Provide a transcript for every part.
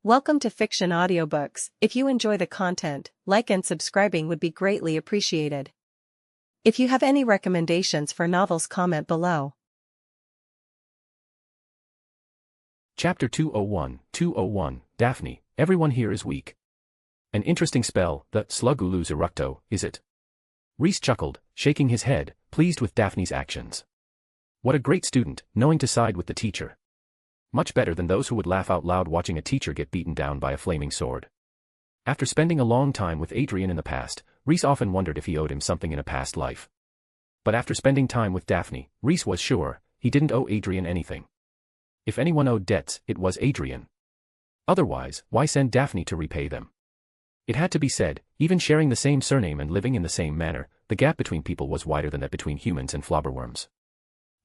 Welcome to Fiction Audiobooks. If you enjoy the content, like and subscribing would be greatly appreciated. If you have any recommendations for novels, comment below. Chapter 201, Daphne, everyone here is weak. An interesting spell, the slug eructo, is it? Rhys chuckled, shaking his head, pleased with Daphne's actions. What a great student, knowing to side with the teacher. Much better than those who would laugh out loud watching a teacher get beaten down by a flaming sword. After spending a long time with Adrian in the past, Rhys often wondered if he owed him something in a past life. But after spending time with Daphne, Rhys was sure he didn't owe Adrian anything. If anyone owed debts, it was Adrian. Otherwise, why send Daphne to repay them? It had to be said, even sharing the same surname and living in the same manor, the gap between people was wider than that between humans and flobberworms.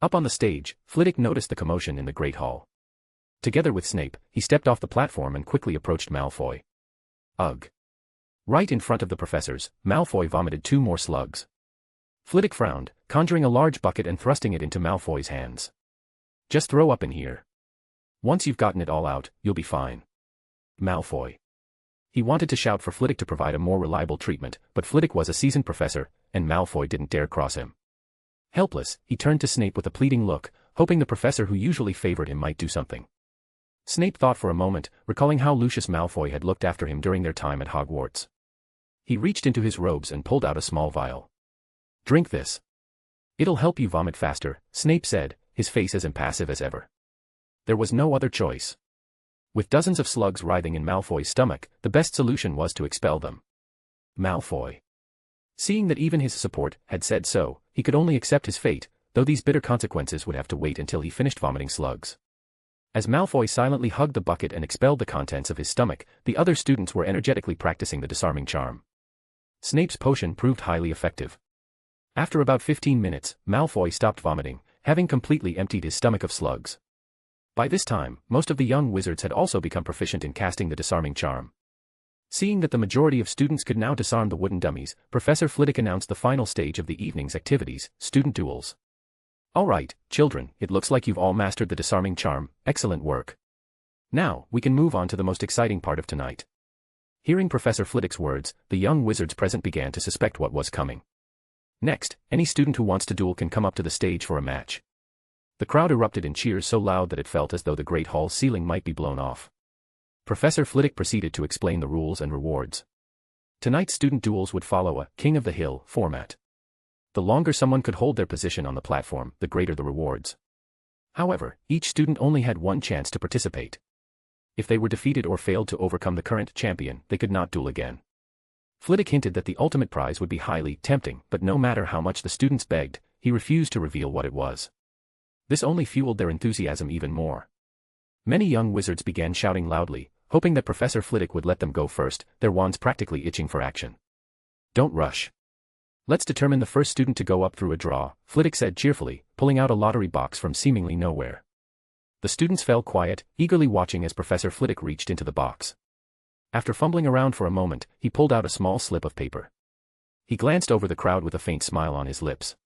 Up on the stage, Flitwick noticed the commotion in the Great Hall. Together with Snape, he stepped off the platform and quickly approached Malfoy. Ugh. Right in front of the professors, Malfoy vomited 2 more slugs. Flitwick frowned, conjuring a large bucket and thrusting it into Malfoy's hands. Just throw up in here. Once you've gotten it all out, you'll be fine. Malfoy. He wanted to shout for Flitwick to provide a more reliable treatment, but Flitwick was a seasoned professor, and Malfoy didn't dare cross him. Helpless, he turned to Snape with a pleading look, hoping the professor who usually favored him might do something. Snape thought for a moment, recalling how Lucius Malfoy had looked after him during their time at Hogwarts. He reached into his robes and pulled out a small vial. Drink this. It'll help you vomit faster, Snape said, his face as impassive as ever. There was no other choice. With dozens of slugs writhing in Malfoy's stomach, the best solution was to expel them. Malfoy. Seeing that even his support had said so, he could only accept his fate, though these bitter consequences would have to wait until he finished vomiting slugs. As Malfoy silently hugged the bucket and expelled the contents of his stomach, the other students were energetically practicing the disarming charm. Snape's potion proved highly effective. After about 15 minutes, Malfoy stopped vomiting, having completely emptied his stomach of slugs. By this time, most of the young wizards had also become proficient in casting the disarming charm. Seeing that the majority of students could now disarm the wooden dummies, Professor Flitwick announced the final stage of the evening's activities, student duels. All right, children, it looks like you've all mastered the disarming charm, excellent work. Now, we can move on to the most exciting part of tonight. Hearing Professor Flitwick's words, the young wizards present began to suspect what was coming. Next, any student who wants to duel can come up to the stage for a match. The crowd erupted in cheers so loud that it felt as though the Great Hall's ceiling might be blown off. Professor Flitwick proceeded to explain the rules and rewards. Tonight's student duels would follow a King of the Hill format. The longer someone could hold their position on the platform, the greater the rewards. However, each student only had one chance to participate. If they were defeated or failed to overcome the current champion, they could not duel again. Flitwick hinted that the ultimate prize would be highly tempting, but no matter how much the students begged, he refused to reveal what it was. This only fueled their enthusiasm even more. Many young wizards began shouting loudly, hoping that Professor Flitwick would let them go first, their wands practically itching for action. Don't rush. Let's determine the first student to go up through a draw, Flitwick said cheerfully, pulling out a lottery box from seemingly nowhere. The students fell quiet, eagerly watching as Professor Flitwick reached into the box. After fumbling around for a moment, he pulled out a small slip of paper. He glanced over the crowd with a faint smile on his lips.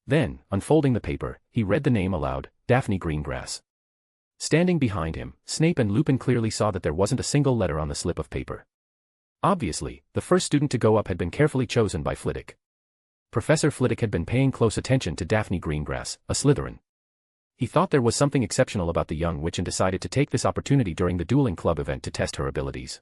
Then, unfolding the paper, he read the name aloud, Daphne Greengrass. Standing behind him, Snape and Lupin clearly saw that there wasn't a single letter on the slip of paper. Obviously, the first student to go up had been carefully chosen by Flitwick. Professor Flitwick had been paying close attention to Daphne Greengrass, a Slytherin. He thought there was something exceptional about the young witch and decided to take this opportunity during the Dueling Club event to test her abilities.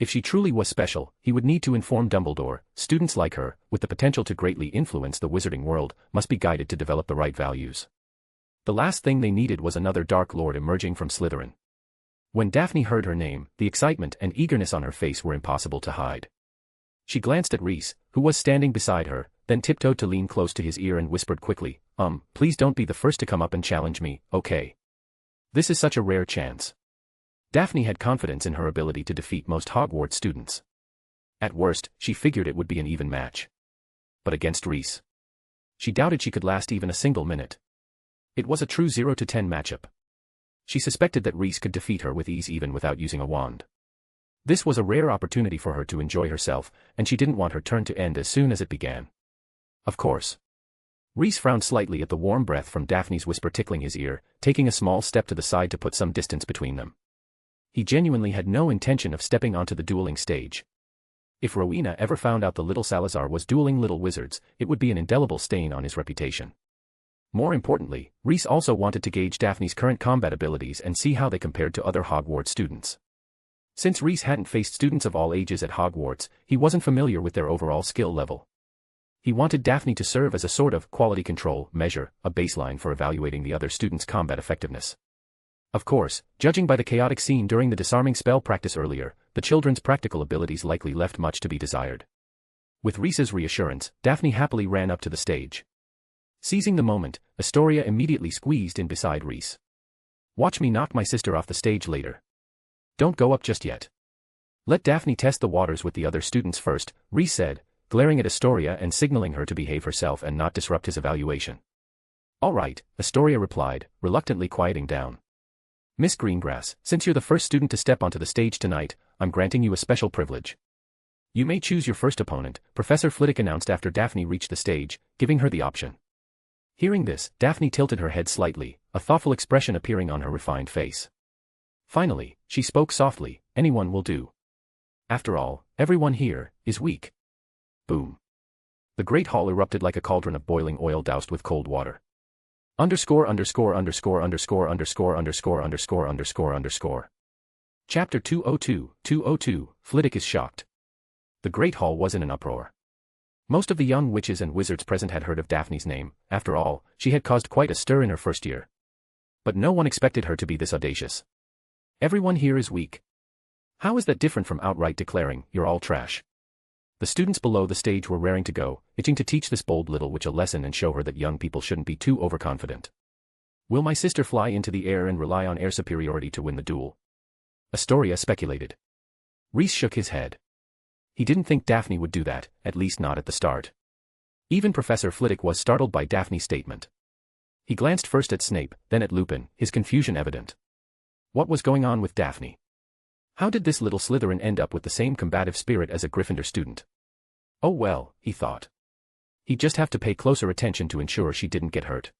If she truly was special, he would need to inform Dumbledore. Students like her, with the potential to greatly influence the wizarding world, must be guided to develop the right values. The last thing they needed was another Dark Lord emerging from Slytherin. When Daphne heard her name, the excitement and eagerness on her face were impossible to hide. She glanced at Rhys, who was standing beside her, then tiptoed to lean close to his ear and whispered quickly, please don't be the first to come up and challenge me, okay? This is such a rare chance. Daphne had confidence in her ability to defeat most Hogwarts students. At worst, she figured it would be an even match. But against Rhys, she doubted she could last even a single minute. It was a true 0 to 10 matchup. She suspected that Rhys could defeat her with ease even without using a wand. This was a rare opportunity for her to enjoy herself, and she didn't want her turn to end as soon as it began. Of course. Rhys frowned slightly at the warm breath from Daphne's whisper tickling his ear, taking a small step to the side to put some distance between them. He genuinely had no intention of stepping onto the dueling stage. If Rowena ever found out the little Salazar was dueling little wizards, it would be an indelible stain on his reputation. More importantly, Rhys also wanted to gauge Daphne's current combat abilities and see how they compared to other Hogwarts students. Since Rhys hadn't faced students of all ages at Hogwarts, he wasn't familiar with their overall skill level. He wanted Daphne to serve as a sort of quality control measure, a baseline for evaluating the other students' combat effectiveness. Of course, judging by the chaotic scene during the disarming spell practice earlier, the children's practical abilities likely left much to be desired. With Rhys's reassurance, Daphne happily ran up to the stage. Seizing the moment, Atoria immediately squeezed in beside Rhys. "Watch me knock my sister off the stage later. Don't go up just yet. Let Daphne test the waters with the other students first," Rhys said, glaring at Atoria and signaling her to behave herself and not disrupt his evaluation. "All right," Atoria replied, reluctantly quieting down. "Miss Greengrass, since you're the first student to step onto the stage tonight, I'm granting you a special privilege. You may choose your first opponent," Professor Flitwick announced after Daphne reached the stage, giving her the option. Hearing this, Daphne tilted her head slightly, a thoughtful expression appearing on her refined face. Finally, she spoke softly, "Anyone will do. After all, everyone here is weak." Boom. The great hall erupted like a cauldron of boiling oil doused with cold water. _________________________________________ Chapter 202, Flitwick is shocked. The great hall was in an uproar. Most of the young witches and wizards present had heard of Daphne's name. After all, she had caused quite a stir in her first year. But no one expected her to be this audacious. "Everyone here is weak. How is that different from outright declaring, 'You're all trash'?" The students below the stage were raring to go, itching to teach this bold little witch a lesson and show her that young people shouldn't be too overconfident. "Will my sister fly into the air and rely on air superiority to win the duel?" Atoria speculated. Rhys shook his head. He didn't think Daphne would do that, at least not at the start. Even Professor Flitwick was startled by Daphne's statement. He glanced first at Snape, then at Lupin, his confusion evident. What was going on with Daphne? How did this little Slytherin end up with the same combative spirit as a Gryffindor student? Oh well, he thought. He'd just have to pay closer attention to ensure she didn't get hurt.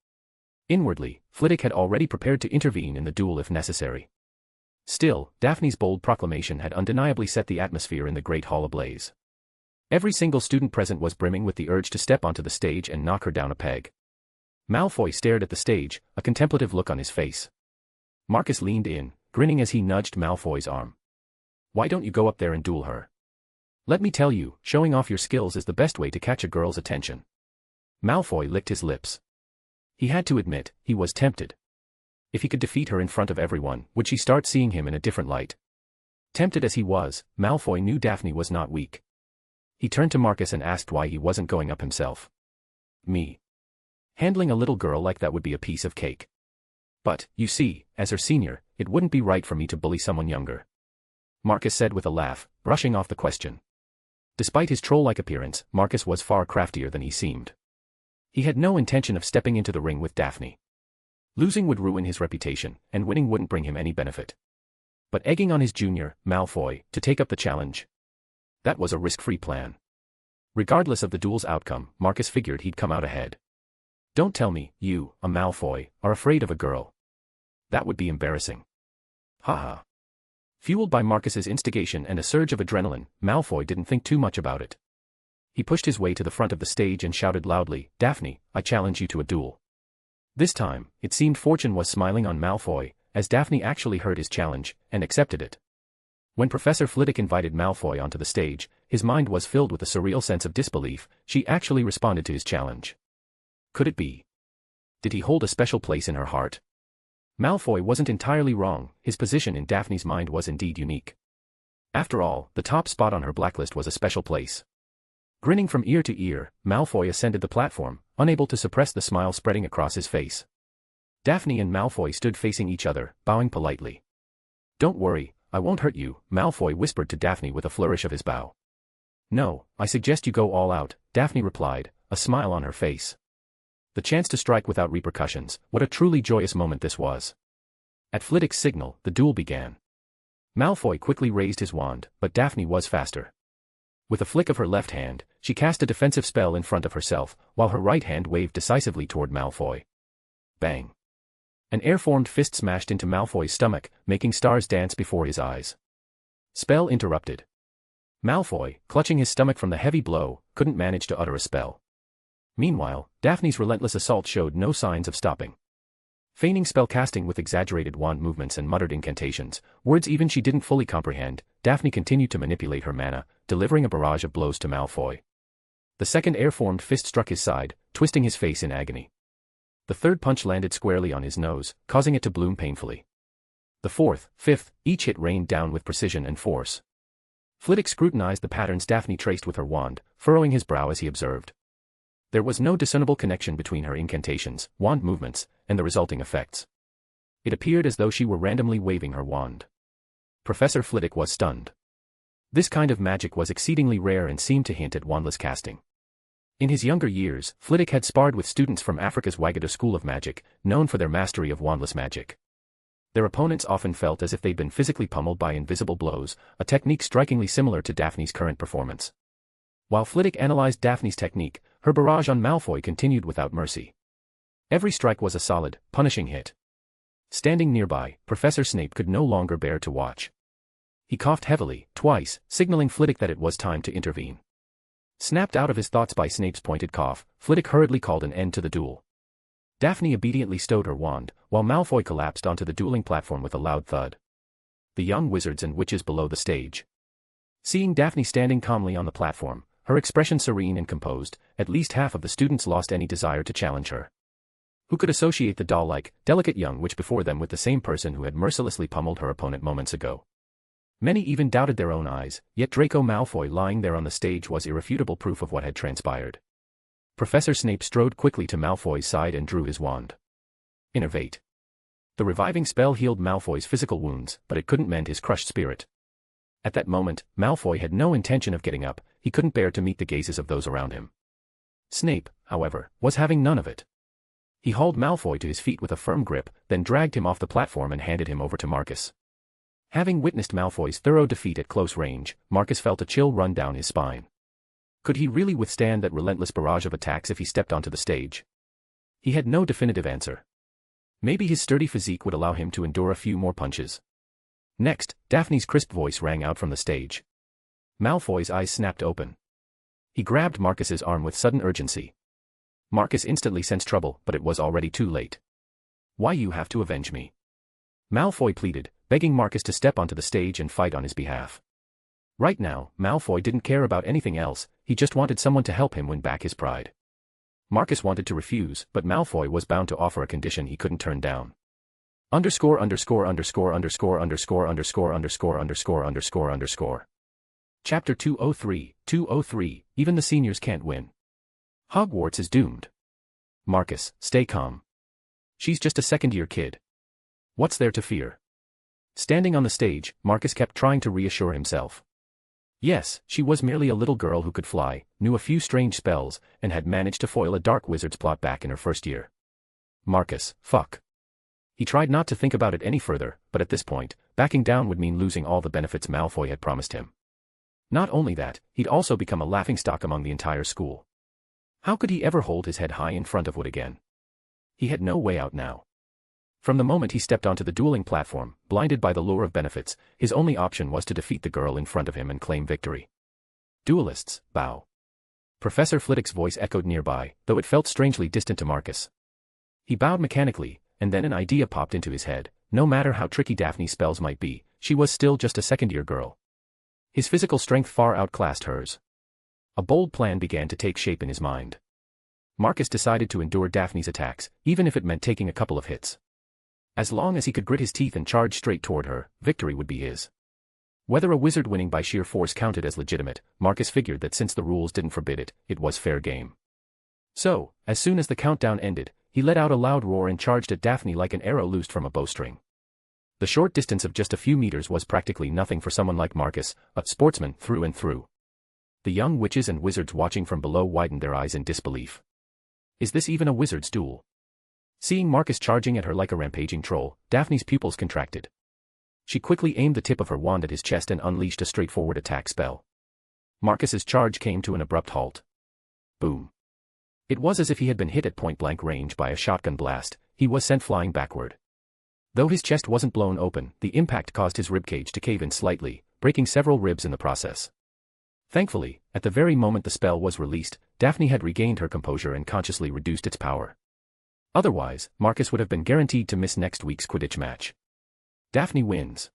Inwardly, Flitwick had already prepared to intervene in the duel if necessary. Still, Daphne's bold proclamation had undeniably set the atmosphere in the Great Hall ablaze. Every single student present was brimming with the urge to step onto the stage and knock her down a peg. Malfoy stared at the stage, a contemplative look on his face. Marcus leaned in, grinning as he nudged Malfoy's arm. "Why don't you go up there and duel her? Let me tell you, showing off your skills is the best way to catch a girl's attention." Malfoy licked his lips. He had to admit, he was tempted. If he could defeat her in front of everyone, would she start seeing him in a different light? Tempted as he was, Malfoy knew Daphne was not weak. He turned to Marcus and asked why he wasn't going up himself. "Me. Handling a little girl like that would be a piece of cake. But, you see, as her senior, it wouldn't be right for me to bully someone younger," Marcus said with a laugh, brushing off the question. Despite his troll-like appearance, Marcus was far craftier than he seemed. He had no intention of stepping into the ring with Daphne. Losing would ruin his reputation, and winning wouldn't bring him any benefit. But egging on his junior, Malfoy, to take up the challenge? That was a risk-free plan. Regardless of the duel's outcome, Marcus figured he'd come out ahead. "Don't tell me, you, a Malfoy, are afraid of a girl. That would be embarrassing." Haha. Fueled by Marcus's instigation and a surge of adrenaline, Malfoy didn't think too much about it. He pushed his way to the front of the stage and shouted loudly, "Daphne, I challenge you to a duel." This time, it seemed fortune was smiling on Malfoy, as Daphne actually heard his challenge, and accepted it. When Professor Flitwick invited Malfoy onto the stage, his mind was filled with a surreal sense of disbelief. She actually responded to his challenge. Could it be? Did he hold a special place in her heart? Malfoy wasn't entirely wrong, his position in Daphne's mind was indeed unique. After all, the top spot on her blacklist was a special place. Grinning from ear to ear, Malfoy ascended the platform, unable to suppress the smile spreading across his face. Daphne and Malfoy stood facing each other, bowing politely. "Don't worry, I won't hurt you," Malfoy whispered to Daphne with a flourish of his bow. "No, I suggest you go all out," Daphne replied, a smile on her face. The chance to strike without repercussions, what a truly joyous moment this was. At Flitwick's signal, the duel began. Malfoy quickly raised his wand, but Daphne was faster. With a flick of her left hand, she cast a defensive spell in front of herself, while her right hand waved decisively toward Malfoy. Bang. An air-formed fist smashed into Malfoy's stomach, making stars dance before his eyes. Spell interrupted. Malfoy, clutching his stomach from the heavy blow, couldn't manage to utter a spell. Meanwhile, Daphne's relentless assault showed no signs of stopping. Feigning spellcasting with exaggerated wand movements and muttered incantations, words even she didn't fully comprehend, Daphne continued to manipulate her mana, delivering a barrage of blows to Malfoy. The second air-formed fist struck his side, twisting his face in agony. The third punch landed squarely on his nose, causing it to bloom painfully. The fourth, fifth, each hit rained down with precision and force. Flitwick scrutinized the patterns Daphne traced with her wand, furrowing his brow as he observed. There was no discernible connection between her incantations, wand movements, and the resulting effects. It appeared as though she were randomly waving her wand. Professor Flitwick was stunned. This kind of magic was exceedingly rare and seemed to hint at wandless casting. In his younger years, Flitwick had sparred with students from Africa's Wagada School of Magic, known for their mastery of wandless magic. Their opponents often felt as if they'd been physically pummeled by invisible blows, a technique strikingly similar to Daphne's current performance. While Flitwick analyzed Daphne's technique, her barrage on Malfoy continued without mercy. Every strike was a solid, punishing hit. Standing nearby, Professor Snape could no longer bear to watch. He coughed heavily, twice, signaling Flitwick that it was time to intervene. Snapped out of his thoughts by Snape's pointed cough, Flitwick hurriedly called an end to the duel. Daphne obediently stowed her wand, while Malfoy collapsed onto the dueling platform with a loud thud. The young wizards and witches below the stage. Seeing Daphne standing calmly on the platform, her expression serene and composed, at least half of the students lost any desire to challenge her. Who could associate the doll-like, delicate young witch before them with the same person who had mercilessly pummeled her opponent moments ago? Many even doubted their own eyes, yet Draco Malfoy lying there on the stage was irrefutable proof of what had transpired. Professor Snape strode quickly to Malfoy's side and drew his wand. Innervate. The reviving spell healed Malfoy's physical wounds, but it couldn't mend his crushed spirit. At that moment, Malfoy had no intention of getting up, he couldn't bear to meet the gazes of those around him. Snape, however, was having none of it. He hauled Malfoy to his feet with a firm grip, then dragged him off the platform and handed him over to Marcus. Having witnessed Malfoy's thorough defeat at close range, Marcus felt a chill run down his spine. Could he really withstand that relentless barrage of attacks if he stepped onto the stage? He had no definitive answer. Maybe his sturdy physique would allow him to endure a few more punches. Next, Daphne's crisp voice rang out from the stage. Malfoy's eyes snapped open. He grabbed Marcus's arm with sudden urgency. Marcus instantly sensed trouble, but it was already too late. Why you have to avenge me? Malfoy pleaded, begging Marcus to step onto the stage and fight on his behalf. Right now, Malfoy didn't care about anything else, he just wanted someone to help him win back his pride. Marcus wanted to refuse, but Malfoy was bound to offer a condition he couldn't turn down. Underscore. Chapter 203, even the seniors can't win. Hogwarts is doomed. Marcus, stay calm. She's just a second-year kid. What's there to fear? Standing on the stage, Marcus kept trying to reassure himself. Yes, she was merely a little girl who could fly, knew a few strange spells, and had managed to foil a dark wizard's plot back in her first year. Marcus, fuck. He tried not to think about it any further, but at this point, backing down would mean losing all the benefits Malfoy had promised him. Not only that, he'd also become a laughingstock among the entire school. How could he ever hold his head high in front of Wood again? He had no way out now. From the moment he stepped onto the dueling platform, blinded by the lure of benefits, his only option was to defeat the girl in front of him and claim victory. Duelists, bow. Professor Flitwick's voice echoed nearby, though it felt strangely distant to Marcus. He bowed mechanically, and then an idea popped into his head. No matter how tricky Daphne's spells might be, she was still just a second-year girl. His physical strength far outclassed hers. A bold plan began to take shape in his mind. Marcus decided to endure Daphne's attacks, even if it meant taking a couple of hits. As long as he could grit his teeth and charge straight toward her, victory would be his. Whether a wizard winning by sheer force counted as legitimate, Marcus figured that since the rules didn't forbid it, it was fair game. So, as soon as the countdown ended, he let out a loud roar and charged at Daphne like an arrow loosed from a bowstring. The short distance of just a few meters was practically nothing for someone like Marcus, a sportsman through and through. The young witches and wizards watching from below widened their eyes in disbelief. Is this even a wizard's duel? Seeing Marcus charging at her like a rampaging troll, Daphne's pupils contracted. She quickly aimed the tip of her wand at his chest and unleashed a straightforward attack spell. Marcus's charge came to an abrupt halt. Boom. It was as if he had been hit at point-blank range by a shotgun blast. He was sent flying backward. Though his chest wasn't blown open, the impact caused his ribcage to cave in slightly, breaking several ribs in the process. Thankfully, at the very moment the spell was released, Daphne had regained her composure and consciously reduced its power. Otherwise, Marcus would have been guaranteed to miss next week's Quidditch match. Daphne wins.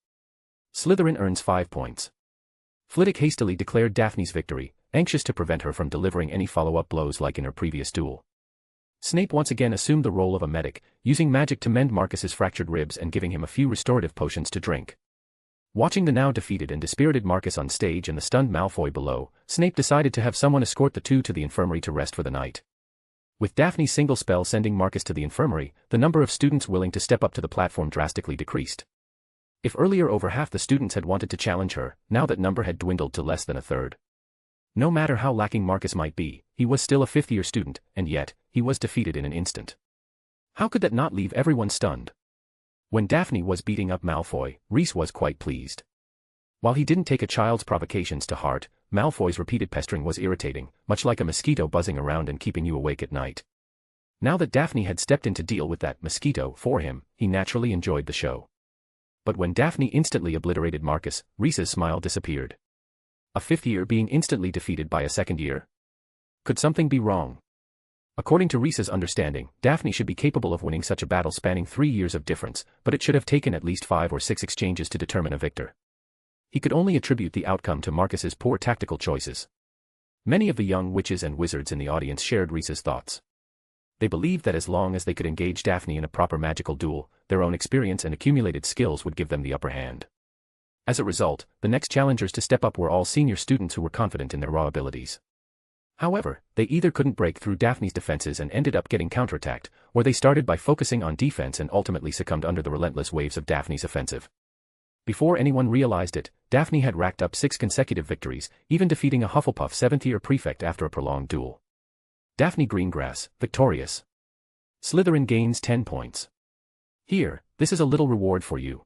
Slytherin earns 5 points. Flitwick hastily declared Daphne's victory, anxious to prevent her from delivering any follow-up blows like in her previous duel. Snape once again assumed the role of a medic, using magic to mend Marcus's fractured ribs and giving him a few restorative potions to drink. Watching the now defeated and dispirited Marcus on stage and the stunned Malfoy below, Snape decided to have someone escort the two to the infirmary to rest for the night. With Daphne's single spell sending Marcus to the infirmary, the number of students willing to step up to the platform drastically decreased. If earlier over half the students had wanted to challenge her, now that number had dwindled to less than a third. No matter how lacking Marcus might be, he was still a fifth-year student, and yet, he was defeated in an instant. How could that not leave everyone stunned? When Daphne was beating up Malfoy, Reese was quite pleased. While he didn't take a child's provocations to heart, Malfoy's repeated pestering was irritating, much like a mosquito buzzing around and keeping you awake at night. Now that Daphne had stepped in to deal with that mosquito for him, he naturally enjoyed the show. But when Daphne instantly obliterated Marcus, Reese's smile disappeared. A fifth year being instantly defeated by a second year? Could something be wrong? According to Reese's understanding, Daphne should be capable of winning such a battle spanning 3 years of difference, but it should have taken at least 5 or 6 exchanges to determine a victor. He could only attribute the outcome to Marcus's poor tactical choices. Many of the young witches and wizards in the audience shared Reese's thoughts. They believed that as long as they could engage Daphne in a proper magical duel, their own experience and accumulated skills would give them the upper hand. As a result, the next challengers to step up were all senior students who were confident in their raw abilities. However, they either couldn't break through Daphne's defenses and ended up getting counterattacked, or they started by focusing on defense and ultimately succumbed under the relentless waves of Daphne's offensive. Before anyone realized it, Daphne had racked up 6 consecutive victories, even defeating a Hufflepuff 7th-year prefect after a prolonged duel. Daphne Greengrass, victorious. Slytherin gains 10 points. Here, this is a little reward for you.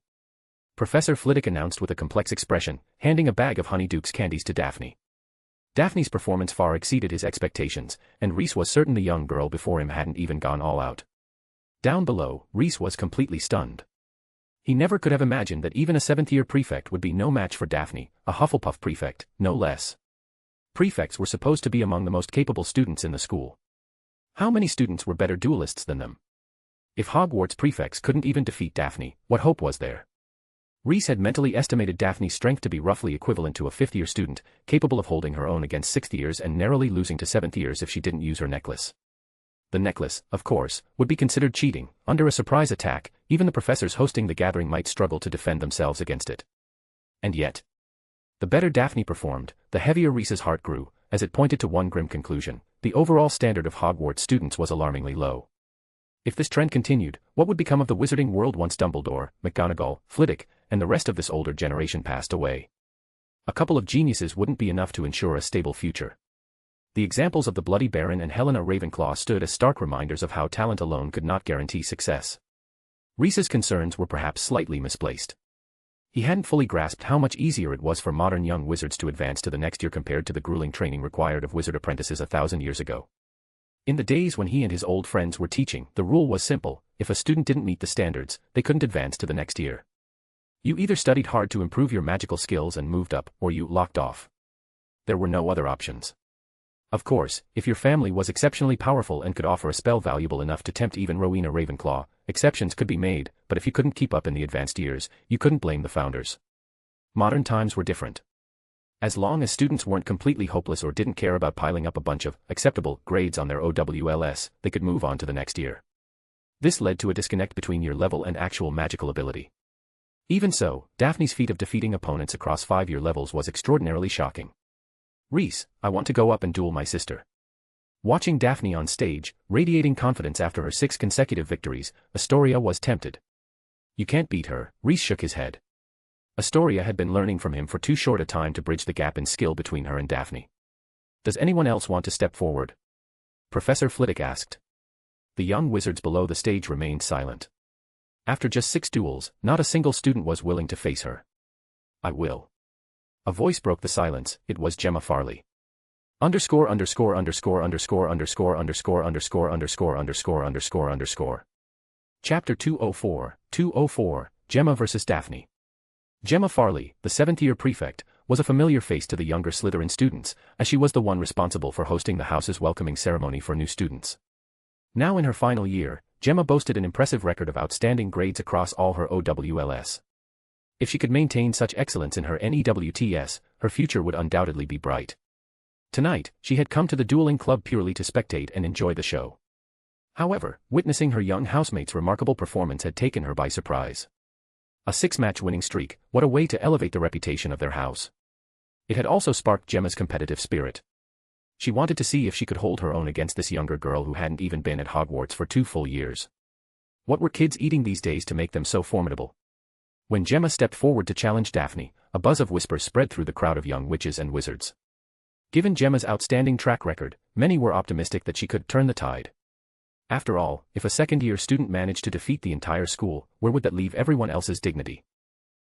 Professor Flitwick announced with a complex expression, handing a bag of Honeydukes candies to Daphne. Daphne's performance far exceeded his expectations, and Reese was certain the young girl before him hadn't even gone all out. Down below, Reese was completely stunned. He never could have imagined that even a 7th-year prefect would be no match for Daphne, a Hufflepuff prefect, no less. Prefects were supposed to be among the most capable students in the school. How many students were better duelists than them? If Hogwarts prefects couldn't even defeat Daphne, what hope was there? Reese had mentally estimated Daphne's strength to be roughly equivalent to a 5th-year student, capable of holding her own against 6th years and narrowly losing to 7th years if she didn't use her necklace. The necklace, of course, would be considered cheating. Under a surprise attack, even the professors hosting the gathering might struggle to defend themselves against it. And yet, the better Daphne performed, the heavier Reese's heart grew, as it pointed to one grim conclusion: the overall standard of Hogwarts students was alarmingly low. If this trend continued, what would become of the wizarding world once Dumbledore, McGonagall, Flitwick, and the rest of this older generation passed away? A couple of geniuses wouldn't be enough to ensure a stable future. The examples of the Bloody Baron and Helena Ravenclaw stood as stark reminders of how talent alone could not guarantee success. Reese's concerns were perhaps slightly misplaced. He hadn't fully grasped how much easier it was for modern young wizards to advance to the next year compared to the grueling training required of wizard apprentices 1,000 years ago. In the days when he and his old friends were teaching, the rule was simple: if a student didn't meet the standards, they couldn't advance to the next year. You either studied hard to improve your magical skills and moved up, or you locked off. There were no other options. Of course, if your family was exceptionally powerful and could offer a spell valuable enough to tempt even Rowena Ravenclaw, exceptions could be made, but if you couldn't keep up in the advanced years, you couldn't blame the founders. Modern times were different. As long as students weren't completely hopeless or didn't care about piling up a bunch of acceptable grades on their OWLS, they could move on to the next year. This led to a disconnect between year level and actual magical ability. Even so, Daphne's feat of defeating opponents across 5-year levels was extraordinarily shocking. "Reese, I want to go up and duel my sister." Watching Daphne on stage, radiating confidence after her 6 consecutive victories, Astoria was tempted. "You can't beat her," Reese shook his head. Astoria had been learning from him for too short a time to bridge the gap in skill between her and Daphne. "Does anyone else want to step forward?" Professor Flitwick asked. The young wizards below the stage remained silent. After just 6 duels, not a single student was willing to face her. "I will." A voice broke the silence. It was Gemma Farley. Underscore underscore underscore underscore underscore underscore underscore underscore underscore underscore underscore. Chapter 204, Gemma vs. Daphne. Gemma Farley, the 7th-year prefect, was a familiar face to the younger Slytherin students, as she was the one responsible for hosting the house's welcoming ceremony for new students. Now in her final year, Gemma boasted an impressive record of outstanding grades across all her OWLs. If she could maintain such excellence in her NEWTS, her future would undoubtedly be bright. Tonight, she had come to the Dueling Club purely to spectate and enjoy the show. However, witnessing her young housemate's remarkable performance had taken her by surprise. A 6-match winning streak, what a way to elevate the reputation of their house. It had also sparked Gemma's competitive spirit. She wanted to see if she could hold her own against this younger girl who hadn't even been at Hogwarts for 2 full years. What were kids eating these days to make them so formidable? When Gemma stepped forward to challenge Daphne, a buzz of whispers spread through the crowd of young witches and wizards. Given Gemma's outstanding track record, many were optimistic that she could turn the tide. After all, if a second-year student managed to defeat the entire school, where would that leave everyone else's dignity?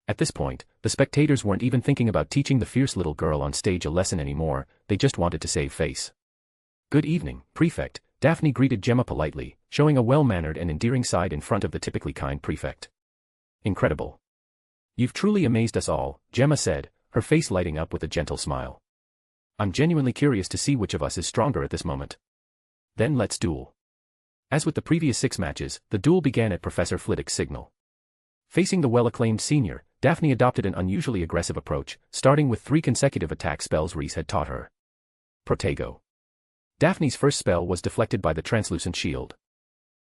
At this point, the spectators weren't even thinking about teaching the fierce little girl on stage a lesson anymore, they just wanted to save face. "Good evening, Prefect," Daphne greeted Gemma politely, showing a well-mannered and endearing side in front of the typically kind prefect. "Incredible. You've truly amazed us all," Gemma said, her face lighting up with a gentle smile. "I'm genuinely curious to see which of us is stronger at this moment. Then let's duel." As with the previous 6 matches, the duel began at Professor Flitwick's signal. Facing the well-acclaimed senior, Daphne adopted an unusually aggressive approach, starting with 3 consecutive attack spells Reese had taught her. Protego. Daphne's first spell was deflected by the translucent shield.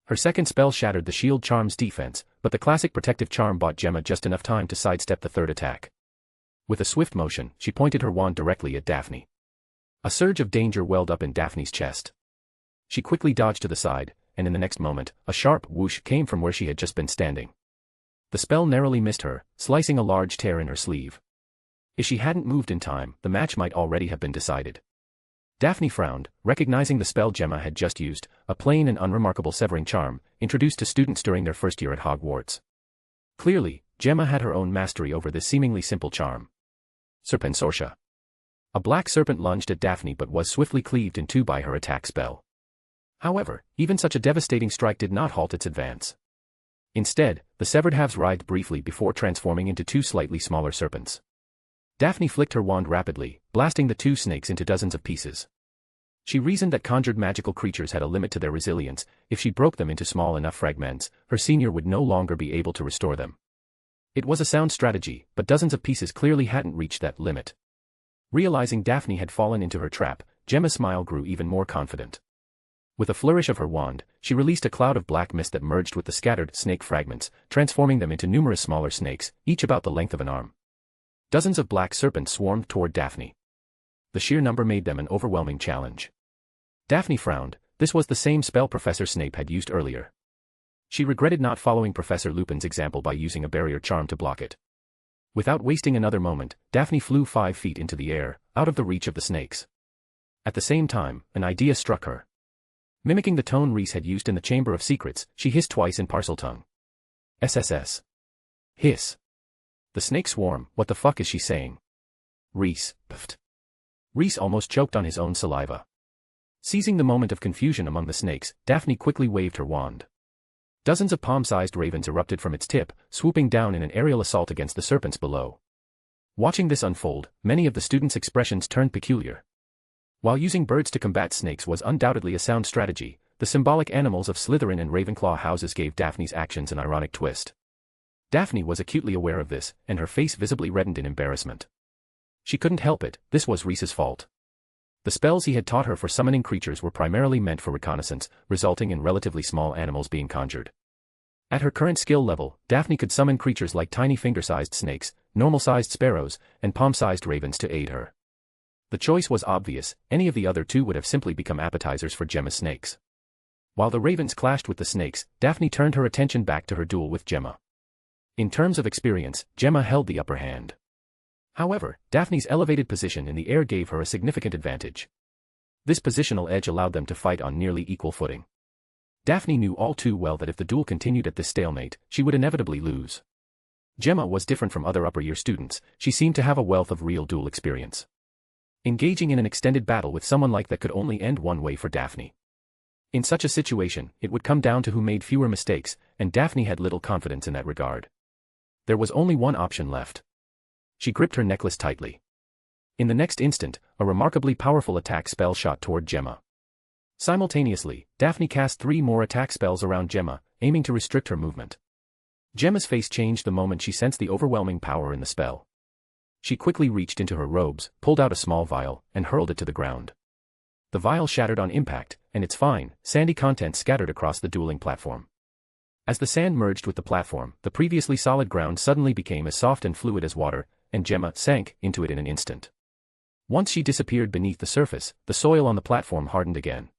Her second spell shattered the shield charm's defense, but the classic protective charm bought Gemma just enough time to sidestep the third attack. With a swift motion, she pointed her wand directly at Daphne. A surge of danger welled up in Daphne's chest. She quickly dodged to the side, and in the next moment, a sharp whoosh came from where she had just been standing. The spell narrowly missed her, slicing a large tear in her sleeve. If she hadn't moved in time, the match might already have been decided. Daphne frowned, recognizing the spell Gemma had just used, a plain and unremarkable severing charm, introduced to students during their first year at Hogwarts. Clearly, Gemma had her own mastery over this seemingly simple charm. Serpensortia. A black serpent lunged at Daphne but was swiftly cleaved in 2 by her attack spell. However, even such a devastating strike did not halt its advance. Instead, the severed halves writhed briefly before transforming into 2 slightly smaller serpents. Daphne flicked her wand rapidly, blasting the 2 snakes into dozens of pieces. She reasoned that conjured magical creatures had a limit to their resilience. If she broke them into small enough fragments, her senior would no longer be able to restore them. It was a sound strategy, but dozens of pieces clearly hadn't reached that limit. Realizing Daphne had fallen into her trap, Gemma's smile grew even more confident. With a flourish of her wand, she released a cloud of black mist that merged with the scattered snake fragments, transforming them into numerous smaller snakes, each about the length of an arm. Dozens of black serpents swarmed toward Daphne. The sheer number made them an overwhelming challenge. Daphne frowned. This was the same spell Professor Snape had used earlier. She regretted not following Professor Lupin's example by using a barrier charm to block it. Without wasting another moment, Daphne flew 5 feet into the air, out of the reach of the snakes. At the same time, an idea struck her. Mimicking the tone Reese had used in the Chamber of Secrets, she hissed twice in Parseltongue. SSS. Hiss. The snake swarm, what the fuck is she saying? Reese, puffed. Reese almost choked on his own saliva. Seizing the moment of confusion among the snakes, Daphne quickly waved her wand. Dozens of palm-sized ravens erupted from its tip, swooping down in an aerial assault against the serpents below. Watching this unfold, many of the students' expressions turned peculiar. While using birds to combat snakes was undoubtedly a sound strategy, the symbolic animals of Slytherin and Ravenclaw houses gave Daphne's actions an ironic twist. Daphne was acutely aware of this, and her face visibly reddened in embarrassment. She couldn't help it, this was Reese's fault. The spells he had taught her for summoning creatures were primarily meant for reconnaissance, resulting in relatively small animals being conjured. At her current skill level, Daphne could summon creatures like tiny finger-sized snakes, normal-sized sparrows, and palm-sized ravens to aid her. The choice was obvious, any of the other 2 would have simply become appetizers for Gemma's snakes. While the ravens clashed with the snakes, Daphne turned her attention back to her duel with Gemma. In terms of experience, Gemma held the upper hand. However, Daphne's elevated position in the air gave her a significant advantage. This positional edge allowed them to fight on nearly equal footing. Daphne knew all too well that if the duel continued at this stalemate, she would inevitably lose. Gemma was different from other upper-year students, she seemed to have a wealth of real duel experience. Engaging in an extended battle with someone like that could only end one way for Daphne. In such a situation, it would come down to who made fewer mistakes, and Daphne had little confidence in that regard. There was only one option left. She gripped her necklace tightly. In the next instant, a remarkably powerful attack spell shot toward Gemma. Simultaneously, Daphne cast 3 more attack spells around Gemma, aiming to restrict her movement. Gemma's face changed the moment she sensed the overwhelming power in the spell. She quickly reached into her robes, pulled out a small vial, and hurled it to the ground. The vial shattered on impact, and its fine, sandy contents scattered across the dueling platform. As the sand merged with the platform, the previously solid ground suddenly became as soft and fluid as water, and Gemma sank into it in an instant. Once she disappeared beneath the surface, the soil on the platform hardened again.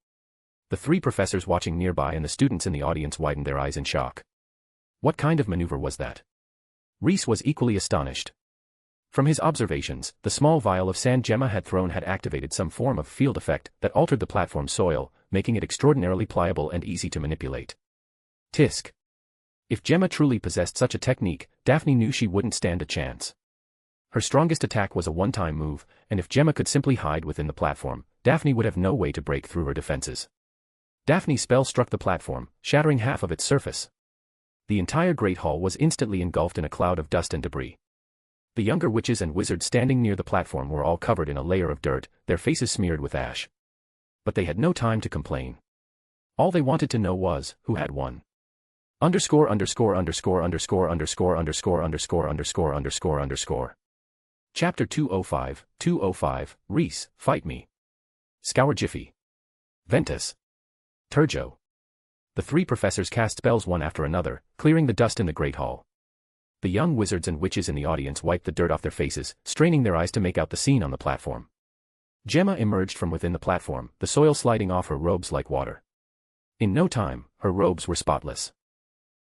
The 3 professors watching nearby and the students in the audience widened their eyes in shock. What kind of maneuver was that? Rhys was equally astonished. From his observations, the small vial of sand Gemma had thrown had activated some form of field effect that altered the platform's soil, making it extraordinarily pliable and easy to manipulate. Tisk. If Gemma truly possessed such a technique, Daphne knew she wouldn't stand a chance. Her strongest attack was a one-time move, and if Gemma could simply hide within the platform, Daphne would have no way to break through her defenses. Daphne's spell struck the platform, shattering half of its surface. The entire Great Hall was instantly engulfed in a cloud of dust and debris. The younger witches and wizards standing near the platform were all covered in a layer of dirt, their faces smeared with ash. But they had no time to complain. All they wanted to know was, who had won. Underscore. Chapter 205, Rhys, fight me. Scour Jiffy. Ventus. Turjo. The 3 professors cast spells one after another, clearing the dust in the Great Hall. The young wizards and witches in the audience wiped the dirt off their faces, straining their eyes to make out the scene on the platform. Gemma emerged from within the platform, the soil sliding off her robes like water. In no time, her robes were spotless.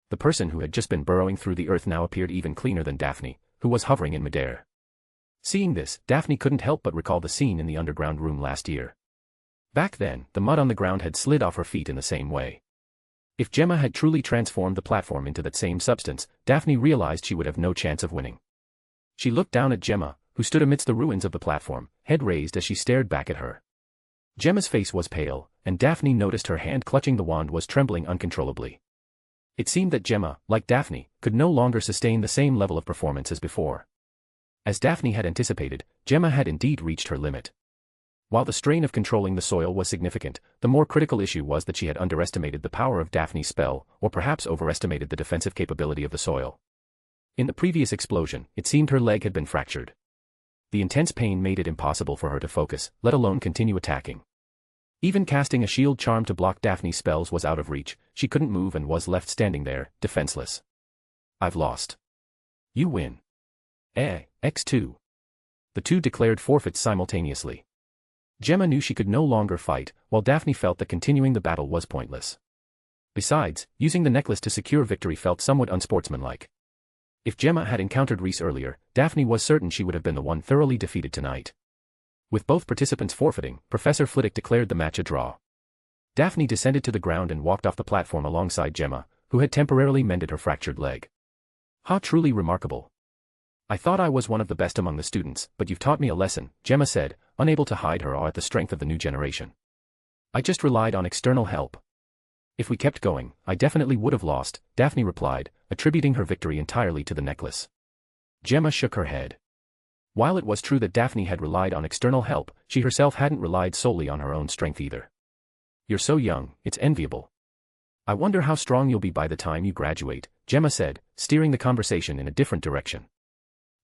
The person who had just been burrowing through the earth now appeared even cleaner than Daphne, who was hovering in midair. Seeing this, Daphne couldn't help but recall the scene in the underground room last year. Back then, the mud on the ground had slid off her feet in the same way. If Gemma had truly transformed the platform into that same substance, Daphne realized she would have no chance of winning. She looked down at Gemma, who stood amidst the ruins of the platform, head raised as she stared back at her. Gemma's face was pale, and Daphne noticed her hand clutching the wand was trembling uncontrollably. It seemed that Gemma, like Daphne, could no longer sustain the same level of performance as before. As Daphne had anticipated, Gemma had indeed reached her limit. While the strain of controlling the soil was significant, the more critical issue was that she had underestimated the power of Daphne's spell, or perhaps overestimated the defensive capability of the soil. In the previous explosion, it seemed her leg had been fractured. The intense pain made it impossible for her to focus, let alone continue attacking. Even casting a shield charm to block Daphne's spells was out of reach, she couldn't move and was left standing there, defenseless. I've lost. You win. X2. The 2 declared forfeits simultaneously. Gemma knew she could no longer fight, while Daphne felt that continuing the battle was pointless. Besides, using the necklace to secure victory felt somewhat unsportsmanlike. If Gemma had encountered Rhys earlier, Daphne was certain she would have been the one thoroughly defeated tonight. With both participants forfeiting, Professor Flitwick declared the match a draw. Daphne descended to the ground and walked off the platform alongside Gemma, who had temporarily mended her fractured leg. How truly remarkable. I thought I was one of the best among the students, but you've taught me a lesson, Gemma said, unable to hide her awe at the strength of the new generation. I just relied on external help. If we kept going, I definitely would have lost, Daphne replied, attributing her victory entirely to the necklace. Gemma shook her head. While it was true that Daphne had relied on external help, she herself hadn't relied solely on her own strength either. You're so young, it's enviable. I wonder how strong you'll be by the time you graduate, Gemma said, steering the conversation in a different direction.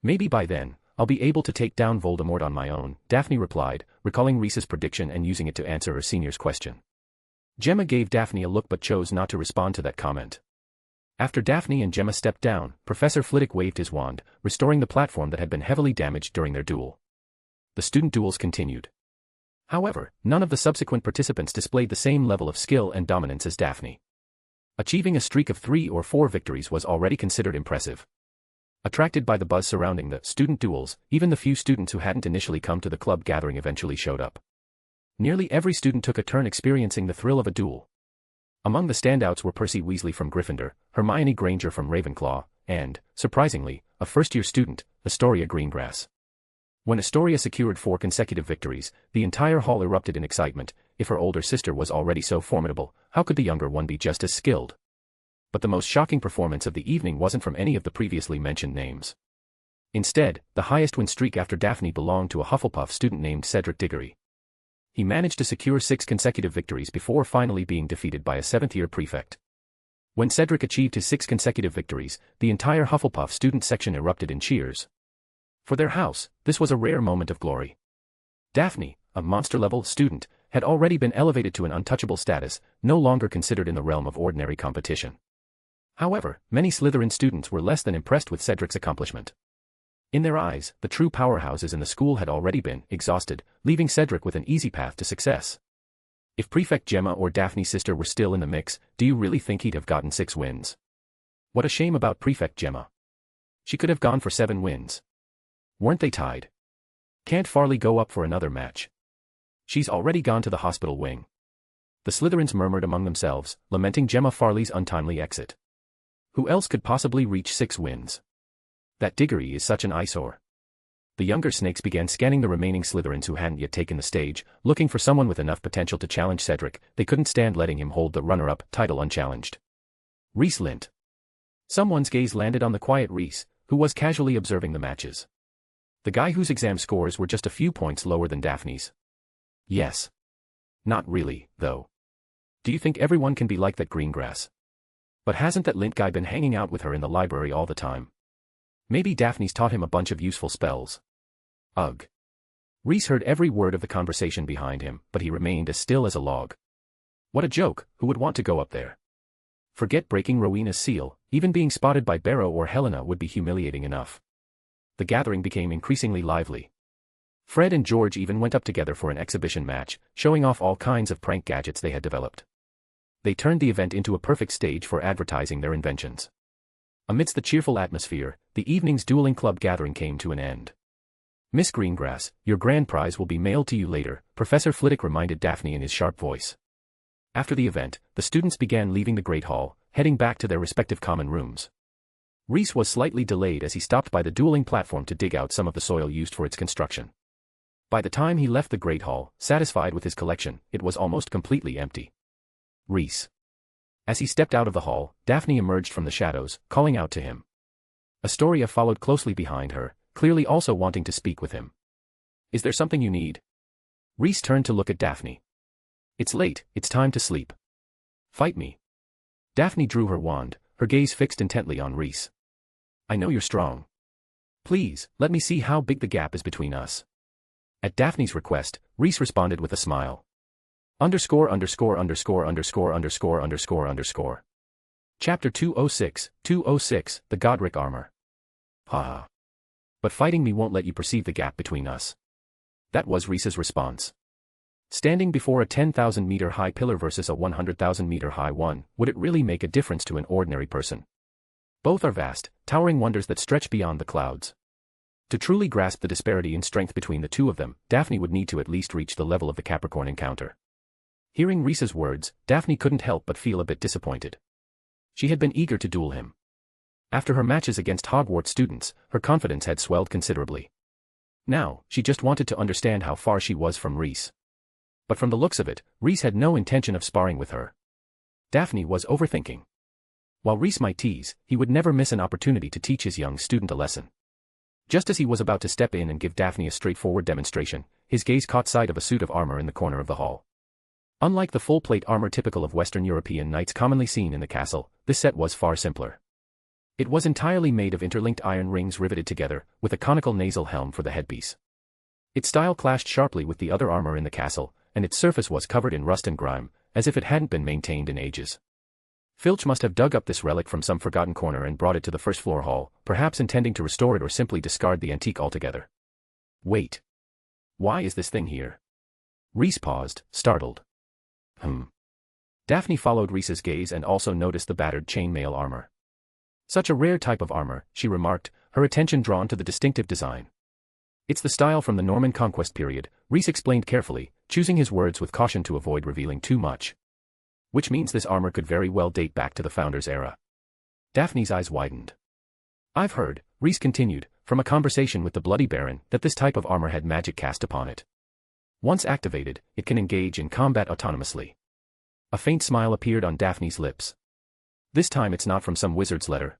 Maybe by then, I'll be able to take down Voldemort on my own, Daphne replied, recalling Rhys's prediction and using it to answer her senior's question. Gemma gave Daphne a look but chose not to respond to that comment. After Daphne and Gemma stepped down, Professor Flitwick waved his wand, restoring the platform that had been heavily damaged during their duel. The student duels continued. However, none of the subsequent participants displayed the same level of skill and dominance as Daphne. Achieving a streak of 3 or 4 victories was already considered impressive. Attracted by the buzz surrounding the student duels, even the few students who hadn't initially come to the club gathering eventually showed up. Nearly every student took a turn experiencing the thrill of a duel. Among the standouts were Percy Weasley from Gryffindor, Hermione Granger from Ravenclaw, and, surprisingly, a first-year student, Astoria Greengrass. When Astoria secured 4 consecutive victories, the entire hall erupted in excitement. if her older sister was already so formidable, how could the younger one be just as skilled? But the most shocking performance of the evening wasn't from any of the previously mentioned names. Instead, the highest win streak after Daphne belonged to a Hufflepuff student named Cedric Diggory. He managed to secure 6 consecutive victories before finally being defeated by a 7th-year prefect. When Cedric achieved his 6 consecutive victories, the entire Hufflepuff student section erupted in cheers. For their house, this was a rare moment of glory. Daphne, a monster-level student, had already been elevated to an untouchable status, no longer considered in the realm of ordinary competition. However, many Slytherin students were less than impressed with Cedric's accomplishment. In their eyes, the true powerhouses in the school had already been exhausted, leaving Cedric with an easy path to success. If Prefect Gemma or Daphne's sister were still in the mix, do you really think he'd have gotten 6 wins? What a shame about Prefect Gemma. She could have gone for 7 wins. Weren't they tied? Can't Farley go up for another match? She's already gone to the hospital wing. The Slytherins murmured among themselves, lamenting Gemma Farley's untimely exit. Who else could possibly reach 6 wins? That Diggory is such an eyesore. The younger snakes began scanning the remaining Slytherins who hadn't yet taken the stage, looking for someone with enough potential to challenge Cedric. They couldn't stand letting him hold the runner-up title unchallenged. Rhys Lint. Someone's gaze landed on the quiet Rhys, who was casually observing the matches. The guy whose exam scores were just a few points lower than Daphne's. Yes. Not really, though. Do you think everyone can be like that Greengrass? But hasn't that Lint guy been hanging out with her in the library all the time? Maybe Daphne's taught him a bunch of useful spells. Ugh. Rhys heard every word of the conversation behind him, but he remained as still as a log. What a joke, who would want to go up there? Forget breaking Rowena's seal, even being spotted by Barrow or Helena would be humiliating enough. The gathering became increasingly lively. Fred and George even went up together for an exhibition match, showing off all kinds of prank gadgets they had developed. They turned the event into a perfect stage for advertising their inventions. Amidst the cheerful atmosphere, the evening's dueling club gathering came to an end. Miss Greengrass, your grand prize will be mailed to you later, Professor Flitwick reminded Daphne in his sharp voice. After the event, the students began leaving the Great Hall, heading back to their respective common rooms. Rhys was slightly delayed as he stopped by the dueling platform to dig out some of the soil used for its construction. By the time he left the Great Hall, satisfied with his collection, it was almost completely empty. Rhys. As he stepped out of the hall, Daphne emerged from the shadows, calling out to him. Astoria followed closely behind her, clearly also wanting to speak with him. Is there something you need? Rhys turned to look at Daphne. It's late, it's time to sleep. Fight me. Daphne drew her wand, her gaze fixed intently on Rhys. I know you're strong. Please, let me see how big the gap is between us. At Daphne's request, Rhys responded with a smile. Underscore. Chapter 206, the Godric armor. Ha. But fighting me won't let you perceive the gap between us. That was Rhys's response. Standing before a 10,000-meter high pillar versus a 100,000-meter high one, would it really make a difference to an ordinary person? Both are vast, towering wonders that stretch beyond the clouds. To truly grasp the disparity in strength between the two of them, Daphne would need to at least reach the level of the Capricorn encounter. Hearing Rhys's words, Daphne couldn't help but feel a bit disappointed. She had been eager to duel him. After her matches against Hogwarts students, her confidence had swelled considerably. Now, she just wanted to understand how far she was from Rhys. But from the looks of it, Rhys had no intention of sparring with her. Daphne was overthinking. While Rhys might tease, he would never miss an opportunity to teach his young student a lesson. Just as he was about to step in and give Daphne a straightforward demonstration, his gaze caught sight of a suit of armor in the corner of the hall. Unlike the full-plate armor typical of Western European knights commonly seen in the castle, this set was far simpler. It was entirely made of interlinked iron rings riveted together, with a conical nasal helm for the headpiece. Its style clashed sharply with the other armor in the castle, and its surface was covered in rust and grime, as if it hadn't been maintained in ages. Filch must have dug up this relic from some forgotten corner and brought it to the first-floor hall, perhaps intending to restore it or simply discard the antique altogether. Wait. Why is this thing here? Rhys paused, startled. Daphne followed Rhys's gaze and also noticed the battered chainmail armor. Such a rare type of armor, she remarked, her attention drawn to the distinctive design. It's the style from the Norman conquest period, Rhys explained carefully, choosing his words with caution to avoid revealing too much. Which means this armor could very well date back to the Founders' era. Daphne's eyes widened. I've heard, Rhys continued, from a conversation with the Bloody Baron, that this type of armor had magic cast upon it. Once activated, it can engage in combat autonomously. A faint smile appeared on Daphne's lips. This time it's not from some wizard's letter.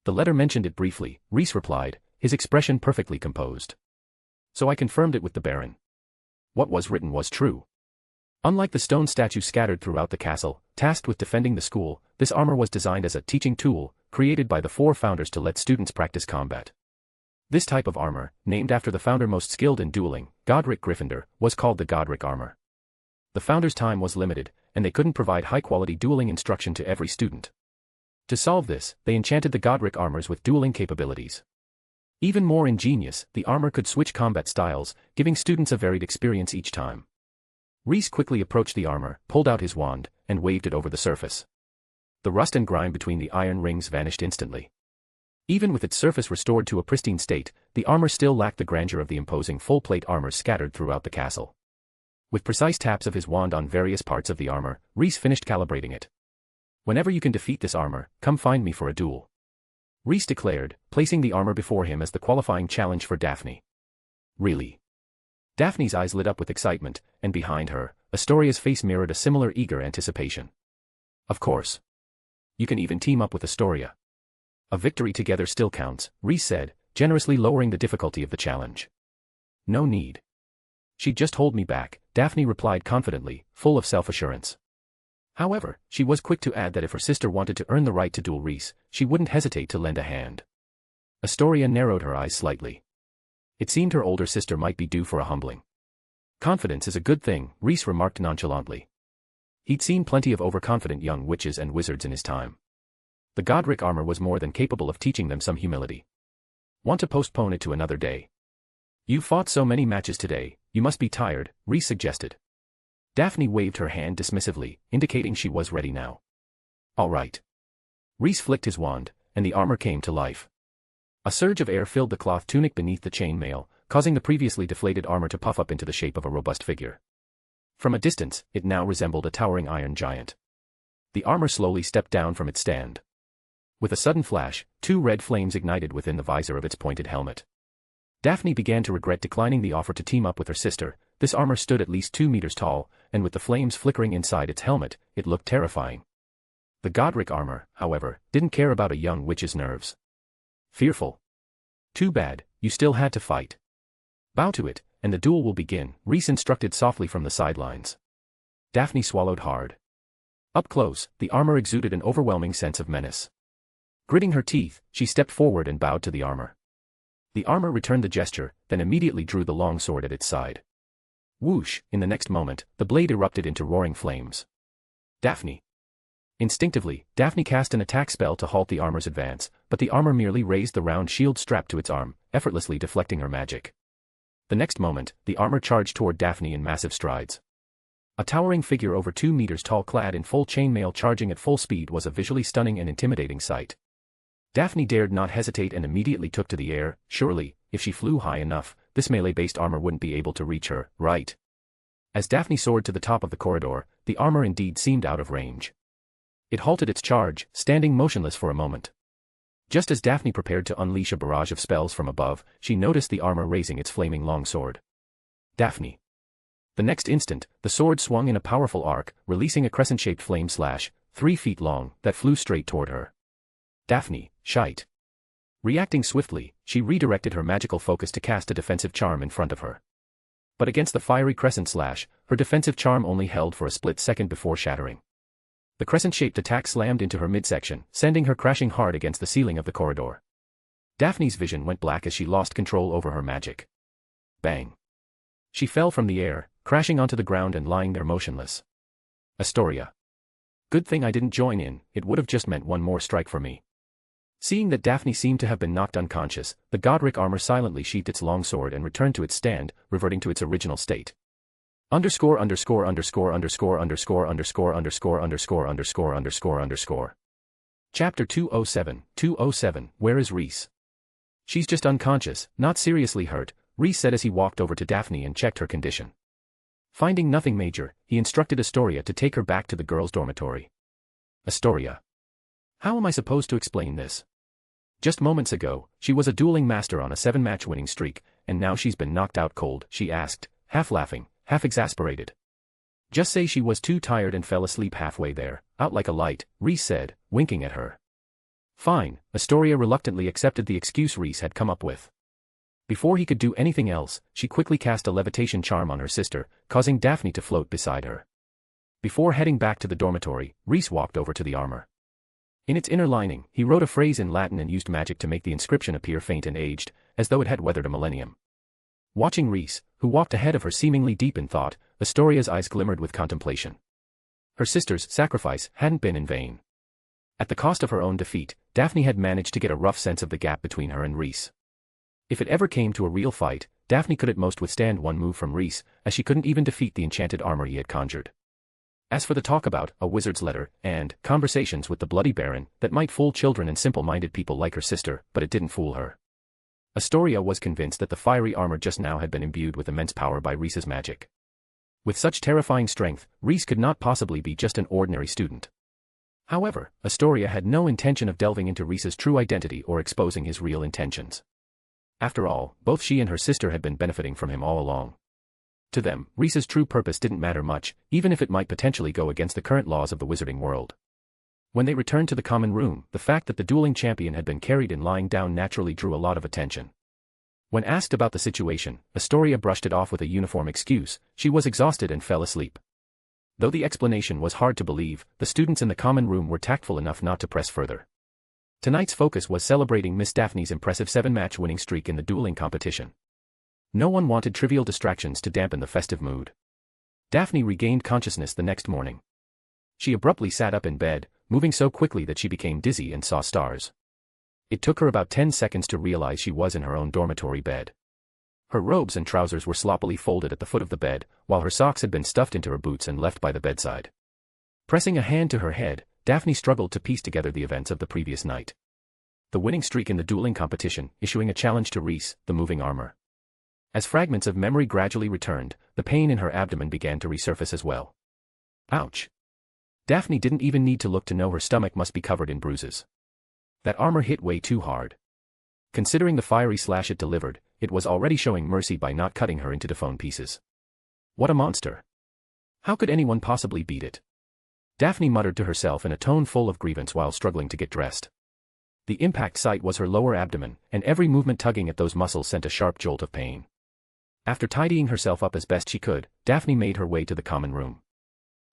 The letter mentioned it briefly, Rhys replied, his expression perfectly composed. So I confirmed it with the Baron. What was written was true. Unlike the stone statue scattered throughout the castle, tasked with defending the school, this armor was designed as a teaching tool, created by the 4 founders to let students practice combat. This type of armor, named after the founder most skilled in dueling, Godric Gryffindor, was called the Godric armor. The founders' time was limited, and they couldn't provide high-quality dueling instruction to every student. To solve this, they enchanted the Godric armors with dueling capabilities. Even more ingenious, the armor could switch combat styles, giving students a varied experience each time. Rhys quickly approached the armor, pulled out his wand, and waved it over the surface. The rust and grime between the iron rings vanished instantly. Even with its surface restored to a pristine state, the armor still lacked the grandeur of the imposing full-plate armor scattered throughout the castle. With precise taps of his wand on various parts of the armor, Rhys finished calibrating it. Whenever you can defeat this armor, come find me for a duel, Rhys declared, placing the armor before him as the qualifying challenge for Daphne. Really? Daphne's eyes lit up with excitement, and behind her, Astoria's face mirrored a similar eager anticipation. Of course. You can even team up with Astoria. A victory together still counts, Rhys said, generously lowering the difficulty of the challenge. No need. She'd just hold me back, Daphne replied confidently, full of self-assurance. However, she was quick to add that if her sister wanted to earn the right to duel Rhys, she wouldn't hesitate to lend a hand. Astoria narrowed her eyes slightly. It seemed her older sister might be due for a humbling. Confidence is a good thing, Rhys remarked nonchalantly. He'd seen plenty of overconfident young witches and wizards in his time. The Godric armor was more than capable of teaching them some humility. Want to postpone it to another day? You've fought so many matches today, you must be tired, Rhys suggested. Daphne waved her hand dismissively, indicating she was ready now. All right. Rhys flicked his wand, and the armor came to life. A surge of air filled the cloth tunic beneath the chain mail, causing the previously deflated armor to puff up into the shape of a robust figure. From a distance, it now resembled a towering iron giant. The armor slowly stepped down from its stand. With a sudden flash, 2 red flames ignited within the visor of its pointed helmet. Daphne began to regret declining the offer to team up with her sister. This armor stood at least 2 meters tall, and with the flames flickering inside its helmet, it looked terrifying. The Godric armor, however, didn't care about a young witch's nerves. Fearful. Too bad, you still had to fight. Bow to it, and the duel will begin, Rhys instructed softly from the sidelines. Daphne swallowed hard. Up close, the armor exuded an overwhelming sense of menace. Gritting her teeth, she stepped forward and bowed to the armor. The armor returned the gesture, then immediately drew the long sword at its side. Whoosh, in the next moment, the blade erupted into roaring flames. Daphne. Instinctively, Daphne cast an attack spell to halt the armor's advance, but the armor merely raised the round shield strapped to its arm, effortlessly deflecting her magic. The next moment, the armor charged toward Daphne in massive strides. A towering figure over 2 meters tall clad in full chainmail charging at full speed was a visually stunning and intimidating sight. Daphne dared not hesitate and immediately took to the air. Surely, if she flew high enough, this melee-based armor wouldn't be able to reach her, right? As Daphne soared to the top of the corridor, the armor indeed seemed out of range. It halted its charge, standing motionless for a moment. Just as Daphne prepared to unleash a barrage of spells from above, she noticed the armor raising its flaming longsword. Daphne. The next instant, the sword swung in a powerful arc, releasing a crescent-shaped flame slash, 3 feet long, that flew straight toward her. Daphne, shite. Reacting swiftly, she redirected her magical focus to cast a defensive charm in front of her. But against the fiery crescent slash, her defensive charm only held for a split second before shattering. The crescent-shaped attack slammed into her midsection, sending her crashing hard against the ceiling of the corridor. Daphne's vision went black as she lost control over her magic. Bang. She fell from the air, crashing onto the ground and lying there motionless. Astoria. Good thing I didn't join in, it would have just meant one more strike for me. Seeing that Daphne seemed to have been knocked unconscious, the Godric armor silently sheathed its longsword and returned to its stand, reverting to its original state. Underscore. Chapter 207, Where is Rhys? She's just unconscious, not seriously hurt, Rhys said as he walked over to Daphne and checked her condition. Finding nothing major, he instructed Astoria to take her back to the girls' dormitory. Astoria. How am I supposed to explain this? Just moments ago, she was a dueling master on a 7-match winning streak, and now she's been knocked out cold, she asked, half laughing, half exasperated. Just say she was too tired and fell asleep halfway there, out like a light, Rhys said, winking at her. Fine, Astoria reluctantly accepted the excuse Rhys had come up with. Before he could do anything else, she quickly cast a levitation charm on her sister, causing Daphne to float beside her. Before heading back to the dormitory, Rhys walked over to the armor. In its inner lining, he wrote a phrase in Latin and used magic to make the inscription appear faint and aged, as though it had weathered a millennium. Watching Rhys, who walked ahead of her seemingly deep in thought, Astoria's eyes glimmered with contemplation. Her sister's sacrifice hadn't been in vain. At the cost of her own defeat, Daphne had managed to get a rough sense of the gap between her and Rhys. If it ever came to a real fight, Daphne could at most withstand one move from Rhys, as she couldn't even defeat the enchanted armor he had conjured. As for the talk about a wizard's letter and conversations with the Bloody Baron, that might fool children and simple-minded people like her sister, but it didn't fool her. Astoria was convinced that the fiery armor just now had been imbued with immense power by Rhys's magic. With such terrifying strength, Rhys could not possibly be just an ordinary student. However, Astoria had no intention of delving into Rhys's true identity or exposing his real intentions. After all, both she and her sister had been benefiting from him all along. To them, Rhys's true purpose didn't matter much, even if it might potentially go against the current laws of the wizarding world. When they returned to the common room, the fact that the dueling champion had been carried in lying down naturally drew a lot of attention. When asked about the situation, Astoria brushed it off with a uniform excuse: she was exhausted and fell asleep. Though the explanation was hard to believe, the students in the common room were tactful enough not to press further. Tonight's focus was celebrating Miss Daphne's impressive 7-match winning streak in the dueling competition. No one wanted trivial distractions to dampen the festive mood. Daphne regained consciousness the next morning. She abruptly sat up in bed, moving so quickly that she became dizzy and saw stars. It took her about 10 seconds to realize she was in her own dormitory bed. Her robes and trousers were sloppily folded at the foot of the bed, while her socks had been stuffed into her boots and left by the bedside. Pressing a hand to her head, Daphne struggled to piece together the events of the previous night. The winning streak in the dueling competition, issuing a challenge to Rhys, the moving armor. As fragments of memory gradually returned, the pain in her abdomen began to resurface as well. Ouch! Daphne didn't even need to look to know her stomach must be covered in bruises. That armor hit way too hard. Considering the fiery slash it delivered, it was already showing mercy by not cutting her into dephone pieces. What a monster! How could anyone possibly beat it? Daphne muttered to herself in a tone full of grievance while struggling to get dressed. The impact site was her lower abdomen, and every movement tugging at those muscles sent a sharp jolt of pain. After tidying herself up as best she could, Daphne made her way to the common room.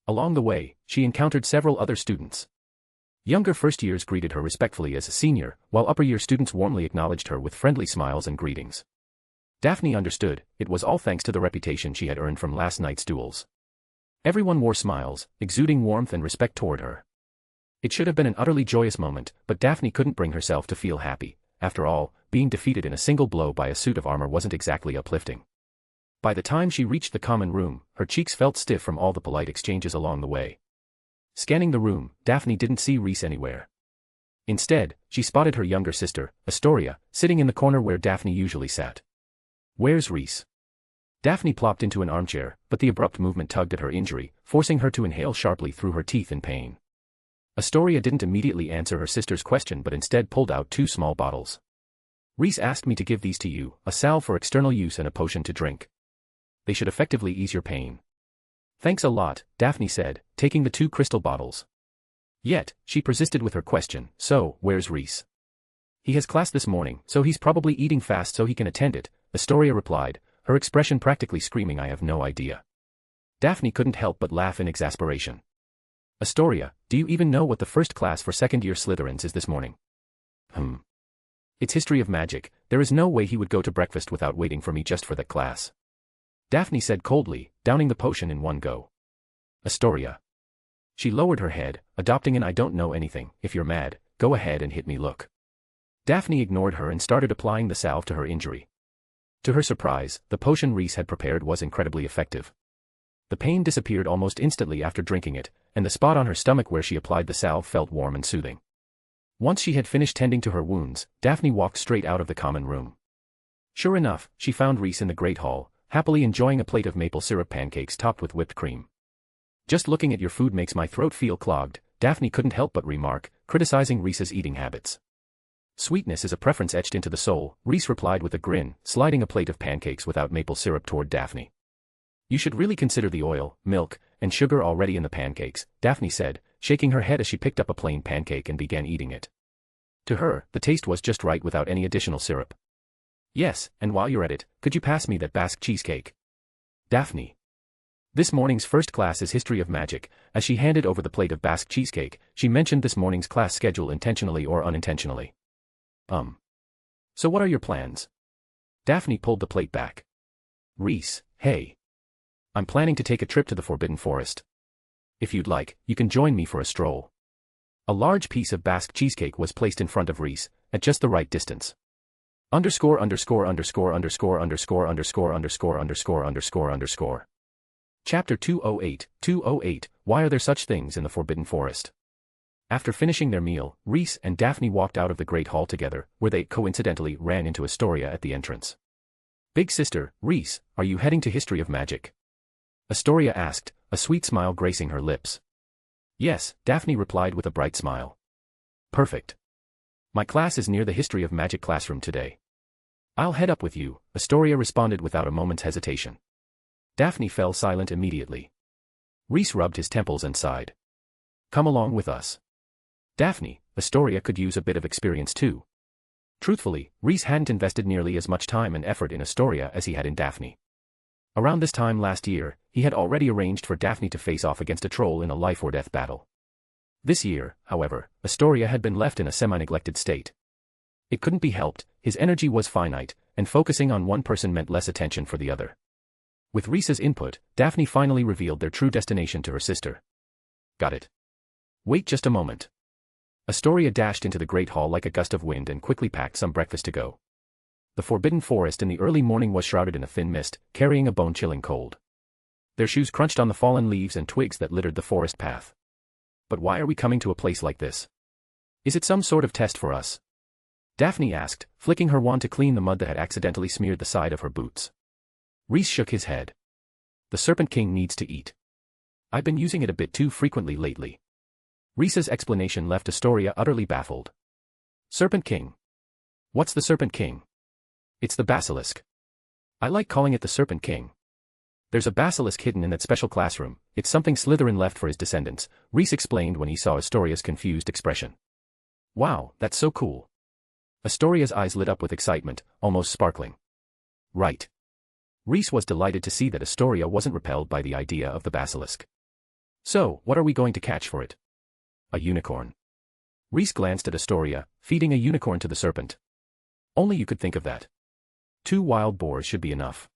Along the way, she encountered several other students. Younger first-years greeted her respectfully as a senior, while upper-year students warmly acknowledged her with friendly smiles and greetings. Daphne understood, it was all thanks to the reputation she had earned from last night's duels. Everyone wore smiles, exuding warmth and respect toward her. It should have been an utterly joyous moment, but Daphne couldn't bring herself to feel happy. After all, being defeated in a single blow by a suit of armor wasn't exactly uplifting. By the time she reached the common room, her cheeks felt stiff from all the polite exchanges along the way. Scanning the room, Daphne didn't see Rhys anywhere. Instead, she spotted her younger sister, Astoria, sitting in the corner where Daphne usually sat. "Where's Rhys?" Daphne plopped into an armchair, but the abrupt movement tugged at her injury, forcing her to inhale sharply through her teeth in pain. Astoria didn't immediately answer her sister's question but instead pulled out 2 small bottles. "Rhys asked me to give these to you, a salve for external use and a potion to drink. They should effectively ease your pain." "Thanks a lot," Daphne said, taking the 2 crystal bottles. Yet, she persisted with her question, "So, where's Rhys?" "He has class this morning, so he's probably eating fast so he can attend it," Astoria replied, her expression practically screaming "I have no idea." Daphne couldn't help but laugh in exasperation. "Astoria, do you even know what the first class for second-year Slytherins is this morning?" "It's history of magic. There is no way he would go to breakfast without waiting for me just for that class," Daphne said coldly, downing the potion in one go. "Astoria." She lowered her head, adopting an "I don't know anything, if you're mad, go ahead and hit me" look. Daphne ignored her and started applying the salve to her injury. To her surprise, the potion Rhys had prepared was incredibly effective. The pain disappeared almost instantly after drinking it, and the spot on her stomach where she applied the salve felt warm and soothing. Once she had finished tending to her wounds, Daphne walked straight out of the common room. Sure enough, she found Rhys in the Great Hall, happily enjoying a plate of maple syrup pancakes topped with whipped cream. "Just looking at your food makes my throat feel clogged," Daphne couldn't help but remark, criticizing Rhys's eating habits. "Sweetness is a preference etched into the soul," Rhys replied with a grin, sliding a plate of pancakes without maple syrup toward Daphne. You should really consider the oil, milk, and sugar already in the pancakes, Daphne said, shaking her head as she picked up a plain pancake and began eating it. To her, the taste was just right without any additional syrup. Yes, and while you're at it, could you pass me that Basque cheesecake? Daphne. This morning's first class is History of Magic. As she handed over the plate of Basque cheesecake, she mentioned this morning's class schedule intentionally or unintentionally. So what are your plans? Daphne pulled the plate back. Rhys, hey. I'm planning to take a trip to the Forbidden Forest. If you'd like, you can join me for a stroll. A large piece of Basque cheesecake was placed in front of Rhys, at just the right distance. Underscore. Chapter 208. Why are there such things in the Forbidden Forest? After finishing their meal, Rhys and Daphne walked out of the Great Hall together, where they coincidentally ran into Astoria at the entrance. Big sister, Rhys, are you heading to History of Magic? Astoria asked, a sweet smile gracing her lips. Yes, Daphne replied with a bright smile. Perfect. My class is near the History of Magic classroom today. I'll head up with you, Astoria responded without a moment's hesitation. Daphne fell silent immediately. Rhys rubbed his temples and sighed. Come along with us. Daphne, Astoria could use a bit of experience too. Truthfully, Rhys hadn't invested nearly as much time and effort in Astoria as he had in Daphne. Around this time last year, he had already arranged for Daphne to face off against a troll in a life-or-death battle. This year, however, Astoria had been left in a semi-neglected state. It couldn't be helped, his energy was finite, and focusing on one person meant less attention for the other. With Rhys's input, Daphne finally revealed their true destination to her sister. Got it. Wait just a moment. Astoria dashed into the Great Hall like a gust of wind and quickly packed some breakfast to go. The Forbidden Forest in the early morning was shrouded in a thin mist, carrying a bone-chilling cold. Their shoes crunched on the fallen leaves and twigs that littered the forest path. But why are we coming to a place like this? Is it some sort of test for us? Daphne asked, flicking her wand to clean the mud that had accidentally smeared the side of her boots. Rhys shook his head. The Serpent King needs to eat. I've been using it a bit too frequently lately. Rhys's explanation left Astoria utterly baffled. Serpent King? What's the Serpent King? It's the basilisk. I like calling it the Serpent King. There's a basilisk hidden in that special classroom. It's something Slytherin left for his descendants, Rhys explained when he saw Astoria's confused expression. Wow, that's so cool. Astoria's eyes lit up with excitement, almost sparkling. Right. Rhys was delighted to see that Astoria wasn't repelled by the idea of the basilisk. So, what are we going to catch for it? A unicorn. Rhys glanced at Astoria, feeding a unicorn to the serpent. Only you could think of that. 2 wild boars should be enough.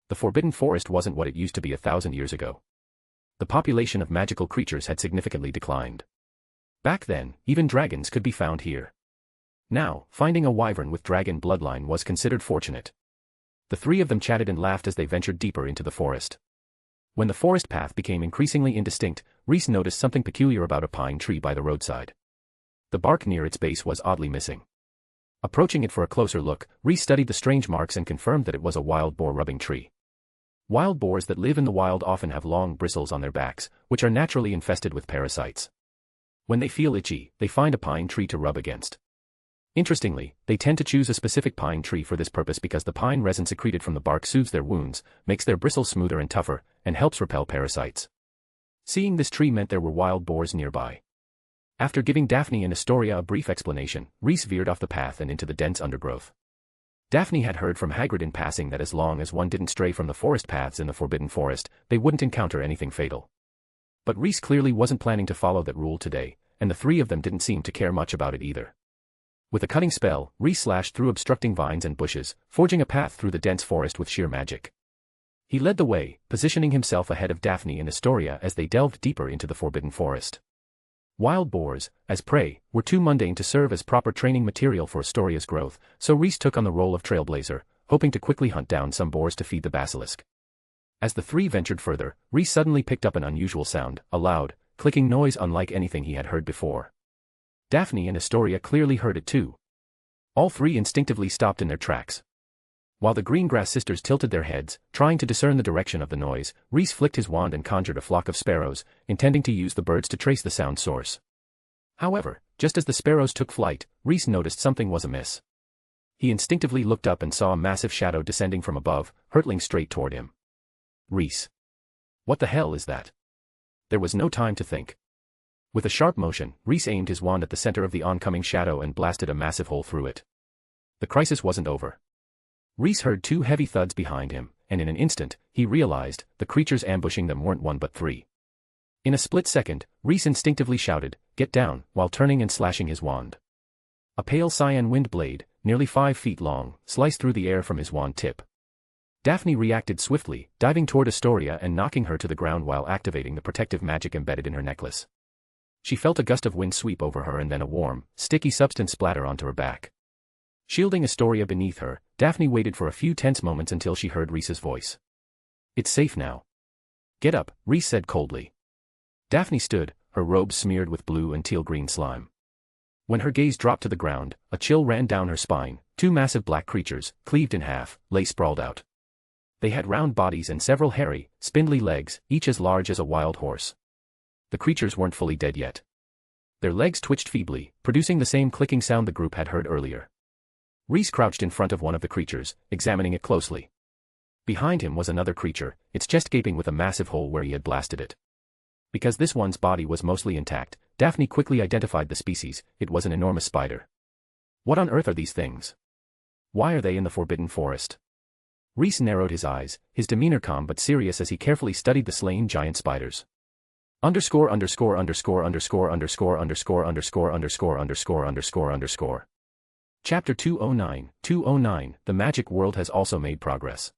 The Forbidden Forest wasn't what it used to be 1,000 years ago. The population of magical creatures had significantly declined. Back then, even dragons could be found here. Now, finding a wyvern with dragon bloodline was considered fortunate. The three of them chatted and laughed as they ventured deeper into the forest. When the forest path became increasingly indistinct, Rhys noticed something peculiar about a pine tree by the roadside. The bark near its base was oddly missing. Approaching it for a closer look, Rhys studied the strange marks and confirmed that it was a wild boar rubbing tree. Wild boars that live in the wild often have long bristles on their backs, which are naturally infested with parasites. When they feel itchy, they find a pine tree to rub against. Interestingly, they tend to choose a specific pine tree for this purpose because the pine resin secreted from the bark soothes their wounds, makes their bristles smoother and tougher, and helps repel parasites. Seeing this tree meant there were wild boars nearby. After giving Daphne and Astoria a brief explanation, Rhys veered off the path and into the dense undergrowth. Daphne had heard from Hagrid in passing that as long as one didn't stray from the forest paths in the Forbidden Forest, they wouldn't encounter anything fatal. But Rhys clearly wasn't planning to follow that rule today, and the three of them didn't seem to care much about it either. With a cutting spell, Rhys slashed through obstructing vines and bushes, forging a path through the dense forest with sheer magic. He led the way, positioning himself ahead of Daphne and Astoria as they delved deeper into the Forbidden Forest. Wild boars, as prey, were too mundane to serve as proper training material for Astoria's growth, so Rhys took on the role of trailblazer, hoping to quickly hunt down some boars to feed the basilisk. As the three ventured further, Rhys suddenly picked up an unusual sound, a loud, clicking noise unlike anything he had heard before. Daphne and Astoria clearly heard it too. All three instinctively stopped in their tracks. While the Greengrass sisters tilted their heads, trying to discern the direction of the noise, Rhys flicked his wand and conjured a flock of sparrows, intending to use the birds to trace the sound source. However, just as the sparrows took flight, Rhys noticed something was amiss. He instinctively looked up and saw a massive shadow descending from above, hurtling straight toward him. Rhys. What the hell is that? There was no time to think. With a sharp motion, Rhys aimed his wand at the center of the oncoming shadow and blasted a massive hole through it. The crisis wasn't over. Rhys heard 2 heavy thuds behind him, and in an instant, he realized the creatures ambushing them weren't 1 but 3. In a split second, Rhys instinctively shouted, "Get down," while turning and slashing his wand. A pale cyan wind blade, nearly 5 feet long, sliced through the air from his wand tip. Daphne reacted swiftly, diving toward Atoria and knocking her to the ground while activating the protective magic embedded in her necklace. She felt a gust of wind sweep over her and then a warm, sticky substance splatter onto her back. Shielding Atoria beneath her, Daphne waited for a few tense moments until she heard Rhys's voice. "It's safe now." "Get up," Rhys said coldly. Daphne stood, her robes smeared with blue and teal-green slime. When her gaze dropped to the ground, a chill ran down her spine. 2 massive black creatures, cleaved in half, lay sprawled out. They had round bodies and several hairy, spindly legs, each as large as a wild horse. The creatures weren't fully dead yet. Their legs twitched feebly, producing the same clicking sound the group had heard earlier. Rhys crouched in front of one of the creatures, examining it closely. Behind him was another creature, its chest gaping with a massive hole where he had blasted it. Because this one's body was mostly intact, Daphne quickly identified the species. It was an enormous spider. What on earth are these things? Why are they in the Forbidden Forest? Rhys narrowed his eyes, his demeanor calm but serious as he carefully studied the slain giant spiders. Underscore. Chapter 209. The magic world has also made progress.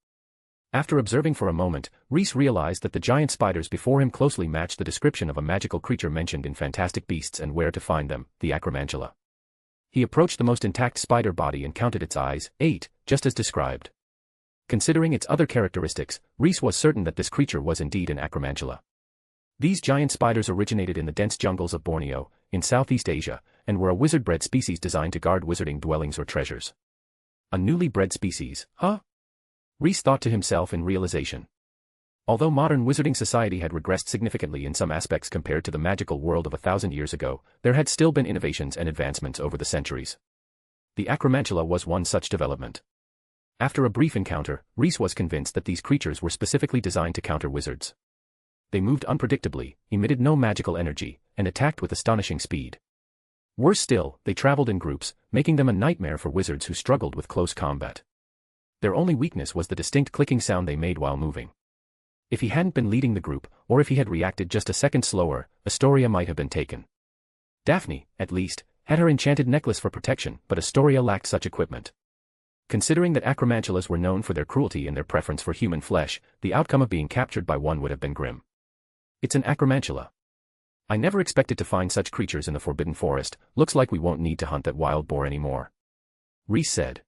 After observing for a moment, Rhys realized that the giant spiders before him closely matched the description of a magical creature mentioned in Fantastic Beasts and Where to Find Them, the Acroantula. He approached the most intact spider body and counted its eyes, 8, just as described. Considering its other characteristics, Rhys was certain that this creature was indeed an Acroantula. These giant spiders originated in the dense jungles of Borneo, in Southeast Asia, and were a wizard-bred species designed to guard wizarding dwellings or treasures. A newly bred species, huh? Rhys thought to himself in realization. Although modern wizarding society had regressed significantly in some aspects compared to the magical world of 1,000 years ago, there had still been innovations and advancements over the centuries. The Acroantula was one such development. After a brief encounter, Rhys was convinced that these creatures were specifically designed to counter wizards. They moved unpredictably, emitted no magical energy, and attacked with astonishing speed. Worse still, they traveled in groups, making them a nightmare for wizards who struggled with close combat. Their only weakness was the distinct clicking sound they made while moving. If he hadn't been leading the group, or if he had reacted just a second slower, Aszkaban might have been taken. Daphne, at least, had her enchanted necklace for protection, but Aszkaban lacked such equipment. Considering that Acroantulas were known for their cruelty and their preference for human flesh, the outcome of being captured by one would have been grim. It's an Acroantula. I never expected to find such creatures in the Forbidden Forest. Looks like we won't need to hunt that wild boar anymore. Rhys said.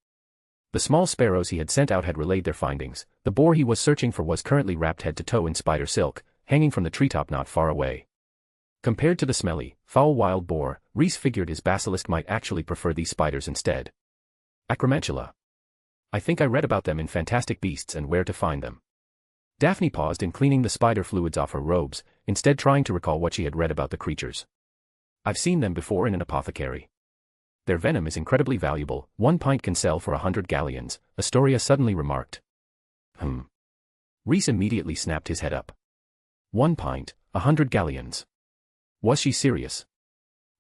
The small sparrows he had sent out had relayed their findings. The boar he was searching for was currently wrapped head to toe in spider silk, hanging from the treetop not far away. Compared to the smelly, foul wild boar, Rhys figured his basilisk might actually prefer these spiders instead. Acroantula. I think I read about them in Fantastic Beasts and Where to Find Them. Daphne paused in cleaning the spider fluids off her robes, instead trying to recall what she had read about the creatures. I've seen them before in an apothecary. Their venom is incredibly valuable. 1 pint can sell for 100 galleons, Aszkaban suddenly remarked. Rhys immediately snapped his head up. 1 pint, 100 galleons. Was she serious?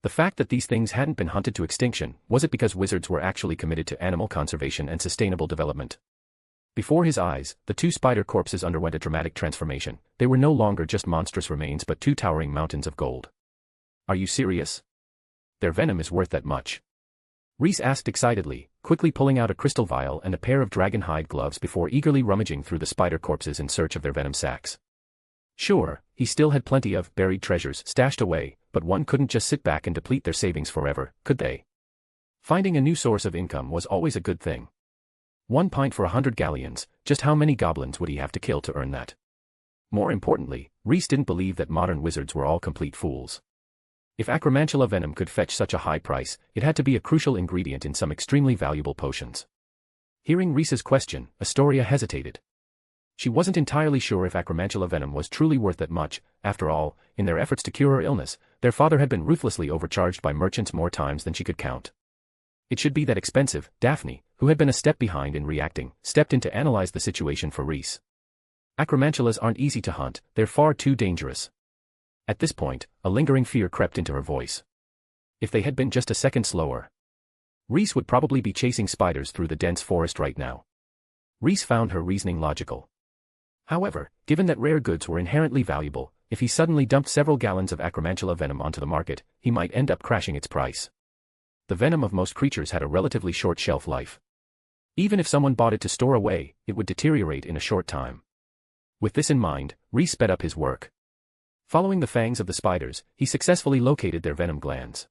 The fact that these things hadn't been hunted to extinction, was it because wizards were actually committed to animal conservation and sustainable development? Before his eyes, the 2 spider corpses underwent a dramatic transformation. They were no longer just monstrous remains but 2 towering mountains of gold. Are you serious? Their venom is worth that much? Rhys asked excitedly, quickly pulling out a crystal vial and a pair of dragon hide gloves before eagerly rummaging through the spider corpses in search of their venom sacs. Sure, he still had plenty of buried treasures stashed away, but one couldn't just sit back and deplete their savings forever, could they? Finding a new source of income was always a good thing. 1 pint for 100 galleons, just how many goblins would he have to kill to earn that? More importantly, Rhys didn't believe that modern wizards were all complete fools. If Acroantula venom could fetch such a high price, it had to be a crucial ingredient in some extremely valuable potions. Hearing Rhys's question, Aszkaban hesitated. She wasn't entirely sure if Acroantula venom was truly worth that much. After all, in their efforts to cure her illness, their father had been ruthlessly overcharged by merchants more times than she could count. It should be that expensive. Daphne, who had been a step behind in reacting, stepped in to analyze the situation for Rhys. Acroantulas aren't easy to hunt, they're far too dangerous. At this point, a lingering fear crept into her voice. If they had been just a second slower, Rhys would probably be chasing spiders through the dense forest right now. Rhys found her reasoning logical. However, given that rare goods were inherently valuable, if he suddenly dumped several gallons of Acroantula venom onto the market, he might end up crashing its price. The venom of most creatures had a relatively short shelf life. Even if someone bought it to store away, it would deteriorate in a short time. With this in mind, Rhys sped up his work. Following the fangs of the spiders, he successfully located their venom glands.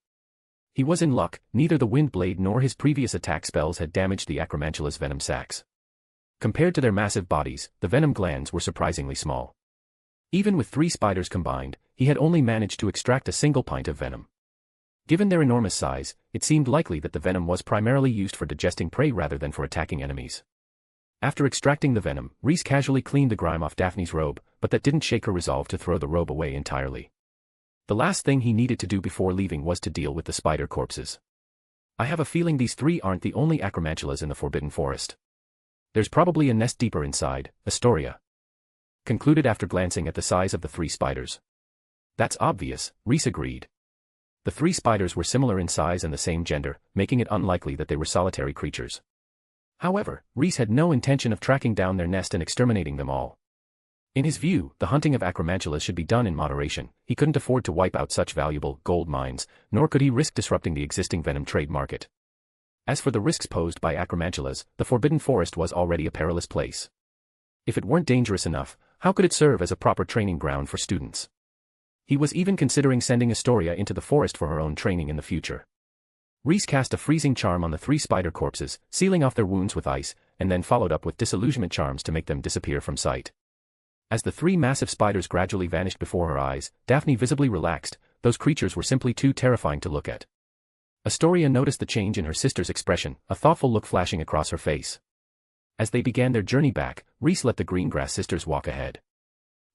He was in luck, neither the wind blade nor his previous attack spells had damaged the Acroantula's venom sacs. Compared to their massive bodies, the venom glands were surprisingly small. Even with 3 spiders combined, he had only managed to extract a single pint of venom. Given their enormous size, it seemed likely that the venom was primarily used for digesting prey rather than for attacking enemies. After extracting the venom, Rhys casually cleaned the grime off Daphne's robe, but that didn't shake her resolve to throw the robe away entirely. The last thing he needed to do before leaving was to deal with the spider corpses. I have a feeling these 3 aren't the only Acroantulas in the Forbidden Forest. There's probably a nest deeper inside, Atoria concluded after glancing at the size of the 3 spiders. That's obvious, Rhys agreed. The 3 spiders were similar in size and the same gender, making it unlikely that they were solitary creatures. However, Rhys had no intention of tracking down their nest and exterminating them all. In his view, the hunting of Acroantulas should be done in moderation. He couldn't afford to wipe out such valuable gold mines, nor could he risk disrupting the existing venom trade market. As for the risks posed by Acroantulas, the Forbidden Forest was already a perilous place. If it weren't dangerous enough, how could it serve as a proper training ground for students? He was even considering sending Aszkaban into the forest for her own training in the future. Rhys cast a freezing charm on the 3 spider corpses, sealing off their wounds with ice, and then followed up with disillusionment charms to make them disappear from sight. As the 3 massive spiders gradually vanished before her eyes, Daphne visibly relaxed. Those creatures were simply too terrifying to look at. Aszkaban noticed the change in her sister's expression, a thoughtful look flashing across her face. As they began their journey back, Rhys let the Greengrass sisters walk ahead.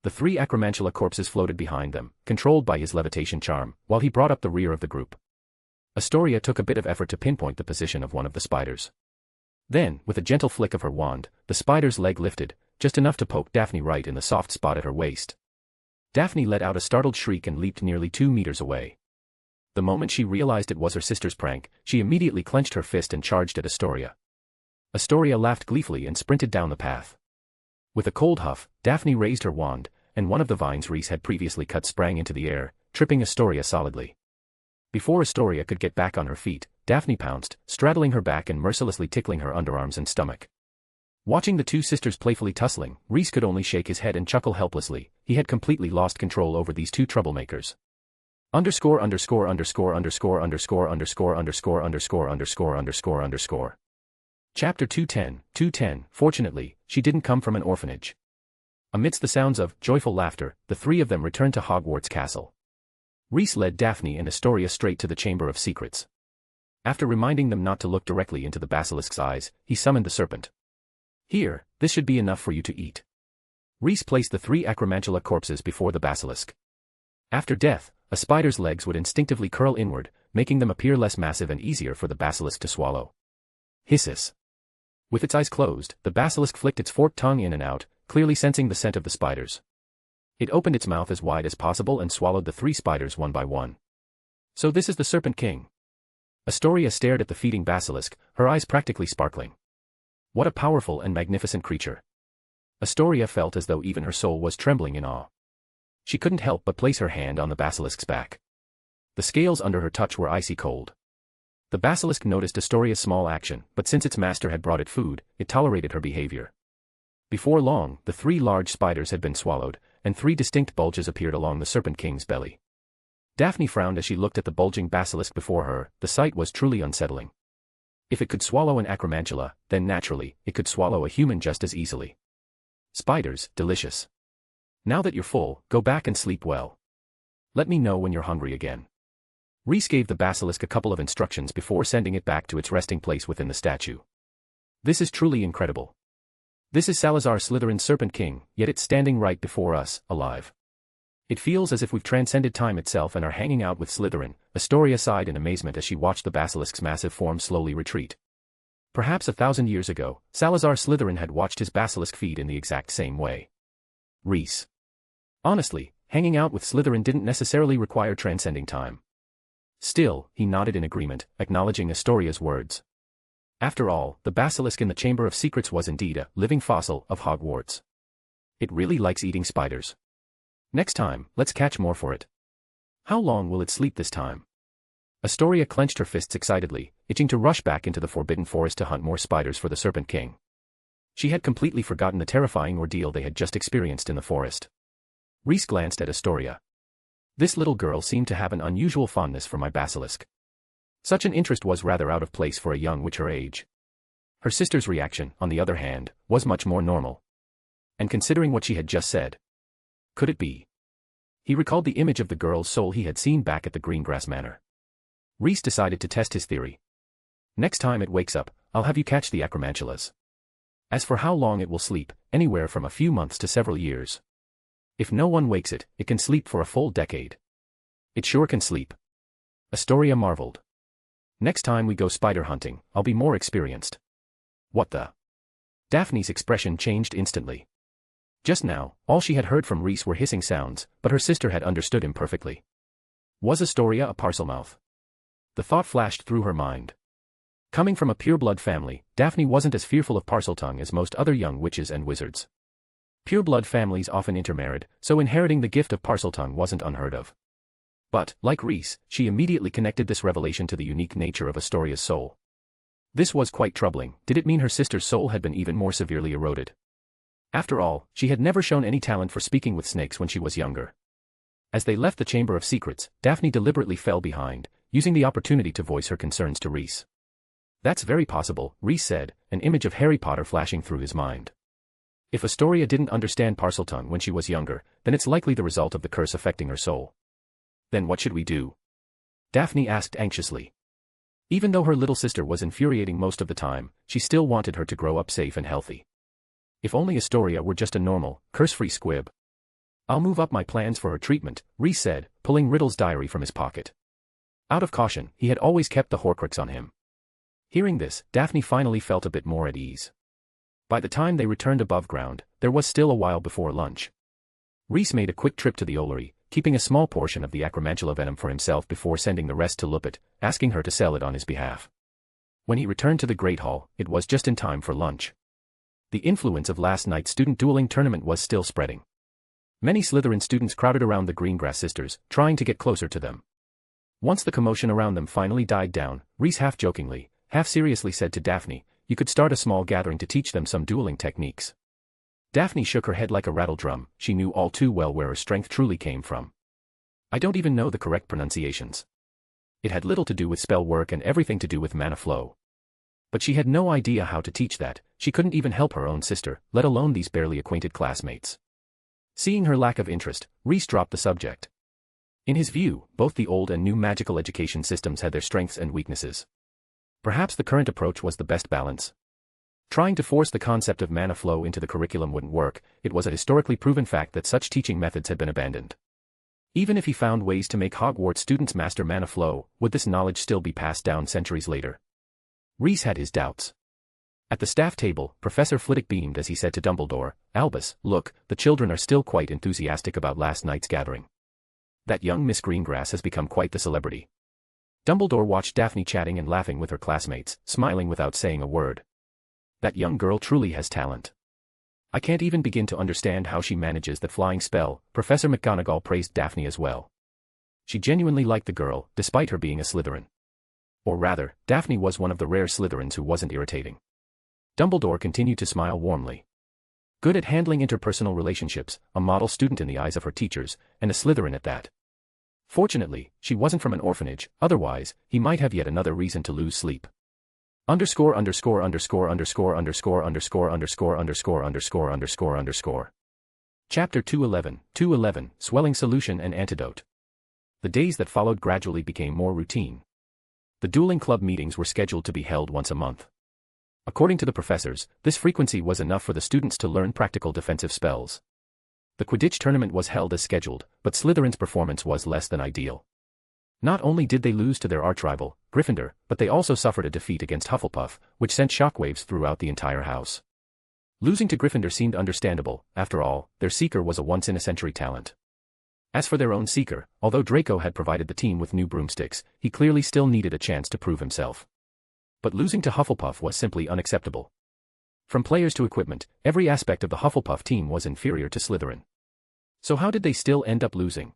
The 3 Acroantula corpses floated behind them, controlled by his levitation charm, while he brought up the rear of the group. Aszkaban took a bit of effort to pinpoint the position of one of the spiders. Then, with a gentle flick of her wand, the spider's leg lifted, just enough to poke Daphne right in the soft spot at her waist. Daphne let out a startled shriek and leaped nearly 2 meters away. The moment she realized it was her sister's prank, she immediately clenched her fist and charged at Aszkaban. Aszkaban laughed gleefully and sprinted down the path. With a cold huff, Daphne raised her wand, and one of the vines Rhys had previously cut sprang into the air, tripping Aszkaban solidly. Before Aszkaban could get back on her feet, Daphne pounced, straddling her back and mercilessly tickling her underarms and stomach. Watching the 2 sisters playfully tussling, Rhys could only shake his head and chuckle helplessly. He had completely lost control over these 2 troublemakers. Underscore. Chapter 210. Fortunately, she didn't come from an orphanage. Amidst the sounds of joyful laughter, the 3 of them returned to Hogwarts Castle. Rhys led Daphne and Aszkaban straight to the Chamber of Secrets. After reminding them not to look directly into the basilisk's eyes, he summoned the serpent. Here, this should be enough for you to eat. Rhys placed the 3 Acroantula corpses before the basilisk. After death, a spider's legs would instinctively curl inward, making them appear less massive and easier for the basilisk to swallow. Hisses. With its eyes closed, the basilisk flicked its forked tongue in and out, clearly sensing the scent of the spiders. It opened its mouth as wide as possible and swallowed the 3 spiders one by one. So this is the Serpent King. Aszkaban stared at the feeding basilisk, her eyes practically sparkling. What a powerful and magnificent creature. Aszkaban felt as though even her soul was trembling in awe. She couldn't help but place her hand on the basilisk's back. The scales under her touch were icy cold. The basilisk noticed Aszkaban's small action, but since its master had brought it food, it tolerated her behavior. Before long, the 3 large spiders had been swallowed, and 3 distinct bulges appeared along the Serpent King's belly. Daphne frowned as she looked at the bulging basilisk before her. The sight was truly unsettling. If it could swallow an Acroantula, then naturally, it could swallow a human just as easily. Spiders, delicious. Now that you're full, go back and sleep well. Let me know when you're hungry again. Rhys gave the basilisk a couple of instructions before sending it back to its resting place within the statue. This is truly incredible. This is Salazar Slytherin's Serpent King, yet it's standing right before us, alive. It feels as if we've transcended time itself and are hanging out with Slytherin. Aszkaban sighed in amazement as she watched the basilisk's massive form slowly retreat. Perhaps 1,000 years ago, Salazar Slytherin had watched his basilisk feed in the exact same way. Reese. Honestly, hanging out with Slytherin didn't necessarily require transcending time. Still, he nodded in agreement, acknowledging Astoria's words. After all, the basilisk in the Chamber of Secrets was indeed a living fossil of Hogwarts. It really likes eating spiders. Next time, let's catch more for it. How long will it sleep this time? Astoria clenched her fists excitedly, itching to rush back into the Forbidden Forest to hunt more spiders for the Serpent King. She had completely forgotten the terrifying ordeal they had just experienced in the forest. Reese glanced at Astoria. This little girl seemed to have an unusual fondness for my basilisk. Such an interest was rather out of place for a young witch her age. Her sister's reaction, on the other hand, was much more normal. And considering what she had just said, could it be? He recalled the image of the girl's soul he had seen back at the Greengrass Manor. Reese decided to test his theory. Next time it wakes up, I'll have you catch the Acroantulas. As for how long it will sleep, anywhere from a few months to several years. If no one wakes it, it can sleep for a full decade. It sure can sleep. Astoria marveled. Next time we go spider hunting, I'll be more experienced. What the? Daphne's expression changed instantly. Just now, all she had heard from Reese were hissing sounds, but her sister had understood him perfectly. Was Astoria a Parselmouth? The thought flashed through her mind. Coming from a pureblood family, Daphne wasn't as fearful of Parseltongue as most other young witches and wizards. Pureblood families often intermarried, so inheriting the gift of Parseltongue wasn't unheard of. But, like Reese, she immediately connected this revelation to the unique nature of Astoria's soul. This was quite troubling. Did it mean her sister's soul had been even more severely eroded? After all, she had never shown any talent for speaking with snakes when she was younger. As they left the Chamber of Secrets, Daphne deliberately fell behind, using the opportunity to voice her concerns to Reese. That's very possible, Reese said, an image of Harry Potter flashing through his mind. If Astoria didn't understand Parseltongue when she was younger, then it's likely the result of the curse affecting her soul. Then what should we do? Daphne asked anxiously. Even though her little sister was infuriating most of the time, she still wanted her to grow up safe and healthy. If only Astoria were just a normal, curse-free squib. I'll move up my plans for her treatment, Reese said, pulling Riddle's diary from his pocket. Out of caution, he had always kept the Horcrux on him. Hearing this, Daphne finally felt a bit more at ease. By the time they returned above ground, there was still a while before lunch. Reese made a quick trip to the Ollery, keeping a small portion of the Acroantula venom for himself before sending the rest to Lupit, asking her to sell it on his behalf. When he returned to the Great Hall, it was just in time for lunch. The influence of last night's student dueling tournament was still spreading. Many Slytherin students crowded around the Greengrass sisters, trying to get closer to them. Once the commotion around them finally died down, Reese half-jokingly, half-seriously said to Daphne, "You could start a small gathering to teach them some dueling techniques." Daphne shook her head like a rattledrum. She knew all too well where her strength truly came from. "I don't even know the correct pronunciations." It had little to do with spell work and everything to do with mana flow. But she had no idea how to teach that. She couldn't even help her own sister, let alone these barely acquainted classmates. Seeing her lack of interest, Reese dropped the subject. In his view, both the old and new magical education systems had their strengths and weaknesses. Perhaps the current approach was the best balance. Trying to force the concept of mana flow into the curriculum wouldn't work. It was a historically proven fact that such teaching methods had been abandoned. Even if he found ways to make Hogwarts students master mana flow, would this knowledge still be passed down centuries later? Reese had his doubts. At the staff table, Professor Flitwick beamed as he said to Dumbledore, "Albus, look, the children are still quite enthusiastic about last night's gathering. That young Miss Greengrass has become quite the celebrity." Dumbledore watched Daphne chatting and laughing with her classmates, smiling without saying a word. "That young girl truly has talent. I can't even begin to understand how she manages that flying spell." Professor McGonagall praised Daphne as well. She genuinely liked the girl, despite her being a Slytherin. Or rather, Daphne was one of the rare Slytherins who wasn't irritating. Dumbledore continued to smile warmly. Good at handling interpersonal relationships, a model student in the eyes of her teachers, and a Slytherin at that. Fortunately, she wasn't from an orphanage, otherwise, he might have yet another reason to lose sleep. Underscore underscore underscore underscore underscore underscore underscore underscore underscore underscore underscore. Chapter 211, Swelling Solution and Antidote. The days that followed gradually became more routine. The dueling club meetings were scheduled to be held once a month. According to the professors, this frequency was enough for the students to learn practical defensive spells. The Quidditch tournament was held as scheduled, but Slytherin's performance was less than ideal. Not only did they lose to their archrival, Gryffindor, but they also suffered a defeat against Hufflepuff, which sent shockwaves throughout the entire house. Losing to Gryffindor seemed understandable, after all, their seeker was a once-in-a-century talent. As for their own seeker, although Draco had provided the team with new broomsticks, he clearly still needed a chance to prove himself. But losing to Hufflepuff was simply unacceptable. From players to equipment, every aspect of the Hufflepuff team was inferior to Slytherin. So how did they still end up losing?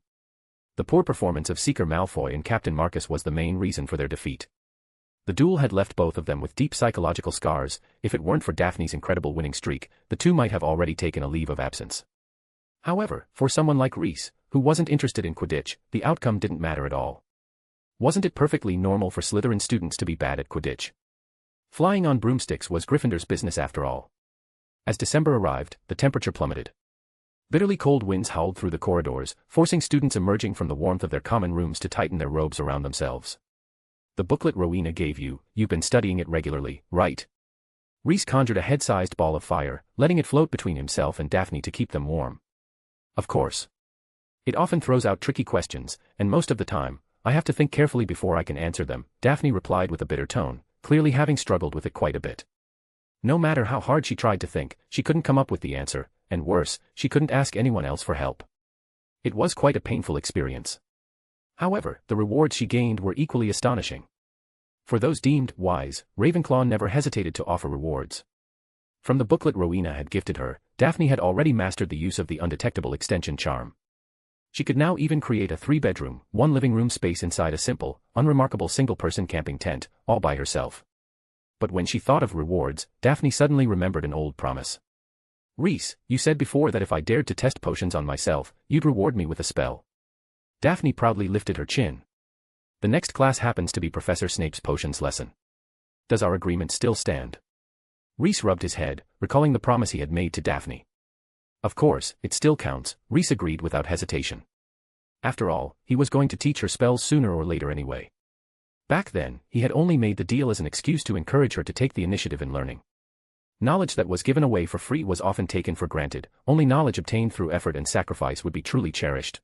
The poor performance of Seeker Malfoy and Captain Marcus was the main reason for their defeat. The duel had left both of them with deep psychological scars. If it weren't for Daphne's incredible winning streak, the two might have already taken a leave of absence. However, for someone like Rhys, who wasn't interested in Quidditch, the outcome didn't matter at all. Wasn't it perfectly normal for Slytherin students to be bad at Quidditch? Flying on broomsticks was Gryffindor's business after all. As December arrived, the temperature plummeted. Bitterly cold winds howled through the corridors, forcing students emerging from the warmth of their common rooms to tighten their robes around themselves. The booklet Rowena gave you've been studying it regularly, right? Rhys conjured a head-sized ball of fire, letting it float between himself and Daphne to keep them warm. Of course. It often throws out tricky questions, and most of the time, I have to think carefully before I can answer them, Daphne replied with a bitter tone, clearly having struggled with it quite a bit. No matter how hard she tried to think, she couldn't come up with the answer, and worse, she couldn't ask anyone else for help. It was quite a painful experience. However, the rewards she gained were equally astonishing. For those deemed wise, Ravenclaw never hesitated to offer rewards. From the booklet Rowena had gifted her, Daphne had already mastered the use of the undetectable extension charm. She could now even create a 3-bedroom, 1-living-room space inside a simple, unremarkable single-person camping tent, all by herself. But when she thought of rewards, Daphne suddenly remembered an old promise. Rhys, you said before that if I dared to test potions on myself, you'd reward me with a spell. Daphne proudly lifted her chin. The next class happens to be Professor Snape's potions lesson. Does our agreement still stand? Rhys rubbed his head, recalling the promise he had made to Daphne. Of course, it still counts, Rhys agreed without hesitation. After all, he was going to teach her spells sooner or later anyway. Back then, he had only made the deal as an excuse to encourage her to take the initiative in learning. Knowledge that was given away for free was often taken for granted, only knowledge obtained through effort and sacrifice would be truly cherished.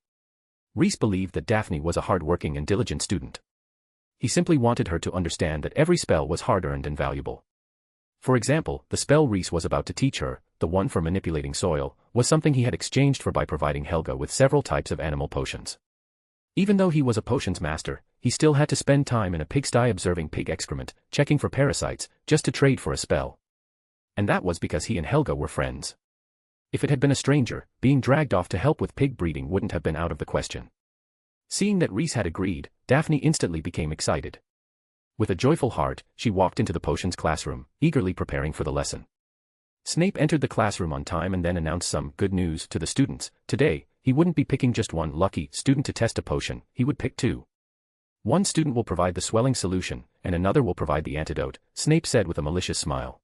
Rhys believed that Daphne was a hard-working and diligent student. He simply wanted her to understand that every spell was hard-earned and valuable. For example, the spell Rhys was about to teach her, the one for manipulating soil, was something he had exchanged for by providing Helga with several types of animal potions. Even though he was a potions master, he still had to spend time in a pigsty observing pig excrement, checking for parasites, just to trade for a spell. And that was because he and Helga were friends. If it had been a stranger, being dragged off to help with pig breeding wouldn't have been out of the question. Seeing that Rhys had agreed, Daphne instantly became excited. With a joyful heart, she walked into the potions classroom, eagerly preparing for the lesson. Snape entered the classroom on time and then announced some good news to the students. Today, he wouldn't be picking just one lucky student to test a potion, he would pick 2. One student will provide the swelling solution, and another will provide the antidote, Snape said with a malicious smile.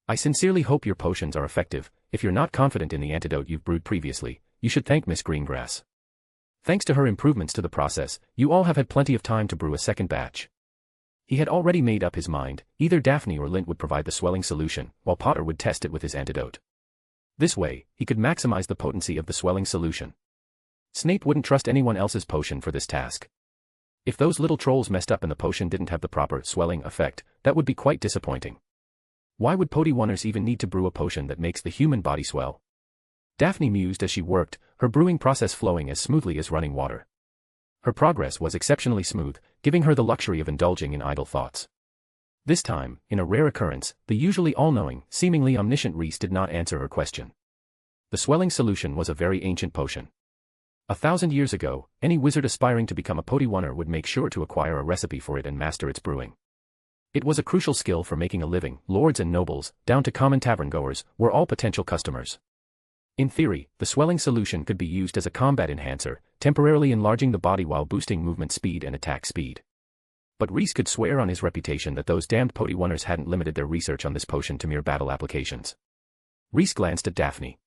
I sincerely hope your potions are effective. If you're not confident in the antidote you've brewed previously, you should thank Miss Greengrass. Thanks to her improvements to the process, you all have had plenty of time to brew a second batch. He had already made up his mind, either Daphne or Lint would provide the swelling solution, while Potter would test it with his antidote. This way, he could maximize the potency of the swelling solution. Snape wouldn't trust anyone else's potion for this task. If those little trolls messed up and the potion didn't have the proper swelling effect, that would be quite disappointing. Why would Potty-Oneers even need to brew a potion that makes the human body swell? Daphne mused as she worked, her brewing process flowing as smoothly as running water. Her progress was exceptionally smooth, giving her the luxury of indulging in idle thoughts. This time, in a rare occurrence, the usually all-knowing, seemingly omniscient Rhys did not answer her question. The swelling solution was a very ancient potion. 1,000 years ago, any wizard aspiring to become a Potty-Oneer would make sure to acquire a recipe for it and master its brewing. It was a crucial skill for making a living. Lords and nobles, down to common tavern-goers, were all potential customers. In theory, the swelling solution could be used as a combat enhancer, temporarily enlarging the body while boosting movement speed and attack speed. But Rhys could swear on his reputation that those damned Potty-Oneers hadn't limited their research on this potion to mere battle applications. Rhys glanced at Daphne.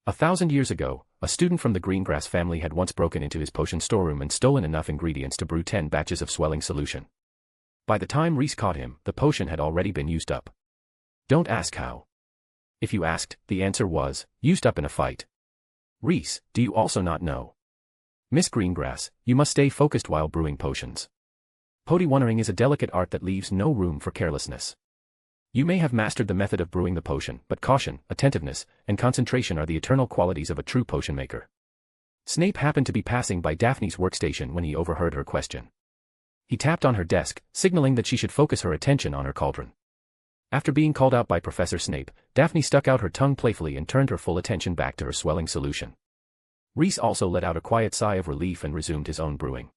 1,000 years ago, a student from the Greengrass family had once broken into his potion storeroom and stolen enough ingredients to brew 10 batches of swelling solution. By the time Rhys caught him, the potion had already been used up. Don't ask how. If you asked, the answer was, used up in a fight. Rhys, do you also not know? Miss Greengrass, you must stay focused while brewing potions. Potty-Oneering is a delicate art that leaves no room for carelessness. You may have mastered the method of brewing the potion, but caution, attentiveness, and concentration are the eternal qualities of a true potion maker. Snape happened to be passing by Daphne's workstation when he overheard her question. He tapped on her desk, signaling that she should focus her attention on her cauldron. After being called out by Professor Snape, Daphne stuck out her tongue playfully and turned her full attention back to her swelling solution. Reese also let out a quiet sigh of relief and resumed his own brewing.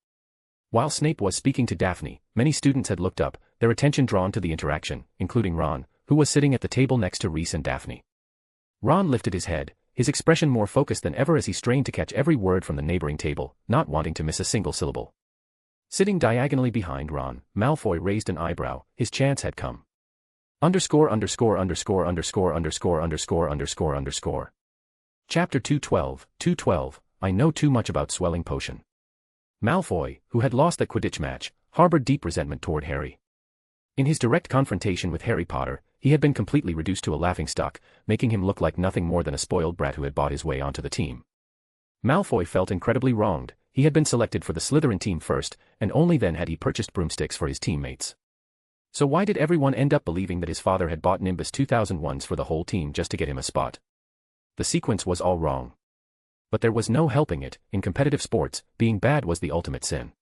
While Snape was speaking to Daphne, many students had looked up, their attention drawn to the interaction, including Ron, who was sitting at the table next to Reese and Daphne. Ron lifted his head, his expression more focused than ever as he strained to catch every word from the neighboring table, not wanting to miss a single syllable. Sitting diagonally behind Ron, Malfoy raised an eyebrow. His chance had come. Underscore. Chapter 212. I know too much about swelling potion. Malfoy, who had lost the Quidditch match, harbored deep resentment toward Harry. In his direct confrontation with Harry Potter, he had been completely reduced to a laughingstock, making him look like nothing more than a spoiled brat who had bought his way onto the team. Malfoy felt incredibly wronged. He had been selected for the Slytherin team first, and only then had he purchased broomsticks for his teammates. So why did everyone end up believing that his father had bought Nimbus 2001s for the whole team just to get him a spot? The sequence was all wrong. But there was no helping it. In competitive sports, being bad was the ultimate sin.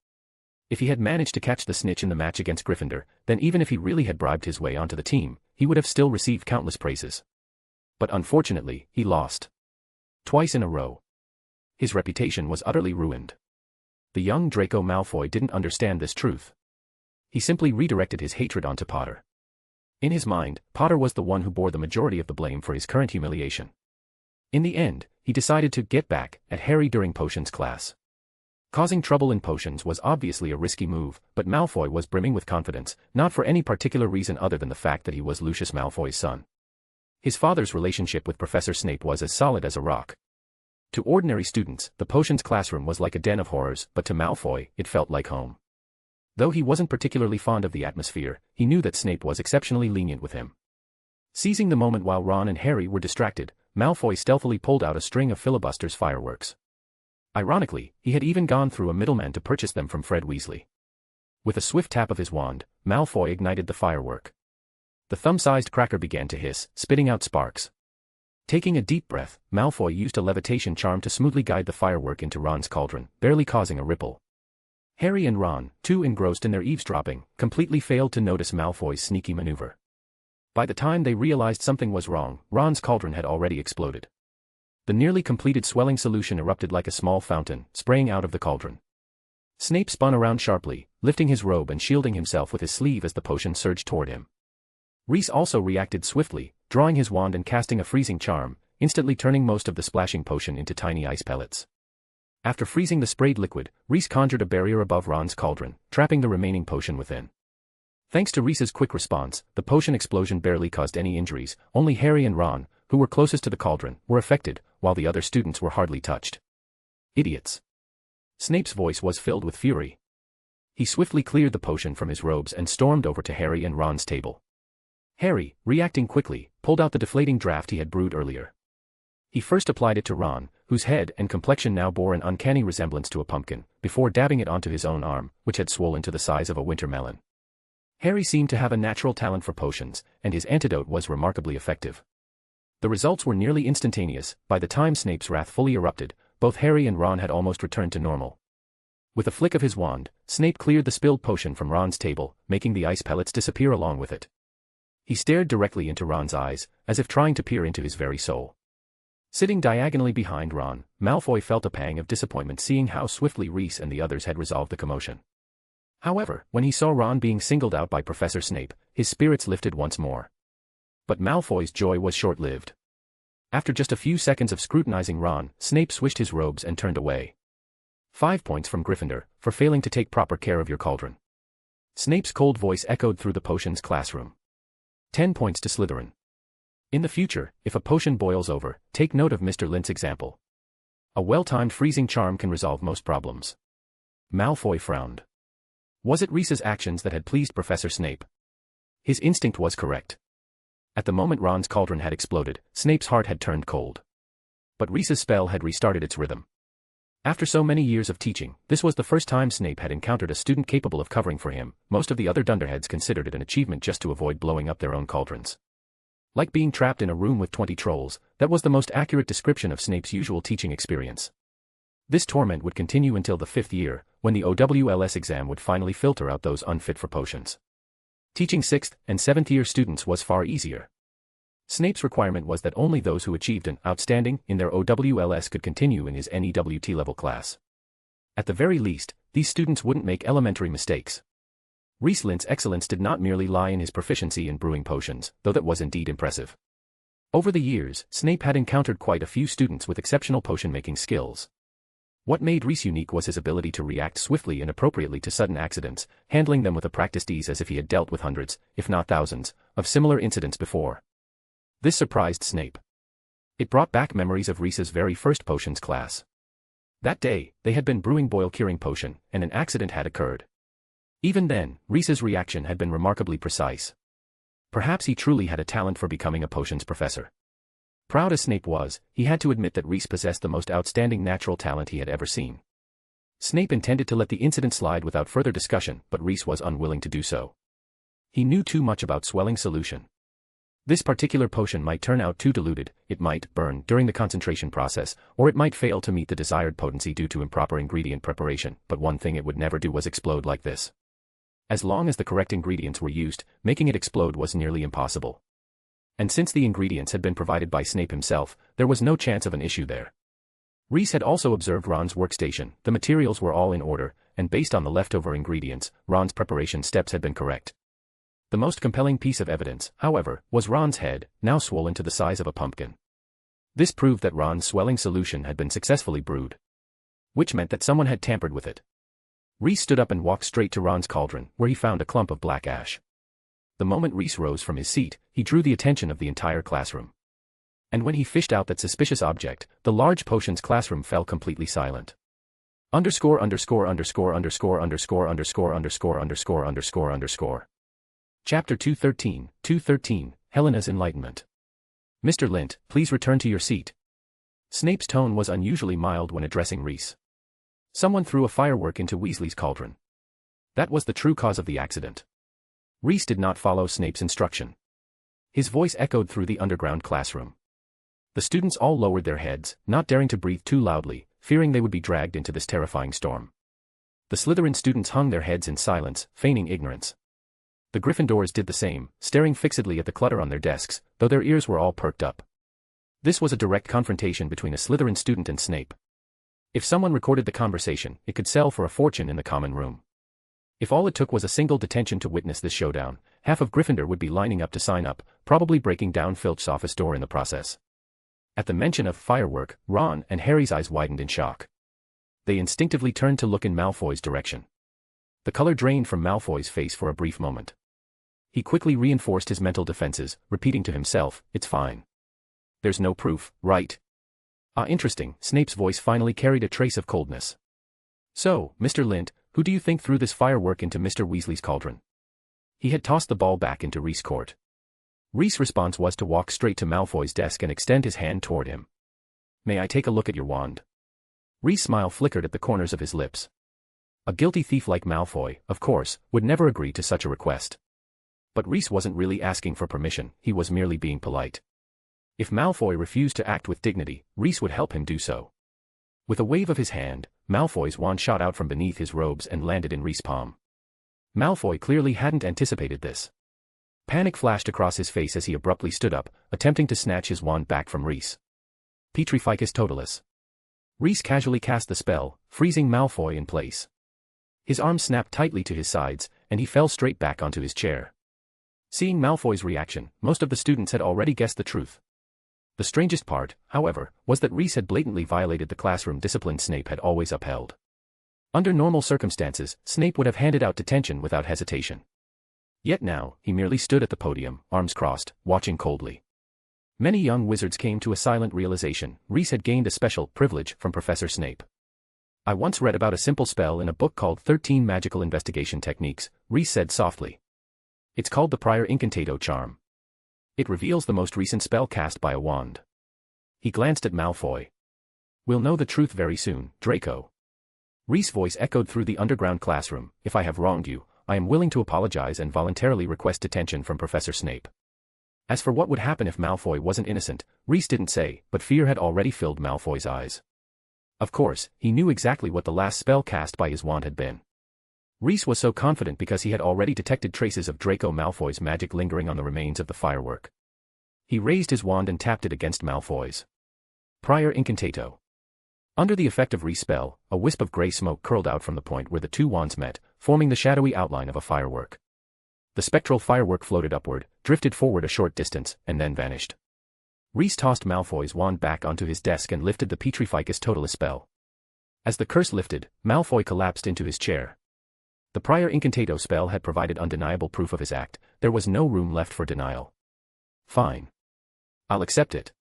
If he had managed to catch the snitch in the match against Gryffindor, then even if he really had bribed his way onto the team, he would have still received countless praises. But unfortunately, he lost. Twice in a row. His reputation was utterly ruined. The young Draco Malfoy didn't understand this truth. He simply redirected his hatred onto Potter. In his mind, Potter was the one who bore the majority of the blame for his current humiliation. In the end, he decided to get back at Harry during potions class. Causing trouble in potions was obviously a risky move, but Malfoy was brimming with confidence, not for any particular reason other than the fact that he was Lucius Malfoy's son. His father's relationship with Professor Snape was as solid as a rock. To ordinary students, the potions classroom was like a den of horrors, but to Malfoy, it felt like home. Though he wasn't particularly fond of the atmosphere, he knew that Snape was exceptionally lenient with him. Seizing the moment while Ron and Harry were distracted, Malfoy stealthily pulled out a string of filibuster's fireworks. Ironically, he had even gone through a middleman to purchase them from Fred Weasley. With a swift tap of his wand, Malfoy ignited the firework. The thumb-sized cracker began to hiss, spitting out sparks. Taking a deep breath, Malfoy used a levitation charm to smoothly guide the firework into Ron's cauldron, barely causing a ripple. Harry and Ron, too engrossed in their eavesdropping, completely failed to notice Malfoy's sneaky maneuver. By the time they realized something was wrong, Ron's cauldron had already exploded. The nearly completed swelling solution erupted like a small fountain, spraying out of the cauldron. Snape spun around sharply, lifting his robe and shielding himself with his sleeve as the potion surged toward him. Reese also reacted swiftly, drawing his wand and casting a freezing charm, instantly turning most of the splashing potion into tiny ice pellets. After freezing the sprayed liquid, Reese conjured a barrier above Ron's cauldron, trapping the remaining potion within. Thanks to Reese's quick response, the potion explosion barely caused any injuries. Only Harry and Ron, who were closest to the cauldron, were affected, while the other students were hardly touched. Idiots. Snape's voice was filled with fury. He swiftly cleared the potion from his robes and stormed over to Harry and Ron's table. Harry, reacting quickly, pulled out the deflating draft he had brewed earlier. He first applied it to Ron, whose head and complexion now bore an uncanny resemblance to a pumpkin, before dabbing it onto his own arm, which had swollen to the size of a winter melon. Harry seemed to have a natural talent for potions, and his antidote was remarkably effective. The results were nearly instantaneous. By the time Snape's wrath fully erupted, both Harry and Ron had almost returned to normal. With a flick of his wand, Snape cleared the spilled potion from Ron's table, making the ice pellets disappear along with it. He stared directly into Ron's eyes, as if trying to peer into his very soul. Sitting diagonally behind Ron, Malfoy felt a pang of disappointment seeing how swiftly Reese and the others had resolved the commotion. However, when he saw Ron being singled out by Professor Snape, his spirits lifted once more. But Malfoy's joy was short-lived. After just a few seconds of scrutinizing Ron, Snape swished his robes and turned away. 5 points from Gryffindor, for failing to take proper care of your cauldron. Snape's cold voice echoed through the potions classroom. 10 points to Slytherin. In the future, if a potion boils over, take note of Mr. Lint's example. A well-timed freezing charm can resolve most problems. Malfoy frowned. Was it Reese's actions that had pleased Professor Snape? His instinct was correct. At the moment Ron's cauldron had exploded, Snape's heart had turned cold. But Reese's spell had restarted its rhythm. After so many years of teaching, this was the first time Snape had encountered a student capable of covering for him. Most of the other dunderheads considered it an achievement just to avoid blowing up their own cauldrons. Like being trapped in a room with 20 trolls, that was the most accurate description of Snape's usual teaching experience. This torment would continue until the 5th year, when the OWLS exam would finally filter out those unfit for potions. Teaching 6th and 7th year students was far easier. Snape's requirement was that only those who achieved an outstanding in their OWLS could continue in his NEWT level class. At the very least, these students wouldn't make elementary mistakes. Reese Lynch's excellence did not merely lie in his proficiency in brewing potions, though that was indeed impressive. Over the years, Snape had encountered quite a few students with exceptional potion-making skills. What made Reese unique was his ability to react swiftly and appropriately to sudden accidents, handling them with a practiced ease as if he had dealt with hundreds, if not thousands, of similar incidents before. This surprised Snape. It brought back memories of Reese's very first potions class. That day, they had been brewing boil-curing potion, and an accident had occurred. Even then, Reese's reaction had been remarkably precise. Perhaps he truly had a talent for becoming a potions professor. Proud as Snape was, he had to admit that Reese possessed the most outstanding natural talent he had ever seen. Snape intended to let the incident slide without further discussion, but Reese was unwilling to do so. He knew too much about swelling solution. This particular potion might turn out too diluted, it might burn during the concentration process, or it might fail to meet the desired potency due to improper ingredient preparation, but one thing it would never do was explode like this. As long as the correct ingredients were used, making it explode was nearly impossible. And since the ingredients had been provided by Snape himself, there was no chance of an issue there. Reese had also observed Ron's workstation, the materials were all in order, and based on the leftover ingredients, Ron's preparation steps had been correct. The most compelling piece of evidence, however, was Ron's head, now swollen to the size of a pumpkin. This proved that Ron's swelling solution had been successfully brewed. Which meant that someone had tampered with it. Reese stood up and walked straight to Ron's cauldron, where he found a clump of black ash. The moment Reese rose from his seat, he drew the attention of the entire classroom. And when he fished out that suspicious object, the large potions classroom fell completely silent. Underscore. Chapter 213, Helena's Enlightenment. Mr. Lint, please return to your seat. Snape's tone was unusually mild when addressing Reese. Someone threw a firework into Weasley's cauldron. That was the true cause of the accident. Reese did not follow Snape's instruction. His voice echoed through the underground classroom. The students all lowered their heads, not daring to breathe too loudly, fearing they would be dragged into this terrifying storm. The Slytherin students hung their heads in silence, feigning ignorance. The Gryffindors did the same, staring fixedly at the clutter on their desks, though their ears were all perked up. This was a direct confrontation between a Slytherin student and Snape. If someone recorded the conversation, it could sell for a fortune in the common room. If all it took was a single detention to witness this showdown, half of Gryffindor would be lining up to sign up, probably breaking down Filch's office door in the process. At the mention of firework, Ron and Harry's eyes widened in shock. They instinctively turned to look in Malfoy's direction. The color drained from Malfoy's face for a brief moment. He quickly reinforced his mental defenses, repeating to himself, "It's fine. There's no proof, right?" "Ah, interesting." Snape's voice finally carried a trace of coldness. "So, Mr. Lint, who do you think threw this firework into Mr. Weasley's cauldron?" He had tossed the ball back into Reese court. Reese's response was to walk straight to Malfoy's desk and extend his hand toward him. "May I take a look at your wand?" Reese's smile flickered at the corners of his lips. A guilty thief like Malfoy, of course, would never agree to such a request. But Reese wasn't really asking for permission, he was merely being polite. If Malfoy refused to act with dignity, Reese would help him do so. With a wave of his hand, Malfoy's wand shot out from beneath his robes and landed in Reese's palm. Malfoy clearly hadn't anticipated this. Panic flashed across his face as he abruptly stood up, attempting to snatch his wand back from Reese. Petrificus Totalis. Reese casually cast the spell, freezing Malfoy in place. His arms snapped tightly to his sides, and he fell straight back onto his chair. Seeing Malfoy's reaction, most of the students had already guessed the truth. The strangest part, however, was that Reese had blatantly violated the classroom discipline Snape had always upheld. Under normal circumstances, Snape would have handed out detention without hesitation. Yet now, he merely stood at the podium, arms crossed, watching coldly. Many young wizards came to a silent realization: Reese had gained a special privilege from Professor Snape. "I once read about a simple spell in a book called 13 Magical Investigation Techniques," Reese said softly. "It's called the Prior Incantato Charm. It reveals the most recent spell cast by a wand." He glanced at Malfoy. We'll know the truth very soon, Draco. Reese's voice echoed through the underground classroom. If I have wronged you, I am willing to apologize and voluntarily request detention from Professor Snape. As for what would happen if Malfoy wasn't innocent, Reese didn't say, but fear had already filled Malfoy's eyes. Of course, he knew exactly what the last spell cast by his wand had been. Reese was so confident because he had already detected traces of Draco Malfoy's magic lingering on the remains of the firework. He raised his wand and tapped it against Malfoy's prior incantato. Under the effect of Reese's spell, a wisp of grey smoke curled out from the point where the two wands met, forming the shadowy outline of a firework. The spectral firework floated upward, drifted forward a short distance, and then vanished. Reese tossed Malfoy's wand back onto his desk and lifted the Petrificus Totalis spell. As the curse lifted, Malfoy collapsed into his chair. The prior incantato spell had provided undeniable proof of his act. There was no room left for denial. Fine. I'll accept it.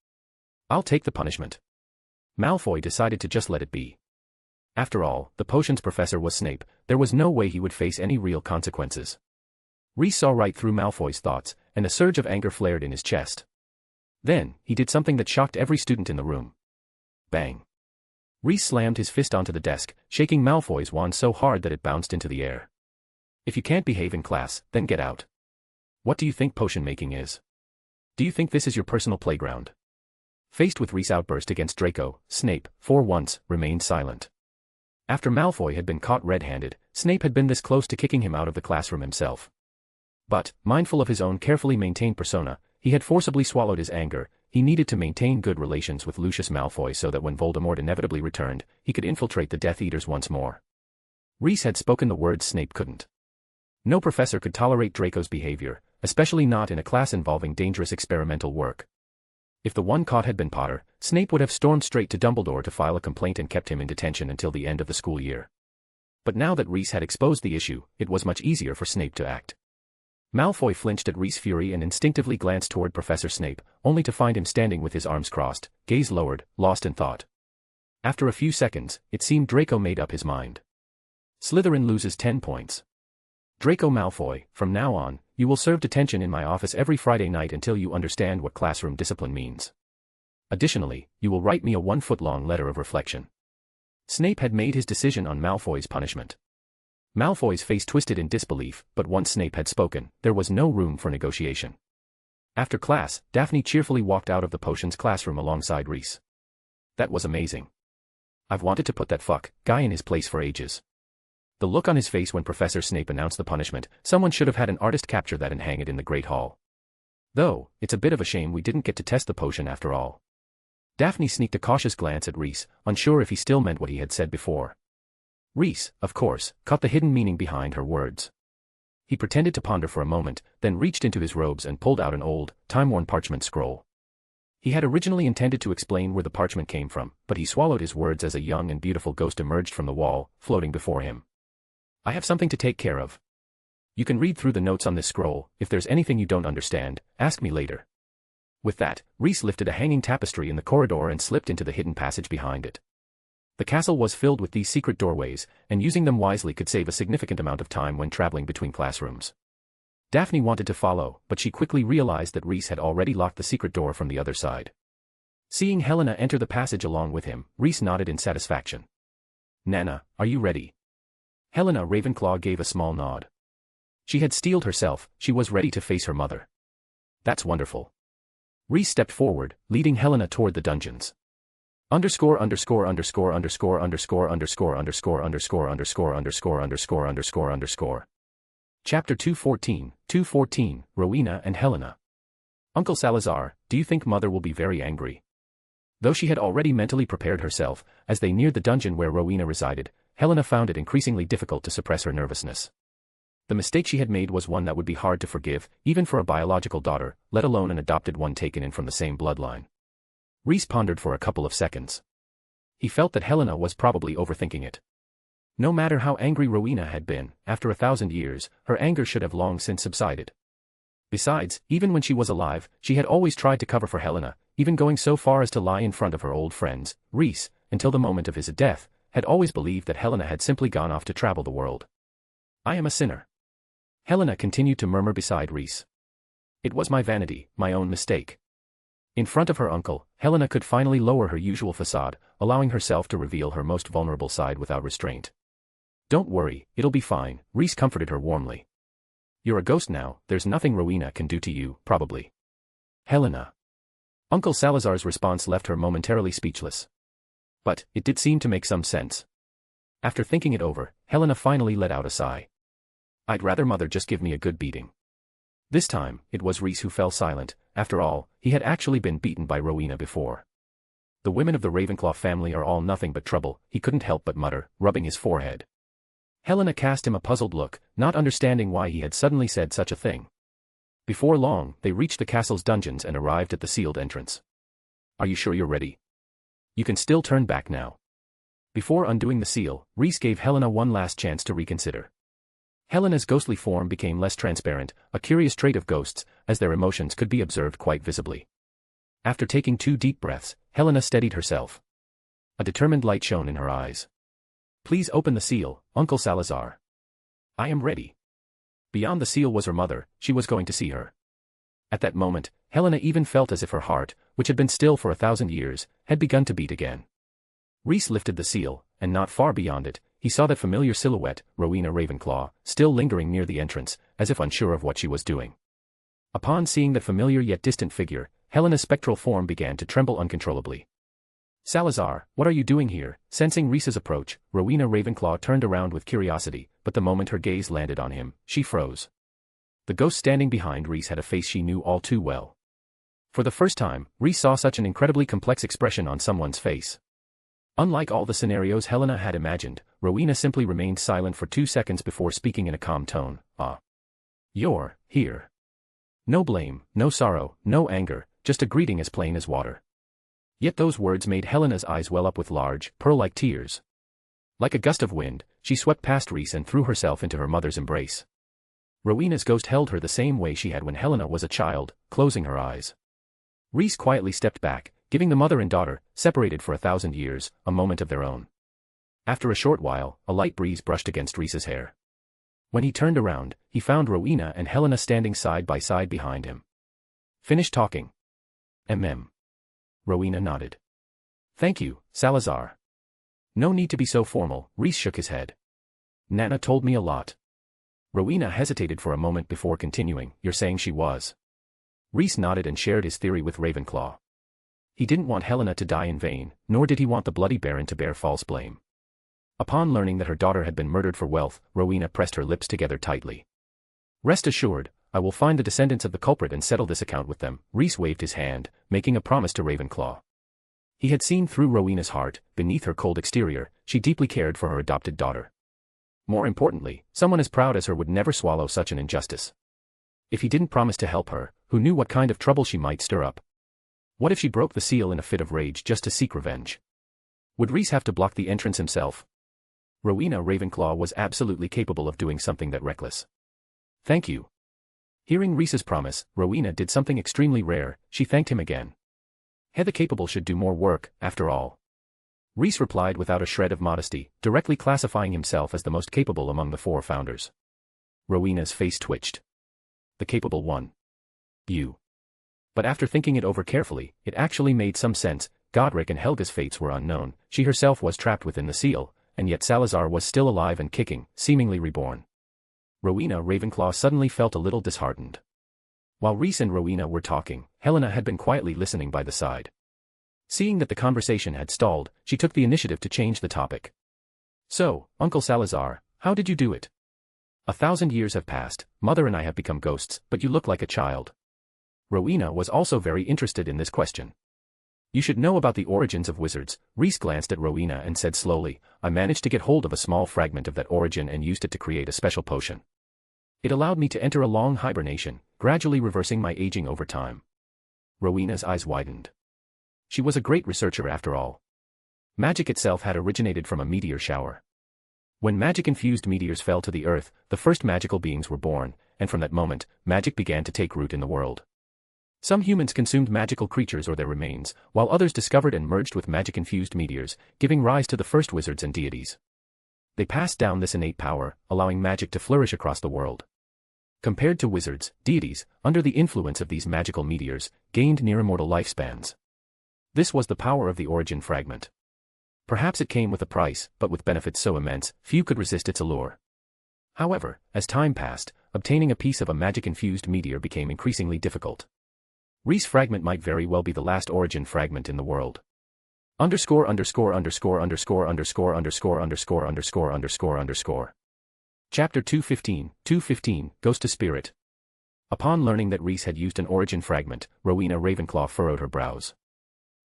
I'll take the punishment. Malfoy decided to just let it be. After all, the potions professor was Snape. There was no way he would face any real consequences. Reese saw right through Malfoy's thoughts, and a surge of anger flared in his chest. Then, he did something that shocked every student in the room. Bang. Reese slammed his fist onto the desk, shaking Malfoy's wand so hard that it bounced into the air. If you can't behave in class, then get out. What do you think potion making is? Do you think this is your personal playground? Faced with Reese's outburst against Draco, Snape, for once, remained silent. After Malfoy had been caught red-handed, Snape had been this close to kicking him out of the classroom himself. But, mindful of his own carefully maintained persona, he had forcibly swallowed his anger. He needed to maintain good relations with Lucius Malfoy so that when Voldemort inevitably returned, he could infiltrate the Death Eaters once more. Reese had spoken the words Snape couldn't. No professor could tolerate Draco's behavior, especially not in a class involving dangerous experimental work. If the one caught had been Potter, Snape would have stormed straight to Dumbledore to file a complaint and kept him in detention until the end of the school year. But now that Reese had exposed the issue, it was much easier for Snape to act. Malfoy flinched at Reese's fury and instinctively glanced toward Professor Snape, only to find him standing with his arms crossed, gaze lowered, lost in thought. After a few seconds, it seemed Draco made up his mind. Slytherin loses 10 points. Draco Malfoy, from now on, you will serve detention in my office every Friday night until you understand what classroom discipline means. Additionally, you will write me a 1-foot-long letter of reflection. Snape had made his decision on Malfoy's punishment. Malfoy's face twisted in disbelief, but once Snape had spoken, there was no room for negotiation. After class, Daphne cheerfully walked out of the potions classroom alongside Reese. That was amazing. I've wanted to put that guy in his place for ages. The look on his face when Professor Snape announced the punishment, someone should have had an artist capture that and hang it in the Great Hall. Though, it's a bit of a shame we didn't get to test the potion after all. Daphne sneaked a cautious glance at Reese, unsure if he still meant what he had said before. Reese, of course, caught the hidden meaning behind her words. He pretended to ponder for a moment, then reached into his robes and pulled out an old, time-worn parchment scroll. He had originally intended to explain where the parchment came from, but he swallowed his words as a young and beautiful ghost emerged from the wall, floating before him. I have something to take care of. You can read through the notes on this scroll. If there's anything you don't understand, ask me later. With that, Reese lifted a hanging tapestry in the corridor and slipped into the hidden passage behind it. The castle was filled with these secret doorways, and using them wisely could save a significant amount of time when traveling between classrooms. Daphne wanted to follow, but she quickly realized that Reese had already locked the secret door from the other side. Seeing Helena enter the passage along with him, Reese nodded in satisfaction. Nana, are you ready? Helena Ravenclaw gave a small nod. She had steeled herself, she was ready to face her mother. That's wonderful. Reese stepped forward, leading Helena toward the dungeons. Underscore underscore underscore underscore underscore underscore underscore underscore underscore underscore underscore underscore underscore. Chapter 214, Rowena and Helena. Uncle Salazar, do you think Mother will be very angry? Though she had already mentally prepared herself, as they neared the dungeon where Rowena resided, Helena found it increasingly difficult to suppress her nervousness. The mistake she had made was one that would be hard to forgive, even for a biological daughter, let alone an adopted one taken in from the same bloodline. Reese pondered for a couple of seconds. He felt that Helena was probably overthinking it. No matter how angry Rowena had been, after 1,000 years, her anger should have long since subsided. Besides, even when she was alive, she had always tried to cover for Helena, even going so far as to lie in front of her old friends. Reese, until the moment of his death, had always believed that Helena had simply gone off to travel the world. I am a sinner. Helena continued to murmur beside Reese. It was my vanity, my own mistake. In front of her uncle, Helena could finally lower her usual facade, allowing herself to reveal her most vulnerable side without restraint. "Don't worry, it'll be fine," Rhys comforted her warmly. "You're a ghost now, there's nothing Rowena can do to you, probably." Helena. Uncle Salazar's response left her momentarily speechless. But it did seem to make some sense. After thinking it over, Helena finally let out a sigh. "I'd rather Mother just give me a good beating." This time, it was Rhys who fell silent. After all, he had actually been beaten by Rowena before. "The women of the Ravenclaw family are all nothing but trouble," he couldn't help but mutter, rubbing his forehead. Helena cast him a puzzled look, not understanding why he had suddenly said such a thing. Before long, they reached the castle's dungeons and arrived at the sealed entrance. "Are you sure you're ready? You can still turn back now." Before undoing the seal, Rhys gave Helena one last chance to reconsider. Helena's ghostly form became less transparent, a curious trait of ghosts, as their emotions could be observed quite visibly. After taking 2 deep breaths, Helena steadied herself. A determined light shone in her eyes. "Please open the seal, Uncle Salazar." "I am ready." Beyond the seal was her mother. She was going to see her. At that moment, Helena even felt as if her heart, which had been still for 1,000 years, had begun to beat again. Rhys lifted the seal, and not far beyond it, he saw that familiar silhouette, Rowena Ravenclaw, still lingering near the entrance, as if unsure of what she was doing. Upon seeing that familiar yet distant figure, Helena's spectral form began to tremble uncontrollably. "Salazar, what are you doing here?" Sensing Rhys's approach, Rowena Ravenclaw turned around with curiosity, but the moment her gaze landed on him, she froze. The ghost standing behind Rhys had a face she knew all too well. For the first time, Rhys saw such an incredibly complex expression on someone's face. Unlike all the scenarios Helena had imagined, Rowena simply remained silent for 2 seconds before speaking in a calm tone. "You're here." No blame, no sorrow, no anger, just a greeting as plain as water. Yet those words made Helena's eyes well up with large, pearl-like tears. Like a gust of wind, she swept past Rhys and threw herself into her mother's embrace. Rowena's ghost held her the same way she had when Helena was a child, closing her eyes. Rhys quietly stepped back, giving the mother and daughter, separated for 1,000 years, a moment of their own. After a short while, a light breeze brushed against Rhys's hair. When he turned around, he found Rowena and Helena standing side by side behind him. "Finish talking." Rowena nodded. "Thank you, Salazar." "No need to be so formal," Rhys shook his head. "Nana told me a lot." Rowena hesitated for a moment before continuing. "You're saying she was?" Rhys nodded and shared his theory with Ravenclaw. He didn't want Helena to die in vain, nor did he want the bloody Baron to bear false blame. Upon learning that her daughter had been murdered for wealth, Rowena pressed her lips together tightly. "Rest assured, I will find the descendants of the culprit and settle this account with them." Rhys waved his hand, making a promise to Ravenclaw. He had seen through Rowena's heart. Beneath her cold exterior, she deeply cared for her adopted daughter. More importantly, someone as proud as her would never swallow such an injustice. If he didn't promise to help her, who knew what kind of trouble she might stir up? What if she broke the seal in a fit of rage just to seek revenge? Would Rhys have to block the entrance himself? Rowena Ravenclaw was absolutely capable of doing something that reckless. "Thank you." Hearing Rhys's promise, Rowena did something extremely rare. She thanked him again. The capable should do more work, after all. Rhys replied without a shred of modesty, directly classifying himself as the most capable among the 4 founders. Rowena's face twitched. "The capable one. You." But after thinking it over carefully, it actually made some sense. Godric and Helga's fates were unknown, she herself was trapped within the seal, and yet Salazar was still alive and kicking, seemingly reborn. Rowena Ravenclaw suddenly felt a little disheartened. While Rhys and Rowena were talking, Helena had been quietly listening by the side. Seeing that the conversation had stalled, she took the initiative to change the topic. "So, Uncle Salazar, how did you do it? 1,000 years have passed, Mother and I have become ghosts, but you look like a child." Rowena was also very interested in this question. "You should know about the origins of wizards." Rhys glanced at Rowena and said slowly, "I managed to get hold of a small fragment of that origin and used it to create a special potion. It allowed me to enter a long hibernation, gradually reversing my aging over time." Rowena's eyes widened. She was a great researcher after all. Magic itself had originated from a meteor shower. When magic-infused meteors fell to the earth, the first magical beings were born, and from that moment, magic began to take root in the world. Some humans consumed magical creatures or their remains, while others discovered and merged with magic-infused meteors, giving rise to the first wizards and deities. They passed down this innate power, allowing magic to flourish across the world. Compared to wizards, deities, under the influence of these magical meteors, gained near-immortal lifespans. This was the power of the origin fragment. Perhaps it came with a price, but with benefits so immense, few could resist its allure. However, as time passed, obtaining a piece of a magic-infused meteor became increasingly difficult. Reese fragment might very well be the last origin fragment in the world. Underscore. Chapter 215 Ghost to Spirit. Upon learning that Reese had used an origin fragment, Rowena Ravenclaw furrowed her brows.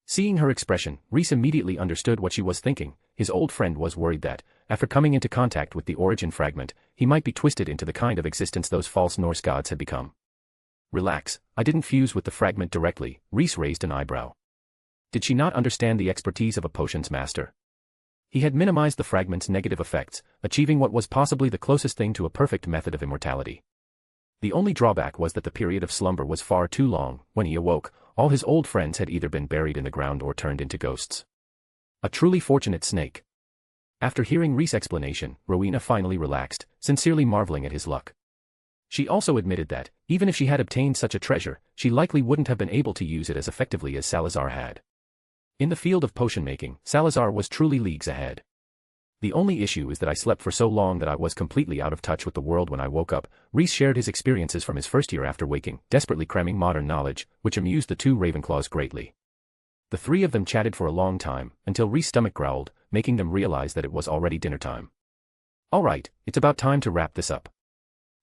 Seeing her expression, Reese immediately understood what she was thinking. His old friend was worried that, after coming into contact with the origin fragment, he might be twisted into the kind of existence those false Norse gods had become. Relax, I didn't fuse with the fragment directly. Reese raised an eyebrow. Did she not understand the expertise of a potions master? He had minimized the fragment's negative effects, achieving what was possibly the closest thing to a perfect method of immortality. The only drawback was that the period of slumber was far too long. When he awoke, all his old friends had either been buried in the ground or turned into ghosts. A truly fortunate snake. After hearing Reese's explanation, Rowena finally relaxed, sincerely marveling at his luck. She also admitted that, even if she had obtained such a treasure, she likely wouldn't have been able to use it as effectively as Salazar had. In the field of potion making, Salazar was truly leagues ahead. The only issue is that I slept for so long that I was completely out of touch with the world when I woke up. Reese shared his experiences from his first year after waking, desperately cramming modern knowledge, which amused the two Ravenclaws greatly. The three of them chatted for a long time, until Reese's stomach growled, making them realize that it was already dinner time. All right, it's about time to wrap this up.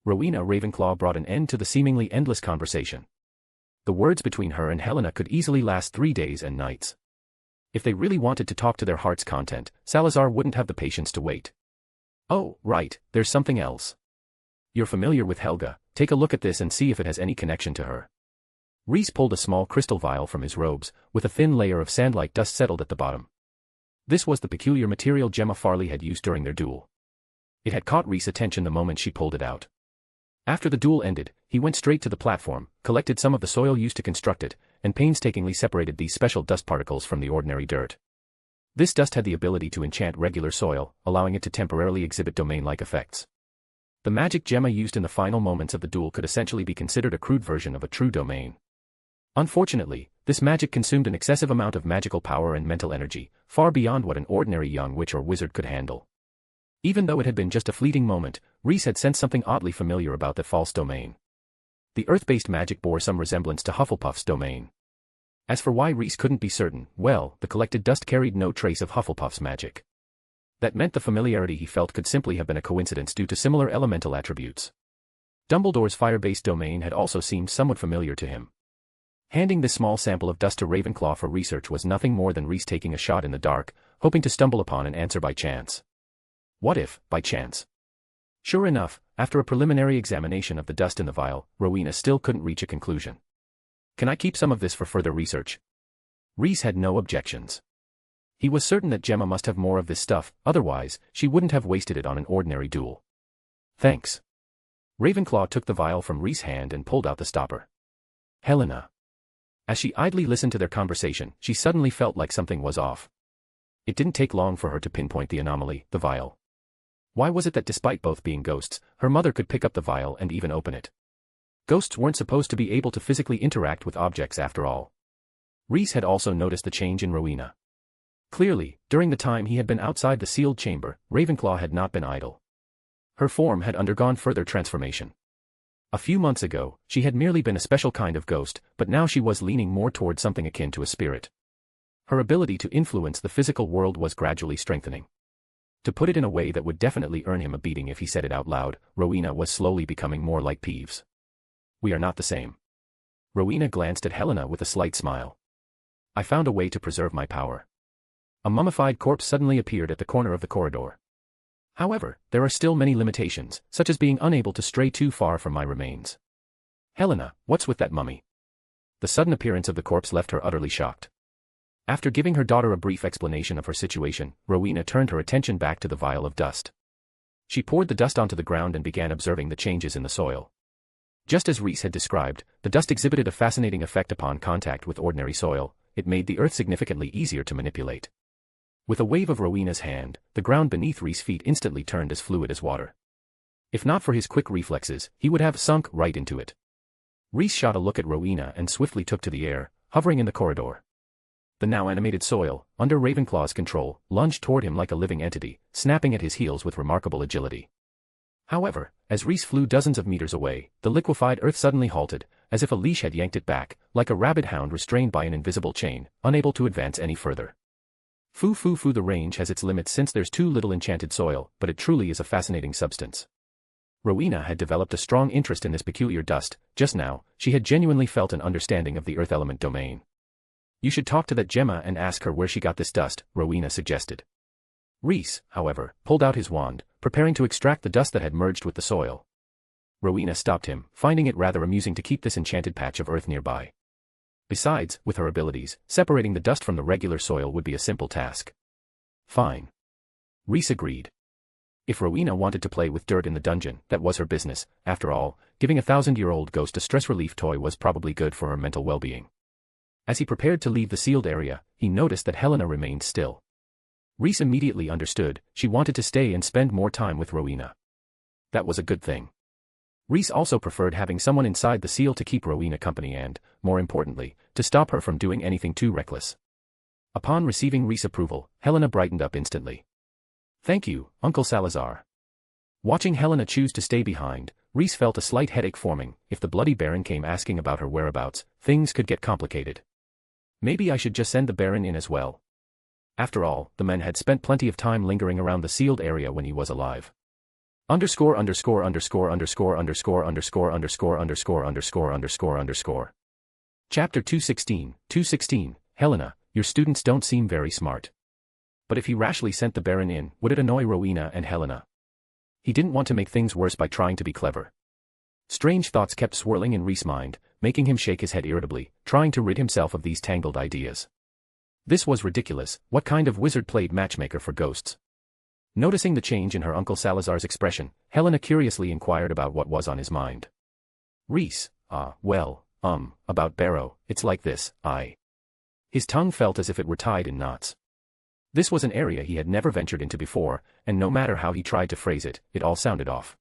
Rowena Ravenclaw brought an end to the seemingly endless conversation. The words between her and Helena could easily last 3 days and nights. If they really wanted to talk to their heart's content, Salazar wouldn't have the patience to wait. Oh, right, there's something else. You're familiar with Helga, take a look at this and see if it has any connection to her. Reese pulled a small crystal vial from his robes, with a thin layer of sand-like dust settled at the bottom. This was the peculiar material Gemma Farley had used during their duel. It had caught Reese's attention the moment she pulled it out. After the duel ended, he went straight to the platform, collected some of the soil used to construct it, and painstakingly separated these special dust particles from the ordinary dirt. This dust had the ability to enchant regular soil, allowing it to temporarily exhibit domain-like effects. The magic Gemma used in the final moments of the duel could essentially be considered a crude version of a true domain. Unfortunately, this magic consumed an excessive amount of magical power and mental energy, far beyond what an ordinary young witch or wizard could handle. Even though it had been just a fleeting moment, Reese had sensed something oddly familiar about that false domain. The earth-based magic bore some resemblance to Hufflepuff's domain. As for why Reese couldn't be certain, well, the collected dust carried no trace of Hufflepuff's magic. That meant the familiarity he felt could simply have been a coincidence due to similar elemental attributes. Dumbledore's fire-based domain had also seemed somewhat familiar to him. Handing this small sample of dust to Ravenclaw for research was nothing more than Reese taking a shot in the dark, hoping to stumble upon an answer by chance. What if, by chance? Sure enough, after a preliminary examination of the dust in the vial, Rowena still couldn't reach a conclusion. Can I keep some of this for further research? Reese had no objections. He was certain that Gemma must have more of this stuff, otherwise, she wouldn't have wasted it on an ordinary duel. Thanks. Ravenclaw took the vial from Reese's hand and pulled out the stopper. Helena. As she idly listened to their conversation, she suddenly felt like something was off. It didn't take long for her to pinpoint the anomaly, the vial. Why was it that despite both being ghosts, her mother could pick up the vial and even open it? Ghosts weren't supposed to be able to physically interact with objects after all. Reese had also noticed the change in Rowena. Clearly, during the time he had been outside the sealed chamber, Ravenclaw had not been idle. Her form had undergone further transformation. A few months ago, she had merely been a special kind of ghost, but now she was leaning more toward something akin to a spirit. Her ability to influence the physical world was gradually strengthening. To put it in a way that would definitely earn him a beating if he said it out loud, Rowena was slowly becoming more like Peeves. We are not the same. Rowena glanced at Helena with a slight smile. I found a way to preserve my power. A mummified corpse suddenly appeared at the corner of the corridor. However, there are still many limitations, such as being unable to stray too far from my remains. Helena, what's with that mummy? The sudden appearance of the corpse left her utterly shocked. After giving her daughter a brief explanation of her situation, Rowena turned her attention back to the vial of dust. She poured the dust onto the ground and began observing the changes in the soil. Just as Reese had described, the dust exhibited a fascinating effect upon contact with ordinary soil. It made the earth significantly easier to manipulate. With a wave of Rowena's hand, the ground beneath Reese's feet instantly turned as fluid as water. If not for his quick reflexes, he would have sunk right into it. Rhys shot a look at Rowena and swiftly took to the air, hovering in the corridor. The now animated soil, under Ravenclaw's control, lunged toward him like a living entity, snapping at his heels with remarkable agility. However, as Rhys flew dozens of meters away, the liquefied earth suddenly halted, as if a leash had yanked it back, like a rabid hound restrained by an invisible chain, unable to advance any further. Foo, the range has its limits since there's too little enchanted soil, but it truly is a fascinating substance. Rowena had developed a strong interest in this peculiar dust. Just now, she had genuinely felt an understanding of the earth element domain. You should talk to that Gemma and ask her where she got this dust, Rowena suggested. Rhys, however, pulled out his wand, preparing to extract the dust that had merged with the soil. Rowena stopped him, finding it rather amusing to keep this enchanted patch of earth nearby. Besides, with her abilities, separating the dust from the regular soil would be a simple task. Fine. Rhys agreed. If Rowena wanted to play with dirt in the dungeon, that was her business. After all, giving a 1,000-year-old ghost a stress relief toy was probably good for her mental well-being. As he prepared to leave the sealed area, he noticed that Helena remained still. Rhys immediately understood. She wanted to stay and spend more time with Rowena. That was a good thing. Rhys also preferred having someone inside the seal to keep Rowena company and, more importantly, to stop her from doing anything too reckless. Upon receiving Rhys' approval, Helena brightened up instantly. Thank you, Uncle Salazar. Watching Helena choose to stay behind, Rhys felt a slight headache forming. If the Bloody Baron came asking about her whereabouts, things could get complicated. Maybe I should just send the Baron in as well. After all, the man had spent plenty of time lingering around the sealed area when he was alive. Chapter 216. Helena, your students don't seem very smart. But if he rashly sent the Baron in, would it annoy Rowena and Helena? He didn't want to make things worse by trying to be clever. Strange thoughts kept swirling in Rhys' mind, making him shake his head irritably, trying to rid himself of these tangled ideas. This was ridiculous. What kind of wizard played matchmaker for ghosts? Noticing the change in her Uncle Salazar's expression, Helena curiously inquired about what was on his mind. Rhys, about Barrow, it's like this, His tongue felt as if it were tied in knots. This was an area he had never ventured into before, and no matter how he tried to phrase it, it all sounded off.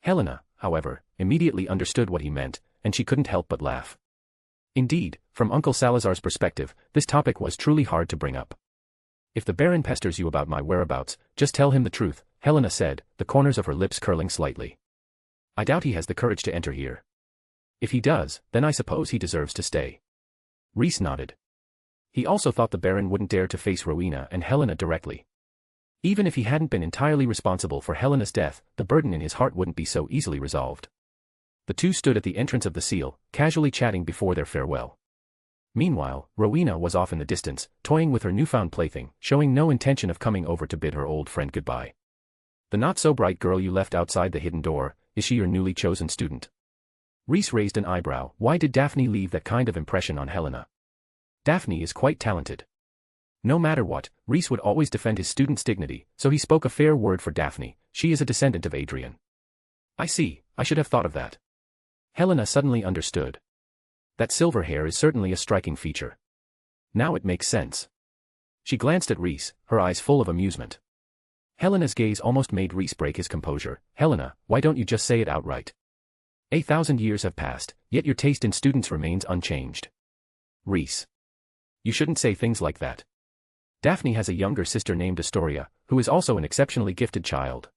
Helena, however, immediately understood what he meant, and she couldn't help but laugh. Indeed, from Uncle Salazar's perspective, this topic was truly hard to bring up. If the Baron pesters you about my whereabouts, just tell him the truth, Helena said, the corners of her lips curling slightly. I doubt he has the courage to enter here. If he does, then I suppose he deserves to stay. Rhys nodded. He also thought the Baron wouldn't dare to face Rowena and Helena directly. Even if he hadn't been entirely responsible for Helena's death, the burden in his heart wouldn't be so easily resolved. The two stood at the entrance of the seal, casually chatting before their farewell. Meanwhile, Rowena was off in the distance, toying with her newfound plaything, showing no intention of coming over to bid her old friend goodbye. The not-so-bright girl you left outside the hidden door, is she your newly chosen student? Rhys raised an eyebrow. Why did Daphne leave that kind of impression on Helena? Daphne is quite talented. No matter what, Rhys would always defend his student's dignity, so he spoke a fair word for Daphne. She is a descendant of Adrian. I see, I should have thought of that. Helena suddenly understood. That silver hair is certainly a striking feature. Now it makes sense. She glanced at Rhys, her eyes full of amusement. Helena's gaze almost made Rhys break his composure. Helena, why don't you just say it outright? 1,000 years have passed, yet your taste in students remains unchanged. Rhys. You shouldn't say things like that. Daphne has a younger sister named Atoria, who is also an exceptionally gifted child.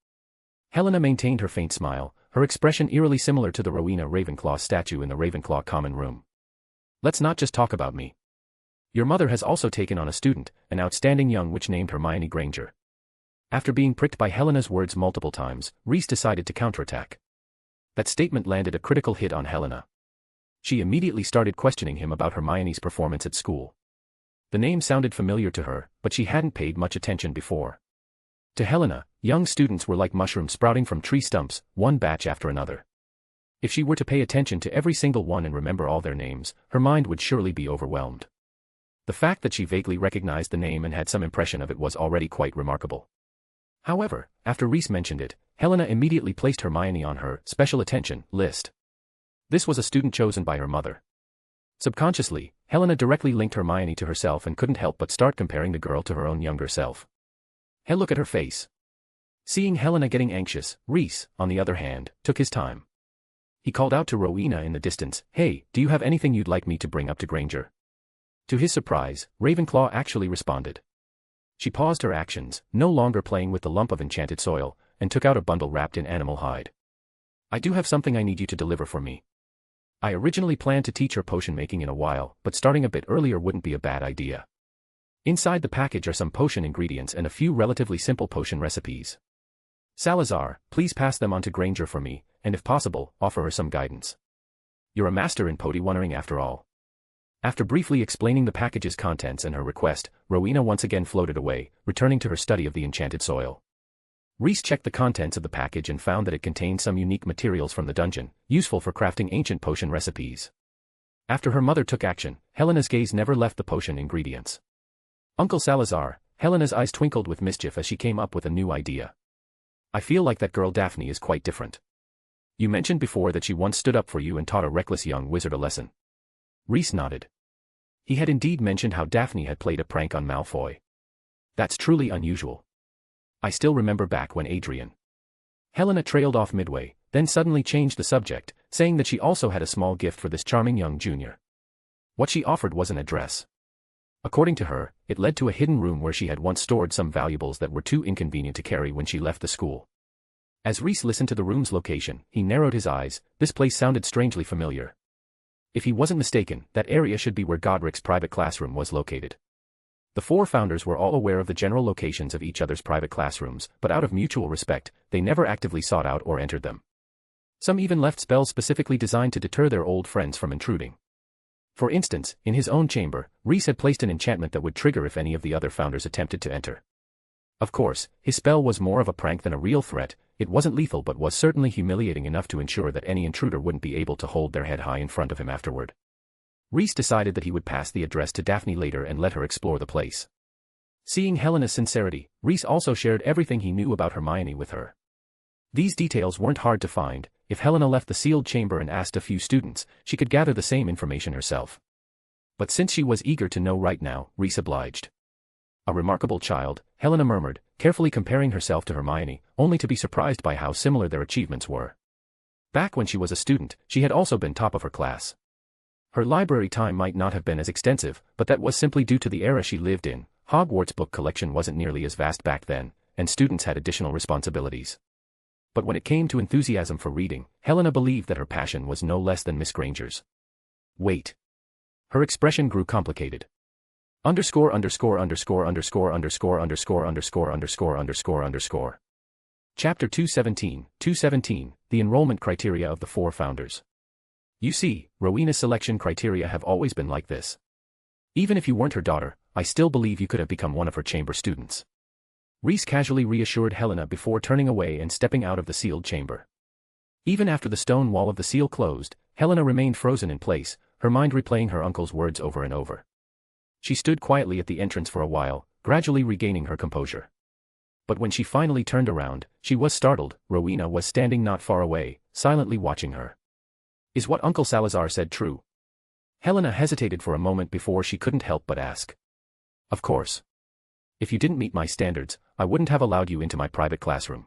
Helena maintained her faint smile, her expression eerily similar to the Rowena Ravenclaw statue in the Ravenclaw common room. Let's not just talk about me. Your mother has also taken on a student, an outstanding young witch named Hermione Granger. After being pricked by Helena's words multiple times, Rhys decided to counterattack. That statement landed a critical hit on Helena. She immediately started questioning him about Hermione's performance at school. The name sounded familiar to her, but she hadn't paid much attention before. To Helena, young students were like mushrooms sprouting from tree stumps, one batch after another. If she were to pay attention to every single one and remember all their names, her mind would surely be overwhelmed. The fact that she vaguely recognized the name and had some impression of it was already quite remarkable. However, after Rhys mentioned it, Helena immediately placed Hermione on her special attention list. This was a student chosen by her mother. Subconsciously, Helena directly linked Hermione to herself and couldn't help but start comparing the girl to her own younger self. Hey, look at her face. Seeing Helena getting anxious, Rhys, on the other hand, took his time. He called out to Rowena in the distance, "Hey, do you have anything you'd like me to bring up to Granger?" To his surprise, Ravenclaw actually responded. She paused her actions, no longer playing with the lump of enchanted soil, and took out a bundle wrapped in animal hide. "I do have something I need you to deliver for me. I originally planned to teach her potion making in a while, but starting a bit earlier wouldn't be a bad idea. Inside the package are some potion ingredients and a few relatively simple potion recipes. Salazar, please pass them on to Granger for me, and if possible, offer her some guidance. You're a master in poti-wondering after all." After briefly explaining the package's contents and her request, Rowena once again floated away, returning to her study of the enchanted soil. Rhys checked the contents of the package and found that it contained some unique materials from the dungeon, useful for crafting ancient potion recipes. After her mother took action, Helena's gaze never left the potion ingredients. "Uncle Salazar," Helena's eyes twinkled with mischief as she came up with a new idea. "I feel like that girl Daphne is quite different. You mentioned before that she once stood up for you and taught a reckless young wizard a lesson." Rhys nodded. He had indeed mentioned how Daphne had played a prank on Malfoy. "That's truly unusual. I still remember back when Adrian." Helena trailed off midway, then suddenly changed the subject, saying that she also had a small gift for this charming young junior. What she offered was an address. According to her, it led to a hidden room where she had once stored some valuables that were too inconvenient to carry when she left the school. As Rhys listened to the room's location, he narrowed his eyes. This place sounded strangely familiar. If he wasn't mistaken, that area should be where Godric's private classroom was located. The four founders were all aware of the general locations of each other's private classrooms, but out of mutual respect, they never actively sought out or entered them. Some even left spells specifically designed to deter their old friends from intruding. For instance, in his own chamber, Rhys had placed an enchantment that would trigger if any of the other founders attempted to enter. Of course, his spell was more of a prank than a real threat. It wasn't lethal but was certainly humiliating enough to ensure that any intruder wouldn't be able to hold their head high in front of him afterward. Rhys decided that he would pass the address to Daphne later and let her explore the place. Seeing Helena's sincerity, Rhys also shared everything he knew about Hermione with her. These details weren't hard to find. If Helena left the sealed chamber and asked a few students, she could gather the same information herself. But since she was eager to know right now, Rhys obliged. "A remarkable child," Helena murmured, carefully comparing herself to Hermione, only to be surprised by how similar their achievements were. Back when she was a student, she had also been top of her class. Her library time might not have been as extensive, but that was simply due to the era she lived in. Hogwarts' book collection wasn't nearly as vast back then, and students had additional responsibilities. But when it came to enthusiasm for reading, Helena believed that her passion was no less than Miss Granger's. Wait. Her expression grew complicated. Underscore. Chapter 217, The Enrollment Criteria of the Four Founders. You see, Rowena's selection criteria have always been like this. Even if you weren't her daughter, I still believe you could have become one of her chamber students. Rhys casually reassured Helena before turning away and stepping out of the sealed chamber. Even after the stone wall of the seal closed, Helena remained frozen in place, her mind replaying her uncle's words over and over. She stood quietly at the entrance for a while, gradually regaining her composure. But when she finally turned around, she was startled. Rowena was standing not far away, silently watching her. Is what Uncle Salazar said true? Helena hesitated for a moment before she couldn't help but ask. Of course. If you didn't meet my standards, I wouldn't have allowed you into my private classroom.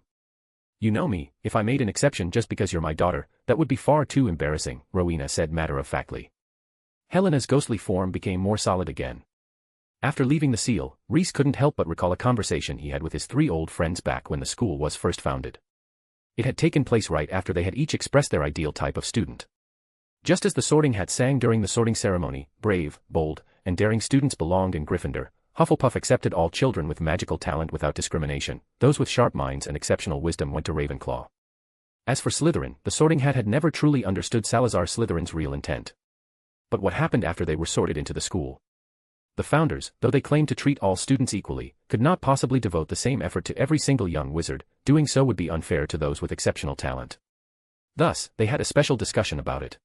You know me, if I made an exception just because you're my daughter, that would be far too embarrassing, Rowena said matter-of-factly. Helena's ghostly form became more solid again. After leaving the seal, Rhys couldn't help but recall a conversation he had with his three old friends back when the school was first founded. It had taken place right after they had each expressed their ideal type of student. Just as the sorting hat sang during the sorting ceremony, brave, bold, and daring students belonged in Gryffindor, Hufflepuff accepted all children with magical talent without discrimination. Those with sharp minds and exceptional wisdom went to Ravenclaw. As for Slytherin, the sorting hat had never truly understood Salazar Slytherin's real intent. But what happened after they were sorted into the school? The founders, though they claimed to treat all students equally, could not possibly devote the same effort to every single young wizard. Doing so would be unfair to those with exceptional talent. Thus, they had a special discussion about it.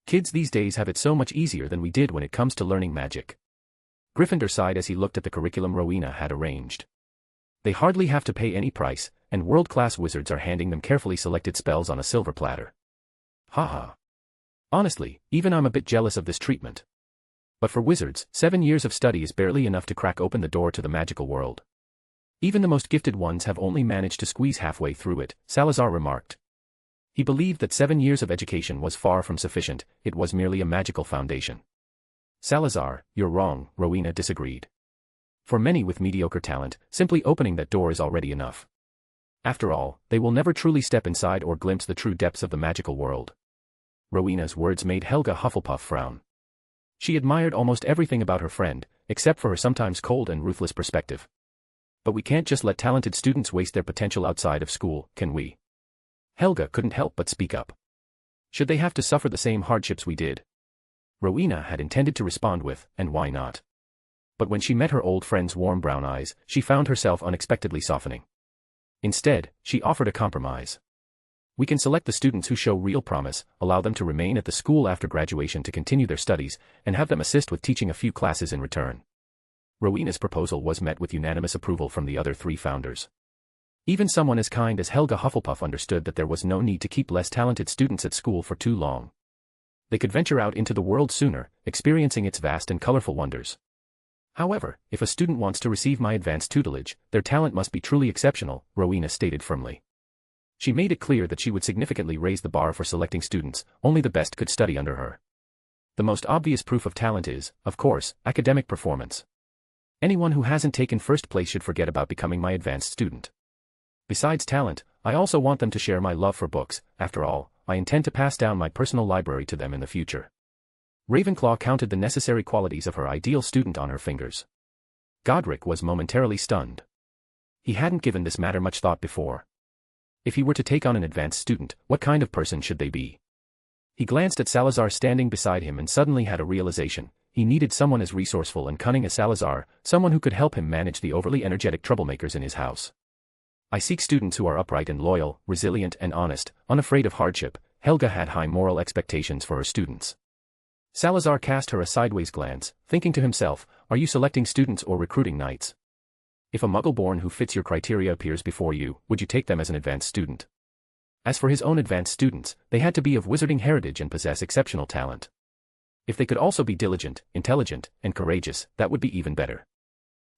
Kids these days have it so much easier than we did when it comes to learning magic. Gryffindor sighed as he looked at the curriculum Rowena had arranged. They hardly have to pay any price, and world-class wizards are handing them carefully selected spells on a silver platter. Haha. Honestly, even I'm a bit jealous of this treatment. But for wizards, 7 years of study is barely enough to crack open the door to the magical world. Even the most gifted ones have only managed to squeeze halfway through it, Salazar remarked. He believed that 7 years of education was far from sufficient, it was merely a magical foundation. Salazar, you're wrong, Rowena disagreed. For many with mediocre talent, simply opening that door is already enough. After all, they will never truly step inside or glimpse the true depths of the magical world. Rowena's words made Helga Hufflepuff frown. She admired almost everything about her friend, except for her sometimes cold and ruthless perspective. But we can't just let talented students waste their potential outside of school, can we? Helga couldn't help but speak up. Should they have to suffer the same hardships we did? Rowena had intended to respond with, and why not? But when she met her old friend's warm brown eyes, she found herself unexpectedly softening. Instead, she offered a compromise. We can select the students who show real promise, allow them to remain at the school after graduation to continue their studies, and have them assist with teaching a few classes in return. Rowena's proposal was met with unanimous approval from the other 3 founders. Even someone as kind as Helga Hufflepuff understood that there was no need to keep less talented students at school for too long. They could venture out into the world sooner, experiencing its vast and colorful wonders. However, if a student wants to receive my advanced tutelage, their talent must be truly exceptional, Rowena stated firmly. She made it clear that she would significantly raise the bar for selecting students, only the best could study under her. The most obvious proof of talent is, of course, academic performance. Anyone who hasn't taken first place should forget about becoming my advanced student. Besides talent, I also want them to share my love for books. After all, I intend to pass down my personal library to them in the future. Ravenclaw counted the necessary qualities of her ideal student on her fingers. Godric was momentarily stunned. He hadn't given this matter much thought before. If he were to take on an advanced student, what kind of person should they be? He glanced at Salazar standing beside him and suddenly had a realization. He needed someone as resourceful and cunning as Salazar, someone who could help him manage the overly energetic troublemakers in his house. I seek students who are upright and loyal, resilient and honest, unafraid of hardship. Helga had high moral expectations for her students. Salazar cast her a sideways glance, thinking to himself, are you selecting students or recruiting knights? If a Muggle-born who fits your criteria appears before you, would you take them as an advanced student? As for his own advanced students, they had to be of wizarding heritage and possess exceptional talent. If they could also be diligent, intelligent, and courageous, that would be even better.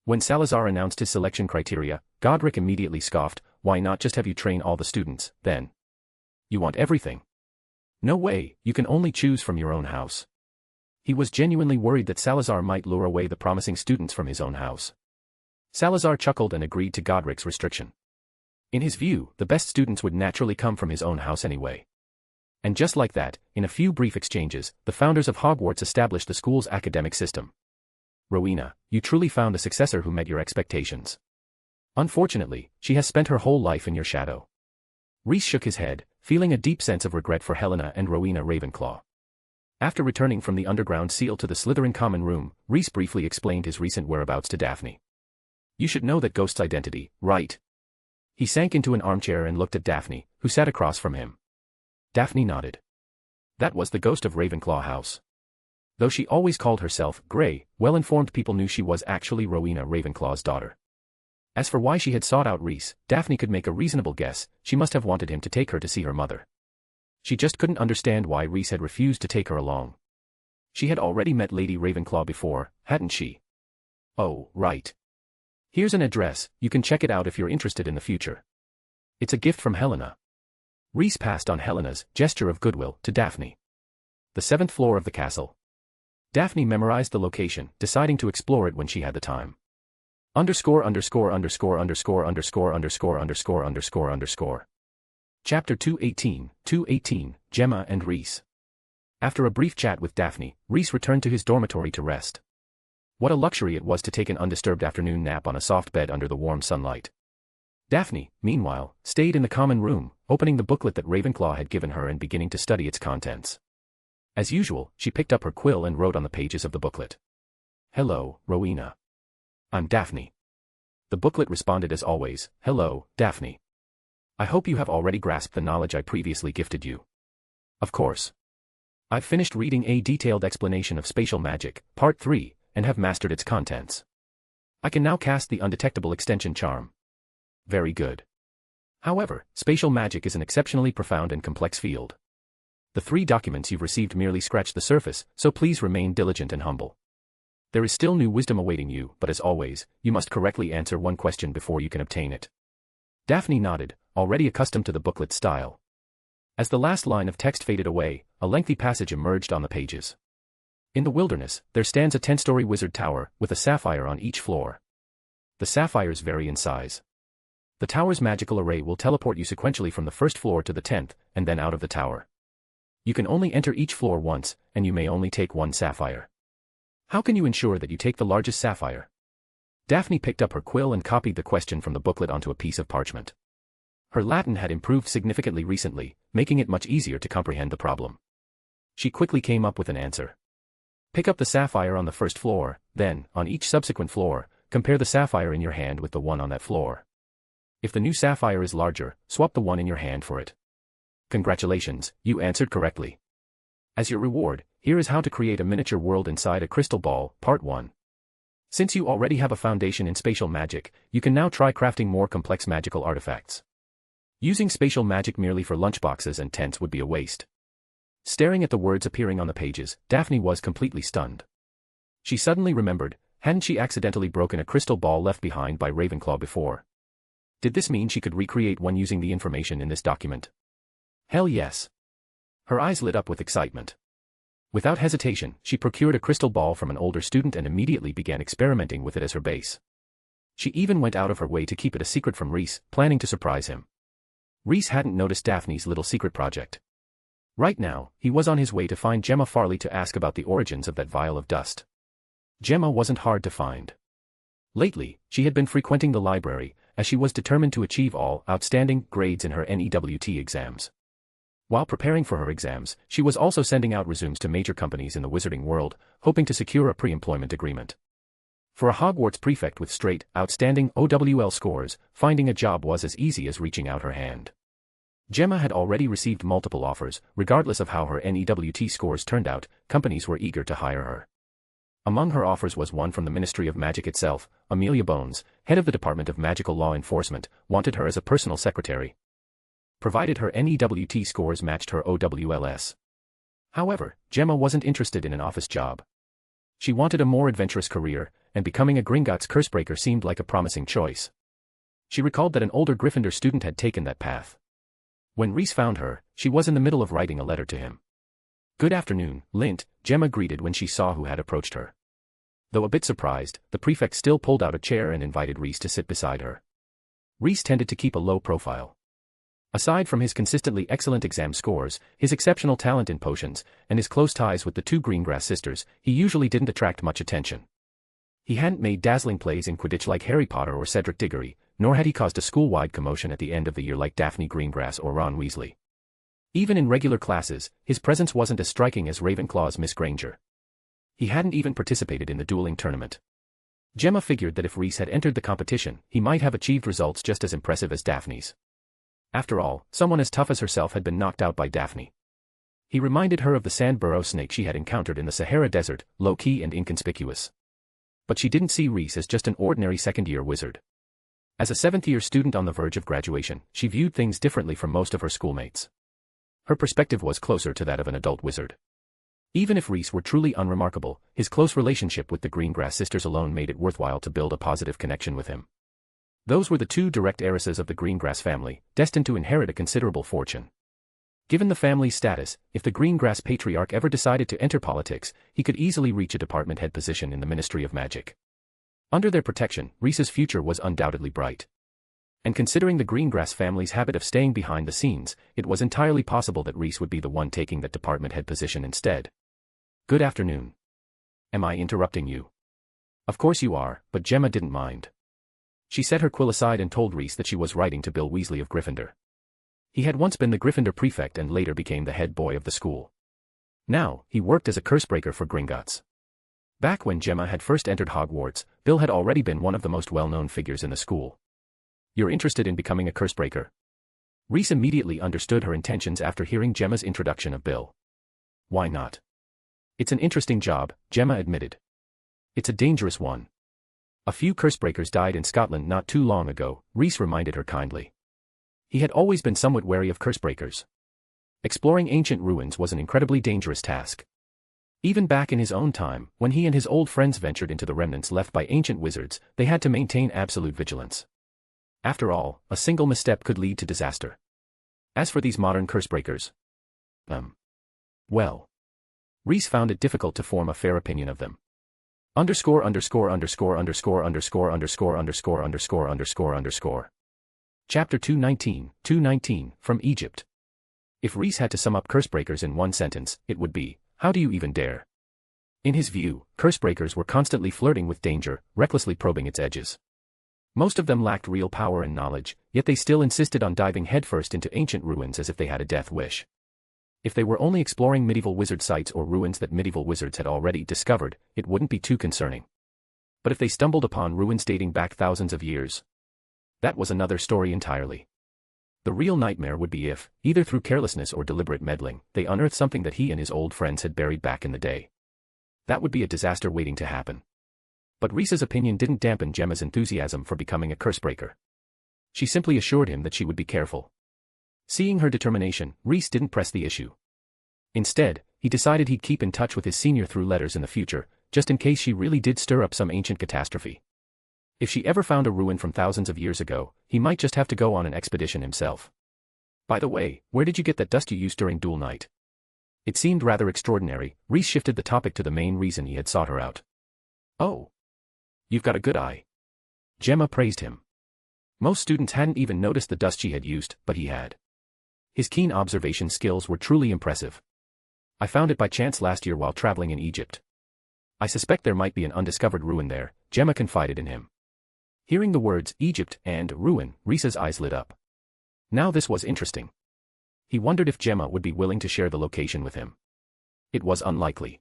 When Salazar announced his selection criteria, Godric immediately scoffed, why not just have you train all the students, then? You want everything? No way, you can only choose from your own house. He was genuinely worried that Salazar might lure away the promising students from his own house. Salazar chuckled and agreed to Godric's restriction. In his view, the best students would naturally come from his own house anyway. And just like that, in a few brief exchanges, the founders of Hogwarts established the school's academic system. Rowena, you truly found a successor who met your expectations. Unfortunately, she has spent her whole life in your shadow. Reese shook his head, feeling a deep sense of regret for Helena and Rowena Ravenclaw. After returning from the underground seal to the Slytherin common room, Reese briefly explained his recent whereabouts to Daphne. You should know that ghost's identity, right? He sank into an armchair and looked at Daphne, who sat across from him. Daphne nodded. That was the ghost of Ravenclaw House. Though she always called herself Grey, well-informed people knew she was actually Rowena Ravenclaw's daughter. As for why she had sought out Reese, Daphne could make a reasonable guess. She must have wanted him to take her to see her mother. She just couldn't understand why Reese had refused to take her along. She had already met Lady Ravenclaw before, hadn't she? Oh, right. Here's an address, you can check it out if you're interested in the future. It's a gift from Helena. Reese passed on Helena's gesture of goodwill to Daphne. The 7th floor of the castle. Daphne memorized the location, deciding to explore it when she had the time. _________________________________________________ Chapter 218, Gemma and Reese. After a brief chat with Daphne, Reese returned to his dormitory to rest. What a luxury it was to take an undisturbed afternoon nap on a soft bed under the warm sunlight. Daphne, meanwhile, stayed in the common room, opening the booklet that Ravenclaw had given her and beginning to study its contents. As usual, she picked up her quill and wrote on the pages of the booklet. Hello, Rowena. I'm Daphne. The booklet responded as always, Hello, Daphne. I hope you have already grasped the knowledge I previously gifted you. Of course. I've finished reading a detailed explanation of spatial magic, Part 3, and have mastered its contents. I can now cast the undetectable extension charm. Very good. However, spatial magic is an exceptionally profound and complex field. The 3 documents you've received merely scratch the surface, so please remain diligent and humble. There is still new wisdom awaiting you, but as always, you must correctly answer one question before you can obtain it. Daphne nodded, already accustomed to the booklet style. As the last line of text faded away, a lengthy passage emerged on the pages. In the wilderness, there stands a 10-story wizard tower, with a sapphire on each floor. The sapphires vary in size. The tower's magical array will teleport you sequentially from the first floor to the 10th, and then out of the tower. You can only enter each floor once, and you may only take one sapphire. How can you ensure that you take the largest sapphire? Daphne picked up her quill and copied the question from the booklet onto a piece of parchment. Her Latin had improved significantly recently, making it much easier to comprehend the problem. She quickly came up with an answer. Pick up the sapphire on the first floor, then, on each subsequent floor, compare the sapphire in your hand with the one on that floor. If the new sapphire is larger, swap the one in your hand for it. Congratulations, you answered correctly. As your reward, here is how to create a miniature world inside a crystal ball, Part 1. Since you already have a foundation in spatial magic, you can now try crafting more complex magical artifacts. Using spatial magic merely for lunchboxes and tents would be a waste. Staring at the words appearing on the pages, Daphne was completely stunned. She suddenly remembered, hadn't she accidentally broken a crystal ball left behind by Ravenclaw before? Did this mean she could recreate one using the information in this document? Hell yes. Her eyes lit up with excitement. Without hesitation, she procured a crystal ball from an older student and immediately began experimenting with it as her base. She even went out of her way to keep it a secret from Rhys, planning to surprise him. Rhys hadn't noticed Daphne's little secret project. Right now, he was on his way to find Gemma Farley to ask about the origins of that vial of dust. Gemma wasn't hard to find. Lately, she had been frequenting the library, as she was determined to achieve all outstanding grades in her NEWT exams. While preparing for her exams, she was also sending out resumes to major companies in the wizarding world, hoping to secure a pre-employment agreement. For a Hogwarts prefect with straight, outstanding OWL scores, finding a job was as easy as reaching out her hand. Gemma had already received multiple offers, regardless of how her NEWT scores turned out, companies were eager to hire her. Among her offers was one from the Ministry of Magic itself. Amelia Bones, head of the Department of Magical Law Enforcement, wanted her as a personal secretary, provided her NEWT scores matched her OWLs. However, Gemma wasn't interested in an office job. She wanted a more adventurous career, and becoming a Gringotts cursebreaker seemed like a promising choice. She recalled that an older Gryffindor student had taken that path. When Rhys found her, she was in the middle of writing a letter to him. "Good afternoon, Lint," Gemma greeted when she saw who had approached her. Though a bit surprised, the prefect still pulled out a chair and invited Rhys to sit beside her. Rhys tended to keep a low profile. Aside from his consistently excellent exam scores, his exceptional talent in potions, and his close ties with the two Greengrass sisters, he usually didn't attract much attention. He hadn't made dazzling plays in Quidditch like Harry Potter or Cedric Diggory, nor had he caused a school-wide commotion at the end of the year like Daphne Greengrass or Ron Weasley. Even in regular classes, his presence wasn't as striking as Ravenclaw's Miss Granger. He hadn't even participated in the dueling tournament. Gemma figured that if Rhys had entered the competition, he might have achieved results just as impressive as Daphne's. After all, someone as tough as herself had been knocked out by Daphne. He reminded her of the sand burrow snake she had encountered in the Sahara Desert, low-key and inconspicuous. But she didn't see Rhys as just an ordinary second-year wizard. As a seventh-year student on the verge of graduation, she viewed things differently from most of her schoolmates. Her perspective was closer to that of an adult wizard. Even if Rhys were truly unremarkable, his close relationship with the Greengrass sisters alone made it worthwhile to build a positive connection with him. Those were the two direct heiresses of the Greengrass family, destined to inherit a considerable fortune. Given the family's status, if the Greengrass patriarch ever decided to enter politics, he could easily reach a department head position in the Ministry of Magic. Under their protection, Rhys's future was undoubtedly bright. And considering the Greengrass family's habit of staying behind the scenes, it was entirely possible that Rhys would be the one taking that department head position instead. "Good afternoon. Am I interrupting you?" "Of course you are," but Gemma didn't mind. She set her quill aside and told Rhys that she was writing to Bill Weasley of Gryffindor. He had once been the Gryffindor prefect and later became the head boy of the school. Now, he worked as a cursebreaker for Gringotts. Back when Gemma had first entered Hogwarts, Bill had already been one of the most well-known figures in the school. "You're interested in becoming a cursebreaker?" Rhys immediately understood her intentions after hearing Gemma's introduction of Bill. "Why not?" "It's an interesting job," Gemma admitted. "It's a dangerous one. A few cursebreakers died in Scotland not too long ago," Rhys reminded her kindly. He had always been somewhat wary of cursebreakers. Exploring ancient ruins was an incredibly dangerous task. Even back in his own time, when he and his old friends ventured into the remnants left by ancient wizards, they had to maintain absolute vigilance. After all, a single misstep could lead to disaster. As for these modern cursebreakers, well, Rhys found it difficult to form a fair opinion of them. Underscore. Chapter 219, from Egypt. If Rhys had to sum up cursebreakers in one sentence, it would be, how do you even dare? In his view, cursebreakers were constantly flirting with danger, recklessly probing its edges. Most of them lacked real power and knowledge, yet they still insisted on diving headfirst into ancient ruins as if they had a death wish. If they were only exploring medieval wizard sites or ruins that medieval wizards had already discovered, it wouldn't be too concerning. But if they stumbled upon ruins dating back thousands of years, that was another story entirely. The real nightmare would be if, either through carelessness or deliberate meddling, they unearthed something that he and his old friends had buried back in the day. That would be a disaster waiting to happen. But Rhys's opinion didn't dampen Gemma's enthusiasm for becoming a cursebreaker. She simply assured him that she would be careful. Seeing her determination, Rhys didn't press the issue. Instead, he decided he'd keep in touch with his senior through letters in the future, just in case she really did stir up some ancient catastrophe. If she ever found a ruin from thousands of years ago, he might just have to go on an expedition himself. By the way, where did you get that dust you used during duel night? It seemed rather extraordinary. Rhys shifted the topic to the main reason he had sought her out. Oh. You've got a good eye. Gemma praised him. Most students hadn't even noticed the dust she had used, but he had. His keen observation skills were truly impressive. I found it by chance last year while traveling in Egypt. I suspect there might be an undiscovered ruin there, Gemma confided in him. Hearing the words Egypt and ruin, Rhys's eyes lit up. Now this was interesting. He wondered if Gemma would be willing to share the location with him. It was unlikely.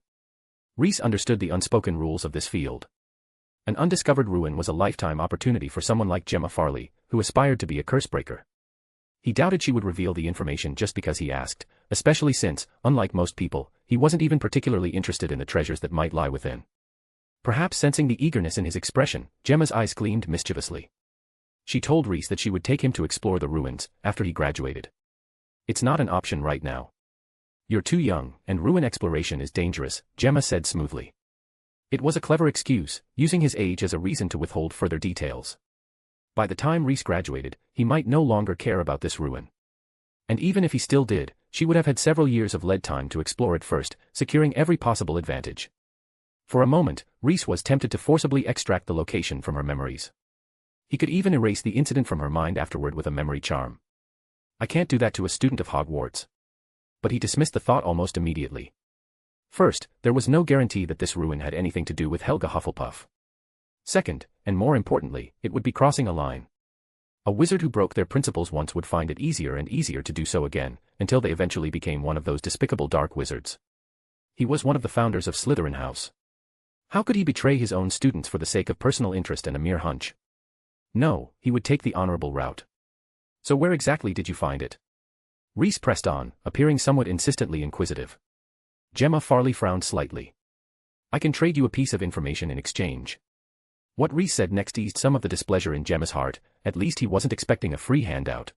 Rhys understood the unspoken rules of this field. An undiscovered ruin was a lifetime opportunity for someone like Gemma Farley, who aspired to be a cursebreaker. He doubted she would reveal the information just because he asked, especially since, unlike most people, he wasn't even particularly interested in the treasures that might lie within. Perhaps sensing the eagerness in his expression, Gemma's eyes gleamed mischievously. She told Rhys that she would take him to explore the ruins after he graduated. It's not an option right now. You're too young, and ruin exploration is dangerous, Gemma said smoothly. It was a clever excuse, using his age as a reason to withhold further details. By the time Rhys graduated, he might no longer care about this ruin. And even if he still did, she would have had several years of lead time to explore it first, securing every possible advantage. For a moment, Rhys was tempted to forcibly extract the location from her memories. He could even erase the incident from her mind afterward with a memory charm. I can't do that to a student of Hogwarts. But he dismissed the thought almost immediately. First, there was no guarantee that this ruin had anything to do with Helga Hufflepuff. Second, and more importantly, it would be crossing a line. A wizard who broke their principles once would find it easier and easier to do so again, until they eventually became one of those despicable dark wizards. He was one of the founders of Slytherin House. How could he betray his own students for the sake of personal interest and a mere hunch? No, he would take the honorable route. So where exactly did you find it? Rhys pressed on, appearing somewhat insistently inquisitive. Gemma Farley frowned slightly. I can trade you a piece of information in exchange. What Rhys said next eased some of the displeasure in Gemma's heart, at least he wasn't expecting a free handout.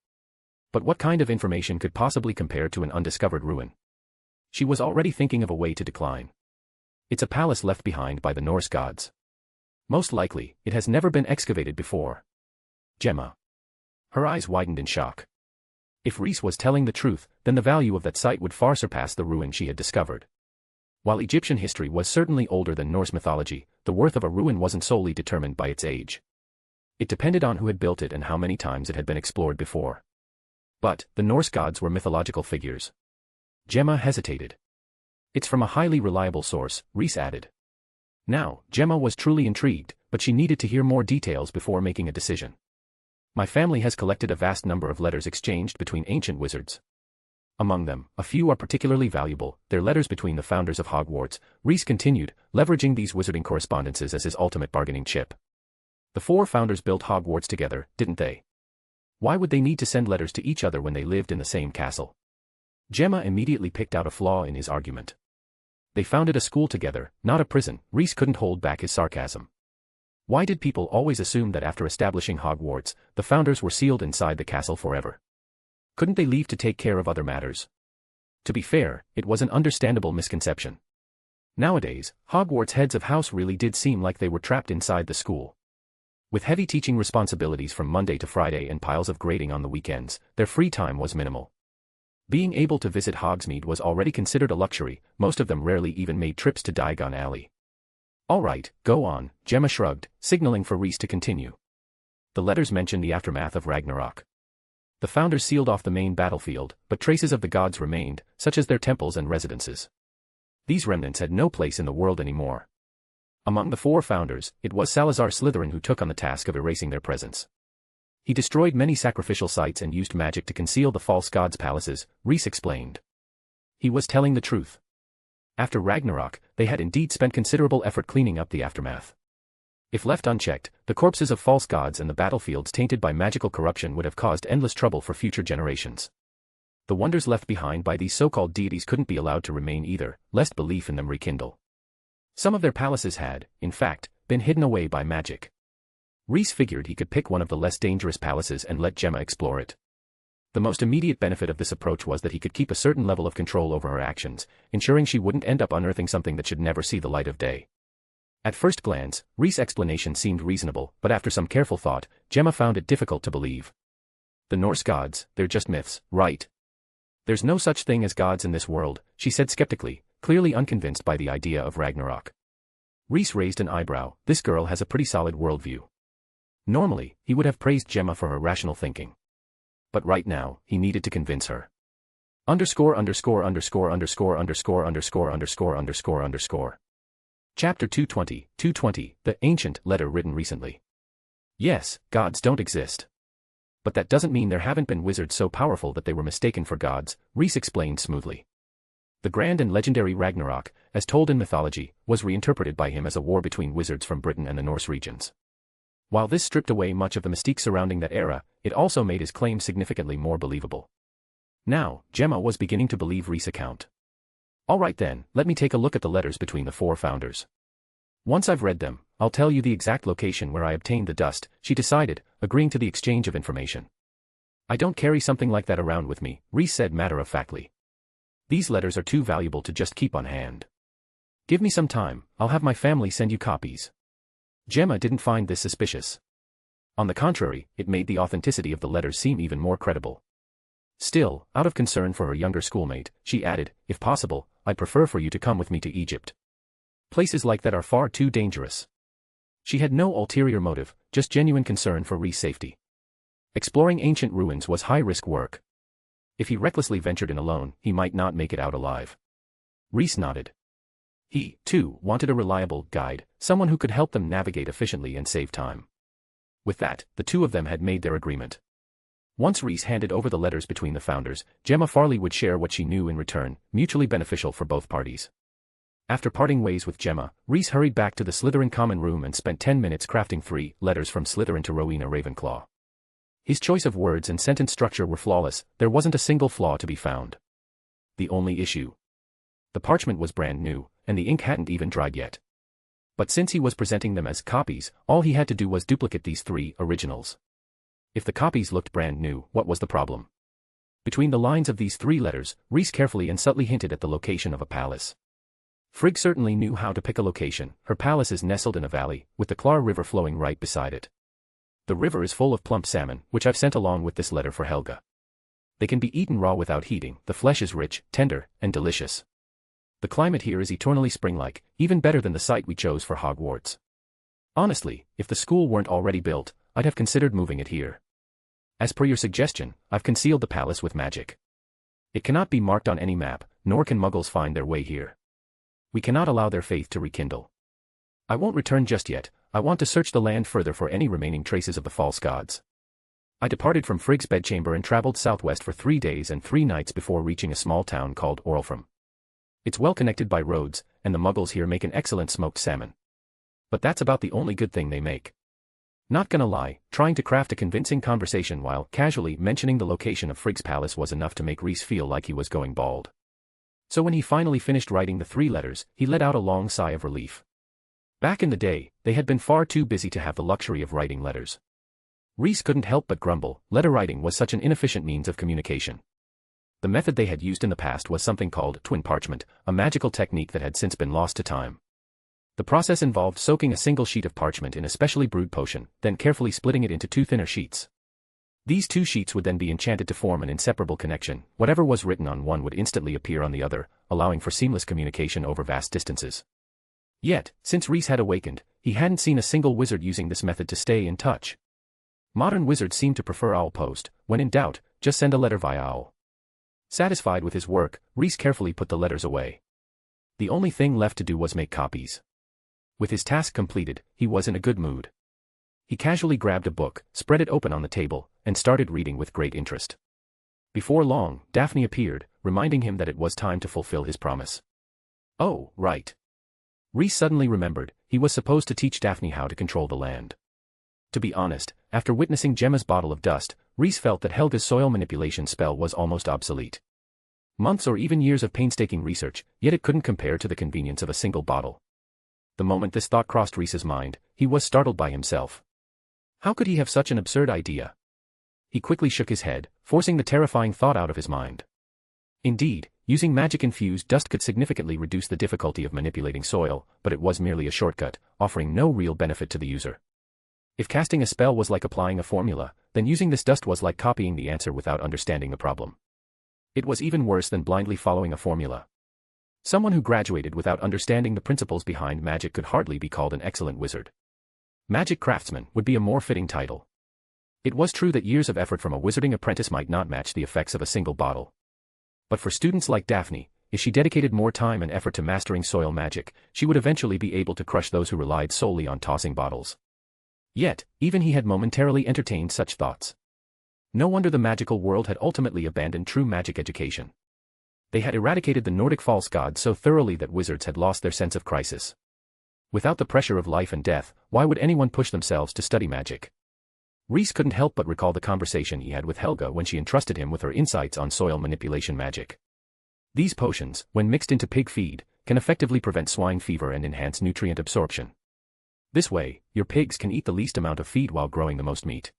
But what kind of information could possibly compare to an undiscovered ruin? She was already thinking of a way to decline. It's a palace left behind by the Norse gods. Most likely, it has never been excavated before. Gemma. Her eyes widened in shock. If Rhys was telling the truth, then the value of that site would far surpass the ruin she had discovered. While Egyptian history was certainly older than Norse mythology, the worth of a ruin wasn't solely determined by its age. It depended on who had built it and how many times it had been explored before. But, the Norse gods were mythological figures. Gemma hesitated. It's from a highly reliable source, Rhys added. Now, Gemma was truly intrigued, but she needed to hear more details before making a decision. My family has collected a vast number of letters exchanged between ancient wizards. Among them, a few are particularly valuable, they're letters between the founders of Hogwarts, Rhys continued, leveraging these wizarding correspondences as his ultimate bargaining chip. The four founders built Hogwarts together, didn't they? Why would they need to send letters to each other when they lived in the same castle? Gemma immediately picked out a flaw in his argument. They founded a school together, not a prison. Rhys couldn't hold back his sarcasm. Why did people always assume that after establishing Hogwarts, the founders were sealed inside the castle forever? Couldn't they leave to take care of other matters? To be fair, it was an understandable misconception. Nowadays, Hogwarts heads of house really did seem like they were trapped inside the school. With heavy teaching responsibilities from Monday to Friday and piles of grading on the weekends, their free time was minimal. Being able to visit Hogsmeade was already considered a luxury, most of them rarely even made trips to Diagon Alley. "All right, go on," Gemma shrugged, signaling for Rhys to continue. The letters mention the aftermath of Ragnarok. The founders sealed off the main battlefield, but traces of the gods remained, such as their temples and residences. These remnants had no place in the world anymore. Among the 4 founders, it was Salazar Slytherin who took on the task of erasing their presence. He destroyed many sacrificial sites and used magic to conceal the false gods' palaces, Rhys explained. He was telling the truth. After Ragnarok, they had indeed spent considerable effort cleaning up the aftermath. If left unchecked, the corpses of false gods and the battlefields tainted by magical corruption would have caused endless trouble for future generations. The wonders left behind by these so-called deities couldn't be allowed to remain either, lest belief in them rekindle. Some of their palaces had, in fact, been hidden away by magic. Rhys figured he could pick one of the less dangerous palaces and let Gemma explore it. The most immediate benefit of this approach was that he could keep a certain level of control over her actions, ensuring she wouldn't end up unearthing something that should never see the light of day. At first glance, Rhys' explanation seemed reasonable, but after some careful thought, Gemma found it difficult to believe. The Norse gods, they're just myths, right? There's no such thing as gods in this world, she said skeptically, clearly unconvinced by the idea of Ragnarok. Rhys raised an eyebrow. This girl has a pretty solid worldview. Normally, he would have praised Gemma for her rational thinking. But right now, he needed to convince her. _________________________________________________ Chapter 220, The Ancient Letter written recently. Yes, gods don't exist. But that doesn't mean there haven't been wizards so powerful that they were mistaken for gods, Rhys explained smoothly. The grand and legendary Ragnarok, as told in mythology, was reinterpreted by him as a war between wizards from Britain and the Norse regions. While this stripped away much of the mystique surrounding that era, it also made his claim significantly more believable. Now, Gemma was beginning to believe Rhys' account. All right then, let me take a look at the letters between the 4 founders. Once I've read them, I'll tell you the exact location where I obtained the dust, she decided, agreeing to the exchange of information. I don't carry something like that around with me, Rhys said matter-of-factly. These letters are too valuable to just keep on hand. Give me some time, I'll have my family send you copies. Gemma didn't find this suspicious. On the contrary, it made the authenticity of the letters seem even more credible. Still, out of concern for her younger schoolmate, she added, if possible, I'd prefer for you to come with me to Egypt. Places like that are far too dangerous. She had no ulterior motive, just genuine concern for Rhys' safety. Exploring ancient ruins was high-risk work. If he recklessly ventured in alone, he might not make it out alive. Rhys nodded. He, too, wanted a reliable guide, someone who could help them navigate efficiently and save time. With that, the two of them had made their agreement. Once Rhys handed over the letters between the founders, Gemma Farley would share what she knew in return, mutually beneficial for both parties. After parting ways with Gemma, Rhys hurried back to the Slytherin common room and spent 10 minutes crafting 3 letters from Slytherin to Rowena Ravenclaw. His choice of words and sentence structure were flawless, there wasn't a single flaw to be found. The only issue. The parchment was brand new, and the ink hadn't even dried yet. But since he was presenting them as copies, all he had to do was duplicate these 3 originals. If the copies looked brand new, what was the problem? Between the lines of these 3 letters, Rhys carefully and subtly hinted at the location of a palace. Frigg certainly knew how to pick a location. Her palace is nestled in a valley, with the Clar River flowing right beside it. The river is full of plump salmon, which I've sent along with this letter for Helga. They can be eaten raw without heating, the flesh is rich, tender, and delicious. The climate here is eternally spring-like, even better than the site we chose for Hogwarts. Honestly, if the school weren't already built, I'd have considered moving it here. As per your suggestion, I've concealed the palace with magic. It cannot be marked on any map, nor can Muggles find their way here. We cannot allow their faith to rekindle. I won't return just yet, I want to search the land further for any remaining traces of the false gods. I departed from Frigg's bedchamber and traveled southwest for 3 days and 3 nights before reaching a small town called Orelfram. It's well connected by roads, and the Muggles here make an excellent smoked salmon. But that's about the only good thing they make. Not gonna lie, trying to craft a convincing conversation while casually mentioning the location of Frigg's palace was enough to make Rhys feel like he was going bald. So when he finally finished writing the 3 letters, he let out a long sigh of relief. Back in the day, they had been far too busy to have the luxury of writing letters. Rhys couldn't help but grumble, letter writing was such an inefficient means of communication. The method they had used in the past was something called twin parchment, a magical technique that had since been lost to time. The process involved soaking a single sheet of parchment in a specially brewed potion, then carefully splitting it into two thinner sheets. These two sheets would then be enchanted to form an inseparable connection. Whatever was written on one would instantly appear on the other, allowing for seamless communication over vast distances. Yet, since Rhys had awakened, he hadn't seen a single wizard using this method to stay in touch. Modern wizards seem to prefer owl post. When in doubt, just send a letter via owl. Satisfied with his work, Rhys carefully put the letters away. The only thing left to do was make copies. With his task completed, he was in a good mood. He casually grabbed a book, spread it open on the table, and started reading with great interest. Before long, Daphne appeared, reminding him that it was time to fulfill his promise. Oh, right. Rhys suddenly remembered, he was supposed to teach Daphne how to control the land. To be honest, after witnessing Gemma's bottle of dust, Rhys felt that Helga's soil manipulation spell was almost obsolete. Months or even years of painstaking research, yet it couldn't compare to the convenience of a single bottle. The moment this thought crossed Rhys's mind, he was startled by himself. How could he have such an absurd idea? He quickly shook his head, forcing the terrifying thought out of his mind. Indeed, using magic-infused dust could significantly reduce the difficulty of manipulating soil, but it was merely a shortcut, offering no real benefit to the user. If casting a spell was like applying a formula, then using this dust was like copying the answer without understanding the problem. It was even worse than blindly following a formula. Someone who graduated without understanding the principles behind magic could hardly be called an excellent wizard. Magic craftsman would be a more fitting title. It was true that years of effort from a wizarding apprentice might not match the effects of a single bottle. But for students like Daphne, if she dedicated more time and effort to mastering soil magic, she would eventually be able to crush those who relied solely on tossing bottles. Yet, even he had momentarily entertained such thoughts. No wonder the magical world had ultimately abandoned true magic education. They had eradicated the Nordic false gods so thoroughly that wizards had lost their sense of crisis. Without the pressure of life and death, why would anyone push themselves to study magic? Rhys couldn't help but recall the conversation he had with Helga when she entrusted him with her insights on soil manipulation magic. These potions, when mixed into pig feed, can effectively prevent swine fever and enhance nutrient absorption. This way, your pigs can eat the least amount of feed while growing the most meat.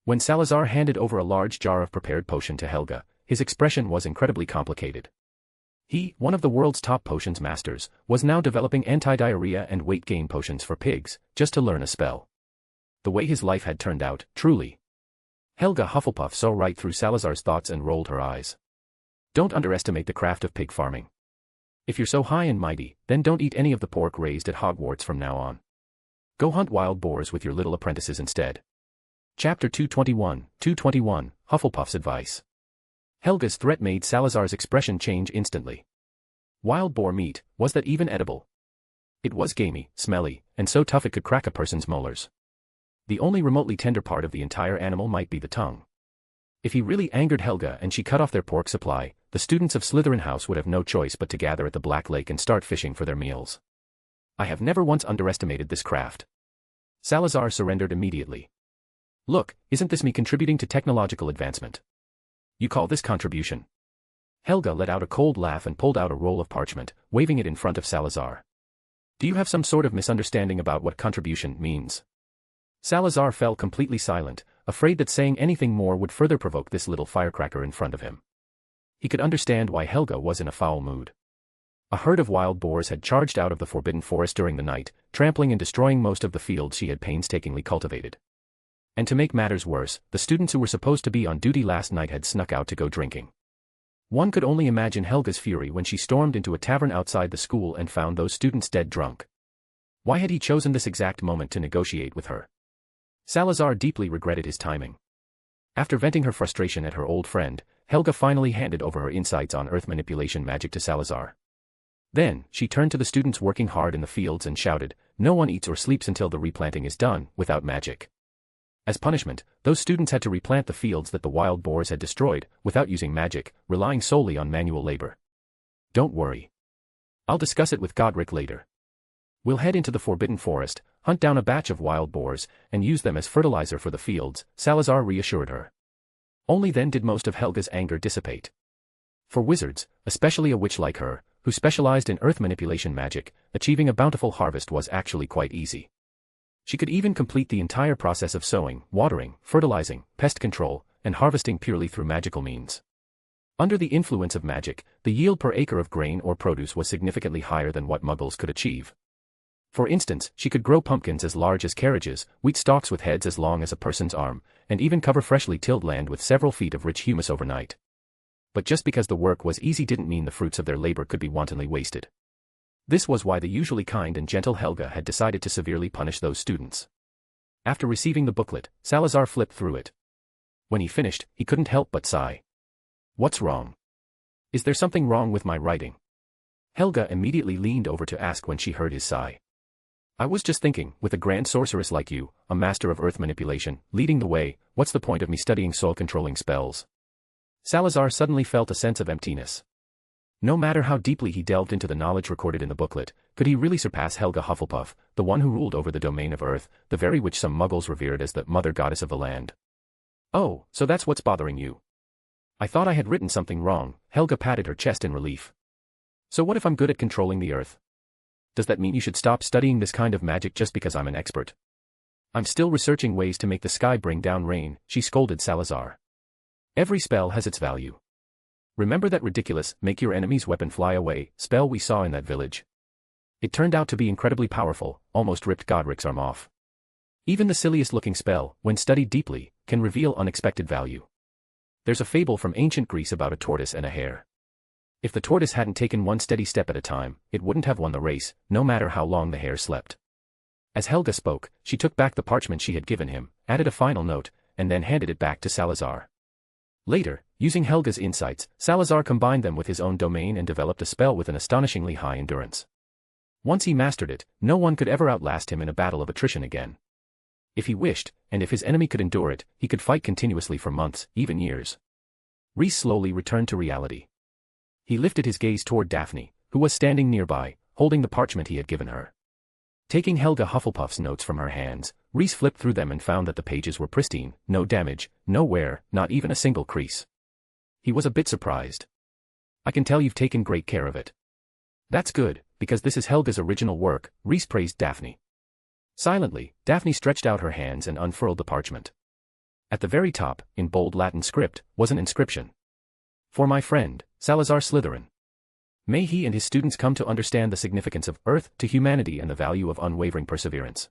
When Salazar handed over a large jar of prepared potion to Helga, his expression was incredibly complicated. He, one of the world's top potions masters, was now developing anti-diarrhea and weight gain potions for pigs, just to learn a spell. The way his life had turned out, truly. Helga Hufflepuff saw right through Salazar's thoughts and rolled her eyes. Don't underestimate the craft of pig farming. If you're so high and mighty, then don't eat any of the pork raised at Hogwarts from now on. Go hunt wild boars with your little apprentices instead. Chapter 221, Hufflepuff's Advice. Helga's threat made Salazar's expression change instantly. Wild boar meat, was that even edible? It was gamey, smelly, and so tough it could crack a person's molars. The only remotely tender part of the entire animal might be the tongue. If he really angered Helga and she cut off their pork supply, the students of Slytherin House would have no choice but to gather at the Black Lake and start fishing for their meals. I have never once underestimated this craft. Salazar surrendered immediately. Look, isn't this me contributing to technological advancement? You call this contribution? Helga let out a cold laugh and pulled out a roll of parchment, waving it in front of Salazar. Do you have some sort of misunderstanding about what contribution means? Salazar fell completely silent, afraid that saying anything more would further provoke this little firecracker in front of him. He could understand why Helga was in a foul mood. A herd of wild boars had charged out of the forbidden forest during the night, trampling and destroying most of the fields she had painstakingly cultivated. And to make matters worse, the students who were supposed to be on duty last night had snuck out to go drinking. One could only imagine Helga's fury when she stormed into a tavern outside the school and found those students dead drunk. Why had he chosen this exact moment to negotiate with her? Salazar deeply regretted his timing. After venting her frustration at her old friend, Helga finally handed over her insights on earth manipulation magic to Salazar. Then, she turned to the students working hard in the fields and shouted, "No one eats or sleeps until the replanting is done, without magic." As punishment, those students had to replant the fields that the wild boars had destroyed, without using magic, relying solely on manual labor. Don't worry. I'll discuss it with Godric later. We'll head into the Forbidden Forest, hunt down a batch of wild boars, and use them as fertilizer for the fields, Salazar reassured her. Only then did most of Helga's anger dissipate. For wizards, especially a witch like her, who specialized in earth manipulation magic, achieving a bountiful harvest was actually quite easy. She could even complete the entire process of sowing, watering, fertilizing, pest control, and harvesting purely through magical means. Under the influence of magic, the yield per acre of grain or produce was significantly higher than what Muggles could achieve. For instance, she could grow pumpkins as large as carriages, wheat stalks with heads as long as a person's arm, and even cover freshly tilled land with several feet of rich humus overnight. But just because the work was easy didn't mean the fruits of their labor could be wantonly wasted. This was why the usually kind and gentle Helga had decided to severely punish those students. After receiving the booklet, Salazar flipped through it. When he finished, he couldn't help but sigh. What's wrong? Is there something wrong with my writing? Helga immediately leaned over to ask when she heard his sigh. I was just thinking, with a grand sorceress like you, a master of earth manipulation, leading the way, what's the point of me studying soul-controlling spells? Salazar suddenly felt a sense of emptiness. No matter how deeply he delved into the knowledge recorded in the booklet, could he really surpass Helga Hufflepuff, the one who ruled over the domain of Earth, the very which some Muggles revered as the mother goddess of the land? Oh, so that's what's bothering you. I thought I had written something wrong. Helga patted her chest in relief. So what if I'm good at controlling the earth? Does that mean you should stop studying this kind of magic just because I'm an expert? I'm still researching ways to make the sky bring down rain, she scolded Salazar. Every spell has its value. Remember that ridiculous, make your enemy's weapon fly away, spell we saw in that village? It turned out to be incredibly powerful, almost ripped Godric's arm off. Even the silliest-looking spell, when studied deeply, can reveal unexpected value. There's a fable from ancient Greece about a tortoise and a hare. If the tortoise hadn't taken one steady step at a time, it wouldn't have won the race, no matter how long the hare slept. As Helga spoke, she took back the parchment she had given him, added a final note, and then handed it back to Salazar. Later, using Helga's insights, Salazar combined them with his own domain and developed a spell with an astonishingly high endurance. Once he mastered it, no one could ever outlast him in a battle of attrition again. If he wished, and if his enemy could endure it, he could fight continuously for months, even years. Rhys slowly returned to reality. He lifted his gaze toward Daphne, who was standing nearby, holding the parchment he had given her. Taking Helga Hufflepuff's notes from her hands, Rhys flipped through them and found that the pages were pristine, no damage, no wear, not even a single crease. He was a bit surprised. I can tell you've taken great care of it. That's good, because this is Helga's original work, Rhys praised Daphne. Silently, Daphne stretched out her hands and unfurled the parchment. At the very top, in bold Latin script, was an inscription. For my friend, Salazar Slytherin. May he and his students come to understand the significance of Earth to humanity and the value of unwavering perseverance.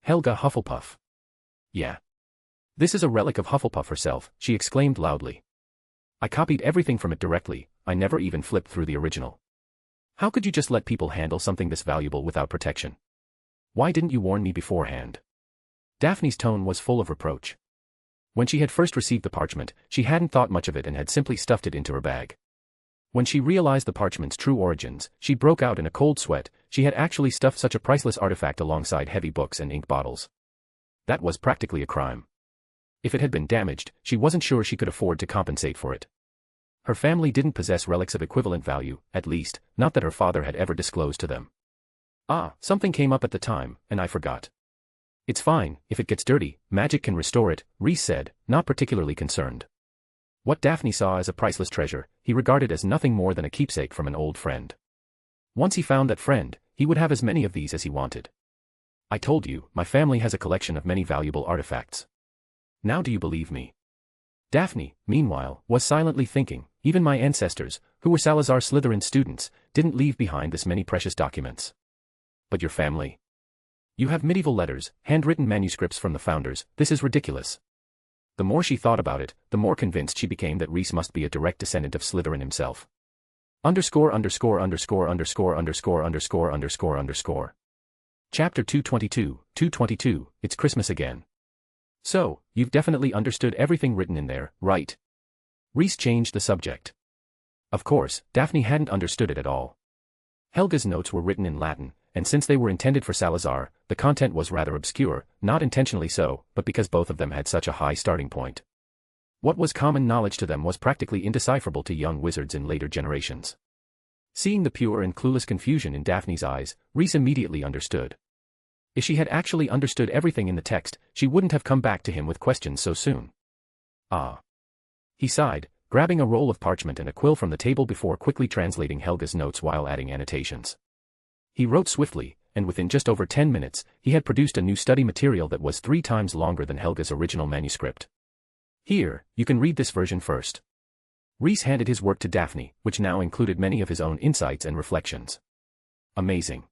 Helga Hufflepuff. Yeah. This is a relic of Hufflepuff herself, she exclaimed loudly. I copied everything from it directly, I never even flipped through the original. How could you just let people handle something this valuable without protection? Why didn't you warn me beforehand? Daphne's tone was full of reproach. When she had first received the parchment, she hadn't thought much of it and had simply stuffed it into her bag. When she realized the parchment's true origins, she broke out in a cold sweat. She had actually stuffed such a priceless artifact alongside heavy books and ink bottles. That was practically a crime. If it had been damaged, she wasn't sure she could afford to compensate for it. Her family didn't possess relics of equivalent value, at least, not that her father had ever disclosed to them. Something came up at the time, and I forgot. It's fine, if it gets dirty, magic can restore it, Rhys said, not particularly concerned. What Daphne saw as a priceless treasure, he regarded as nothing more than a keepsake from an old friend. Once he found that friend, he would have as many of these as he wanted. I told you, my family has a collection of many valuable artifacts. Now do you believe me? Daphne, meanwhile, was silently thinking, even my ancestors, who were Salazar Slytherin students, didn't leave behind this many precious documents. But your family? You have medieval letters, handwritten manuscripts from the founders, this is ridiculous. The more she thought about it, the more convinced she became that Rhys must be a direct descendant of Slytherin himself. __________________________________________ Chapter 222, It's Christmas again. So, you've definitely understood everything written in there, right? Rhys changed the subject. Of course, Daphne hadn't understood it at all. Helga's notes were written in Latin, and since they were intended for Salazar, the content was rather obscure, not intentionally so, but because both of them had such a high starting point. What was common knowledge to them was practically indecipherable to young wizards in later generations. Seeing the pure and clueless confusion in Daphne's eyes, Rhys immediately understood. If she had actually understood everything in the text, she wouldn't have come back to him with questions so soon. He sighed, grabbing a roll of parchment and a quill from the table before quickly translating Helga's notes while adding annotations. He wrote swiftly, and within just over 10 minutes, he had produced a new study material that was 3 times longer than Helga's original manuscript. Here, you can read this version first. Reese handed his work to Daphne, which now included many of his own insights and reflections. Amazing.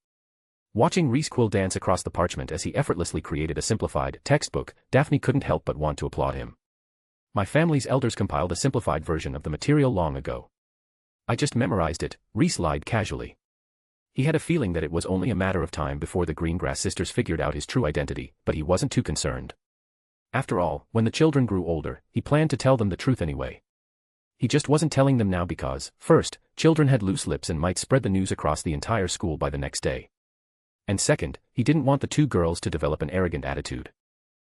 Watching Reese quill dance across the parchment as he effortlessly created a simplified textbook, Daphne couldn't help but want to applaud him. My family's elders compiled a simplified version of the material long ago. I just memorized it, Reese lied casually. He had a feeling that it was only a matter of time before the Greengrass sisters figured out his true identity, but he wasn't too concerned. After all, when the children grew older, he planned to tell them the truth anyway. He just wasn't telling them now because, first, children had loose lips and might spread the news across the entire school by the next day. And second, he didn't want the two girls to develop an arrogant attitude.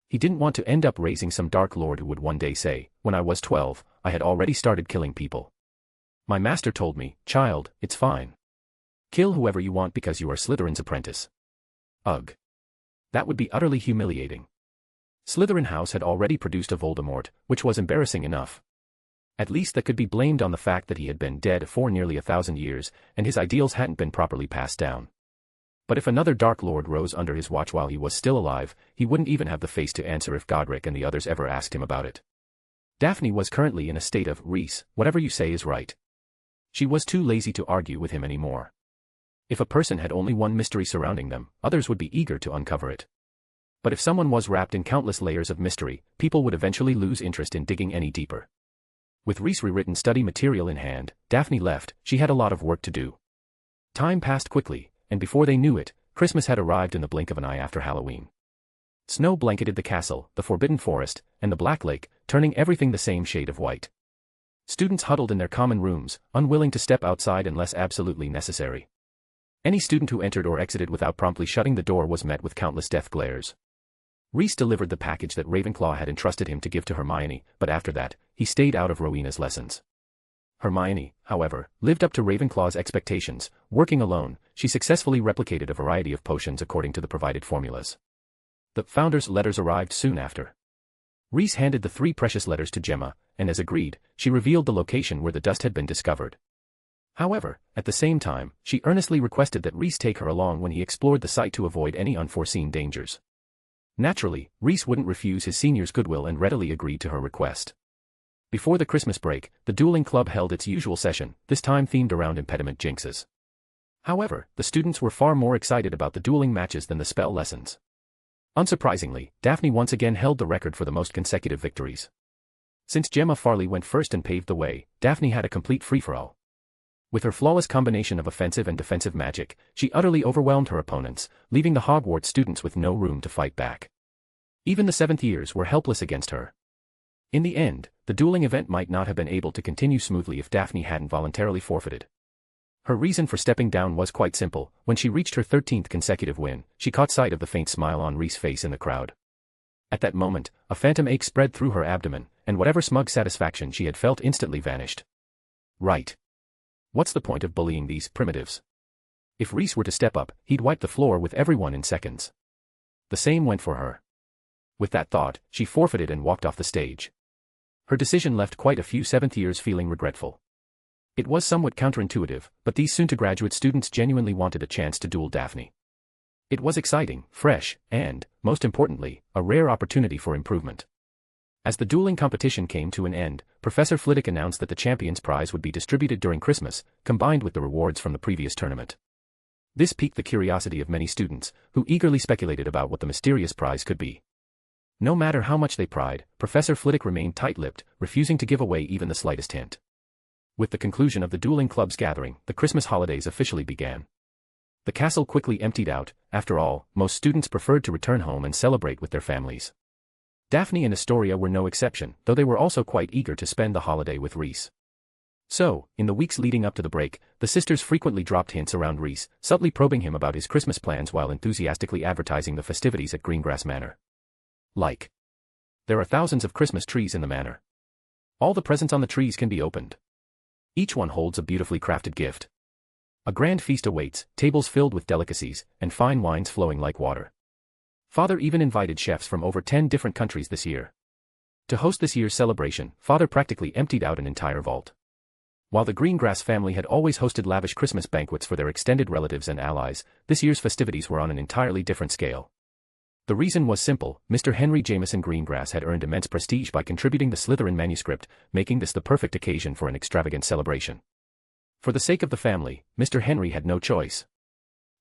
He didn't want to end up raising some dark lord who would one day say, "When I was 12, I had already started killing people. My master told me, child, it's fine. Kill whoever you want because you are Slytherin's apprentice." Ugh. That would be utterly humiliating. Slytherin House had already produced a Voldemort, which was embarrassing enough. At least that could be blamed on the fact that he had been dead for nearly 1,000 years, and his ideals hadn't been properly passed down. But if another Dark Lord rose under his watch while he was still alive, he wouldn't even have the face to answer if Godric and the others ever asked him about it. Daphne was currently in a state of, "Reese, whatever you say is right." She was too lazy to argue with him anymore. If a person had only one mystery surrounding them, others would be eager to uncover it. But if someone was wrapped in countless layers of mystery, people would eventually lose interest in digging any deeper. With Reese rewritten study material in hand, Daphne left. She had a lot of work to do. Time passed quickly, and before they knew it, Christmas had arrived in the blink of an eye after Halloween. Snow blanketed the castle, the forbidden forest, and the Black Lake, turning everything the same shade of white. Students huddled in their common rooms, unwilling to step outside unless absolutely necessary. Any student who entered or exited without promptly shutting the door was met with countless death glares. Reese delivered the package that Ravenclaw had entrusted him to give to Hermione, but after that, he stayed out of Rowena's lessons. Hermione, however, lived up to Ravenclaw's expectations. Working alone, she successfully replicated a variety of potions according to the provided formulas. The Founder's letters arrived soon after. Reese handed the 3 precious letters to Gemma, and as agreed, she revealed the location where the dust had been discovered. However, at the same time, she earnestly requested that Reese take her along when he explored the site to avoid any unforeseen dangers. Naturally, Reese wouldn't refuse his senior's goodwill and readily agreed to her request. Before the Christmas break, the Dueling Club held its usual session, this time themed around impediment jinxes. However, the students were far more excited about the dueling matches than the spell lessons. Unsurprisingly, Daphne once again held the record for the most consecutive victories. Since Gemma Farley went first and paved the way, Daphne had a complete free-for-all. With her flawless combination of offensive and defensive magic, she utterly overwhelmed her opponents, leaving the Hogwarts students with no room to fight back. Even the 7th years were helpless against her. In the end, the dueling event might not have been able to continue smoothly if Daphne hadn't voluntarily forfeited. Her reason for stepping down was quite simple. When she reached her 13th consecutive win, she caught sight of the faint smile on Reese's face in the crowd. At that moment, a phantom ache spread through her abdomen, and whatever smug satisfaction she had felt instantly vanished. Right. What's the point of bullying these primitives? If Reese were to step up, he'd wipe the floor with everyone in seconds. The same went for her. With that thought, she forfeited and walked off the stage. Her decision left quite a few 7th years feeling regretful. It was somewhat counterintuitive, but these soon-to-graduate students genuinely wanted a chance to duel Daphne. It was exciting, fresh, and, most importantly, a rare opportunity for improvement. As the dueling competition came to an end, Professor Flitwick announced that the champion's prize would be distributed during Christmas, combined with the rewards from the previous tournament. This piqued the curiosity of many students, who eagerly speculated about what the mysterious prize could be. No matter how much they pried, Professor Flitwick remained tight-lipped, refusing to give away even the slightest hint. With the conclusion of the Dueling Club's gathering, the Christmas holidays officially began. The castle quickly emptied out. After all, most students preferred to return home and celebrate with their families. Daphne and Astoria were no exception, though they were also quite eager to spend the holiday with Reese. So, in the weeks leading up to the break, the sisters frequently dropped hints around Reese, subtly probing him about his Christmas plans while enthusiastically advertising the festivities at Greengrass Manor. Like, there are thousands of Christmas trees in the manor. All the presents on the trees can be opened. Each one holds a beautifully crafted gift. A grand feast awaits, tables filled with delicacies, and fine wines flowing like water. Father even invited chefs from over 10 different countries this year. To host this year's celebration, Father practically emptied out an entire vault. While the Greengrass family had always hosted lavish Christmas banquets for their extended relatives and allies, this year's festivities were on an entirely different scale. The reason was simple: Mr. Henry Jameson Greengrass had earned immense prestige by contributing the Slytherin manuscript, making this the perfect occasion for an extravagant celebration. For the sake of the family, Mr. Henry had no choice.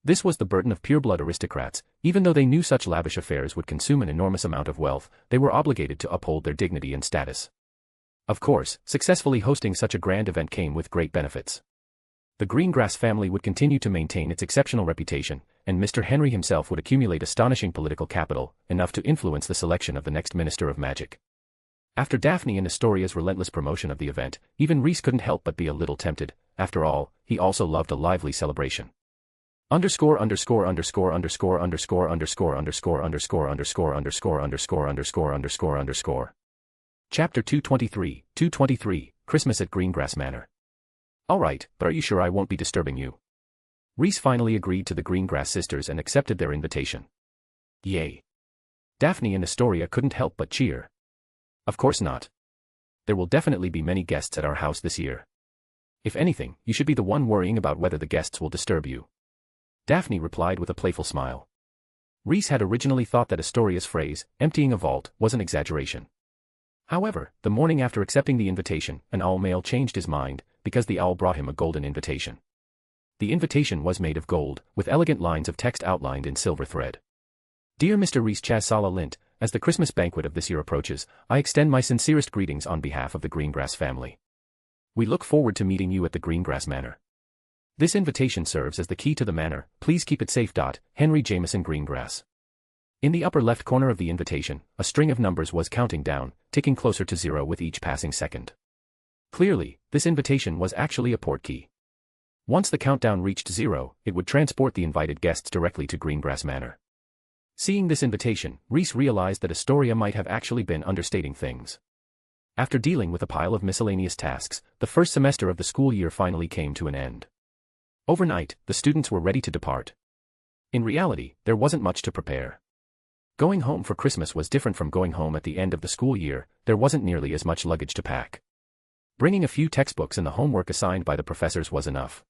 This was the burden of pureblood aristocrats. Even though they knew such lavish affairs would consume an enormous amount of wealth, they were obligated to uphold their dignity and status. Of course, successfully hosting such a grand event came with great benefits. The Greengrass family would continue to maintain its exceptional reputation, and Mr. Henry himself would accumulate astonishing political capital, enough to influence the selection of the next Minister of Magic. After Daphne and Astoria's relentless promotion of the event, even Rhys couldn't help but be a little tempted. After all, he also loved a lively celebration. Underscore underscore underscore underscore underscore underscore underscore underscore underscore underscore underscore underscore underscore underscore. Chapter 223, Christmas at Greengrass Manor. Alright, but are you sure I won't be disturbing you? Rhys finally agreed to the Greengrass sisters and accepted their invitation. Yay! Daphne and Astoria couldn't help but cheer. Of course not. There will definitely be many guests at our house this year. If anything, you should be the one worrying about whether the guests will disturb you. Daphne replied with a playful smile. Rhys had originally thought that Astoria's phrase, emptying a vault, was an exaggeration. However, the morning after accepting the invitation, an owl male changed his mind, because the owl brought him a golden invitation. The invitation was made of gold, with elegant lines of text outlined in silver thread. Dear Mr. Rhys Sala Lint, as the Christmas banquet of this year approaches, I extend my sincerest greetings on behalf of the Greengrass family. We look forward to meeting you at the Greengrass Manor. This invitation serves as the key to the manor. Please keep it safe. Henry Jameson Greengrass. In the upper left corner of the invitation, a string of numbers was counting down, ticking closer to 0 with each passing second. Clearly, this invitation was actually a portkey. Once the countdown reached 0, it would transport the invited guests directly to Greengrass Manor. Seeing this invitation, Rhys realized that Astoria might have actually been understating things. After dealing with a pile of miscellaneous tasks, the first semester of the school year finally came to an end. Overnight, the students were ready to depart. In reality, there wasn't much to prepare. Going home for Christmas was different from going home at the end of the school year. There wasn't nearly as much luggage to pack. Bringing a few textbooks and the homework assigned by the professors was enough.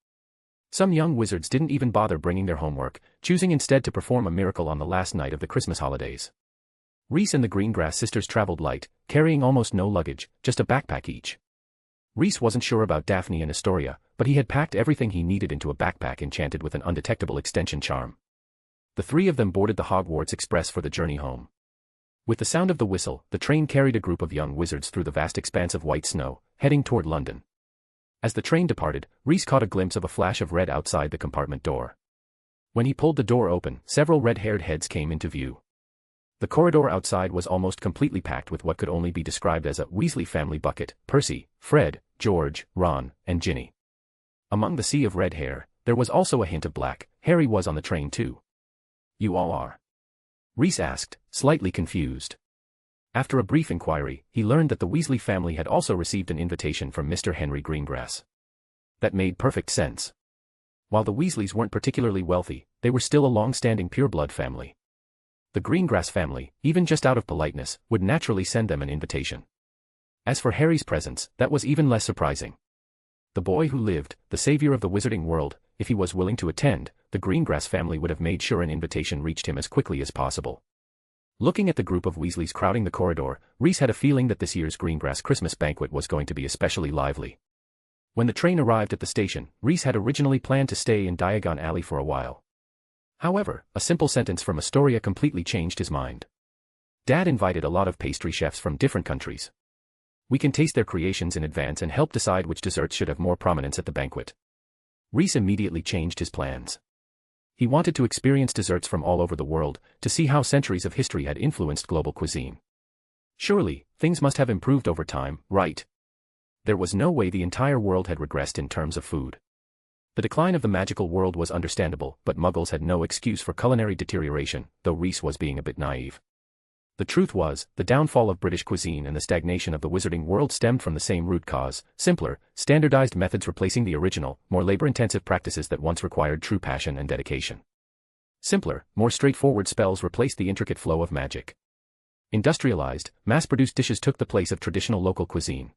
Some young wizards didn't even bother bringing their homework, choosing instead to perform a miracle on the last night of the Christmas holidays. Rhys and the Greengrass sisters traveled light, carrying almost no luggage, just a backpack each. Rhys wasn't sure about Daphne and Astoria, but he had packed everything he needed into a backpack enchanted with an undetectable extension charm. The three of them boarded the Hogwarts Express for the journey home. With the sound of the whistle, the train carried a group of young wizards through the vast expanse of white snow, heading toward London. As the train departed, Rhys caught a glimpse of a flash of red outside the compartment door. When he pulled the door open, several red-haired heads came into view. The corridor outside was almost completely packed with what could only be described as a Weasley family bucket: Percy, Fred, George, Ron, and Ginny. Among the sea of red hair, there was also a hint of black. Harry was on the train too. You all are? Rhys asked, slightly confused. After a brief inquiry, he learned that the Weasley family had also received an invitation from Mr. Henry Greengrass. That made perfect sense. While the Weasleys weren't particularly wealthy, they were still a long-standing pureblood family. The Greengrass family, even just out of politeness, would naturally send them an invitation. As for Harry's presence, that was even less surprising. The boy who lived, the savior of the wizarding world, if he was willing to attend, the Greengrass family would have made sure an invitation reached him as quickly as possible. Looking at the group of Weasleys crowding the corridor, Rhys had a feeling that this year's Greengrass Christmas banquet was going to be especially lively. When the train arrived at the station, Rhys had originally planned to stay in Diagon Alley for a while. However, a simple sentence from Astoria completely changed his mind. Dad invited a lot of pastry chefs from different countries. We can taste their creations in advance and help decide which desserts should have more prominence at the banquet. Rhys immediately changed his plans. He wanted to experience desserts from all over the world, to see how centuries of history had influenced global cuisine. Surely, things must have improved over time, right? There was no way the entire world had regressed in terms of food. The decline of the magical world was understandable, but Muggles had no excuse for culinary deterioration, though Rhys was being a bit naive. The truth was, the downfall of British cuisine and the stagnation of the wizarding world stemmed from the same root cause: simpler, standardized methods replacing the original, more labor-intensive practices that once required true passion and dedication. Simpler, more straightforward spells replaced the intricate flow of magic. Industrialized, mass-produced dishes took the place of traditional local cuisine.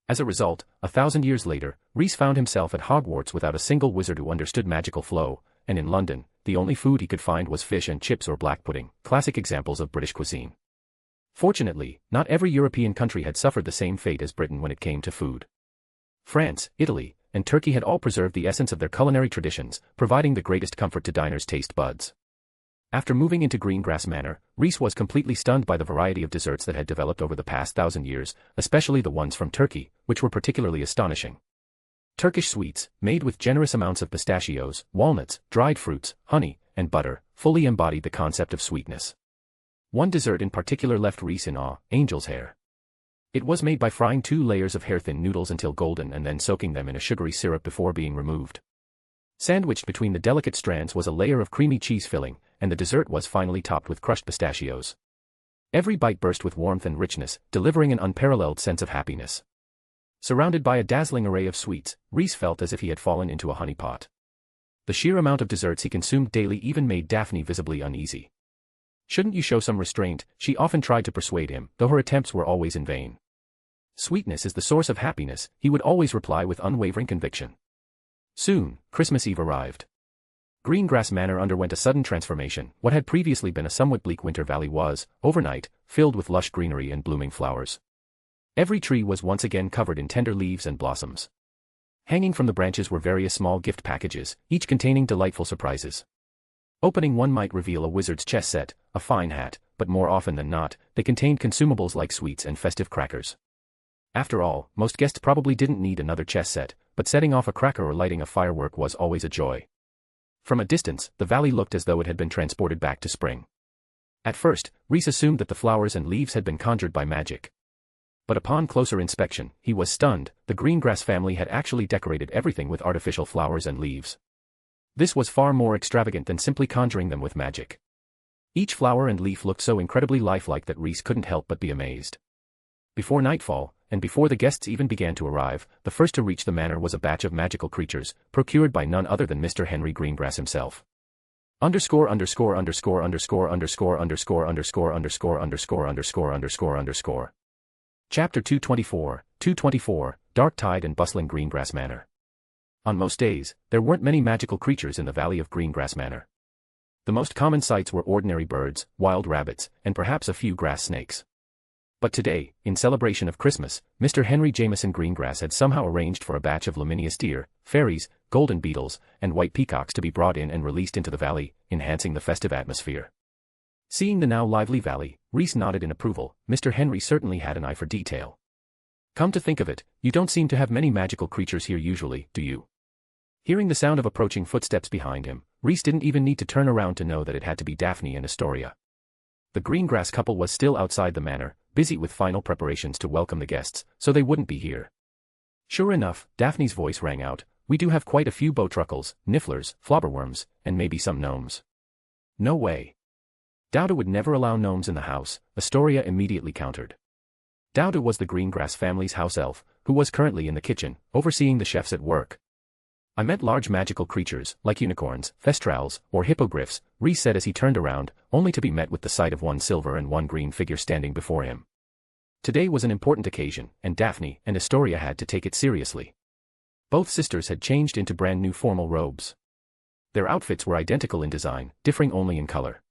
As a result, 1,000 years later, Rhys found himself at Hogwarts without a single wizard who understood magical flow, and in London, the only food he could find was fish and chips or black pudding, classic examples of British cuisine. Fortunately, not every European country had suffered the same fate as Britain when it came to food. France, Italy, and Turkey had all preserved the essence of their culinary traditions, providing the greatest comfort to diners' taste buds. After moving into Greengrass Manor, Rhys was completely stunned by the variety of desserts that had developed over the past 1,000 years, especially the ones from Turkey, which were particularly astonishing. Turkish sweets, made with generous amounts of pistachios, walnuts, dried fruits, honey, and butter, fully embodied the concept of sweetness. One dessert in particular left Rhys in awe: angel's hair. It was made by frying 2 layers of hair-thin noodles until golden and then soaking them in a sugary syrup before being removed. Sandwiched between the delicate strands was a layer of creamy cheese filling, and the dessert was finally topped with crushed pistachios. Every bite burst with warmth and richness, delivering an unparalleled sense of happiness. Surrounded by a dazzling array of sweets, Rhys felt as if he had fallen into a honeypot. The sheer amount of desserts he consumed daily even made Daphne visibly uneasy. "Shouldn't you show some restraint?" she often tried to persuade him, though her attempts were always in vain. "Sweetness is the source of happiness," he would always reply with unwavering conviction. Soon, Christmas Eve arrived. Greengrass Manor underwent a sudden transformation. What had previously been a somewhat bleak winter valley was, overnight, filled with lush greenery and blooming flowers. Every tree was once again covered in tender leaves and blossoms. Hanging from the branches were various small gift packages, each containing delightful surprises. Opening one might reveal a wizard's chess set, a fine hat, but more often than not, they contained consumables like sweets and festive crackers. After all, most guests probably didn't need another chess set, but setting off a cracker or lighting a firework was always a joy. From a distance, the valley looked as though it had been transported back to spring. At first, Rhys assumed that the flowers and leaves had been conjured by magic. But upon closer inspection, he was stunned. The Greengrass family had actually decorated everything with artificial flowers and leaves. This was far more extravagant than simply conjuring them with magic. Each flower and leaf looked so incredibly lifelike that Rhys couldn't help but be amazed. Before nightfall, and before the guests even began to arrive, the first to reach the manor was a batch of magical creatures, procured by none other than Mr. Henry Greengrass himself. Underscore underscore underscore underscore underscore underscore underscore underscore underscore underscore underscore underscore. Chapter 224, Dark Tide and Bustling Greengrass Manor. On most days, there weren't many magical creatures in the valley of Greengrass Manor. The most common sights were ordinary birds, wild rabbits, and perhaps a few grass snakes. But today, in celebration of Christmas, Mr. Henry Jameson Greengrass had somehow arranged for a batch of luminous deer, fairies, golden beetles, and white peacocks to be brought in and released into the valley, enhancing the festive atmosphere. Seeing the now lively valley, Rhys nodded in approval. Mr. Henry certainly had an eye for detail. "Come to think of it, you don't seem to have many magical creatures here usually, do you?" Hearing the sound of approaching footsteps behind him, Rhys didn't even need to turn around to know that it had to be Daphne and Atoria. The Greengrass couple was still outside the manor, busy with final preparations to welcome the guests, so they wouldn't be here. Sure enough, Daphne's voice rang out, "We do have quite a few bowtruckles, nifflers, flobberworms, and maybe some gnomes." "No way. Douda would never allow gnomes in the house," Atoria immediately countered. Douda was the Greengrass family's house elf, who was currently in the kitchen, overseeing the chefs at work. "I meant large magical creatures, like unicorns, thestrals, or hippogriffs," Rhys said as he turned around, only to be met with the sight of one silver and one green figure standing before him. Today was an important occasion, and Daphne and Atoria had to take it seriously. Both sisters had changed into brand new formal robes. Their outfits were identical in design, differing only in color.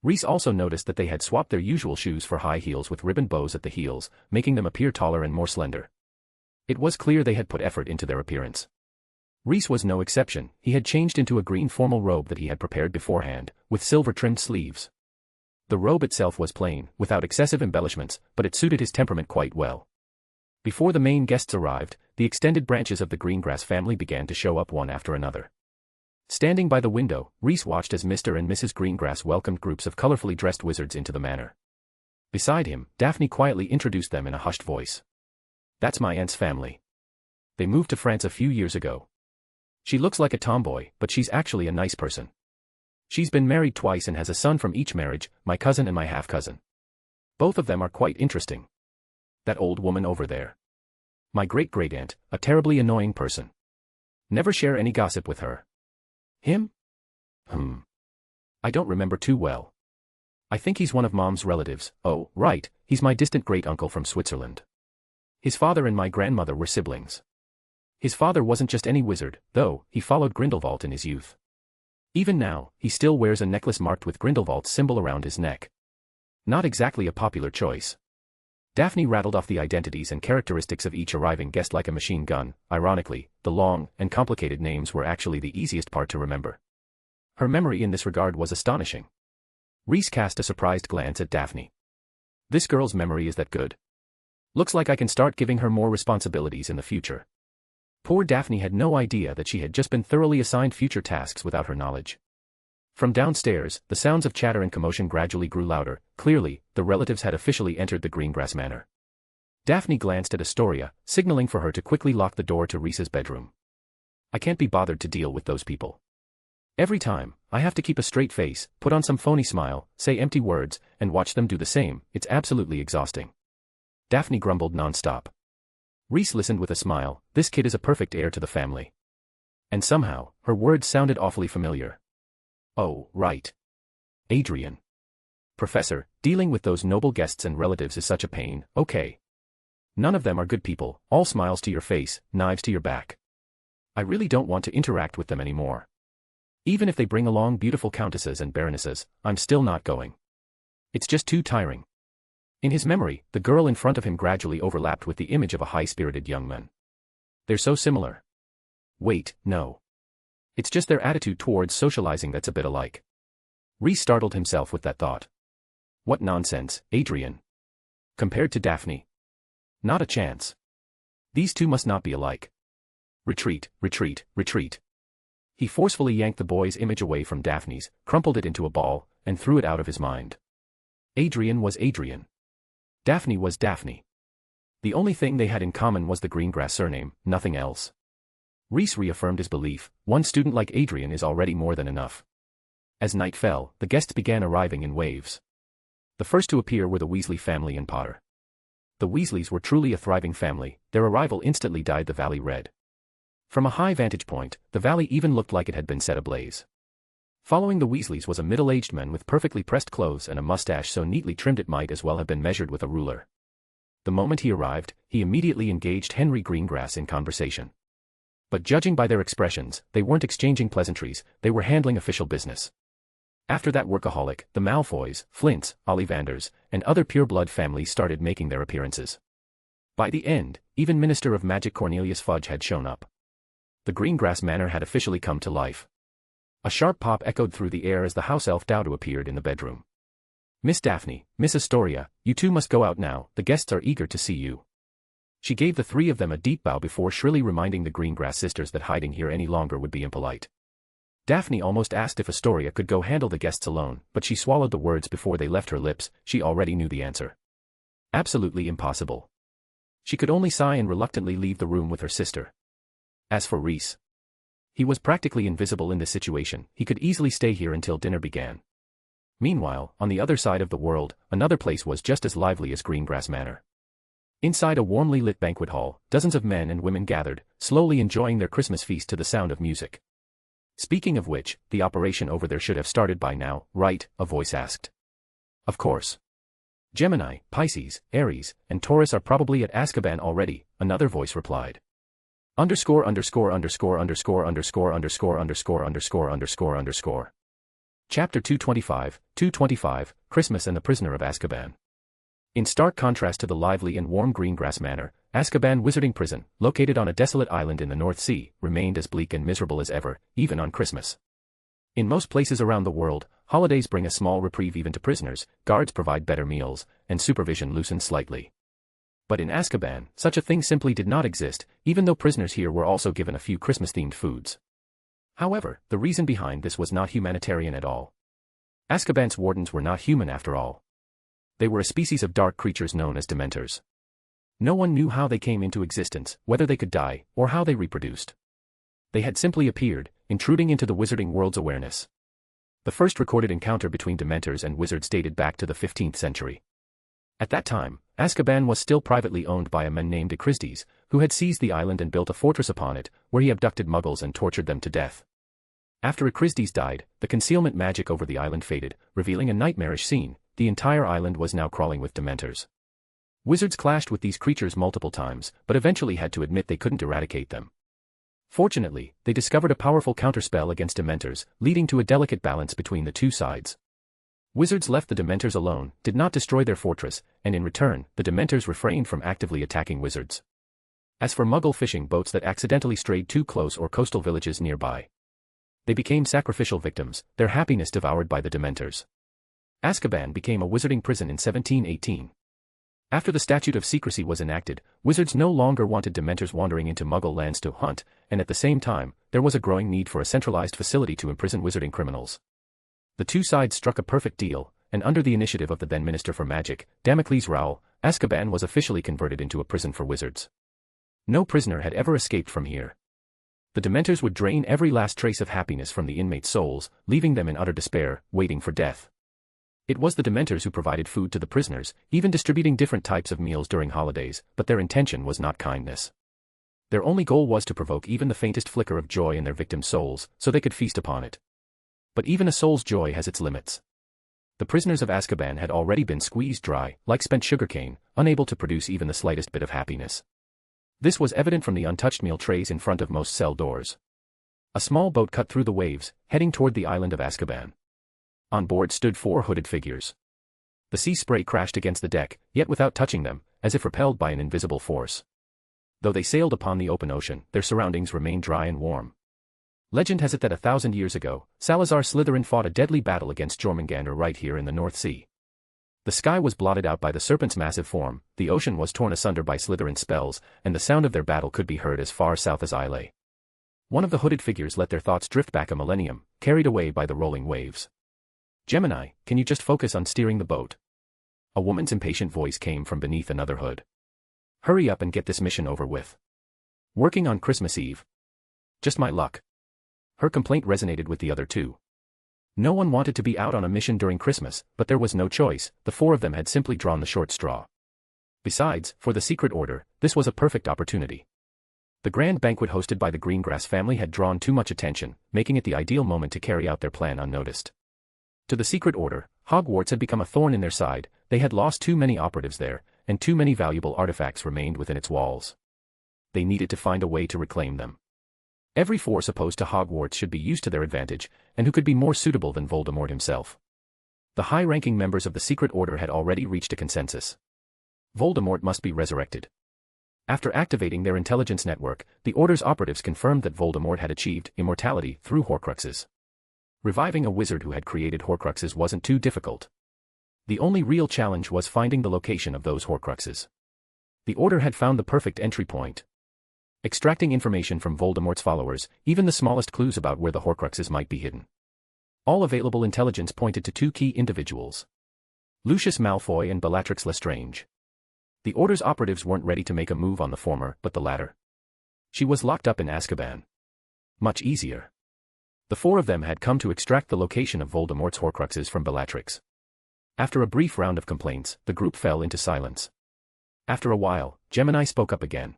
Rhys also noticed that they had swapped their usual shoes for high heels with ribbon bows at the heels, making them appear taller and more slender. It was clear they had put effort into their appearance. Rhys was no exception. He had changed into a green formal robe that he had prepared beforehand, with silver-trimmed sleeves. The robe itself was plain, without excessive embellishments, but it suited his temperament quite well. Before the main guests arrived, the extended branches of the Greengrass family began to show up one after another. Standing by the window, Rhys watched as Mr. and Mrs. Greengrass welcomed groups of colorfully dressed wizards into the manor. Beside him, Daphne quietly introduced them in a hushed voice. "That's my aunt's family. They moved to France a few years ago. She looks like a tomboy, but she's actually a nice person. She's been married twice and has a son from each marriage, my cousin and my half-cousin. Both of them are quite interesting. That old woman over there. My great-great-aunt, a terribly annoying person. Never share any gossip with her. Him? I don't remember too well. I think he's one of Mom's relatives. Oh, right, he's my distant great-uncle from Switzerland. His father and my grandmother were siblings. His father wasn't just any wizard, though. He followed Grindelwald in his youth. Even now, he still wears a necklace marked with Grindelwald's symbol around his neck. Not exactly a popular choice. Daphne rattled off the identities and characteristics of each arriving guest like a machine gun. Ironically, the long and complicated names were actually the easiest part to remember. Her memory in this regard was astonishing. Rhys cast a surprised glance at Daphne. This girl's memory is that good. Looks like I can start giving her more responsibilities in the future. Poor Daphne had no idea that she had just been thoroughly assigned future tasks without her knowledge. From downstairs, the sounds of chatter and commotion gradually grew louder. Clearly, the relatives had officially entered the Greengrass Manor. Daphne glanced at Astoria, signaling for her to quickly lock the door to Rhys's bedroom. I can't be bothered to deal with those people. Every time, I have to keep a straight face, put on some phony smile, say empty words, and watch them do the same. It's absolutely exhausting. Daphne grumbled non-stop. Rhys listened with a smile. This kid is a perfect heir to the family. And somehow, her words sounded awfully familiar. Oh, right. Adrian. Professor, dealing with those noble guests and relatives is such a pain. Okay. None of them are good people, all smiles to your face, knives to your back. I really don't want to interact with them anymore. Even if they bring along beautiful countesses and baronesses, I'm still not going. It's just too tiring. In his memory, the girl in front of him gradually overlapped with the image of a high-spirited young man. They're so similar. Wait, no. It's just their attitude towards socializing that's a bit alike. Rhys startled himself with that thought. What nonsense, Adrian. Compared to Daphne. Not a chance. These two must not be alike. Retreat, retreat, retreat. He forcefully yanked the boy's image away from Daphne's, crumpled it into a ball, and threw it out of his mind. Adrian was Adrian. Daphne was Daphne. The only thing they had in common was the Greengrass surname, nothing else. Rhys reaffirmed his belief, one student like Adrian is already more than enough. As night fell, the guests began arriving in waves. The first to appear were the Weasley family and Potter. The Weasleys were truly a thriving family, their arrival instantly dyed the valley red. From a high vantage point, the valley even looked like it had been set ablaze. Following the Weasleys was a middle-aged man with perfectly pressed clothes and a mustache so neatly trimmed it might as well have been measured with a ruler. The moment he arrived, he immediately engaged Henry Greengrass in conversation. But judging by their expressions, they weren't exchanging pleasantries, they were handling official business. After that workaholic, the Malfoys, Flints, Ollivanders, and other pure-blood families started making their appearances. By the end, even Minister of Magic Cornelius Fudge had shown up. The Greengrass Manor had officially come to life. A sharp pop echoed through the air as the house elf Dodo appeared in the bedroom. Miss Daphne, Miss Astoria, you two must go out now, the guests are eager to see you. She gave the three of them a deep bow before shrilly reminding the Greengrass sisters that hiding here any longer would be impolite. Daphne almost asked if Astoria could go handle the guests alone, but she swallowed the words before they left her lips. She already knew the answer. Absolutely impossible. She could only sigh and reluctantly leave the room with her sister. As for Rhys, he was practically invisible in this situation, he could easily stay here until dinner began. Meanwhile, on the other side of the world, another place was just as lively as Greengrass Manor. Inside a warmly lit banquet hall, dozens of men and women gathered, slowly enjoying their Christmas feast to the sound of music. Speaking of which, the operation over there should have started by now, right? A voice asked. Of course. Gemini, Pisces, Aries, and Taurus are probably at Aszkaban already, another voice replied. Underscore underscore underscore underscore underscore underscore underscore underscore underscore underscore. Chapter 225, Christmas and the Prisoner of Aszkaban. In stark contrast to the lively and warm Greengrass Manor, Aszkaban Wizarding Prison, located on a desolate island in the North Sea, remained as bleak and miserable as ever, even on Christmas. In most places around the world, holidays bring a small reprieve even to prisoners, guards provide better meals, and supervision loosens slightly. But in Aszkaban, such a thing simply did not exist, even though prisoners here were also given a few Christmas-themed foods. However, the reason behind this was not humanitarian at all. Aszkaban's wardens were not human after all. They were a species of dark creatures known as Dementors. No one knew how they came into existence, whether they could die, or how they reproduced. They had simply appeared, intruding into the wizarding world's awareness. The first recorded encounter between Dementors and wizards dated back to the 15th century. At that time, Aszkaban was still privately owned by a man named Acrisdes, who had seized the island and built a fortress upon it, where he abducted Muggles and tortured them to death. After Acrisdes died, the concealment magic over the island faded, revealing a nightmarish scene. The entire island was now crawling with Dementors. Wizards clashed with these creatures multiple times, but eventually had to admit they couldn't eradicate them. Fortunately, they discovered a powerful counterspell against Dementors, leading to a delicate balance between the two sides. Wizards left the Dementors alone, did not destroy their fortress, and in return, the Dementors refrained from actively attacking wizards. As for Muggle fishing boats that accidentally strayed too close or coastal villages nearby, they became sacrificial victims, their happiness devoured by the Dementors. Aszkaban became a wizarding prison in 1718. After the Statute of Secrecy was enacted, wizards no longer wanted Dementors wandering into Muggle lands to hunt, and at the same time, there was a growing need for a centralized facility to imprison wizarding criminals. The two sides struck a perfect deal, and under the initiative of the then Minister for Magic, Damocles Rowell, Aszkaban was officially converted into a prison for wizards. No prisoner had ever escaped from here. The Dementors would drain every last trace of happiness from the inmates' souls, leaving them in utter despair, waiting for death. It was the Dementors who provided food to the prisoners, even distributing different types of meals during holidays, but their intention was not kindness. Their only goal was to provoke even the faintest flicker of joy in their victims' souls, so they could feast upon it. But even a soul's joy has its limits. The prisoners of Aszkaban had already been squeezed dry, like spent sugarcane, unable to produce even the slightest bit of happiness. This was evident from the untouched meal trays in front of most cell doors. A small boat cut through the waves, heading toward the island of Aszkaban. On board stood 4 hooded figures. The sea spray crashed against the deck, yet without touching them, as if repelled by an invisible force. Though they sailed upon the open ocean, their surroundings remained dry and warm. Legend has it that 1,000 years ago, Salazar Slytherin fought a deadly battle against Jormungandr right here in the North Sea. The sky was blotted out by the serpent's massive form, the ocean was torn asunder by Slytherin's spells, and the sound of their battle could be heard as far south as Islay. One of the hooded figures let their thoughts drift back a millennium, carried away by the rolling waves. "Gemini, can you just focus on steering the boat?" A woman's impatient voice came from beneath another hood. "Hurry up and get this mission over with. Working on Christmas Eve? Just my luck." Her complaint resonated with the other two. No one wanted to be out on a mission during Christmas, but there was no choice, the 4 of them had simply drawn the short straw. Besides, for the Secret Order, this was a perfect opportunity. The grand banquet hosted by the Greengrass family had drawn too much attention, making it the ideal moment to carry out their plan unnoticed. To the Secret Order, Hogwarts had become a thorn in their side, they had lost too many operatives there, and too many valuable artifacts remained within its walls. They needed to find a way to reclaim them. Every force opposed to Hogwarts should be used to their advantage, and who could be more suitable than Voldemort himself? The high-ranking members of the Secret Order had already reached a consensus. Voldemort must be resurrected. After activating their intelligence network, the Order's operatives confirmed that Voldemort had achieved immortality through Horcruxes. Reviving a wizard who had created Horcruxes wasn't too difficult. The only real challenge was finding the location of those Horcruxes. The Order had found the perfect entry point. Extracting information from Voldemort's followers, even the smallest clues about where the Horcruxes might be hidden. All available intelligence pointed to 2 key individuals: Lucius Malfoy and Bellatrix Lestrange. The Order's operatives weren't ready to make a move on the former, but the latter. She was locked up in Aszkaban. Much easier. The 4 of them had come to extract the location of Voldemort's Horcruxes from Bellatrix. After a brief round of complaints, the group fell into silence. After a while, Gemini spoke up again.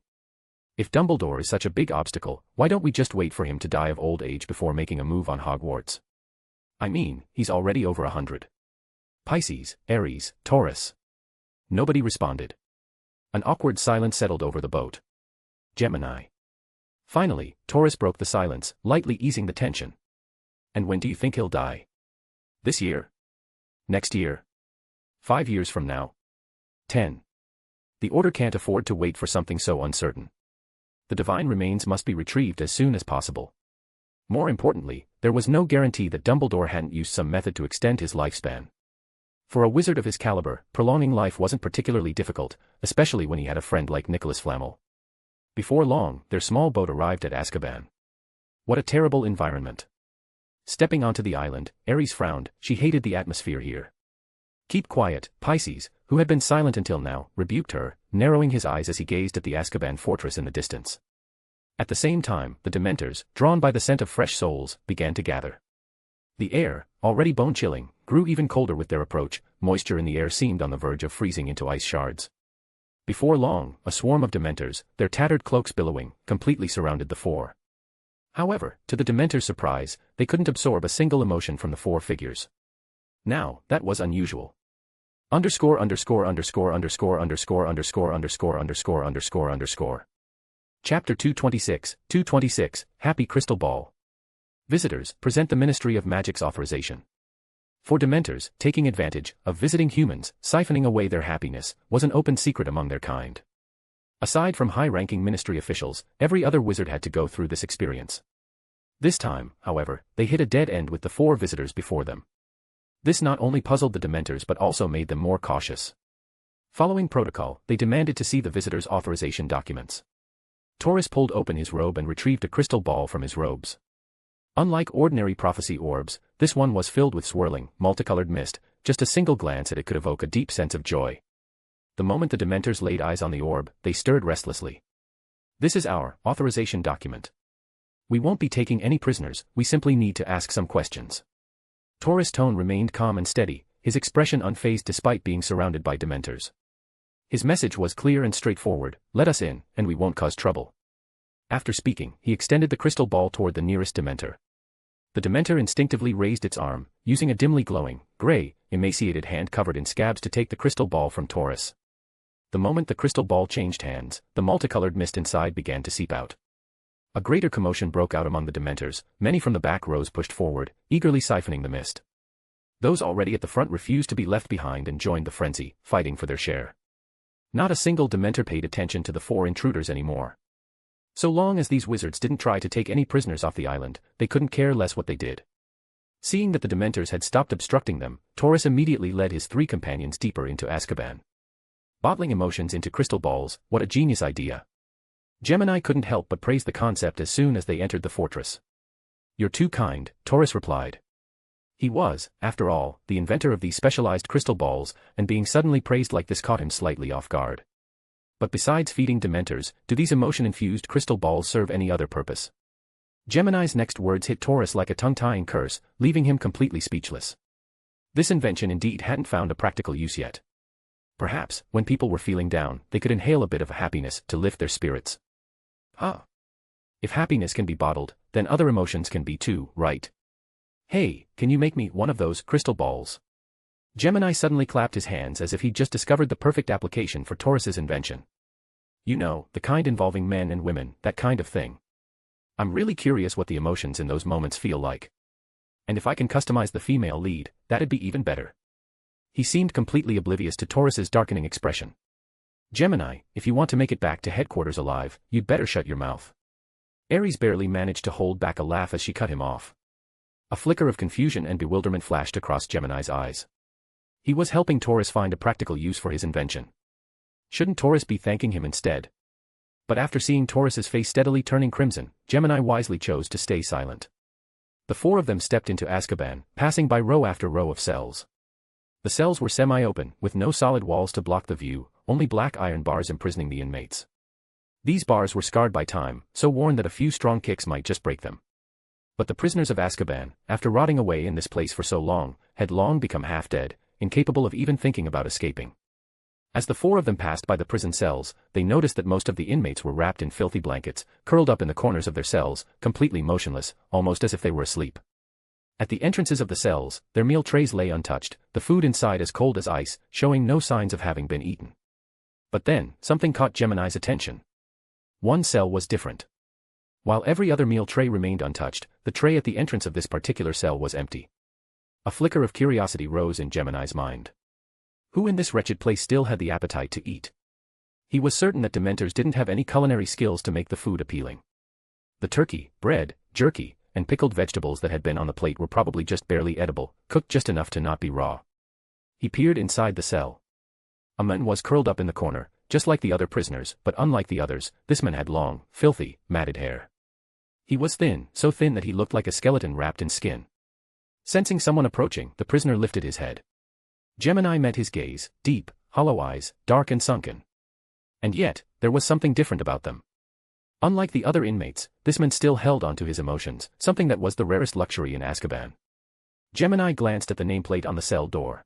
"If Dumbledore is such a big obstacle, why don't we just wait for him to die of old age before making a move on Hogwarts? I mean, he's already over 100. Pisces, Aries, Taurus." Nobody responded. An awkward silence settled over the boat. Gemini. Finally, Taurus broke the silence, lightly easing the tension. "And when do you think he'll die? This year? Next year? 5 years from now? 10? The Order can't afford to wait for something so uncertain. The divine remains must be retrieved as soon as possible." More importantly, there was no guarantee that Dumbledore hadn't used some method to extend his lifespan. For a wizard of his caliber, prolonging life wasn't particularly difficult, especially when he had a friend like Nicholas Flamel. Before long, their small boat arrived at Aszkaban. What a terrible environment. Stepping onto the island, Aries frowned, she hated the atmosphere here. "Keep quiet," Pisces, who had been silent until now, rebuked her, narrowing his eyes as he gazed at the Aszkaban fortress in the distance. At the same time, the Dementors, drawn by the scent of fresh souls, began to gather. The air, already bone-chilling, grew even colder with their approach, moisture in the air seemed on the verge of freezing into ice shards. Before long, a swarm of Dementors, their tattered cloaks billowing, completely surrounded the 4. However, to the Dementors' surprise, they couldn't absorb a single emotion from the 4 figures. Now, that was unusual. _________________________________________________________________________________________________ Chapter 226, Happy Crystal Ball. Visitors, present the Ministry of Magic's authorization. For Dementors, taking advantage of visiting humans, siphoning away their happiness, was an open secret among their kind. Aside from high-ranking ministry officials, every other wizard had to go through this experience. This time, however, they hit a dead end with the 4 visitors before them. This not only puzzled the Dementors but also made them more cautious. Following protocol, they demanded to see the visitors' authorization documents. Taurus pulled open his robe and retrieved a crystal ball from his robes. Unlike ordinary prophecy orbs, this one was filled with swirling, multicolored mist. Just a single glance at it could evoke a deep sense of joy. The moment the Dementors laid eyes on the orb, they stirred restlessly. "This is our authorization document. We won't be taking any prisoners, we simply need to ask some questions." Taurus' tone remained calm and steady, his expression unfazed despite being surrounded by Dementors. His message was clear and straightforward: let us in, and we won't cause trouble. After speaking, he extended the crystal ball toward the nearest Dementor. The Dementor instinctively raised its arm, using a dimly glowing, gray, emaciated hand covered in scabs to take the crystal ball from Taurus. The moment the crystal ball changed hands, the multicolored mist inside began to seep out. A greater commotion broke out among the Dementors. Many from the back rows pushed forward, eagerly siphoning the mist. Those already at the front refused to be left behind and joined the frenzy, fighting for their share. Not a single Dementor paid attention to the 4 intruders anymore. So long as these wizards didn't try to take any prisoners off the island, they couldn't care less what they did. Seeing that the Dementors had stopped obstructing them, Taurus immediately led his 3 companions deeper into Aszkaban. Bottling emotions into crystal balls, what a genius idea. Gemini couldn't help but praise the concept as soon as they entered the fortress. "You're too kind," Taurus replied. He was, after all, the inventor of these specialized crystal balls, and being suddenly praised like this caught him slightly off guard. But besides feeding Dementors, do these emotion-infused crystal balls serve any other purpose? Gemini's next words hit Taurus like a tongue-tying curse, leaving him completely speechless. This invention indeed hadn't found a practical use yet. Perhaps, when people were feeling down, they could inhale a bit of happiness to lift their spirits. If happiness can be bottled, then other emotions can be too, right? "Hey, can you make me one of those crystal balls?" Gemini suddenly clapped his hands as if he'd just discovered the perfect application for Taurus's invention. "You know, the kind involving men and women, that kind of thing. I'm really curious what the emotions in those moments feel like. And if I can customize the female lead, that'd be even better." He seemed completely oblivious to Taurus's darkening expression. "Gemini, if you want to make it back to headquarters alive, you'd better shut your mouth." Ares barely managed to hold back a laugh as she cut him off. A flicker of confusion and bewilderment flashed across Gemini's eyes. He was helping Taurus find a practical use for his invention. Shouldn't Taurus be thanking him instead? But after seeing Taurus's face steadily turning crimson, Gemini wisely chose to stay silent. The 4 of them stepped into Aszkaban, passing by row after row of cells. The cells were semi-open, with no solid walls to block the view, only black iron bars imprisoning the inmates. These bars were scarred by time, so worn that a few strong kicks might just break them. But the prisoners of Aszkaban, after rotting away in this place for so long, had long become half-dead, incapable of even thinking about escaping. As the 4 of them passed by the prison cells, they noticed that most of the inmates were wrapped in filthy blankets, curled up in the corners of their cells, completely motionless, almost as if they were asleep. At the entrances of the cells, their meal trays lay untouched, the food inside as cold as ice, showing no signs of having been eaten. But then, something caught Gemini's attention. One cell was different. While every other meal tray remained untouched, the tray at the entrance of this particular cell was empty. A flicker of curiosity rose in Gemini's mind. Who in this wretched place still had the appetite to eat? He was certain that Dementors didn't have any culinary skills to make the food appealing. The turkey, bread, jerky, and pickled vegetables that had been on the plate were probably just barely edible, cooked just enough to not be raw. He peered inside the cell. A man was curled up in the corner, just like the other prisoners, but unlike the others, this man had long, filthy, matted hair. He was thin, so thin that he looked like a skeleton wrapped in skin. Sensing someone approaching, the prisoner lifted his head. Gemini met his gaze, deep, hollow eyes, dark and sunken. And yet, there was something different about them. Unlike the other inmates, this man still held onto his emotions, something that was the rarest luxury in Aszkaban. Gemini glanced at the nameplate on the cell door.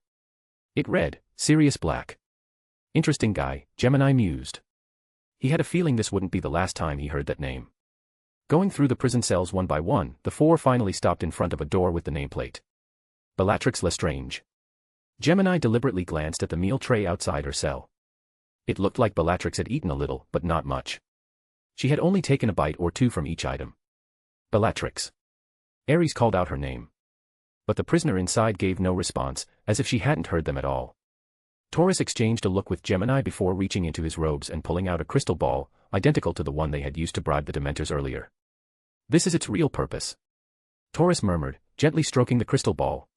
It read, Sirius Black. Interesting guy, Gemini mused. He had a feeling this wouldn't be the last time he heard that name. Going through the prison cells one by one, the 4 finally stopped in front of a door with the nameplate. Bellatrix Lestrange. Gemini deliberately glanced at the meal tray outside her cell. It looked like Bellatrix had eaten a little, but not much. She had only taken a bite or two from each item. Bellatrix. Ares called out her name. But the prisoner inside gave no response, as if she hadn't heard them at all. Taurus exchanged a look with Gemini before reaching into his robes and pulling out a crystal ball, identical to the one they had used to bribe the Dementors earlier. This is its real purpose. Taurus murmured, gently stroking the crystal ball.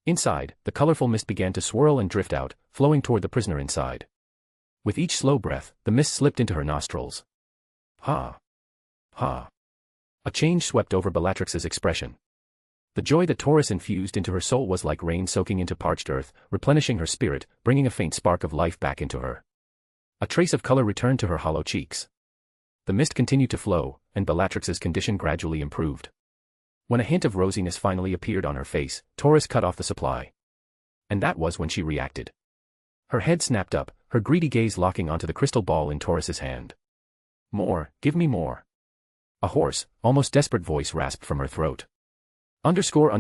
Inside, the colorful mist began to swirl and drift out, flowing toward the prisoner inside. With each slow breath, the mist slipped into her nostrils. Ha! Ha! A change swept over Bellatrix's expression. The joy that Taurus infused into her soul was like rain soaking into parched earth, replenishing her spirit, bringing a faint spark of life back into her. A trace of color returned to her hollow cheeks. The mist continued to flow, and Bellatrix's condition gradually improved. When a hint of rosiness finally appeared on her face, Taurus cut off the supply. And that was when she reacted. Her head snapped up, her greedy gaze locking onto the crystal ball in Taurus's hand. More, give me more. A hoarse, almost desperate voice rasped from her throat. Underscore.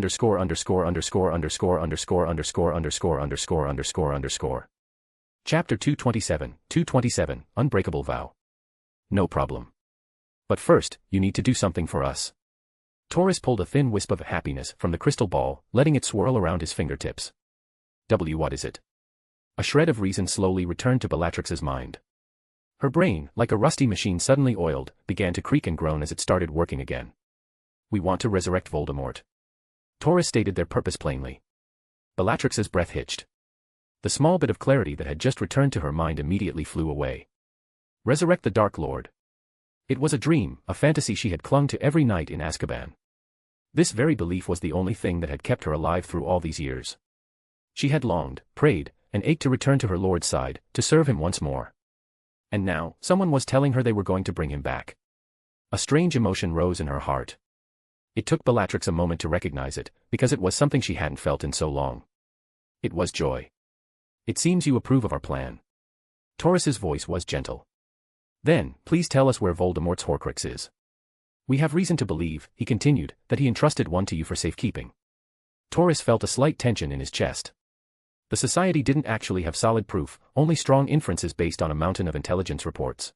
Chapter 227, Unbreakable Vow. No problem. But first, you need to do something for us. Taurus pulled a thin wisp of happiness from the crystal ball, letting it swirl around his fingertips. What is it? A shred of reason slowly returned to Bellatrix's mind. Her brain, like a rusty machine suddenly oiled, began to creak and groan as it started working again. We want to resurrect Voldemort. Taurus stated their purpose plainly. Bellatrix's breath hitched. The small bit of clarity that had just returned to her mind immediately flew away. Resurrect the Dark Lord. It was a dream, a fantasy she had clung to every night in Aszkaban. This very belief was the only thing that had kept her alive through all these years. She had longed, prayed, and ached to return to her Lord's side, to serve him once more. And now, someone was telling her they were going to bring him back. A strange emotion rose in her heart. It took Bellatrix a moment to recognize it, because it was something she hadn't felt in so long. It was joy. It seems you approve of our plan. Taurus's voice was gentle. Then, please tell us where Voldemort's Horcrux is. We have reason to believe, he continued, that he entrusted one to you for safekeeping. Taurus felt a slight tension in his chest. The society didn't actually have solid proof, only strong inferences based on a mountain of intelligence reports.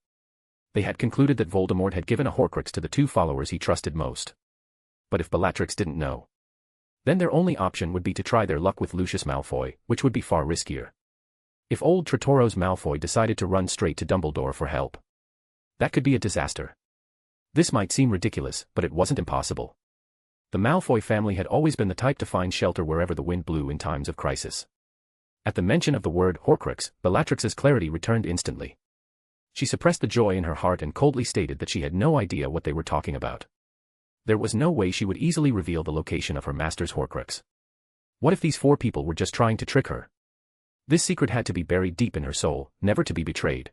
They had concluded that Voldemort had given a Horcrux to the two followers he trusted most. But if Bellatrix didn't know, then their only option would be to try their luck with Lucius Malfoy, which would be far riskier. If old Tritoros Malfoy decided to run straight to Dumbledore for help, that could be a disaster. This might seem ridiculous, but it wasn't impossible. The Malfoy family had always been the type to find shelter wherever the wind blew in times of crisis. At the mention of the word Horcrux, Bellatrix's clarity returned instantly. She suppressed the joy in her heart and coldly stated that she had no idea what they were talking about. There was no way she would easily reveal the location of her master's Horcrux. What if these four people were just trying to trick her? This secret had to be buried deep in her soul, never to be betrayed.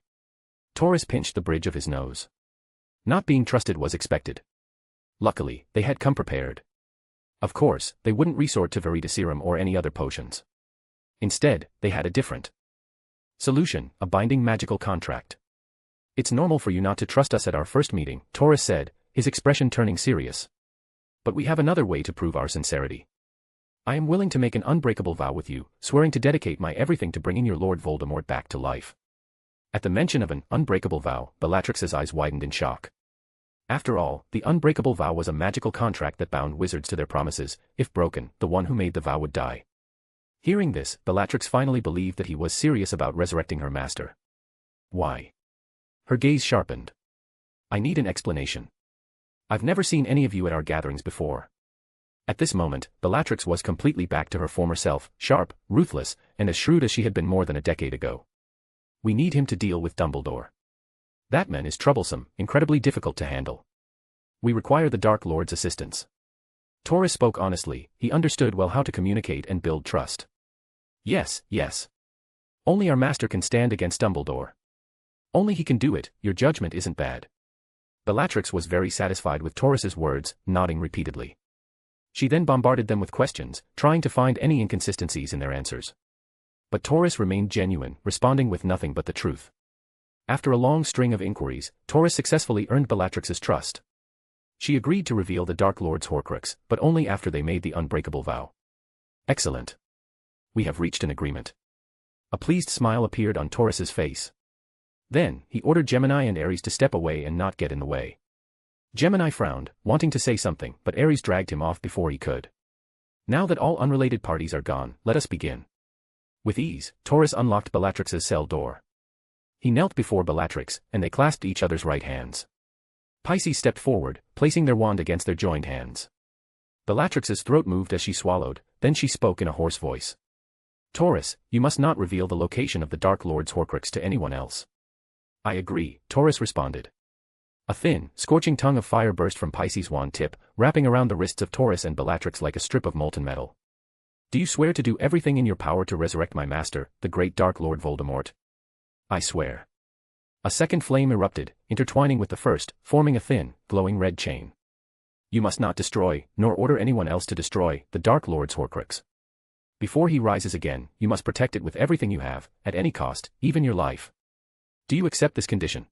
Taurus pinched the bridge of his nose. Not being trusted was expected. Luckily, they had come prepared. Of course, they wouldn't resort to Verita serum or any other potions. Instead, they had a different solution, a binding magical contract. It's normal for you not to trust us at our first meeting, Taurus said, his expression turning serious. But we have another way to prove our sincerity. I am willing to make an unbreakable vow with you, swearing to dedicate my everything to bringing your Lord Voldemort back to life. At the mention of an unbreakable vow, Bellatrix's eyes widened in shock. After all, the unbreakable vow was a magical contract that bound wizards to their promises. If broken, the one who made the vow would die. Hearing this, Bellatrix finally believed that he was serious about resurrecting her master. Why? Her gaze sharpened. I need an explanation. I've never seen any of you at our gatherings before. At this moment, Bellatrix was completely back to her former self, sharp, ruthless, and as shrewd as she had been more than a decade ago. We need him to deal with Dumbledore. That man is troublesome, incredibly difficult to handle. We require the Dark Lord's assistance. Taurus spoke honestly, he understood well how to communicate and build trust. Yes. Only our master can stand against Dumbledore. Only he can do it, your judgment isn't bad. Bellatrix was very satisfied with Taurus's words, nodding repeatedly. She then bombarded them with questions, trying to find any inconsistencies in their answers. But Taurus remained genuine, responding with nothing but the truth. After a long string of inquiries, Taurus successfully earned Bellatrix's trust. She agreed to reveal the Dark Lord's Horcrux, but only after they made the unbreakable vow. Excellent. We have reached an agreement. A pleased smile appeared on Taurus's face. Then, he ordered Gemini and Aries to step away and not get in the way. Gemini frowned, wanting to say something, but Aries dragged him off before he could. Now that all unrelated parties are gone, let us begin. With ease, Taurus unlocked Bellatrix's cell door. He knelt before Bellatrix, and they clasped each other's right hands. Pisces stepped forward, placing their wand against their joined hands. Bellatrix's throat moved as she swallowed, then she spoke in a hoarse voice. Taurus, you must not reveal the location of the Dark Lord's Horcrux to anyone else. I agree, Taurus responded. A thin, scorching tongue of fire burst from Pisces' wand tip, wrapping around the wrists of Taurus and Bellatrix like a strip of molten metal. Do you swear to do everything in your power to resurrect my master, the great Dark Lord Voldemort? I swear. A second flame erupted, intertwining with the first, forming a thin, glowing red chain. You must not destroy, nor order anyone else to destroy, the Dark Lord's Horcrux. Before he rises again, you must protect it with everything you have, at any cost, even your life. Do you accept this condition?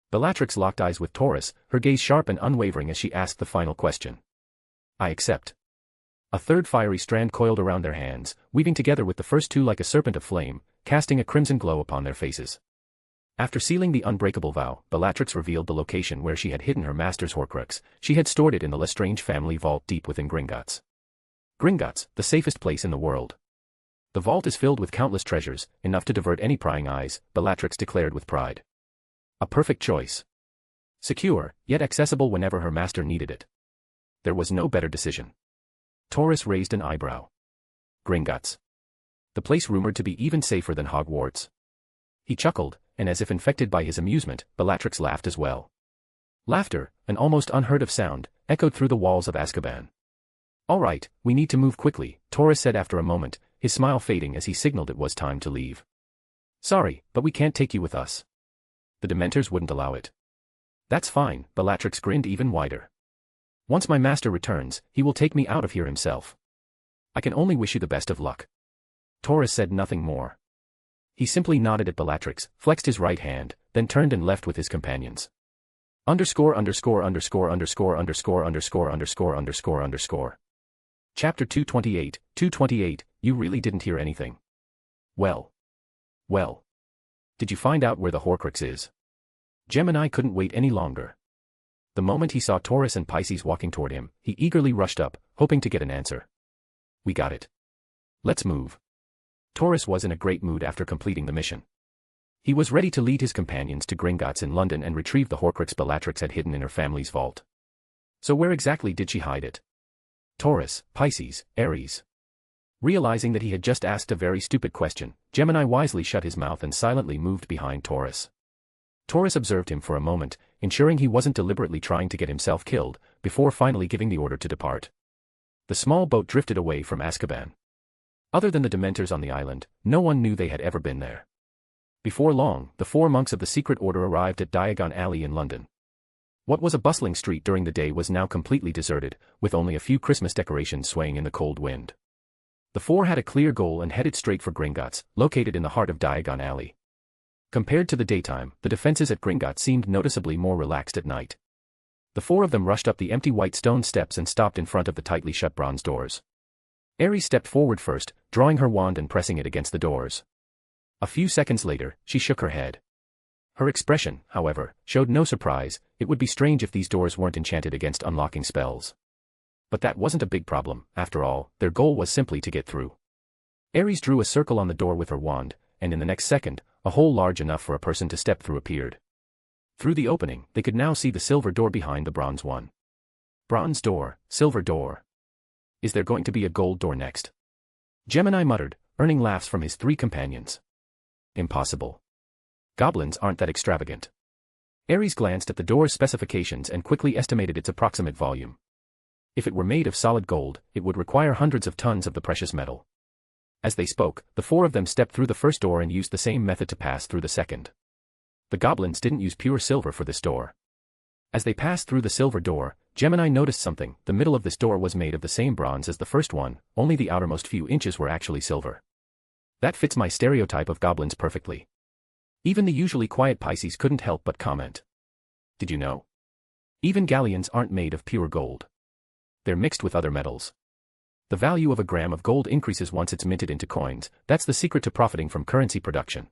Bellatrix locked eyes with Taurus, her gaze sharp and unwavering as she asked the final question. I accept. A third fiery strand coiled around their hands, weaving together with the first two like a serpent of flame, casting a crimson glow upon their faces. After sealing the unbreakable vow, Bellatrix revealed the location where she had hidden her master's Horcrux. She had stored it in the Lestrange family vault deep within Gringotts. Gringotts, the safest place in the world. The vault is filled with countless treasures, enough to divert any prying eyes, Bellatrix declared with pride. A perfect choice. Secure, yet accessible whenever her master needed it. There was no better decision. Taurus raised an eyebrow. Gringotts. The place rumored to be even safer than Hogwarts. He chuckled, and as if infected by his amusement, Bellatrix laughed as well. Laughter, an almost unheard of sound, echoed through the walls of Aszkaban. All right, we need to move quickly, Taurus said after a moment, his smile fading as he signaled it was time to leave. Sorry, but we can't take you with us. The Dementors wouldn't allow it. That's fine, Bellatrix grinned even wider. Once my master returns, he will take me out of here himself. I can only wish you the best of luck. Taurus said nothing more. He simply nodded at Bellatrix, flexed his right hand, then turned and left with his companions. _____________________________________________________________________ Chapter 228, you really didn't hear anything. Well. Did you find out where the Horcrux is? Gemini couldn't wait any longer. The moment he saw Taurus and Pisces walking toward him, he eagerly rushed up, hoping to get an answer. We got it. Let's move. Taurus was in a great mood after completing the mission. He was ready to lead his companions to Gringotts in London and retrieve the Horcrux Bellatrix had hidden in her family's vault. So where exactly did she hide it? Taurus, Pisces, Aries. Realizing that he had just asked a very stupid question, Gemini wisely shut his mouth and silently moved behind Taurus. Taurus observed him for a moment, ensuring he wasn't deliberately trying to get himself killed, before finally giving the order to depart. The small boat drifted away from Aszkaban. Other than the Dementors on the island, no one knew they had ever been there. Before long, the 4 monks of the secret order arrived at Diagon Alley in London. What was a bustling street during the day was now completely deserted, with only a few Christmas decorations swaying in the cold wind. The 4 had a clear goal and headed straight for Gringotts, located in the heart of Diagon Alley. Compared to the daytime, the defenses at Gringotts seemed noticeably more relaxed at night. The 4 of them rushed up the empty white stone steps and stopped in front of the tightly shut bronze doors. Aries stepped forward first, drawing her wand and pressing it against the doors. A few seconds later, she shook her head. Her expression, however, showed no surprise. It would be strange if these doors weren't enchanted against unlocking spells. But that wasn't a big problem, after all, their goal was simply to get through. Aries drew a circle on the door with her wand, and in the next second, a hole large enough for a person to step through appeared. Through the opening, they could now see the silver door behind the bronze one. Bronze door, silver door. Is there going to be a gold door next? Gemini muttered, earning laughs from his 3 companions. Impossible. Goblins aren't that extravagant. Aries glanced at the door's specifications and quickly estimated its approximate volume. If it were made of solid gold, it would require hundreds of tons of the precious metal. As they spoke, the 4 of them stepped through the first door and used the same method to pass through the second. The goblins didn't use pure silver for this door. As they passed through the silver door, Gemini noticed something. The middle of this door was made of the same bronze as the first one, only the outermost few inches were actually silver. That fits my stereotype of goblins perfectly. Even the usually quiet Pisces couldn't help but comment. Did you know? Even galleons aren't made of pure gold. They're mixed with other metals. The value of a gram of gold increases once it's minted into coins. That's the secret to profiting from currency production.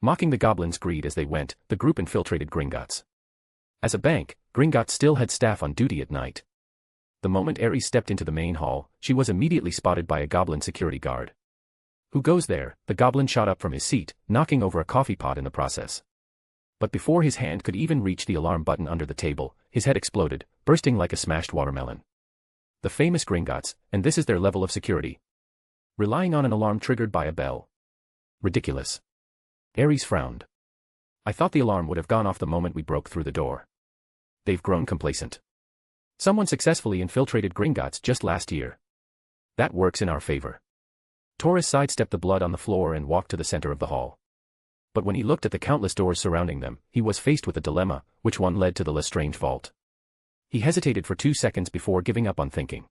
Mocking the goblins' greed as they went, the group infiltrated Gringotts. As a bank, Gringotts still had staff on duty at night. The moment Ares stepped into the main hall, she was immediately spotted by a goblin security guard. "Who goes there?" The goblin shot up from his seat, knocking over a coffee pot in the process. But before his hand could even reach the alarm button under the table, his head exploded, bursting like a smashed watermelon. The famous Gringotts, and this is their level of security. Relying on an alarm triggered by a bell. Ridiculous. Ares frowned. "I thought the alarm would have gone off the moment we broke through the door." They've grown complacent. "Someone successfully infiltrated Gringotts just last year. That works in our favor." Taurus sidestepped the blood on the floor and walked to the center of the hall. But when he looked at the countless doors surrounding them, he was faced with a dilemma: which one led to the Lestrange vault? He hesitated for 2 seconds before giving up on thinking.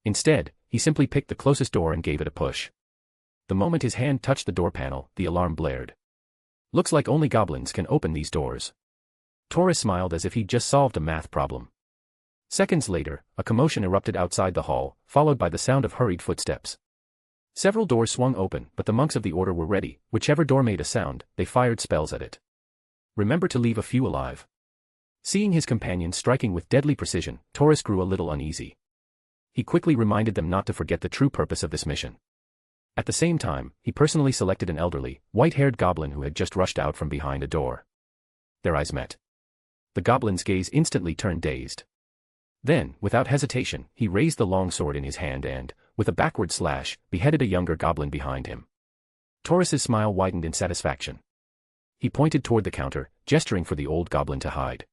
Instead, he simply picked the closest door and gave it a push. The moment his hand touched the door panel, the alarm blared. "Looks like only goblins can open these doors." Taurus smiled as if he'd just solved a math problem. Seconds later, a commotion erupted outside the hall, followed by the sound of hurried footsteps. Several doors swung open, but the monks of the order were ready. Whichever door made a sound, they fired spells at it. "Remember to leave a few alive." Seeing his companions striking with deadly precision, Taurus grew a little uneasy. He quickly reminded them not to forget the true purpose of this mission. At the same time, he personally selected an elderly, white-haired goblin who had just rushed out from behind a door. Their eyes met. The goblin's gaze instantly turned dazed. Then, without hesitation, he raised the long sword in his hand and, with a backward slash, beheaded a younger goblin behind him. Taurus's smile widened in satisfaction. He pointed toward the counter, gesturing for the old goblin to hide.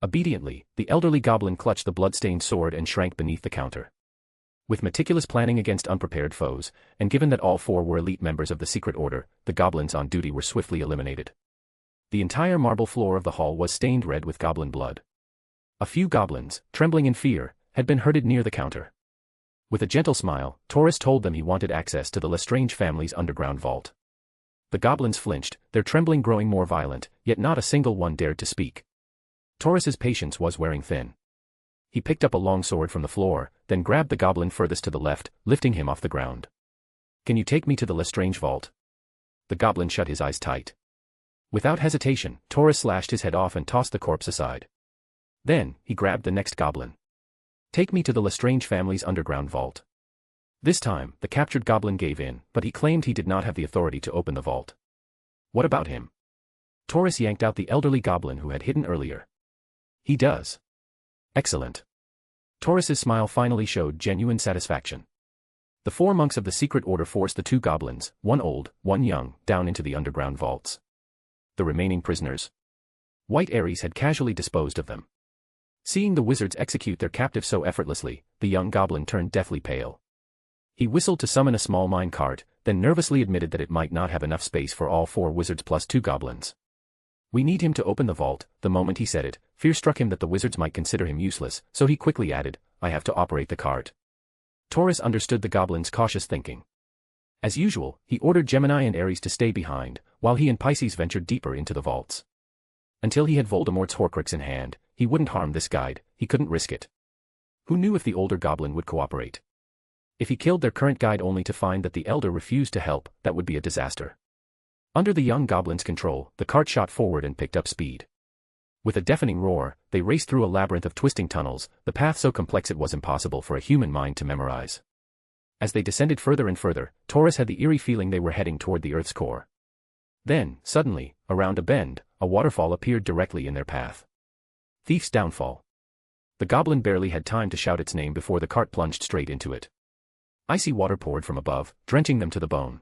Obediently, the elderly goblin clutched the blood-stained sword and shrank beneath the counter. With meticulous planning against unprepared foes, and given that all 4 were elite members of the secret order, the goblins on duty were swiftly eliminated. The entire marble floor of the hall was stained red with goblin blood. A few goblins, trembling in fear, had been herded near the counter. With a gentle smile, Taurus told them he wanted access to the Lestrange family's underground vault. The goblins flinched, their trembling growing more violent, yet not a single one dared to speak. Taurus's patience was wearing thin. He picked up a long sword from the floor, then grabbed the goblin furthest to the left, lifting him off the ground. "Can you take me to the Lestrange vault?" The goblin shut his eyes tight. Without hesitation, Taurus slashed his head off and tossed the corpse aside. Then, he grabbed the next goblin. "Take me to the Lestrange family's underground vault." This time, the captured goblin gave in, but he claimed he did not have the authority to open the vault. "What about him?" Taurus yanked out the elderly goblin who had hidden earlier. "He does." "Excellent." Taurus's smile finally showed genuine satisfaction. The 4 monks of the secret order forced the 2 goblins, one old, one young, down into the underground vaults. The remaining prisoners. White Ares had casually disposed of them. Seeing the wizards execute their captive so effortlessly, the young goblin turned deathly pale. He whistled to summon a small mine cart, then nervously admitted that it might not have enough space for all 4 wizards plus 2 goblins. "We need him to open the vault." The moment he said it, fear struck him that the wizards might consider him useless, so he quickly added, "I have to operate the cart." Taurus understood the goblin's cautious thinking. As usual, he ordered Gemini and Ares to stay behind, while he and Pisces ventured deeper into the vaults. Until he had Voldemort's Horcrux in hand, he wouldn't harm this guide. He couldn't risk it. Who knew if the older goblin would cooperate? If he killed their current guide only to find that the elder refused to help, that would be a disaster. Under the young goblin's control, the cart shot forward and picked up speed. With a deafening roar, they raced through a labyrinth of twisting tunnels, the path so complex it was impossible for a human mind to memorize. As they descended further and further, Taurus had the eerie feeling they were heading toward the Earth's core. Then, suddenly, around a bend, a waterfall appeared directly in their path. Thief's Downfall. The goblin barely had time to shout its name before the cart plunged straight into it. Icy water poured from above, drenching them to the bone.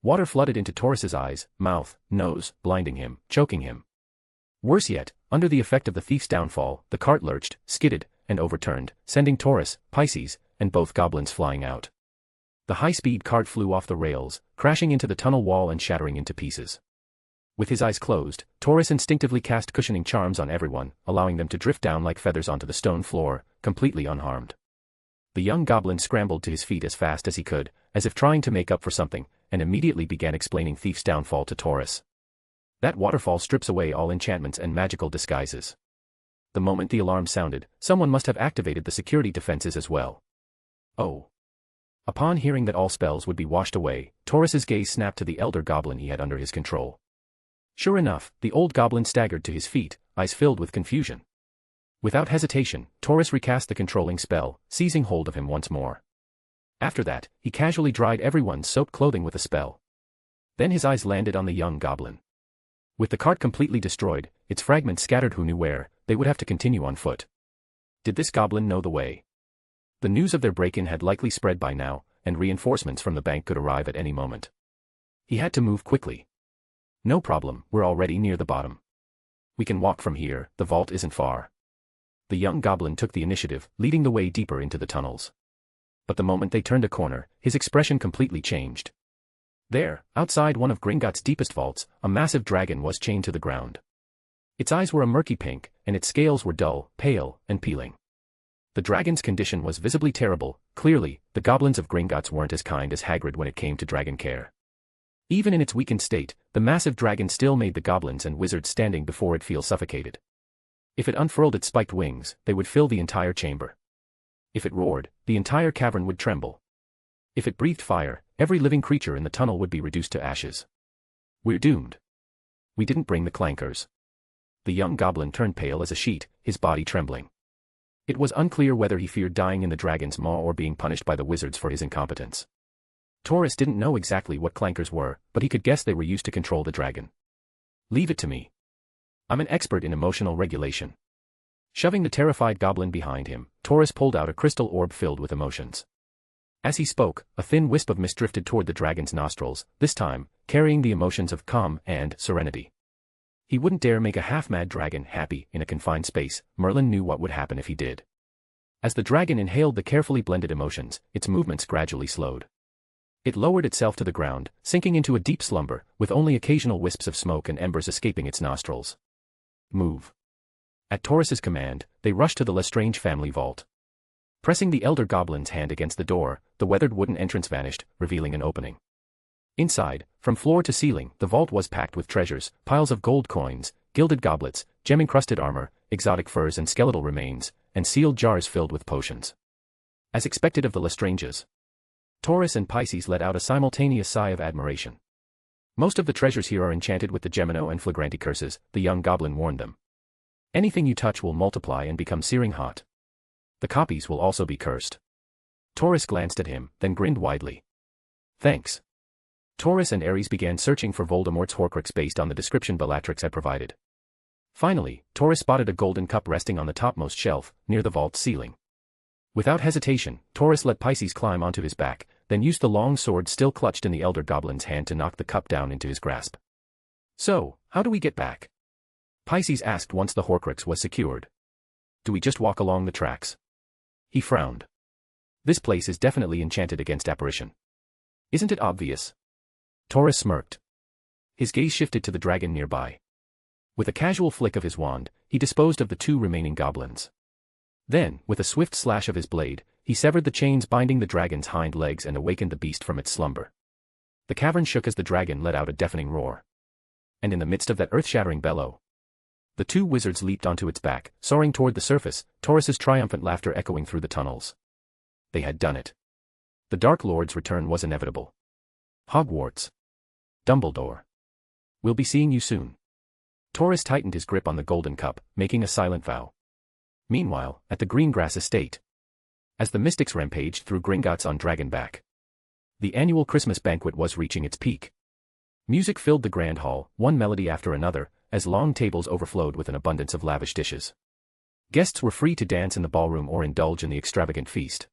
Water flooded into Taurus's eyes, mouth, nose, blinding him, choking him. Worse yet, under the effect of the thief's downfall, the cart lurched, skidded, and overturned, sending Taurus, Pisces, and both goblins flying out. The high-speed cart flew off the rails, crashing into the tunnel wall and shattering into pieces. With his eyes closed, Taurus instinctively cast cushioning charms on everyone, allowing them to drift down like feathers onto the stone floor, completely unharmed. The young goblin scrambled to his feet as fast as he could, as if trying to make up for something, and immediately began explaining Thief's Downfall to Taurus. That waterfall strips away all enchantments and magical disguises. The moment the alarm sounded, someone must have activated the security defenses as well. Oh. Upon hearing that all spells would be washed away, Taurus's gaze snapped to the elder goblin he had under his control. Sure enough, the old goblin staggered to his feet, eyes filled with confusion. Without hesitation, Taurus recast the controlling spell, seizing hold of him once more. After that, he casually dried everyone's soaked clothing with a spell. Then his eyes landed on the young goblin. With the cart completely destroyed, its fragments scattered who knew where, they would have to continue on foot. Did this goblin know the way? The news of their break-in had likely spread by now, and reinforcements from the bank could arrive at any moment. He had to move quickly. No problem, we're already near the bottom. We can walk from here, the vault isn't far. The young goblin took the initiative, leading the way deeper into the tunnels. But the moment they turned a corner, his expression completely changed. There, outside one of Gringotts' deepest vaults, a massive dragon was chained to the ground. Its eyes were a murky pink, and its scales were dull, pale, and peeling. The dragon's condition was visibly terrible. Clearly, the goblins of Gringotts weren't as kind as Hagrid when it came to dragon care. Even in its weakened state, the massive dragon still made the goblins and wizards standing before it feel suffocated. If it unfurled its spiked wings, they would fill the entire chamber. If it roared, the entire cavern would tremble. If it breathed fire, every living creature in the tunnel would be reduced to ashes. We're doomed. We didn't bring the clankers. The young goblin turned pale as a sheet, his body trembling. It was unclear whether he feared dying in the dragon's maw or being punished by the wizards for his incompetence. Taurus didn't know exactly what clankers were, but he could guess they were used to control the dragon. Leave it to me. I'm an expert in emotional regulation. Shoving the terrified goblin behind him, Taurus pulled out a crystal orb filled with emotions. As he spoke, a thin wisp of mist drifted toward the dragon's nostrils, this time, carrying the emotions of calm and serenity. He wouldn't dare make a half-mad dragon happy in a confined space. Merlin knew what would happen if he did. As the dragon inhaled the carefully blended emotions, its movements gradually slowed. It lowered itself to the ground, sinking into a deep slumber, with only occasional wisps of smoke and embers escaping its nostrils. Move. At Taurus's command, they rushed to the Lestrange family vault. Pressing the elder goblin's hand against the door, the weathered wooden entrance vanished, revealing an opening. Inside, from floor to ceiling, the vault was packed with treasures, piles of gold coins, gilded goblets, gem-encrusted armor, exotic furs and skeletal remains, and sealed jars filled with potions. As expected of the Lestranges, Taurus and Pisces let out a simultaneous sigh of admiration. Most of the treasures here are enchanted with the Gemino and Flagranti curses, the young goblin warned them. Anything you touch will multiply and become searing hot. The copies will also be cursed. Taurus glanced at him, then grinned widely. Thanks. Taurus and Ares began searching for Voldemort's Horcrux based on the description Bellatrix had provided. Finally, Taurus spotted a golden cup resting on the topmost shelf, near the vault's ceiling. Without hesitation, Taurus let Pisces climb onto his back, then used the long sword still clutched in the elder goblin's hand to knock the cup down into his grasp. So, how do we get back? Pisces asked once the Horcrux was secured. Do we just walk along the tracks? He frowned. This place is definitely enchanted against apparition. Isn't it obvious? Taurus smirked. His gaze shifted to the dragon nearby. With a casual flick of his wand, he disposed of the two remaining goblins. Then, with a swift slash of his blade, he severed the chains binding the dragon's hind legs and awakened the beast from its slumber. The cavern shook as the dragon let out a deafening roar. And in the midst of that earth-shattering bellow, the two wizards leaped onto its back, soaring toward the surface, Taurus's triumphant laughter echoing through the tunnels. They had done it. The Dark Lord's return was inevitable. Hogwarts. Dumbledore. We'll be seeing you soon. Taurus tightened his grip on the golden cup, making a silent vow. Meanwhile, at the Greengrass estate, as the mystics rampaged through Gringotts on Dragonback, the annual Christmas banquet was reaching its peak. Music filled the grand hall, one melody after another, as long tables overflowed with an abundance of lavish dishes. Guests were free to dance in the ballroom or indulge in the extravagant feast.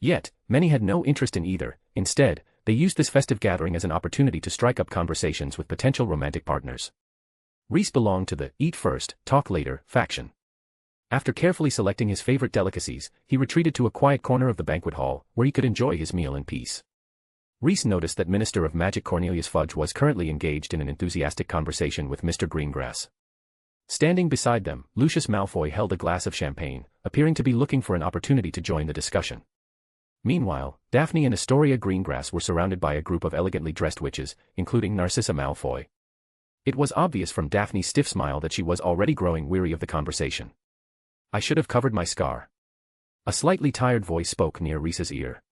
Yet, many had no interest in either. Instead, they used this festive gathering as an opportunity to strike up conversations with potential romantic partners. Rhys belonged to the eat first, talk later faction. After carefully selecting his favorite delicacies, he retreated to a quiet corner of the banquet hall, where he could enjoy his meal in peace. Rhys noticed that Minister of Magic Cornelius Fudge was currently engaged in an enthusiastic conversation with Mr. Greengrass. Standing beside them, Lucius Malfoy held a glass of champagne, appearing to be looking for an opportunity to join the discussion. Meanwhile, Daphne and Astoria Greengrass were surrounded by a group of elegantly dressed witches, including Narcissa Malfoy. It was obvious from Daphne's stiff smile that she was already growing weary of the conversation. I should have covered my scar. A slightly tired voice spoke near Rhys's ear.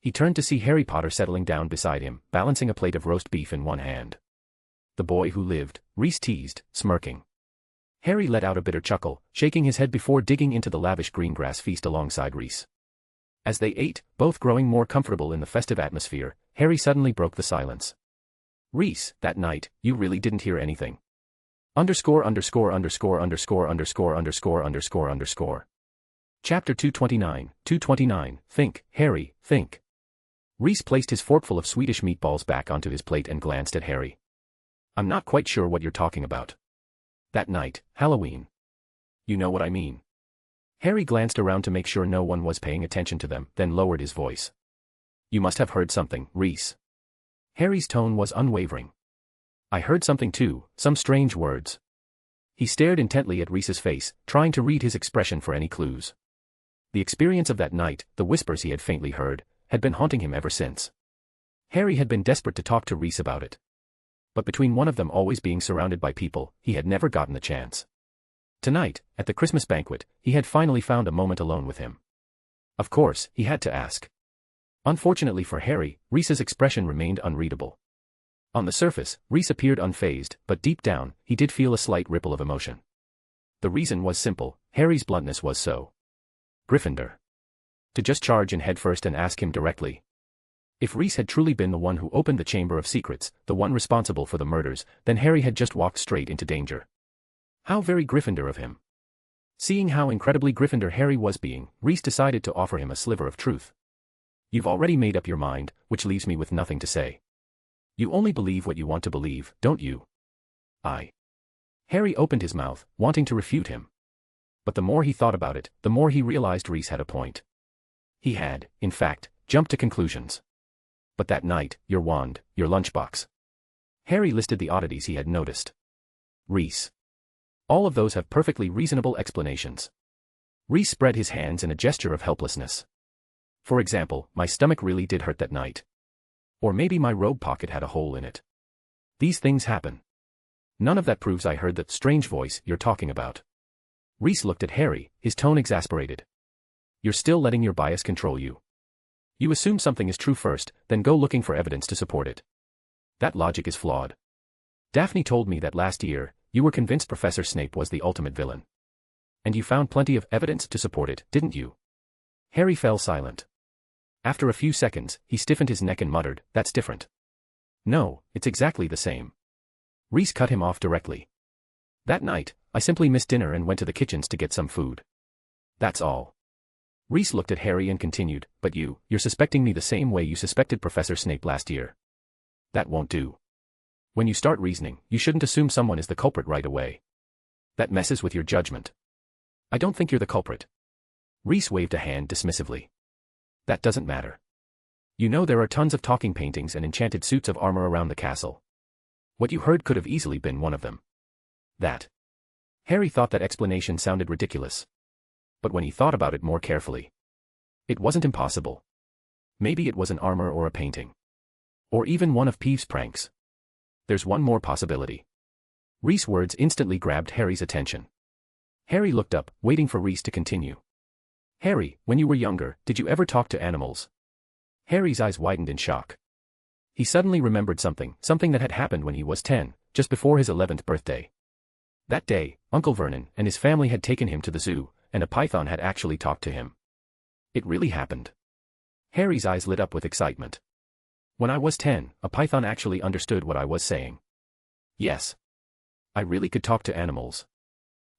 He turned to see Harry Potter settling down beside him, balancing a plate of roast beef in one hand. the boy who lived, Reese teased, smirking. Harry let out a bitter chuckle, shaking his head before digging into the lavish green grass feast alongside Reese. As they ate, both growing more comfortable in the festive atmosphere, Harry suddenly broke the silence. Reese, that night, you really didn't hear anything. Underscore. Chapter 229. Think, Harry, think. Reese placed his forkful of Swedish meatballs back onto his plate and glanced at Harry. I'm not quite sure what you're talking about. That night, Halloween. You know what I mean. Harry glanced around to make sure no one was paying attention to them, then lowered his voice. You must have heard something, Reese. Harry's tone was unwavering. I heard something too, some strange words. He stared intently at Reese's face, trying to read his expression for any clues. The experience of that night, the whispers he had faintly heard, had been haunting him ever since. Harry had been desperate to talk to Reese about it. But between one of them always being surrounded by people, he had never gotten the chance. Tonight, at the Christmas banquet, he had finally found a moment alone with him. Of course, he had to ask. Unfortunately for Harry, Reese's expression remained unreadable. On the surface, Reese appeared unfazed, but deep down, he did feel a slight ripple of emotion. The reason was simple, Harry's bluntness was so Gryffindor. To just charge in headfirst and ask him directly. If Reese had truly been the one who opened the Chamber of Secrets, the one responsible for the murders, then Harry had just walked straight into danger. How very Gryffindor of him. Seeing how incredibly Gryffindor Harry was being, Reese decided to offer him a sliver of truth. You've already made up your mind, which leaves me with nothing to say. You only believe what you want to believe, don't you? Harry opened his mouth, wanting to refute him. But the more he thought about it, the more he realized Reese had a point. He had, in fact, jumped to conclusions. But that night, your wand, your lunchbox. Harry listed the oddities he had noticed. Reese. All of those have perfectly reasonable explanations. Reese spread his hands in a gesture of helplessness. For example, my stomach really did hurt that night. Or maybe my robe pocket had a hole in it. These things happen. None of that proves I heard that strange voice you're talking about. Reese looked at Harry, his tone exasperated. You're still letting your bias control you. You assume something is true first, then go looking for evidence to support it. That logic is flawed. Daphne told me that last year, you were convinced Professor Snape was the ultimate villain. And you found plenty of evidence to support it, didn't you? Harry fell silent. After a few seconds, he stiffened his neck and muttered, that's different. No, it's exactly the same. Reese cut him off directly. That night, I simply missed dinner and went to the kitchens to get some food. That's all. Reese looked at Harry and continued, but you're suspecting me the same way you suspected Professor Snape last year. That won't do. When you start reasoning, you shouldn't assume someone is the culprit right away. That messes with your judgment. I don't think you're the culprit. Reese waved a hand dismissively. That doesn't matter. You know there are tons of talking paintings and enchanted suits of armor around the castle. What you heard could have easily been one of them. That. Harry thought that explanation sounded ridiculous. But when he thought about it more carefully, it wasn't impossible. Maybe it was an armor or a painting. Or even one of Peeve's pranks. There's one more possibility. Reese's words instantly grabbed Harry's attention. Harry looked up, waiting for Reese to continue. Harry, when you were younger, did you ever talk to animals? Harry's eyes widened in shock. He suddenly remembered something that had happened when he was 10, just before his 11th birthday. That day, Uncle Vernon and his family had taken him to the zoo, and a python had actually talked to him. It really happened. Harry's eyes lit up with excitement. When I was 10, a python actually understood what I was saying. Yes. I really could talk to animals.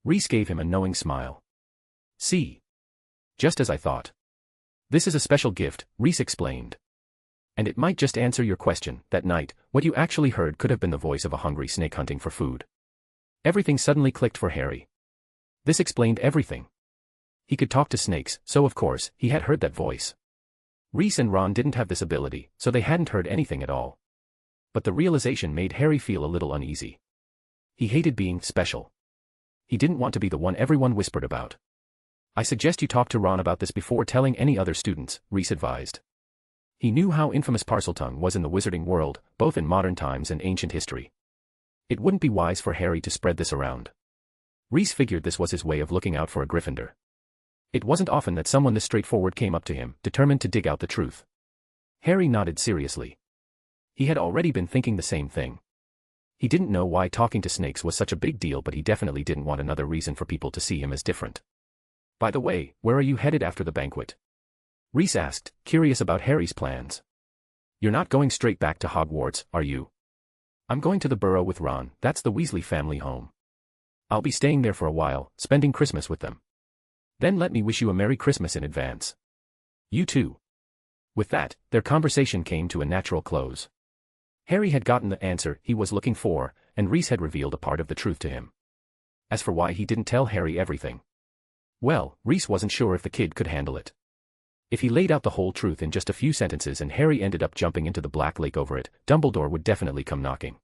Reese gave him a knowing smile. See. Just as I thought. This is a special gift, Reese explained. And it might just answer your question. That night, what you actually heard could have been the voice of a hungry snake hunting for food. Everything suddenly clicked for Harry. This explained everything. He could talk to snakes, so of course, he had heard that voice. Reese and Ron didn't have this ability, so they hadn't heard anything at all. But the realization made Harry feel a little uneasy. He hated being special. He didn't want to be the one everyone whispered about. I suggest you talk to Ron about this before telling any other students, Reese advised. He knew how infamous Parseltongue was in the wizarding world, both in modern times and ancient history. It wouldn't be wise for Harry to spread this around. Reese figured this was his way of looking out for a Gryffindor. It wasn't often that someone this straightforward came up to him, determined to dig out the truth. Harry nodded seriously. He had already been thinking the same thing. He didn't know why talking to snakes was such a big deal, but he definitely didn't want another reason for people to see him as different. By the way, where are you headed after the banquet? Reese asked, curious about Harry's plans. You're not going straight back to Hogwarts, are you? I'm going to the Burrow with Ron, that's the Weasley family home. I'll be staying there for a while, spending Christmas with them. Then let me wish you a Merry Christmas in advance. You too. With that, their conversation came to a natural close. Harry had gotten the answer he was looking for, and Reese had revealed a part of the truth to him. As for why he didn't tell Harry everything, well, Reese wasn't sure if the kid could handle it. If he laid out the whole truth in just a few sentences and Harry ended up jumping into the Black Lake over it, Dumbledore would definitely come knocking.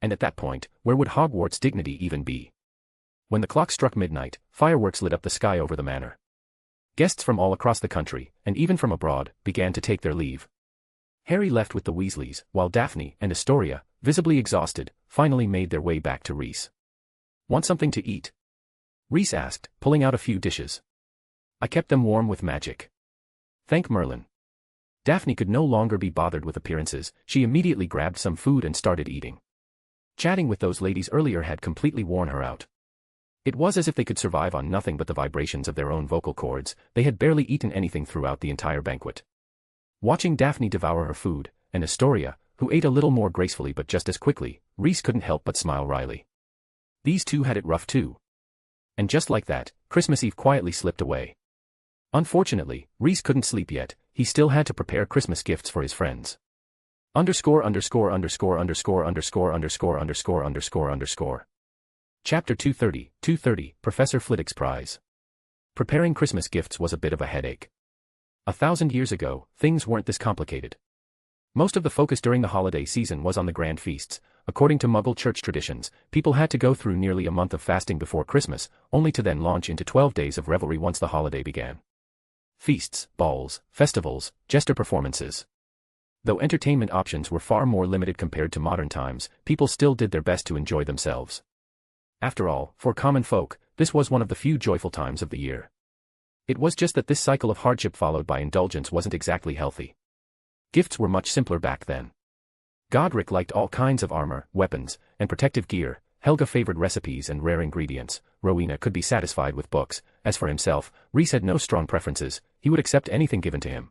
And at that point, where would Hogwarts' dignity even be? When the clock struck midnight, fireworks lit up the sky over the manor. Guests from all across the country, and even from abroad, began to take their leave. Harry left with the Weasleys, while Daphne and Astoria, visibly exhausted, finally made their way back to Reese. Want something to eat? Reese asked, pulling out a few dishes. I kept them warm with magic. Thank Merlin. Daphne could no longer be bothered with appearances, she immediately grabbed some food and started eating. Chatting with those ladies earlier had completely worn her out. It was as if they could survive on nothing but the vibrations of their own vocal cords, they had barely eaten anything throughout the entire banquet. Watching Daphne devour her food, and Astoria, who ate a little more gracefully but just as quickly, Reese couldn't help but smile wryly. These two had it rough too. And just like that, Christmas Eve quietly slipped away. Unfortunately, Reese couldn't sleep yet, he still had to prepare Christmas gifts for his friends. Chapter 230, Professor Flitwick's Prize. Preparing Christmas gifts was a bit of a headache. 1,000 years ago, things weren't this complicated. Most of the focus during the holiday season was on the grand feasts. According to Muggle church traditions, people had to go through nearly a month of fasting before Christmas, only to then launch into 12 days of revelry once the holiday began. Feasts, balls, festivals, jester performances. Though entertainment options were far more limited compared to modern times, people still did their best to enjoy themselves. After all, for common folk, this was one of the few joyful times of the year. It was just that this cycle of hardship followed by indulgence wasn't exactly healthy. Gifts were much simpler back then. Godric liked all kinds of armor, weapons, and protective gear. Helga favored recipes and rare ingredients. Rowena could be satisfied with books. As for himself, Reese had no strong preferences, he would accept anything given to him.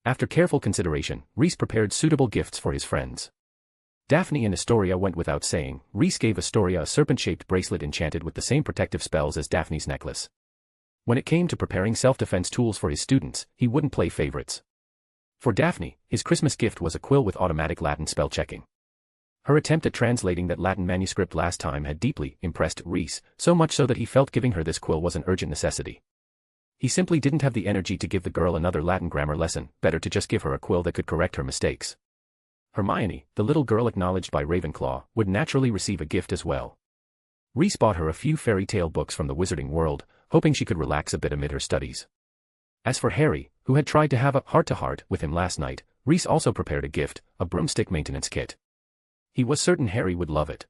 After careful consideration, Reese prepared suitable gifts for his friends. Daphne and Astoria went without saying. Reese gave Astoria a serpent-shaped bracelet enchanted with the same protective spells as Daphne's necklace. When it came to preparing self-defense tools for his students, he wouldn't play favorites. For Daphne, his Christmas gift was a quill with automatic Latin spell checking. Her attempt at translating that Latin manuscript last time had deeply impressed Reese, so much so that he felt giving her this quill was an urgent necessity. He simply didn't have the energy to give the girl another Latin grammar lesson, better to just give her a quill that could correct her mistakes. Hermione, the little girl acknowledged by Ravenclaw, would naturally receive a gift as well. Reese bought her a few fairy tale books from the wizarding world, hoping she could relax a bit amid her studies. As for Harry, who had tried to have a heart-to-heart with him last night, Reese also prepared a gift, a broomstick maintenance kit. He was certain Harry would love it.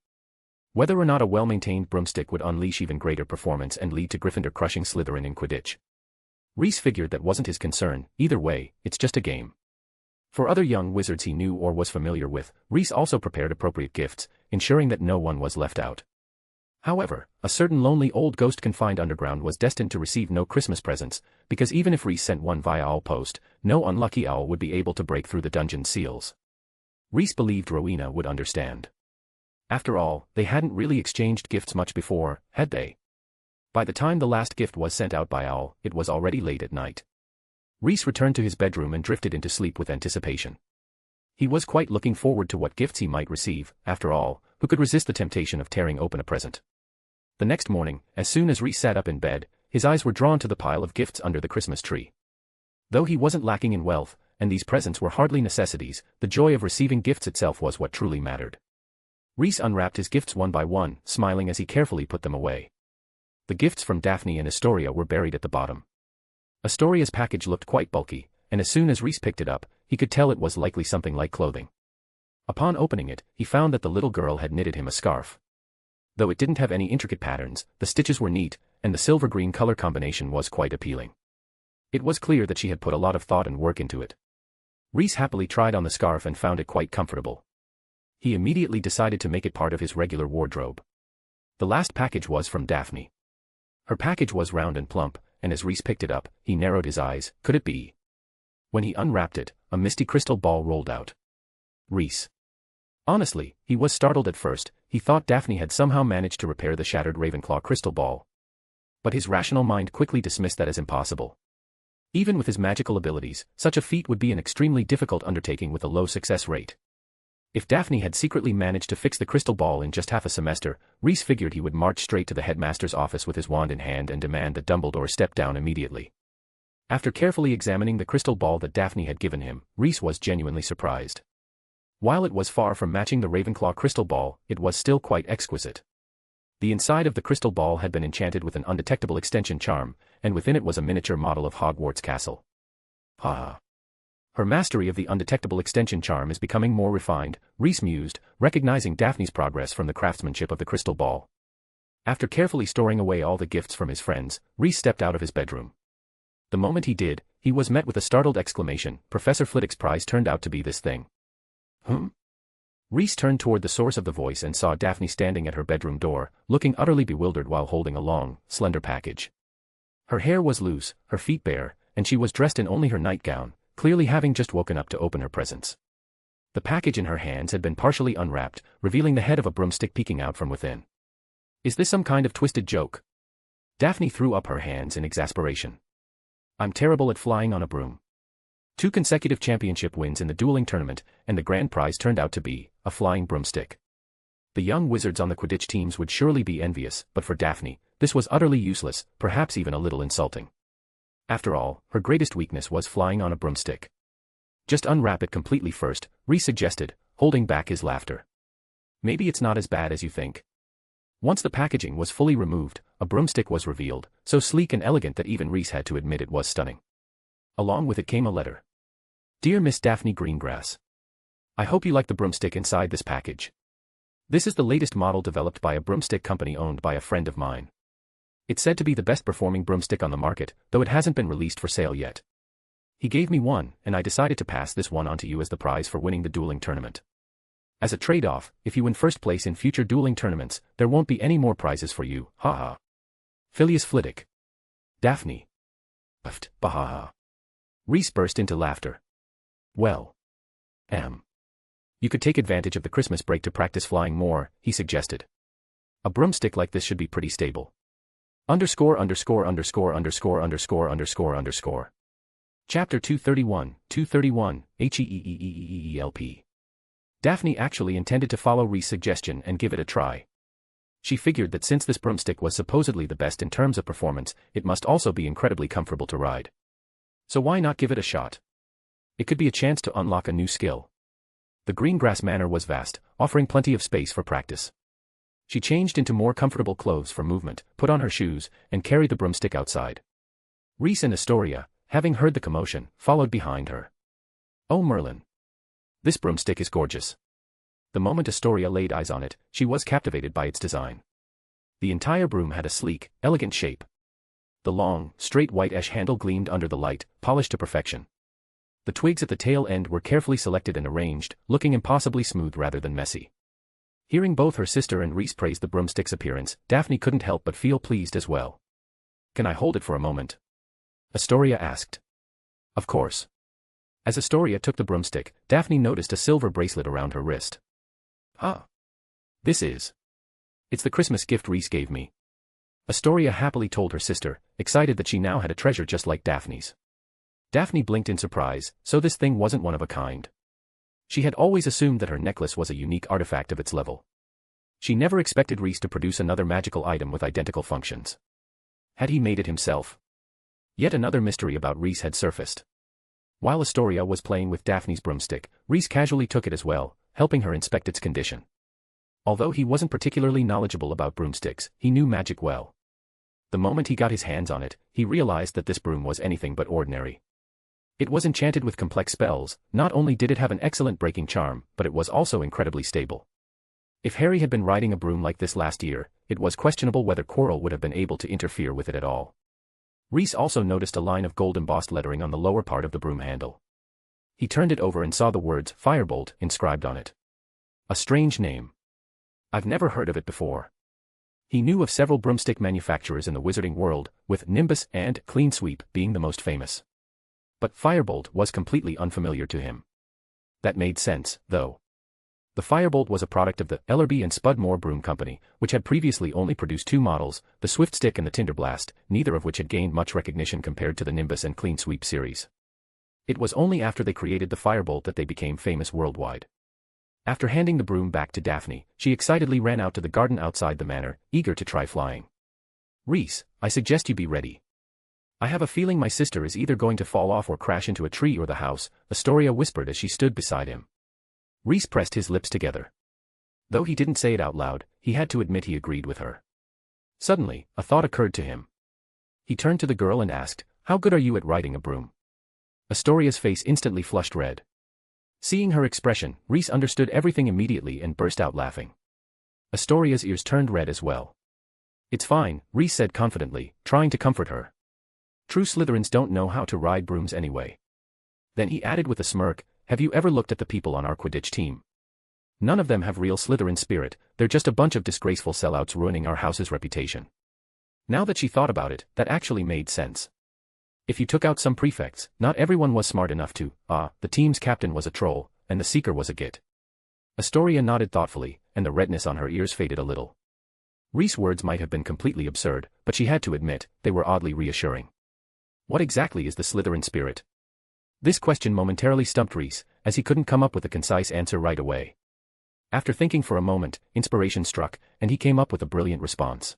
Whether or not a well-maintained broomstick would unleash even greater performance and lead to Gryffindor crushing Slytherin in Quidditch, Reese figured that wasn't his concern. Either way, it's just a game. For other young wizards he knew or was familiar with, Reese also prepared appropriate gifts, ensuring that no one was left out. However, a certain lonely old ghost confined underground was destined to receive no Christmas presents, because even if Reese sent one via owl post, no unlucky owl would be able to break through the dungeon's seals. Reese believed Rowena would understand. After all, they hadn't really exchanged gifts much before, had they? By the time the last gift was sent out by owl, it was already late at night. Reese returned to his bedroom and drifted into sleep with anticipation. He was quite looking forward to what gifts he might receive. After all, who could resist the temptation of tearing open a present? The next morning, as soon as Reese sat up in bed, his eyes were drawn to the pile of gifts under the Christmas tree. Though he wasn't lacking in wealth, and these presents were hardly necessities, the joy of receiving gifts itself was what truly mattered. Reese unwrapped his gifts one by one, smiling as he carefully put them away. The gifts from Daphne and Astoria were buried at the bottom. Astoria's package looked quite bulky, and as soon as Reese picked it up, he could tell it was likely something like clothing. Upon opening it, he found that the little girl had knitted him a scarf. Though it didn't have any intricate patterns, the stitches were neat, and the silver-green color combination was quite appealing. It was clear that she had put a lot of thought and work into it. Reese happily tried on the scarf and found it quite comfortable. He immediately decided to make it part of his regular wardrobe. The last package was from Daphne. Her package was round and plump, and as Rhys picked it up, he narrowed his eyes. Could it be? When he unwrapped it, a misty crystal ball rolled out. Rhys. Honestly, he was startled at first. He thought Daphne had somehow managed to repair the shattered Ravenclaw crystal ball. But his rational mind quickly dismissed that as impossible. Even with his magical abilities, such a feat would be an extremely difficult undertaking with a low success rate. If Daphne had secretly managed to fix the crystal ball in just half a semester, Rhys figured he would march straight to the headmaster's office with his wand in hand and demand that Dumbledore step down immediately. After carefully examining the crystal ball that Daphne had given him, Rhys was genuinely surprised. While it was far from matching the Ravenclaw crystal ball, it was still quite exquisite. The inside of the crystal ball had been enchanted with an undetectable extension charm, and within it was a miniature model of Hogwarts castle. Ha! Her mastery of the undetectable extension charm is becoming more refined, Rhys mused, recognizing Daphne's progress from the craftsmanship of the crystal ball. After carefully storing away all the gifts from his friends, Rhys stepped out of his bedroom. The moment he did, he was met with a startled exclamation. Professor Flitwick's prize turned out to be this thing. Rhys turned toward the source of the voice and saw Daphne standing at her bedroom door, looking utterly bewildered while holding a long, slender package. Her hair was loose, her feet bare, and she was dressed in only her nightgown, clearly having just woken up to open her presents. The package in her hands had been partially unwrapped, revealing the head of a broomstick peeking out from within. Is this some kind of twisted joke? Daphne threw up her hands in exasperation. I'm terrible at flying on a broom. 2 consecutive championship wins in the dueling tournament, and the grand prize turned out to be a flying broomstick. The young wizards on the Quidditch teams would surely be envious, but for Daphne, this was utterly useless, perhaps even a little insulting. After all, her greatest weakness was flying on a broomstick. Just unwrap it completely first, Rhys suggested, holding back his laughter. Maybe it's not as bad as you think. Once the packaging was fully removed, a broomstick was revealed, so sleek and elegant that even Rhys had to admit it was stunning. Along with it came a letter. Dear Miss Daphne Greengrass. I hope you like the broomstick inside this package. This is the latest model developed by a broomstick company owned by a friend of mine. It's said to be the best performing broomstick on the market, though it hasn't been released for sale yet. He gave me one, and I decided to pass this one on to you as the prize for winning the dueling tournament. As a trade-off, if you win first place in future dueling tournaments, there won't be any more prizes for you, ha-ha. Phileas Flitwick. Daphne. Puffed, bahaha. Rhys burst into laughter. Well. You could take advantage of the Christmas break to practice flying more, he suggested. A broomstick like this should be pretty stable. Chapter 231, HEEEEEELP. Daphne actually intended to follow Rhys' suggestion and give it a try. She figured that since this broomstick was supposedly the best in terms of performance, it must also be incredibly comfortable to ride. So why not give it a shot? It could be a chance to unlock a new skill. The Greengrass Manor was vast, offering plenty of space for practice. She changed into more comfortable clothes for movement, put on her shoes, and carried the broomstick outside. Rhys and Astoria, having heard the commotion, followed behind her. Oh Merlin! This broomstick is gorgeous. The moment Astoria laid eyes on it, she was captivated by its design. The entire broom had a sleek, elegant shape. The long, straight white ash handle gleamed under the light, polished to perfection. The twigs at the tail end were carefully selected and arranged, looking impossibly smooth rather than messy. Hearing both her sister and Rhys praise the broomstick's appearance, Daphne couldn't help but feel pleased as well. Can I hold it for a moment? Astoria asked. Of course. As Astoria took the broomstick, Daphne noticed a silver bracelet around her wrist. Ah. It's the Christmas gift Rhys gave me. Astoria happily told her sister, excited that she now had a treasure just like Daphne's. Daphne blinked in surprise, so this thing wasn't one of a kind. She had always assumed that her necklace was a unique artifact of its level. She never expected Rhys to produce another magical item with identical functions. Had he made it himself? Yet another mystery about Rhys had surfaced. While Astoria was playing with Daphne's broomstick, Rhys casually took it as well, helping her inspect its condition. Although he wasn't particularly knowledgeable about broomsticks, he knew magic well. The moment he got his hands on it, he realized that this broom was anything but ordinary. It was enchanted with complex spells. Not only did it have an excellent breaking charm, but it was also incredibly stable. If Harry had been riding a broom like this last year, it was questionable whether Quirrell would have been able to interfere with it at all. Rhys also noticed a line of gold embossed lettering on the lower part of the broom handle. He turned it over and saw the words, Firebolt, inscribed on it. A strange name. I've never heard of it before. He knew of several broomstick manufacturers in the wizarding world, with Nimbus and Clean Sweep being the most famous. But Firebolt was completely unfamiliar to him. That made sense, though. The Firebolt was a product of the Ellerby and Spudmore Broom Company, which had previously only produced two models, the Swift Stick and the Tinderblast, neither of which had gained much recognition compared to the Nimbus and Clean Sweep series. It was only after they created the Firebolt that they became famous worldwide. After handing the broom back to Daphne, she excitedly ran out to the garden outside the manor, eager to try flying. "Rhys, I suggest you be ready. I have a feeling my sister is either going to fall off or crash into a tree or the house," Astoria whispered as she stood beside him. Rhys pressed his lips together. Though he didn't say it out loud, he had to admit he agreed with her. Suddenly, a thought occurred to him. He turned to the girl and asked, "How good are you at riding a broom?" Astoria's face instantly flushed red. Seeing her expression, Rhys understood everything immediately and burst out laughing. Astoria's ears turned red as well. "It's fine," Rhys said confidently, trying to comfort her. "True Slytherins don't know how to ride brooms anyway." Then he added with a smirk, "Have you ever looked at the people on our Quidditch team? None of them have real Slytherin spirit, they're just a bunch of disgraceful sellouts ruining our house's reputation." Now that she thought about it, that actually made sense. If you took out some prefects, not everyone was smart enough to, the team's captain was a troll, and the seeker was a git. Astoria nodded thoughtfully, and the redness on her ears faded a little. Rhys' words might have been completely absurd, but she had to admit, they were oddly reassuring. What exactly is the Slytherin spirit? This question momentarily stumped Rhys, as he couldn't come up with a concise answer right away. After thinking for a moment, inspiration struck, and he came up with a brilliant response.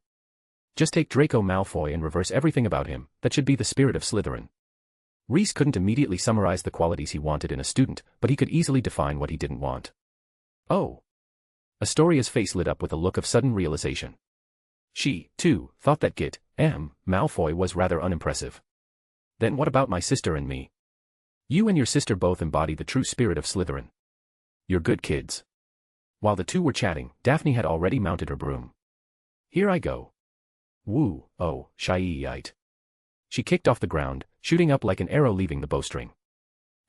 Just take Draco Malfoy and reverse everything about him, that should be the spirit of Slytherin. Rhys couldn't immediately summarize the qualities he wanted in a student, but he could easily define what he didn't want. Oh. Astoria's face lit up with a look of sudden realization. She, too, thought that Git, Malfoy was rather unimpressive. Then what about my sister and me? You and your sister both embody the true spirit of Slytherin. You're good kids. While the two were chatting, Daphne had already mounted her broom. Here I go. Woo, oh, shy-ite. She kicked off the ground, shooting up like an arrow leaving the bowstring.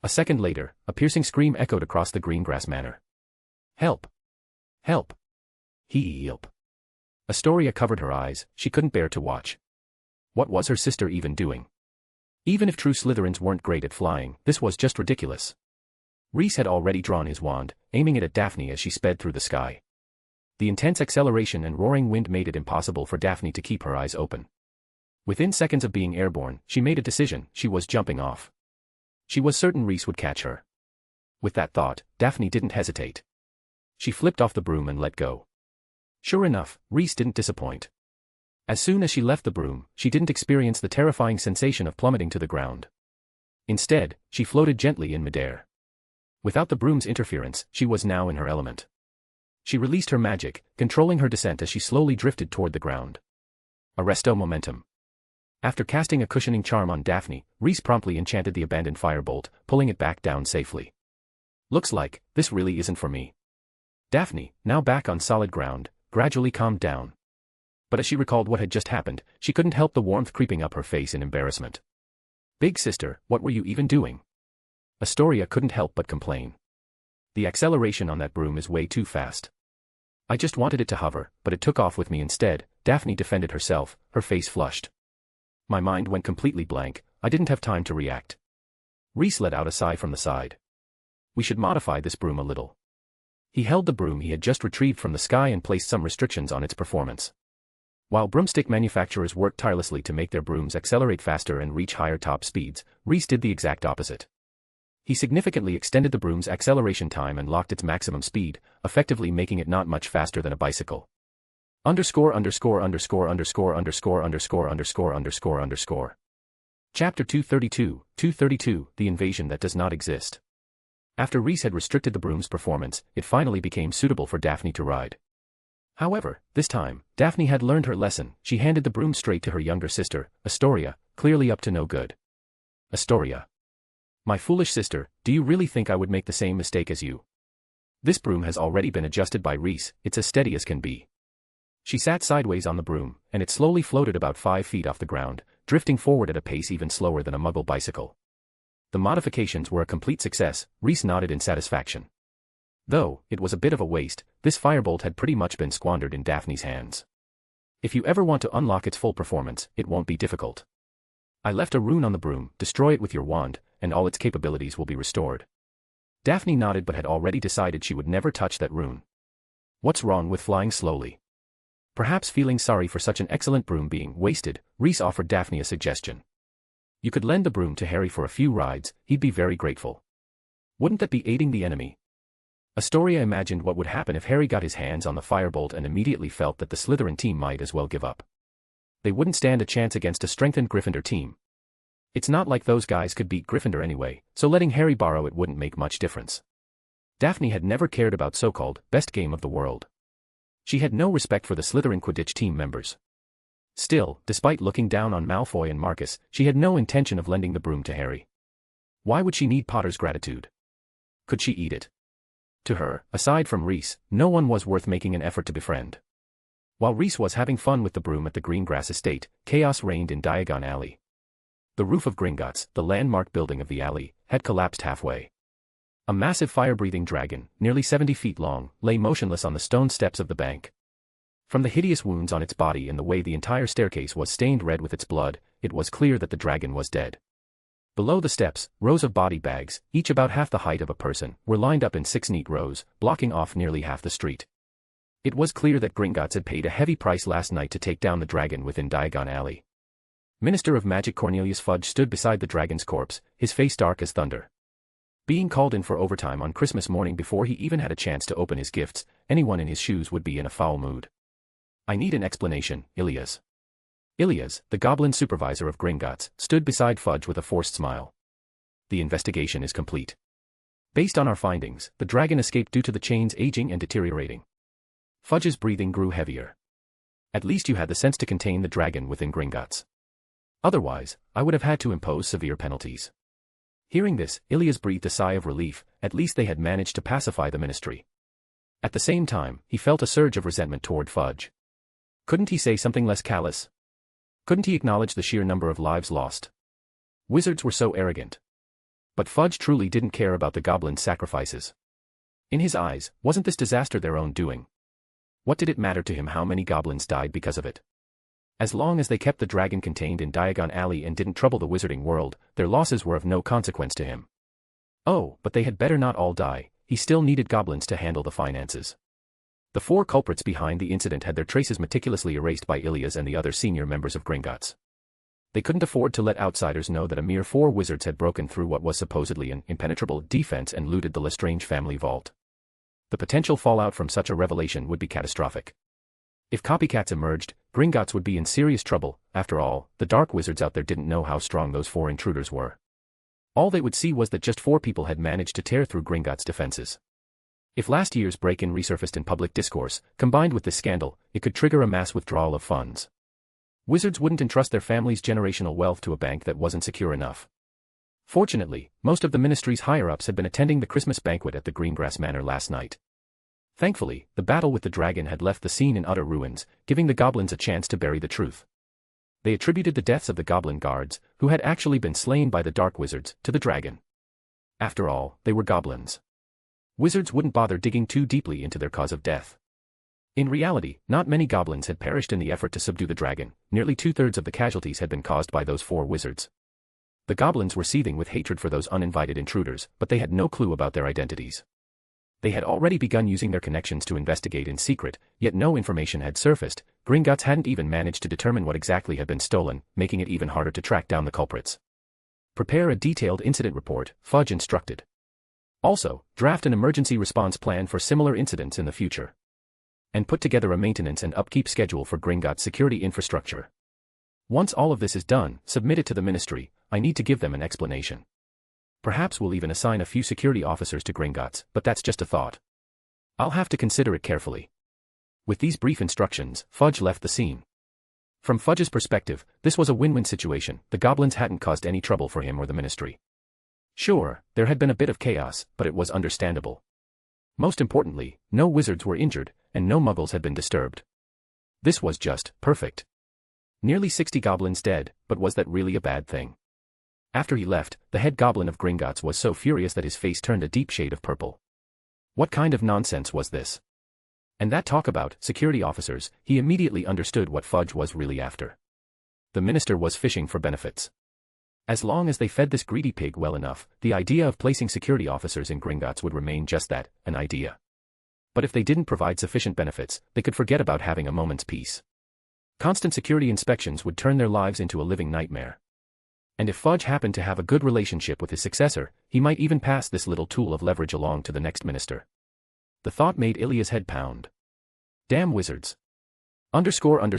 A second later, a piercing scream echoed across the Greengrass Manor. Help! Help! Help! Astoria covered her eyes, she couldn't bear to watch. What was her sister even doing? Even if true Slytherins weren't great at flying, this was just ridiculous. Rhys had already drawn his wand, aiming it at Daphne as she sped through the sky. The intense acceleration and roaring wind made it impossible for Daphne to keep her eyes open. Within seconds of being airborne, she made a decision, she was jumping off. She was certain Rhys would catch her. With that thought, Daphne didn't hesitate. She flipped off the broom and let go. Sure enough, Rhys didn't disappoint. As soon as she left the broom, she didn't experience the terrifying sensation of plummeting to the ground. Instead, she floated gently in midair. Without the broom's interference, she was now in her element. She released her magic, controlling her descent as she slowly drifted toward the ground. Arresto momentum. After casting a cushioning charm on Daphne, Rhys promptly enchanted the abandoned firebolt, pulling it back down safely. Looks like, this really isn't for me. Daphne, now back on solid ground, gradually calmed down. But as she recalled what had just happened, she couldn't help the warmth creeping up her face in embarrassment. Big sister, what were you even doing? Astoria couldn't help but complain. The acceleration on that broom is way too fast. I just wanted it to hover, but it took off with me instead, Daphne defended herself, her face flushed. My mind went completely blank, I didn't have time to react. Rhys let out a sigh from the side. We should modify this broom a little. He held the broom he had just retrieved from the sky and placed some restrictions on its performance. While broomstick manufacturers worked tirelessly to make their brooms accelerate faster and reach higher top speeds, Rhys did the exact opposite. He significantly extended the broom's acceleration time and locked its maximum speed, effectively making it not much faster than a bicycle. Chapter 232, The Invasion That Does Not Exist. After Rhys had restricted the broom's performance, it finally became suitable for Daphne to ride. However, this time, Daphne had learned her lesson, she handed the broom straight to her younger sister, Astoria, clearly up to no good. Astoria. My foolish sister, do you really think I would make the same mistake as you? This broom has already been adjusted by Rhys, it's as steady as can be. She sat sideways on the broom, and it slowly floated about 5 feet off the ground, drifting forward at a pace even slower than a Muggle bicycle. The modifications were a complete success, Rhys nodded in satisfaction. Though, it was a bit of a waste, this firebolt had pretty much been squandered in Daphne's hands. If you ever want to unlock its full performance, it won't be difficult. I left a rune on the broom, destroy it with your wand, and all its capabilities will be restored. Daphne nodded but had already decided she would never touch that rune. What's wrong with flying slowly? Perhaps feeling sorry for such an excellent broom being wasted, Rhys offered Daphne a suggestion. You could lend the broom to Harry for a few rides, he'd be very grateful. Wouldn't that be aiding the enemy? Atoria imagined what would happen if Harry got his hands on the firebolt and immediately felt that the Slytherin team might as well give up. They wouldn't stand a chance against a strengthened Gryffindor team. It's not like those guys could beat Gryffindor anyway, so letting Harry borrow it wouldn't make much difference. Daphne had never cared about so-called best game of the world. She had no respect for the Slytherin Quidditch team members. Still, despite looking down on Malfoy and Marcus, she had no intention of lending the broom to Harry. Why would she need Potter's gratitude? Could she eat it? To her, aside from Rhys, no one was worth making an effort to befriend. While Rhys was having fun with the broom at the Greengrass estate, chaos reigned in Diagon Alley. The roof of Gringotts, the landmark building of the alley, had collapsed halfway. A massive fire-breathing dragon, nearly 70 feet long, lay motionless on the stone steps of the bank. From the hideous wounds on its body and the way the entire staircase was stained red with its blood, it was clear that the dragon was dead. Below the steps, rows of body bags, each about half the height of a person, were lined up in 6 neat rows, blocking off nearly half the street. It was clear that Gringotts had paid a heavy price last night to take down the dragon within Diagon Alley. Minister of Magic Cornelius Fudge stood beside the dragon's corpse, his face dark as thunder. Being called in for overtime on Christmas morning before he even had a chance to open his gifts, anyone in his shoes would be in a foul mood. I need an explanation, Ilias. Ilias, the goblin supervisor of Gringotts, stood beside Fudge with a forced smile. The investigation is complete. Based on our findings, the dragon escaped due to the chains aging and deteriorating. Fudge's breathing grew heavier. At least you had the sense to contain the dragon within Gringotts. Otherwise, I would have had to impose severe penalties. Hearing this, Ilias breathed a sigh of relief, at least they had managed to pacify the ministry. At the same time, he felt a surge of resentment toward Fudge. Couldn't he say something less callous? Couldn't he acknowledge the sheer number of lives lost? Wizards were so arrogant. But Fudge truly didn't care about the goblins' sacrifices. In his eyes, wasn't this disaster their own doing? What did it matter to him how many goblins died because of it? As long as they kept the dragon contained in Diagon Alley and didn't trouble the wizarding world, their losses were of no consequence to him. Oh, but they had better not all die, he still needed goblins to handle the finances. The 4 culprits behind the incident had their traces meticulously erased by Ilias and the other senior members of Gringotts. They couldn't afford to let outsiders know that a mere 4 wizards had broken through what was supposedly an impenetrable defense and looted the Lestrange family vault. The potential fallout from such a revelation would be catastrophic. If copycats emerged, Gringotts would be in serious trouble. After all, the dark wizards out there didn't know how strong those 4 intruders were. All they would see was that just 4 people had managed to tear through Gringotts' defenses. If last year's break-in resurfaced in public discourse, combined with this scandal, it could trigger a mass withdrawal of funds. Wizards wouldn't entrust their family's generational wealth to a bank that wasn't secure enough. Fortunately, most of the ministry's higher-ups had been attending the Christmas banquet at the Greengrass Manor last night. Thankfully, the battle with the dragon had left the scene in utter ruins, giving the goblins a chance to bury the truth. They attributed the deaths of the goblin guards, who had actually been slain by the dark wizards, to the dragon. After all, they were goblins. Wizards wouldn't bother digging too deeply into their cause of death. In reality, not many goblins had perished in the effort to subdue the dragon, nearly 2/3 of the casualties had been caused by those 4 wizards. The goblins were seething with hatred for those uninvited intruders, but they had no clue about their identities. They had already begun using their connections to investigate in secret, yet no information had surfaced. Gringotts hadn't even managed to determine what exactly had been stolen, making it even harder to track down the culprits. Prepare a detailed incident report, Fudge instructed. Also, draft an emergency response plan for similar incidents in the future. And put together a maintenance and upkeep schedule for Gringotts' security infrastructure. Once all of this is done, submit it to the ministry. I need to give them an explanation. Perhaps we'll even assign a few security officers to Gringotts, but that's just a thought. I'll have to consider it carefully. With these brief instructions, Fudge left the scene. From Fudge's perspective, this was a win-win situation. The goblins hadn't caused any trouble for him or the ministry. Sure, there had been a bit of chaos, but it was understandable. Most importantly, no wizards were injured, and no muggles had been disturbed. This was just perfect. Nearly 60 goblins dead, but was that really a bad thing? After he left, the head goblin of Gringotts was so furious that his face turned a deep shade of purple. What kind of nonsense was this? And that talk about security officers, he immediately understood what Fudge was really after. The minister was fishing for benefits. As long as they fed this greedy pig well enough, the idea of placing security officers in Gringotts would remain just that, an idea. But if they didn't provide sufficient benefits, they could forget about having a moment's peace. Constant security inspections would turn their lives into a living nightmare. And if Fudge happened to have a good relationship with his successor, he might even pass this little tool of leverage along to the next minister. The thought made Ilya's head pound. Damn wizards. Underscore.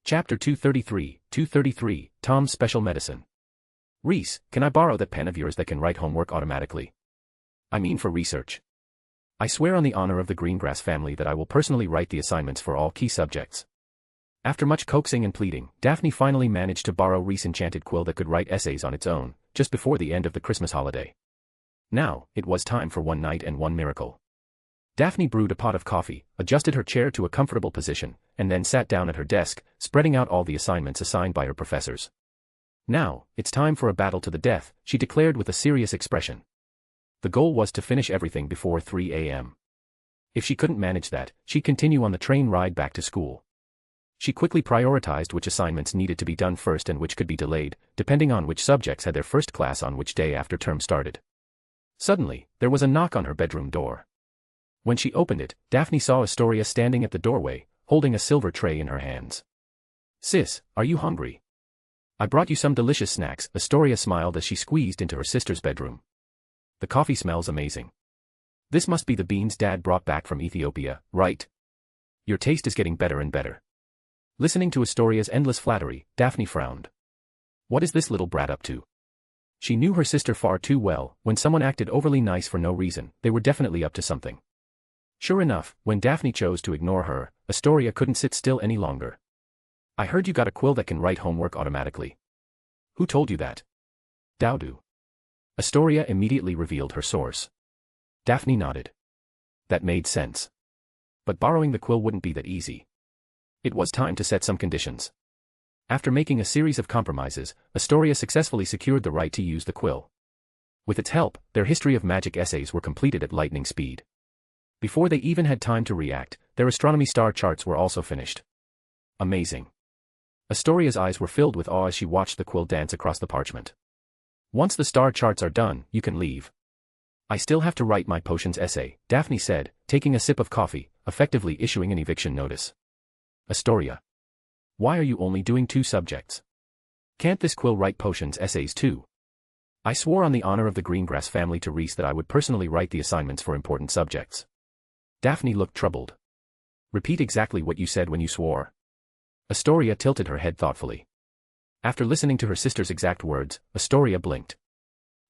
Chapter 233, Tom's Special Medicine. Reese, can I borrow that pen of yours that can write homework automatically? I mean for research. I swear on the honor of the Greengrass family that I will personally write the assignments for all key subjects. After much coaxing and pleading, Daphne finally managed to borrow Reese's enchanted quill that could write essays on its own, just before the end of the Christmas holiday. Now, it was time for one night and one miracle. Daphne brewed a pot of coffee, adjusted her chair to a comfortable position, and then sat down at her desk, spreading out all the assignments assigned by her professors. Now, it's time for a battle to the death, she declared with a serious expression. The goal was to finish everything before 3 a.m. If she couldn't manage that, she'd continue on the train ride back to school. She quickly prioritized which assignments needed to be done first and which could be delayed, depending on which subjects had their first class on which day after term started. Suddenly, there was a knock on her bedroom door. When she opened it, Daphne saw Atoria standing at the doorway, holding a silver tray in her hands. Sis, are you hungry? I brought you some delicious snacks, Atoria smiled as she squeezed into her sister's bedroom. The coffee smells amazing. This must be the beans Dad brought back from Ethiopia, right? Your taste is getting better and better. Listening to Astoria's endless flattery, Daphne frowned. What is this little brat up to? She knew her sister far too well. When someone acted overly nice for no reason, they were definitely up to something. Sure enough, when Daphne chose to ignore her, Atoria couldn't sit still any longer. I heard you got a quill that can write homework automatically. Who told you that? Dowdu. Atoria immediately revealed her source. Daphne nodded. That made sense. But borrowing the quill wouldn't be that easy. It was time to set some conditions. After making a series of compromises, Atoria successfully secured the right to use the quill. With its help, their history of magic essays were completed at lightning speed. Before they even had time to react, their astronomy star charts were also finished. Amazing. Astoria's eyes were filled with awe as she watched the quill dance across the parchment. Once the star charts are done, you can leave. I still have to write my potions essay, Daphne said, taking a sip of coffee, effectively issuing an eviction notice. Atoria. Why are you only doing 2 subjects? Can't this quill write potions essays too? I swore on the honor of the Greengrass family to Reese that I would personally write the assignments for important subjects. Daphne looked troubled. Repeat exactly what you said when you swore. Atoria tilted her head thoughtfully. After listening to her sister's exact words, Atoria blinked.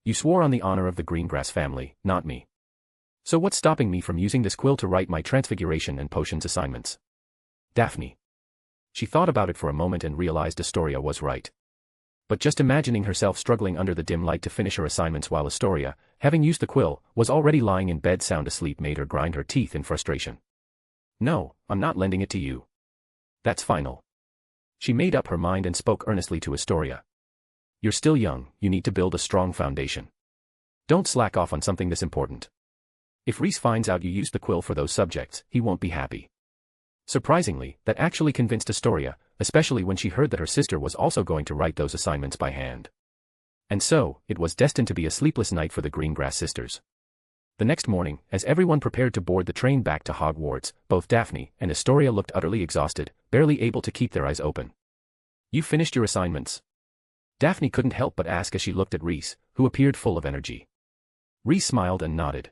You swore on the honor of the Greengrass family, not me. So what's stopping me from using this quill to write my transfiguration and potions assignments? Daphne. She thought about it for a moment and realized Atoria was right. But just imagining herself struggling under the dim light to finish her assignments while Atoria, having used the quill, was already lying in bed sound asleep made her grind her teeth in frustration. No, I'm not lending it to you. That's final. She made up her mind and spoke earnestly to Atoria. You're still young, you need to build a strong foundation. Don't slack off on something this important. If Reese finds out you used the quill for those subjects, he won't be happy. Surprisingly, that actually convinced Atoria, especially when she heard that her sister was also going to write those assignments by hand. And so, it was destined to be a sleepless night for the Greengrass sisters. The next morning, as everyone prepared to board the train back to Hogwarts, both Daphne and Atoria looked utterly exhausted, barely able to keep their eyes open. You finished your assignments? Daphne couldn't help but ask as she looked at Reese, who appeared full of energy. Reese smiled and nodded.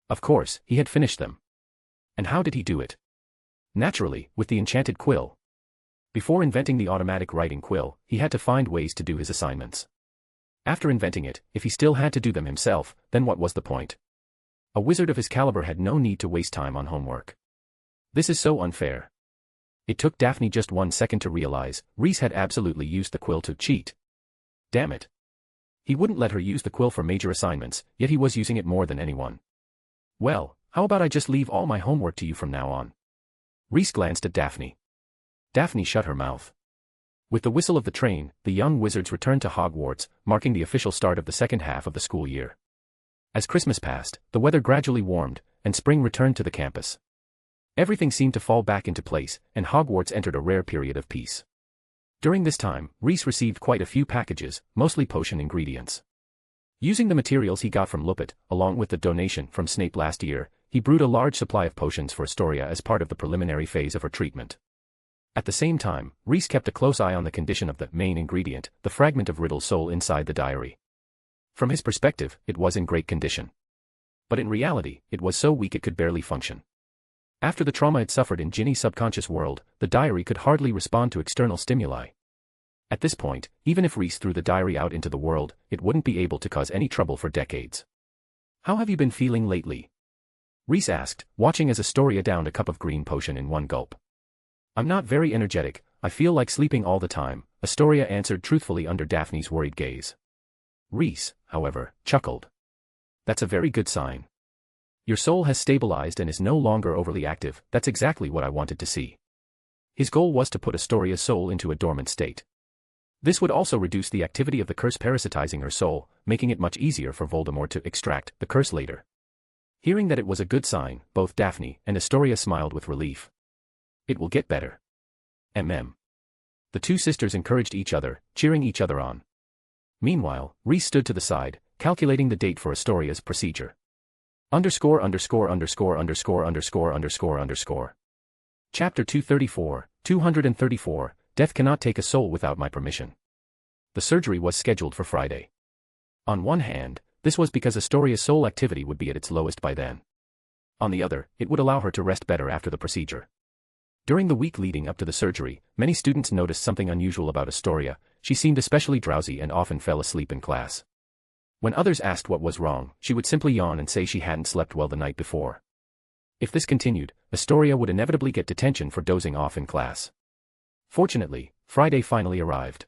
Of course, he had finished them. And how did he do it? Naturally, with the enchanted quill. Before inventing the automatic writing quill, he had to find ways to do his assignments. After inventing it, if he still had to do them himself, then what was the point? A wizard of his caliber had no need to waste time on homework. This is so unfair. It took Daphne just 1 second to realize, Reese had absolutely used the quill to cheat. Damn it. He wouldn't let her use the quill for major assignments, yet he was using it more than anyone. Well, how about I just leave all my homework to you from now on? Reese glanced at Daphne. Daphne shut her mouth. With the whistle of the train, the young wizards returned to Hogwarts, marking the official start of the second half of the school year. As Christmas passed, the weather gradually warmed, and spring returned to the campus. Everything seemed to fall back into place, and Hogwarts entered a rare period of peace. During this time, Reese received quite a few packages, mostly potion ingredients. Using the materials he got from Lupit, along with the donation from Snape last year, he brewed a large supply of potions for Astoria as part of the preliminary phase of her treatment. At the same time, Reese kept a close eye on the condition of the main ingredient, the fragment of Riddle's soul inside the diary. From his perspective, it was in great condition. But in reality, it was so weak it could barely function. After the trauma it suffered in Ginny's subconscious world, the diary could hardly respond to external stimuli. At this point, even if Reese threw the diary out into the world, it wouldn't be able to cause any trouble for decades. "How have you been feeling lately?" Reese asked, watching as Astoria downed a cup of green potion in one gulp. "I'm not very energetic, I feel like sleeping all the time," Astoria answered truthfully under Daphne's worried gaze. Reese, however, chuckled. "That's a very good sign. Your soul has stabilized and is no longer overly active, that's exactly what I wanted to see." His goal was to put Astoria's soul into a dormant state. This would also reduce the activity of the curse parasitizing her soul, making it much easier for Voldemort to extract the curse later. Hearing that it was a good sign, both Daphne and Astoria smiled with relief. "It will get better." The two sisters encouraged each other, cheering each other on. Meanwhile, Reese stood to the side, calculating the date for Astoria's procedure. Chapter 234, Death cannot take a soul without my permission. The surgery was scheduled for Friday. On one hand, this was because Astoria's soul activity would be at its lowest by then. On the other, it would allow her to rest better after the procedure. During the week leading up to the surgery, many students noticed something unusual about Astoria. She seemed especially drowsy and often fell asleep in class. When others asked what was wrong, she would simply yawn and say she hadn't slept well the night before. If this continued, Astoria would inevitably get detention for dozing off in class. Fortunately, Friday finally arrived.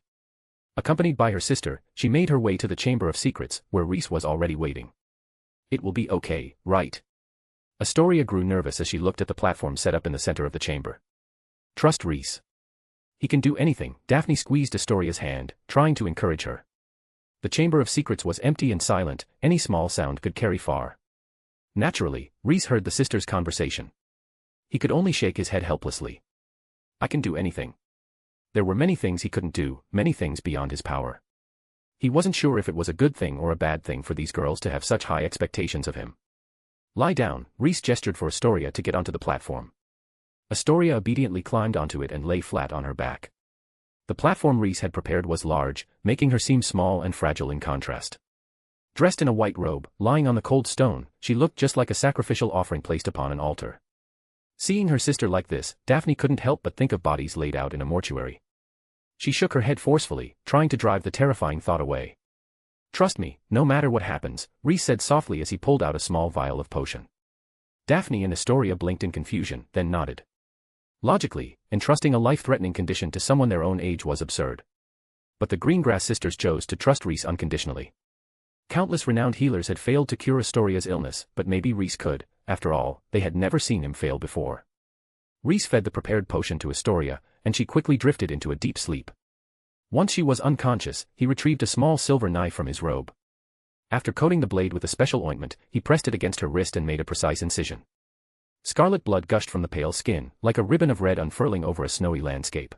Accompanied by her sister, she made her way to the Chamber of Secrets, where Reese was already waiting. "It will be okay, right?" Astoria grew nervous as she looked at the platform set up in the center of the chamber. "Trust Reese. He can do anything." Daphne squeezed Astoria's hand, trying to encourage her. The Chamber of Secrets was empty and silent, any small sound could carry far. Naturally, Reese heard the sisters' conversation. He could only shake his head helplessly. "I can do anything." There were many things he couldn't do, many things beyond his power. He wasn't sure if it was a good thing or a bad thing for these girls to have such high expectations of him. "Lie down," Reese gestured for Astoria to get onto the platform. Astoria obediently climbed onto it and lay flat on her back. The platform Reese had prepared was large, making her seem small and fragile in contrast. Dressed in a white robe, lying on the cold stone, she looked just like a sacrificial offering placed upon an altar. Seeing her sister like this, Daphne couldn't help but think of bodies laid out in a mortuary. She shook her head forcefully, trying to drive the terrifying thought away. "Trust me, no matter what happens," Reese said softly as he pulled out a small vial of potion. Daphne and Astoria blinked in confusion, then nodded. Logically, entrusting a life-threatening condition to someone their own age was absurd. But the Greengrass sisters chose to trust Reese unconditionally. Countless renowned healers had failed to cure Astoria's illness, but maybe Reese could. After all, they had never seen him fail before. Reese fed the prepared potion to Astoria, and she quickly drifted into a deep sleep. Once she was unconscious, he retrieved a small silver knife from his robe. After coating the blade with a special ointment, he pressed it against her wrist and made a precise incision. Scarlet blood gushed from the pale skin, like a ribbon of red unfurling over a snowy landscape.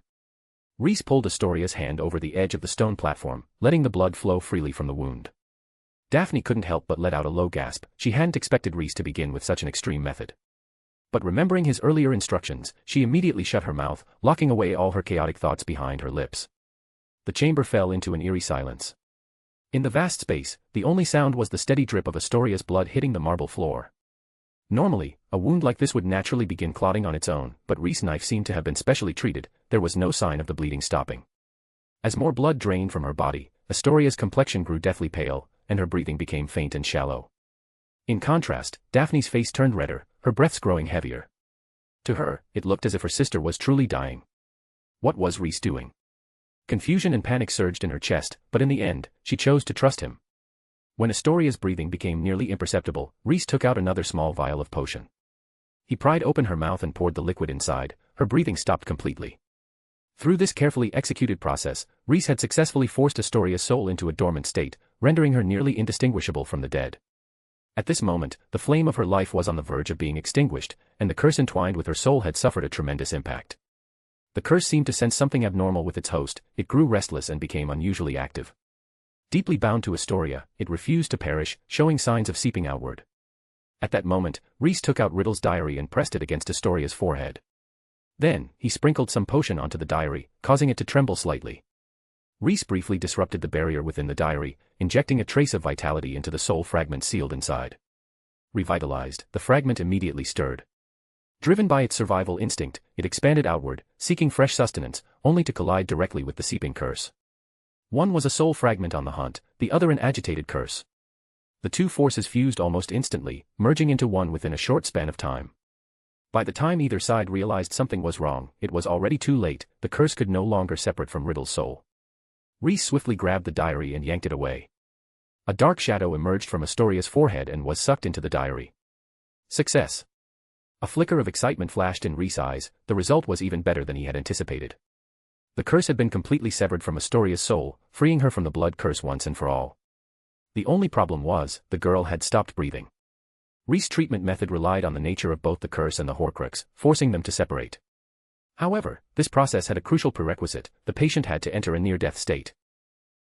Reese pulled Astoria's hand over the edge of the stone platform, letting the blood flow freely from the wound. Daphne couldn't help but let out a low gasp. She hadn't expected Reese to begin with such an extreme method. But remembering his earlier instructions, she immediately shut her mouth, locking away all her chaotic thoughts behind her lips. The chamber fell into an eerie silence. In the vast space, the only sound was the steady drip of Astoria's blood hitting the marble floor. Normally, a wound like this would naturally begin clotting on its own, but Reese's knife seemed to have been specially treated. There was no sign of the bleeding stopping. As more blood drained from her body, Astoria's complexion grew deathly pale, and her breathing became faint and shallow. In contrast, Daphne's face turned redder, her breaths growing heavier. To her, it looked as if her sister was truly dying. What was Reese doing? Confusion and panic surged in her chest, but in the end, she chose to trust him. When Astoria's breathing became nearly imperceptible, Reese took out another small vial of potion. He pried open her mouth and poured the liquid inside. Her breathing stopped completely. Through this carefully executed process, Rhys had successfully forced Astoria's soul into a dormant state, rendering her nearly indistinguishable from the dead. At this moment, the flame of her life was on the verge of being extinguished, and the curse entwined with her soul had suffered a tremendous impact. The curse seemed to sense something abnormal with its host, it grew restless and became unusually active. Deeply bound to Astoria, it refused to perish, showing signs of seeping outward. At that moment, Rhys took out Riddle's diary and pressed it against Astoria's forehead. Then, he sprinkled some potion onto the diary, causing it to tremble slightly. Rhys briefly disrupted the barrier within the diary, injecting a trace of vitality into the soul fragment sealed inside. Revitalized, the fragment immediately stirred. Driven by its survival instinct, it expanded outward, seeking fresh sustenance, only to collide directly with the seeping curse. One was a soul fragment on the hunt, the other an agitated curse. The two forces fused almost instantly, merging into one within a short span of time. By the time either side realized something was wrong, it was already too late, the curse could no longer separate from Riddle's soul. Rhys swiftly grabbed the diary and yanked it away. A dark shadow emerged from Astoria's forehead and was sucked into the diary. Success! A flicker of excitement flashed in Rhys' eyes, the result was even better than he had anticipated. The curse had been completely severed from Astoria's soul, freeing her from the blood curse once and for all. The only problem was, the girl had stopped breathing. Rhys' treatment method relied on the nature of both the curse and the Horcrux, forcing them to separate. However, this process had a crucial prerequisite, the patient had to enter a near-death state.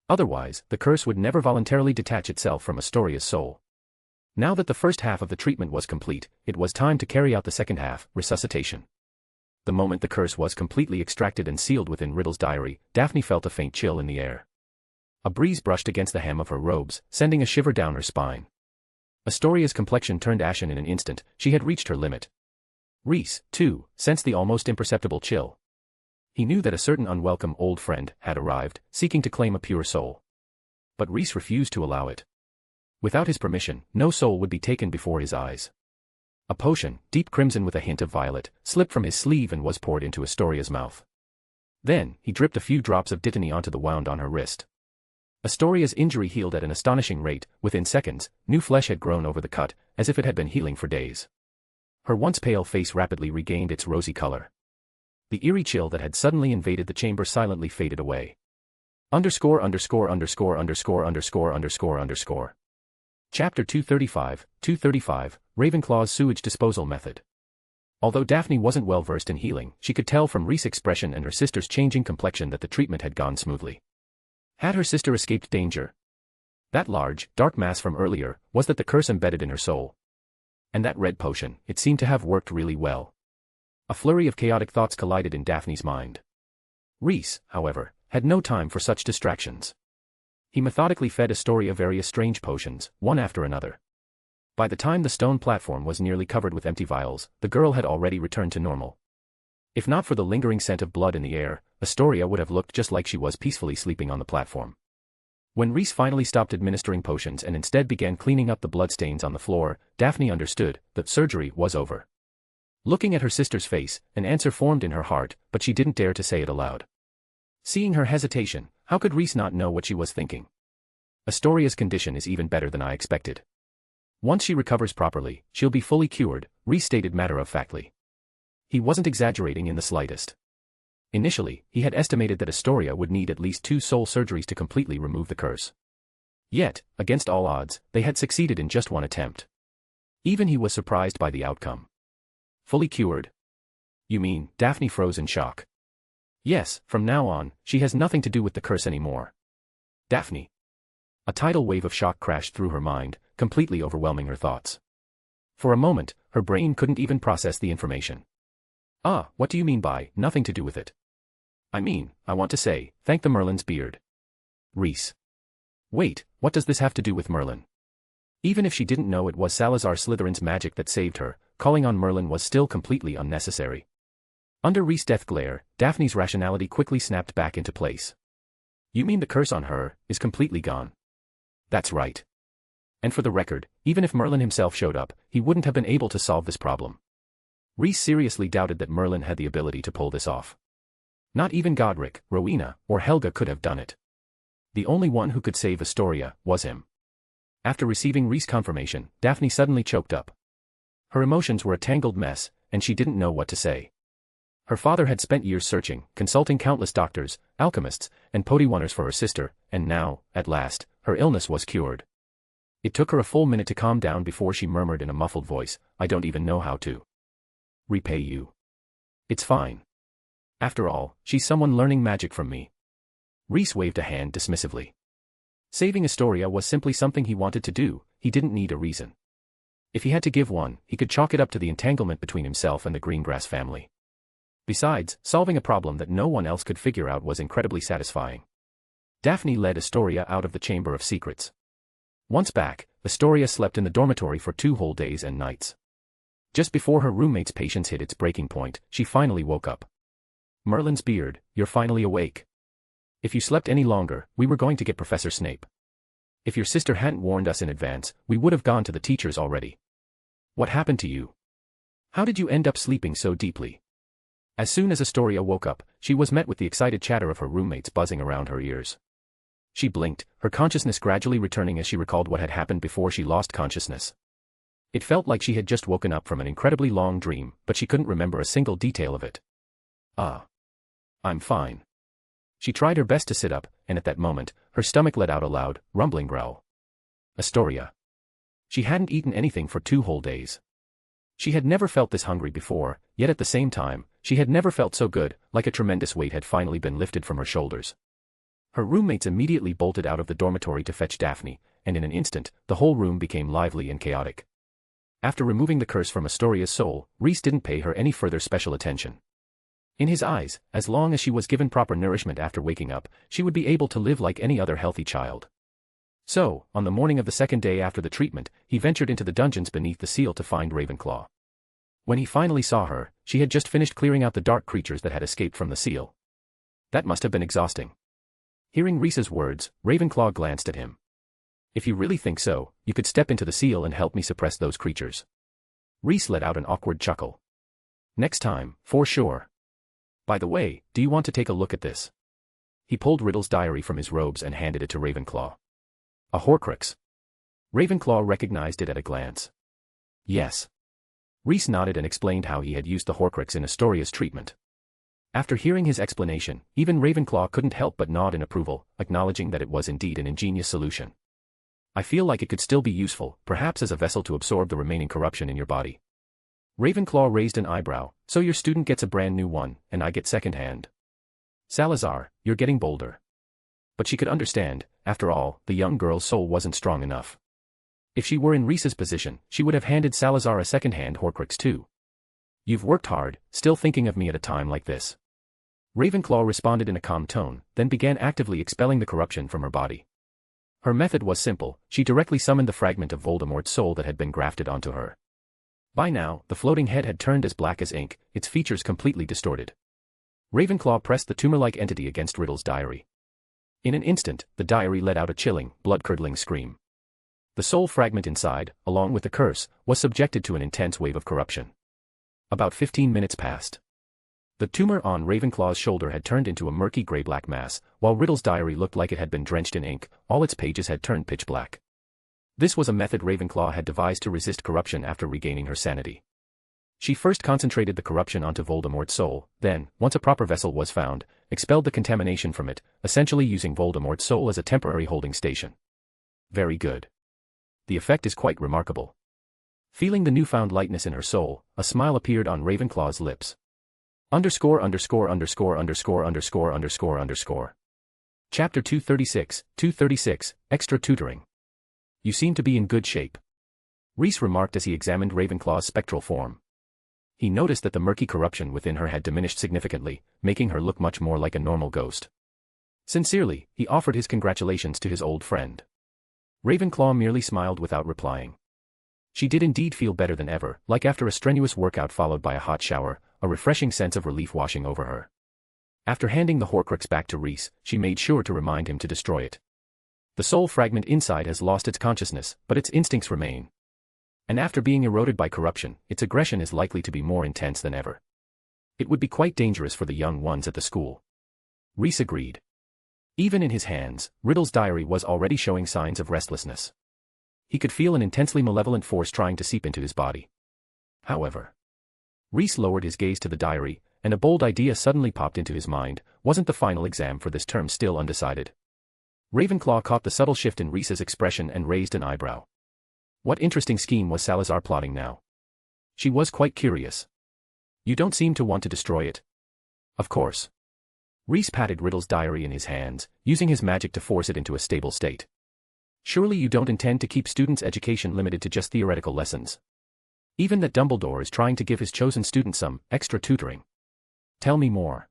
Otherwise, the curse would never voluntarily detach itself from Astoria's soul. Now that the first half of the treatment was complete, it was time to carry out the second half, resuscitation. The moment the curse was completely extracted and sealed within Riddle's diary, Daphne felt a faint chill in the air. A breeze brushed against the hem of her robes, sending a shiver down her spine. Astoria's complexion turned ashen in an instant, she had reached her limit. Rhys, too, sensed the almost imperceptible chill. He knew that a certain unwelcome old friend had arrived, seeking to claim a pure soul. But Rhys refused to allow it. Without his permission, no soul would be taken before his eyes. A potion, deep crimson with a hint of violet, slipped from his sleeve and was poured into Astoria's mouth. Then, he dripped a few drops of dittany onto the wound on her wrist. Astoria's injury healed at an astonishing rate, within seconds, new flesh had grown over the cut, as if it had been healing for days. Her once pale face rapidly regained its rosy color. The eerie chill that had suddenly invaded the chamber silently faded away. Chapter 235, Ravenclaw's sewage disposal method. Although Daphne wasn't well versed in healing, she could tell from Rhys' expression and her sister's changing complexion that the treatment had gone smoothly. Had her sister escaped danger? That large, dark mass from earlier, was that the curse embedded in her soul? And that red potion, it seemed to have worked really well. A flurry of chaotic thoughts collided in Daphne's mind. Rhys, however, had no time for such distractions. He methodically fed Astoria various strange potions, one after another. By the time the stone platform was nearly covered with empty vials, the girl had already returned to normal. If not for the lingering scent of blood in the air, Astoria would have looked just like she was peacefully sleeping on the platform. When Rhys finally stopped administering potions and instead began cleaning up the bloodstains on the floor, Daphne understood that surgery was over. Looking at her sister's face, an answer formed in her heart, but she didn't dare to say it aloud. Seeing her hesitation, how could Rhys not know what she was thinking? Astoria's condition is even better than I expected. Once she recovers properly, she'll be fully cured, Rhys stated matter-of-factly. He wasn't exaggerating in the slightest. Initially, he had estimated that Astoria would need at least 2 soul surgeries to completely remove the curse. Yet, against all odds, they had succeeded in just one attempt. Even he was surprised by the outcome. Fully cured? You mean, Daphne froze in shock. Yes, from now on, she has nothing to do with the curse anymore. Daphne. A tidal wave of shock crashed through her mind, completely overwhelming her thoughts. For a moment, her brain couldn't even process the information. What do you mean by, nothing to do with it? I mean, I want to say, thank the Merlin's beard. Rhys. Wait, what does this have to do with Merlin? Even if she didn't know it was Salazar Slytherin's magic that saved her, calling on Merlin was still completely unnecessary. Under Rhys' death glare, Daphne's rationality quickly snapped back into place. You mean the curse on her is completely gone? That's right. And for the record, even if Merlin himself showed up, he wouldn't have been able to solve this problem. Rhys seriously doubted that Merlin had the ability to pull this off. Not even Godric, Rowena, or Helga could have done it. The only one who could save Astoria was him. After receiving Rhys' confirmation, Daphne suddenly choked up. Her emotions were a tangled mess, and she didn't know what to say. Her father had spent years searching, consulting countless doctors, alchemists, and podiwanners for her sister, and now, at last, her illness was cured. It took her a full minute to calm down before she murmured in a muffled voice, "I don't even know how to repay you. It's fine. After all, she's someone learning magic from me." Rhys waved a hand dismissively. Saving Astoria was simply something he wanted to do, he didn't need a reason. If he had to give one, he could chalk it up to the entanglement between himself and the Greengrass family. Besides, solving a problem that no one else could figure out was incredibly satisfying. Daphne led Astoria out of the Chamber of Secrets. Once back, Astoria slept in the dormitory for 2 whole days and nights. Just before her roommate's patience hit its breaking point, she finally woke up. "Merlin's beard, you're finally awake. If you slept any longer, we were going to get Professor Snape. If your sister hadn't warned us in advance, we would have gone to the teachers already. What happened to you? How did you end up sleeping so deeply?" As soon as Astoria woke up, she was met with the excited chatter of her roommates buzzing around her ears. She blinked, her consciousness gradually returning as she recalled what had happened before she lost consciousness. It felt like she had just woken up from an incredibly long dream, but she couldn't remember a single detail of it. I'm fine." She tried her best to sit up, and at that moment, her stomach let out a loud, rumbling growl. Astoria. She hadn't eaten anything for 2 whole days. She had never felt this hungry before, yet at the same time, she had never felt so good, like a tremendous weight had finally been lifted from her shoulders. Her roommates immediately bolted out of the dormitory to fetch Daphne, and in an instant, the whole room became lively and chaotic. After removing the curse from Astoria's soul, Rhys didn't pay her any further special attention. In his eyes, as long as she was given proper nourishment after waking up, she would be able to live like any other healthy child. So, on the morning of the second day after the treatment, he ventured into the dungeons beneath the seal to find Ravenclaw. When he finally saw her, she had just finished clearing out the dark creatures that had escaped from the seal. That must have been exhausting. Hearing Rhys's words, Ravenclaw glanced at him. "If you really think so, you could step into the seal and help me suppress those creatures." Rhys let out an awkward chuckle. "Next time, for sure. By the way, do you want to take a look at this?" He pulled Riddle's diary from his robes and handed it to Ravenclaw. A Horcrux. Ravenclaw recognized it at a glance. Yes. Rhys nodded and explained how he had used the Horcrux in Astoria's treatment. After hearing his explanation, even Ravenclaw couldn't help but nod in approval, acknowledging that it was indeed an ingenious solution. "I feel like it could still be useful, perhaps as a vessel to absorb the remaining corruption in your body." Ravenclaw raised an eyebrow. "So your student gets a brand new one, and I get second-hand." "Salazar, you're getting bolder." But she could understand, after all, the young girl's soul wasn't strong enough. If she were in Rhys's position, she would have handed Salazar a second-hand Horcrux too. "You've worked hard, still thinking of me at a time like this." Ravenclaw responded in a calm tone, then began actively expelling the corruption from her body. Her method was simple, she directly summoned the fragment of Voldemort's soul that had been grafted onto her. By now, the floating head had turned as black as ink, its features completely distorted. Ravenclaw pressed the tumor-like entity against Riddle's diary. In an instant, the diary let out a chilling, blood-curdling scream. The soul fragment inside, along with the curse, was subjected to an intense wave of corruption. About 15 minutes passed. The tumor on Ravenclaw's shoulder had turned into a murky gray-black mass, while Riddle's diary looked like it had been drenched in ink, all its pages had turned pitch black. This was a method Ravenclaw had devised to resist corruption after regaining her sanity. She first concentrated the corruption onto Voldemort's soul, then, once a proper vessel was found, expelled the contamination from it, essentially using Voldemort's soul as a temporary holding station. Very good. The effect is quite remarkable. Feeling the newfound lightness in her soul, a smile appeared on Ravenclaw's lips. _____________. Chapter 236, Extra Tutoring. You seem to be in good shape. Rhys remarked as he examined Ravenclaw's spectral form. He noticed that the murky corruption within her had diminished significantly, making her look much more like a normal ghost. Sincerely, he offered his congratulations to his old friend. Ravenclaw merely smiled without replying. She did indeed feel better than ever, like after a strenuous workout followed by a hot shower, a refreshing sense of relief washing over her. After handing the Horcrux back to Rhys, she made sure to remind him to destroy it. The soul fragment inside has lost its consciousness, but its instincts remain. And after being eroded by corruption, its aggression is likely to be more intense than ever. It would be quite dangerous for the young ones at the school. Rhys agreed. Even in his hands, Riddle's diary was already showing signs of restlessness. He could feel an intensely malevolent force trying to seep into his body. However, Rhys lowered his gaze to the diary, and a bold idea suddenly popped into his mind. Wasn't the final exam for this term still undecided? Ravenclaw caught the subtle shift in Rhys's expression and raised an eyebrow. What interesting scheme was Salazar plotting now? She was quite curious. You don't seem to want to destroy it. Of course. Rhys patted Riddle's diary in his hands, using his magic to force it into a stable state. Surely you don't intend to keep students' education limited to just theoretical lessons. Even that Dumbledore is trying to give his chosen students some extra tutoring. Tell me more.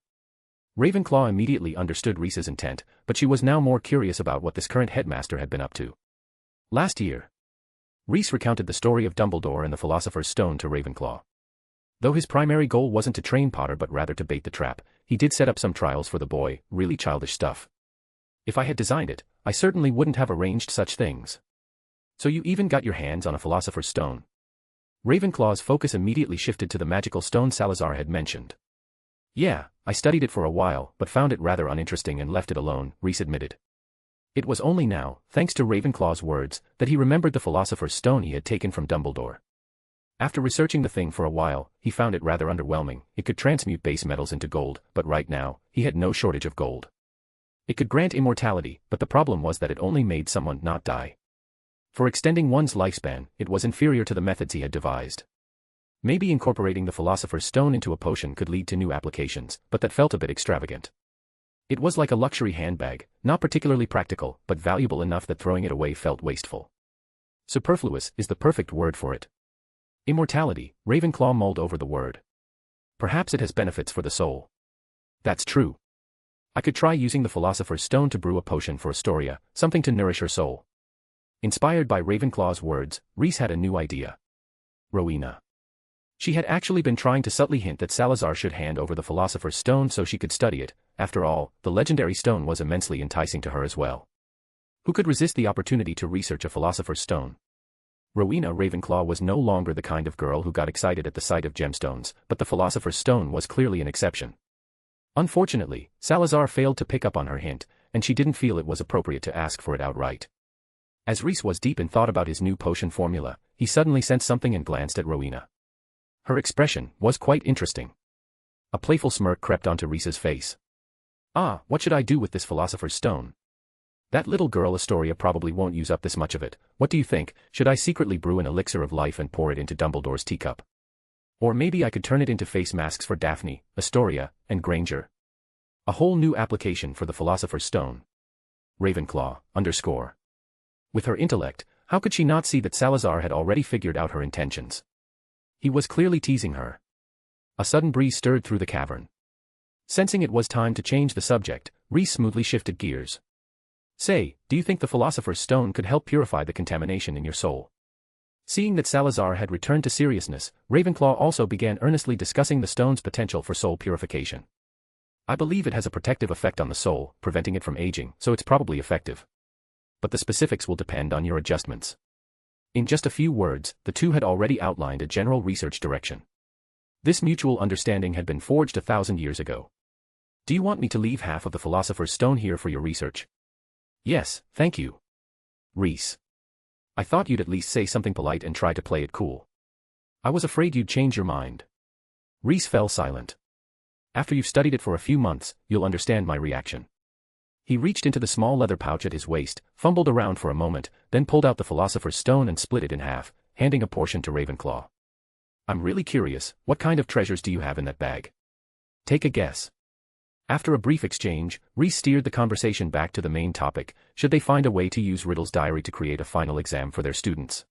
Ravenclaw immediately understood Rhys's intent, but she was now more curious about what this current headmaster had been up to. Last year, Rhys recounted the story of Dumbledore and the Philosopher's Stone to Ravenclaw. Though his primary goal wasn't to train Potter but rather to bait the trap, he did set up some trials for the boy, really childish stuff. If I had designed it, I certainly wouldn't have arranged such things. So you even got your hands on a Philosopher's Stone. Ravenclaw's focus immediately shifted to the magical stone Salazar had mentioned. Yeah, I studied it for a while but found it rather uninteresting and left it alone, Rhys admitted. It was only now, thanks to Ravenclaw's words, that he remembered the Philosopher's Stone he had taken from Dumbledore. After researching the thing for a while, he found it rather underwhelming. It could transmute base metals into gold, but right now, he had no shortage of gold. It could grant immortality, but the problem was that it only made someone not die. For extending one's lifespan, it was inferior to the methods he had devised. Maybe incorporating the Philosopher's Stone into a potion could lead to new applications, but that felt a bit extravagant. It was like a luxury handbag, not particularly practical, but valuable enough that throwing it away felt wasteful. Superfluous is the perfect word for it. Immortality, Ravenclaw mulled over the word. Perhaps it has benefits for the soul. That's true. I could try using the Philosopher's Stone to brew a potion for Astoria, something to nourish her soul. Inspired by Ravenclaw's words, Rhys had a new idea. Rowena. She had actually been trying to subtly hint that Salazar should hand over the Philosopher's Stone so she could study it. After all, the legendary stone was immensely enticing to her as well. Who could resist the opportunity to research a Philosopher's Stone? Rowena Ravenclaw was no longer the kind of girl who got excited at the sight of gemstones, but the Philosopher's Stone was clearly an exception. Unfortunately, Salazar failed to pick up on her hint, and she didn't feel it was appropriate to ask for it outright. As Rhys was deep in thought about his new potion formula, he suddenly sensed something and glanced at Rowena. Her expression was quite interesting. A playful smirk crept onto Rhys's face. Ah, what should I do with this Philosopher's Stone? That little girl Astoria probably won't use up this much of it. What do you think? Should I secretly brew an elixir of life and pour it into Dumbledore's teacup? Or maybe I could turn it into face masks for Daphne, Astoria, and Granger. A whole new application for the Philosopher's Stone. Ravenclaw, _. With her intellect, how could she not see that Salazar had already figured out her intentions? He was clearly teasing her. A sudden breeze stirred through the cavern. Sensing it was time to change the subject, Rhys smoothly shifted gears. Say, do you think the Philosopher's Stone could help purify the contamination in your soul? Seeing that Salazar had returned to seriousness, Ravenclaw also began earnestly discussing the stone's potential for soul purification. I believe it has a protective effect on the soul, preventing it from aging, so it's probably effective. But the specifics will depend on your adjustments. In just a few words, the two had already outlined a general research direction. This mutual understanding had been forged 1,000 years ago. Do you want me to leave half of the Philosopher's Stone here for your research? Yes, thank you. Rhys. I thought you'd at least say something polite and try to play it cool. I was afraid you'd change your mind. Rhys fell silent. After you've studied it for a few months, you'll understand my reaction. He reached into the small leather pouch at his waist, fumbled around for a moment, then pulled out the Philosopher's Stone and split it in half, handing a portion to Ravenclaw. I'm really curious, what kind of treasures do you have in that bag? Take a guess. After a brief exchange, Rhys steered the conversation back to the main topic. Should they find a way to use Riddle's diary to create a final exam for their students?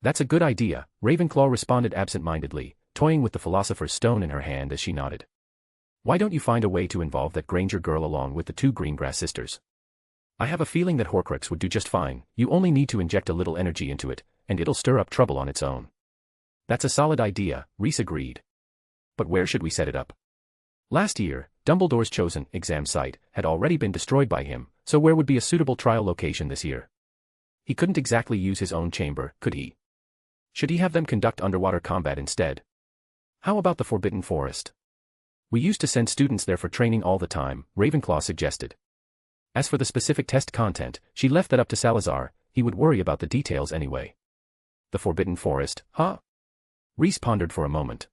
That's a good idea, Ravenclaw responded absent-mindedly, toying with the Philosopher's Stone in her hand as she nodded. Why don't you find a way to involve that Granger girl along with the two Greengrass sisters? I have a feeling that Horcrux would do just fine. You only need to inject a little energy into it, and it'll stir up trouble on its own. That's a solid idea, Rhys agreed. But where should we set it up? Last year, Dumbledore's chosen exam site had already been destroyed by him, so where would be a suitable trial location this year? He couldn't exactly use his own chamber, could he? Should he have them conduct underwater combat instead? How about the Forbidden Forest? We used to send students there for training all the time, Ravenclaw suggested. As for the specific test content, she left that up to Salazar. He would worry about the details anyway. The Forbidden Forest, huh? Rhys pondered for a moment.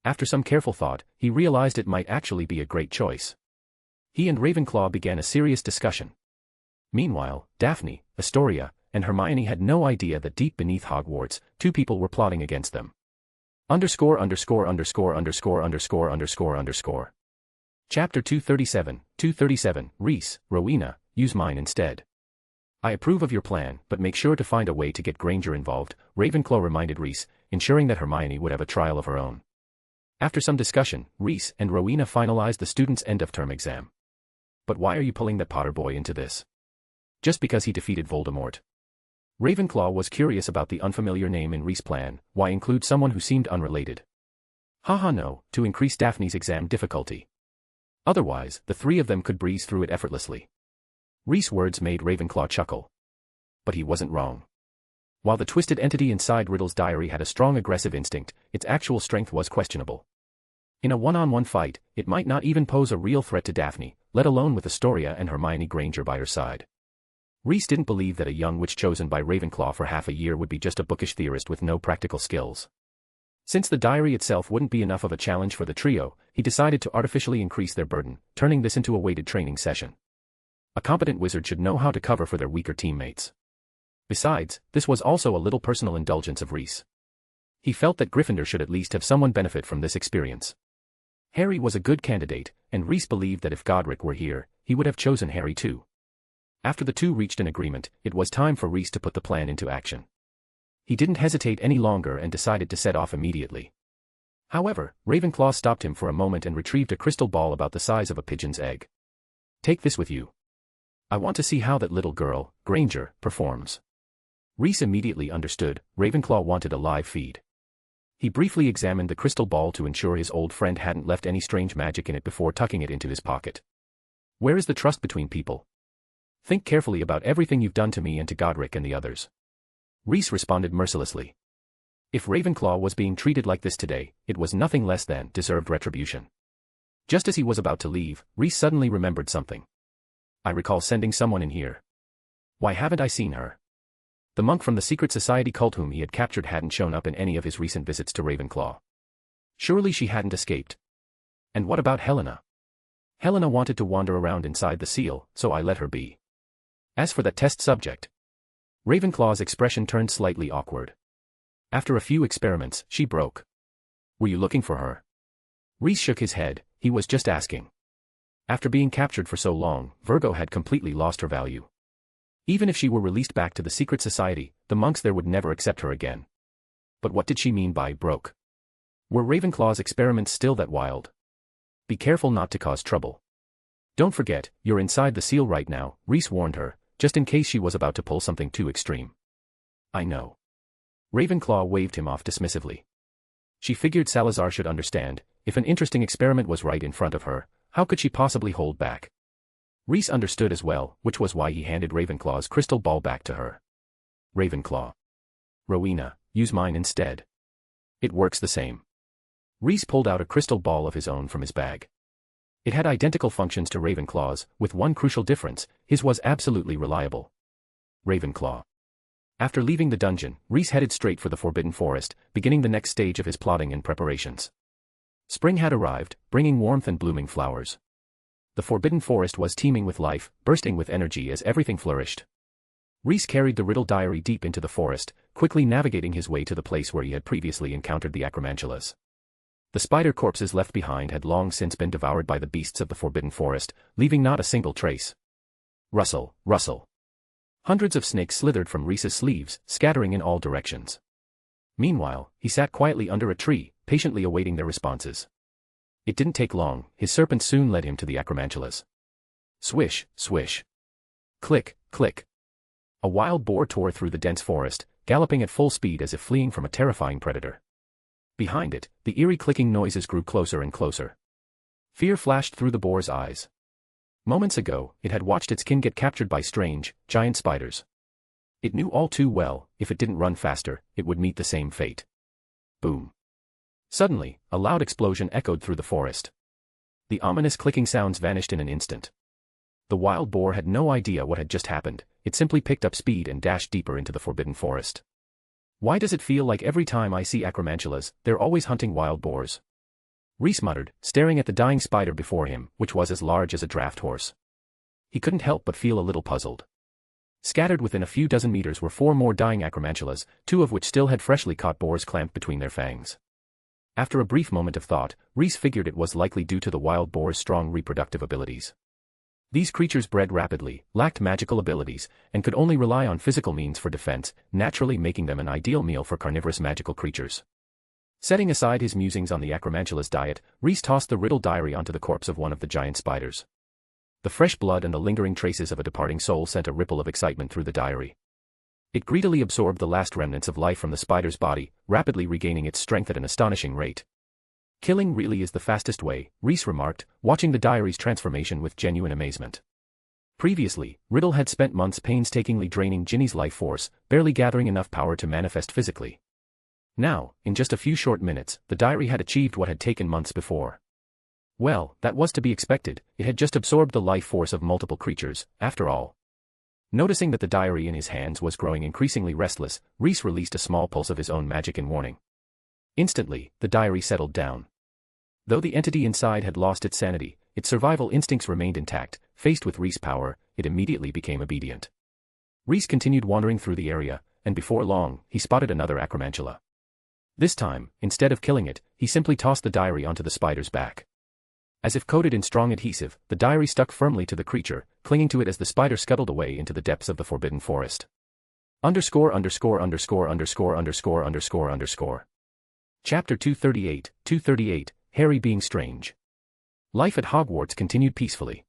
After some careful thought, he realized it might actually be a great choice. He and Ravenclaw began a serious discussion. Meanwhile, Daphne, Astoria, and Hermione had no idea that deep beneath Hogwarts, two people were plotting against them. Underscore. Chapter 237, Reese, Rowena, use mine instead. I approve of your plan, but make sure to find a way to get Granger involved, Ravenclaw reminded Reese, ensuring that Hermione would have a trial of her own. After some discussion, Reese and Rowena finalized the students' end-of-term exam. But why are you pulling that Potter boy into this? Just because he defeated Voldemort. Ravenclaw was curious about the unfamiliar name in Reese's plan. Why include someone who seemed unrelated? Haha no, to increase Daphne's exam difficulty. Otherwise, the three of them could breeze through it effortlessly. Reese's words made Ravenclaw chuckle. But he wasn't wrong. While the twisted entity inside Riddle's diary had a strong aggressive instinct, its actual strength was questionable. In a one-on-one fight, it might not even pose a real threat to Daphne, let alone with Astoria and Hermione Granger by her side. Reese didn't believe that a young witch chosen by Ravenclaw for half a year would be just a bookish theorist with no practical skills. Since the diary itself wouldn't be enough of a challenge for the trio, he decided to artificially increase their burden, turning this into a weighted training session. A competent wizard should know how to cover for their weaker teammates. Besides, this was also a little personal indulgence of Reese. He felt that Gryffindor should at least have someone benefit from this experience. Harry was a good candidate, and Reese believed that if Godric were here, he would have chosen Harry too. After the two reached an agreement, it was time for Reese to put the plan into action. He didn't hesitate any longer and decided to set off immediately. However, Ravenclaw stopped him for a moment and retrieved a crystal ball about the size of a pigeon's egg. Take this with you. I want to see how that little girl, Granger, performs. Reese immediately understood. Ravenclaw wanted a live feed. He briefly examined the crystal ball to ensure his old friend hadn't left any strange magic in it before tucking it into his pocket. Where is the trust between people? Think carefully about everything you've done to me and to Godric and the others. Reese responded mercilessly. If Ravenclaw was being treated like this today, it was nothing less than deserved retribution. Just as he was about to leave, Reese suddenly remembered something. I recall sending someone in here. Why haven't I seen her? The monk from the secret society cult whom he had captured hadn't shown up in any of his recent visits to Ravenclaw. Surely she hadn't escaped. And what about Helena? Helena wanted to wander around inside the seal, so I let her be. As for that test subject, Ravenclaw's expression turned slightly awkward. After a few experiments, she broke. Were you looking for her? Reese shook his head. He was just asking. After being captured for so long, Virgo had completely lost her value. Even if she were released back to the secret society, the monks there would never accept her again. But what did she mean by broke? Were Ravenclaw's experiments still that wild? Be careful not to cause trouble. Don't forget, you're inside the seal right now, Reese warned her, just in case she was about to pull something too extreme. I know. Ravenclaw waved him off dismissively. She figured Salazar should understand. If an interesting experiment was right in front of her, how could she possibly hold back? Reese understood as well, which was why he handed Ravenclaw's crystal ball back to her. Ravenclaw. Rowena, use mine instead. It works the same. Reese pulled out a crystal ball of his own from his bag. It had identical functions to Ravenclaw's, with one crucial difference: his was absolutely reliable. Ravenclaw. After leaving the dungeon, Reese headed straight for the Forbidden Forest, beginning the next stage of his plotting and preparations. Spring had arrived, bringing warmth and blooming flowers. The Forbidden Forest was teeming with life, bursting with energy as everything flourished. Reese carried the Riddle diary deep into the forest, quickly navigating his way to the place where he had previously encountered the Acroantulas. The spider corpses left behind had long since been devoured by the beasts of the Forbidden Forest, leaving not a single trace. Rustle, rustle. Hundreds of snakes slithered from Reese's sleeves, scattering in all directions. Meanwhile, he sat quietly under a tree, patiently awaiting their responses. It didn't take long, his serpent soon led him to the Acroantulas. Swish, swish. Click, click. A wild boar tore through the dense forest, galloping at full speed as if fleeing from a terrifying predator. Behind it, the eerie clicking noises grew closer and closer. Fear flashed through the boar's eyes. Moments ago, it had watched its kin get captured by strange, giant spiders. It knew all too well, if it didn't run faster, it would meet the same fate. Boom. Suddenly, a loud explosion echoed through the forest. The ominous clicking sounds vanished in an instant. The wild boar had no idea what had just happened, it simply picked up speed and dashed deeper into the Forbidden Forest. Why does it feel like every time I see Acroantulas, they're always hunting wild boars? Rhys muttered, staring at the dying spider before him, which was as large as a draft horse. He couldn't help but feel a little puzzled. Scattered within a few dozen meters were 4 more dying Acroantulas, 2 of which still had freshly caught boars clamped between their fangs. After a brief moment of thought, Rhys figured it was likely due to the wild boar's strong reproductive abilities. These creatures bred rapidly, lacked magical abilities, and could only rely on physical means for defense, naturally making them an ideal meal for carnivorous magical creatures. Setting aside his musings on the Acroantula's diet, Rhys tossed the riddle diary onto the corpse of one of the giant spiders. The fresh blood and the lingering traces of a departing soul sent a ripple of excitement through the diary. It greedily absorbed the last remnants of life from the spider's body, rapidly regaining its strength at an astonishing rate. Killing really is the fastest way, Rhys remarked, watching the diary's transformation with genuine amazement. Previously, Riddle had spent months painstakingly draining Ginny's life force, barely gathering enough power to manifest physically. Now, in just a few short minutes, the diary had achieved what had taken months before. Well, that was to be expected, it had just absorbed the life force of multiple creatures, after all. Noticing that the diary in his hands was growing increasingly restless, Rhys released a small pulse of his own magic in warning. Instantly, the diary settled down. Though the entity inside had lost its sanity, its survival instincts remained intact. Faced with Rhys' power, it immediately became obedient. Rhys continued wandering through the area, and before long, he spotted another Acroantula. This time, instead of killing it, he simply tossed the diary onto the spider's back. As if coated in strong adhesive, the diary stuck firmly to the creature, clinging to it as the spider scuttled away into the depths of the forbidden forest. ________________________________ Chapter 238, Harry being strange. Life at Hogwarts continued peacefully.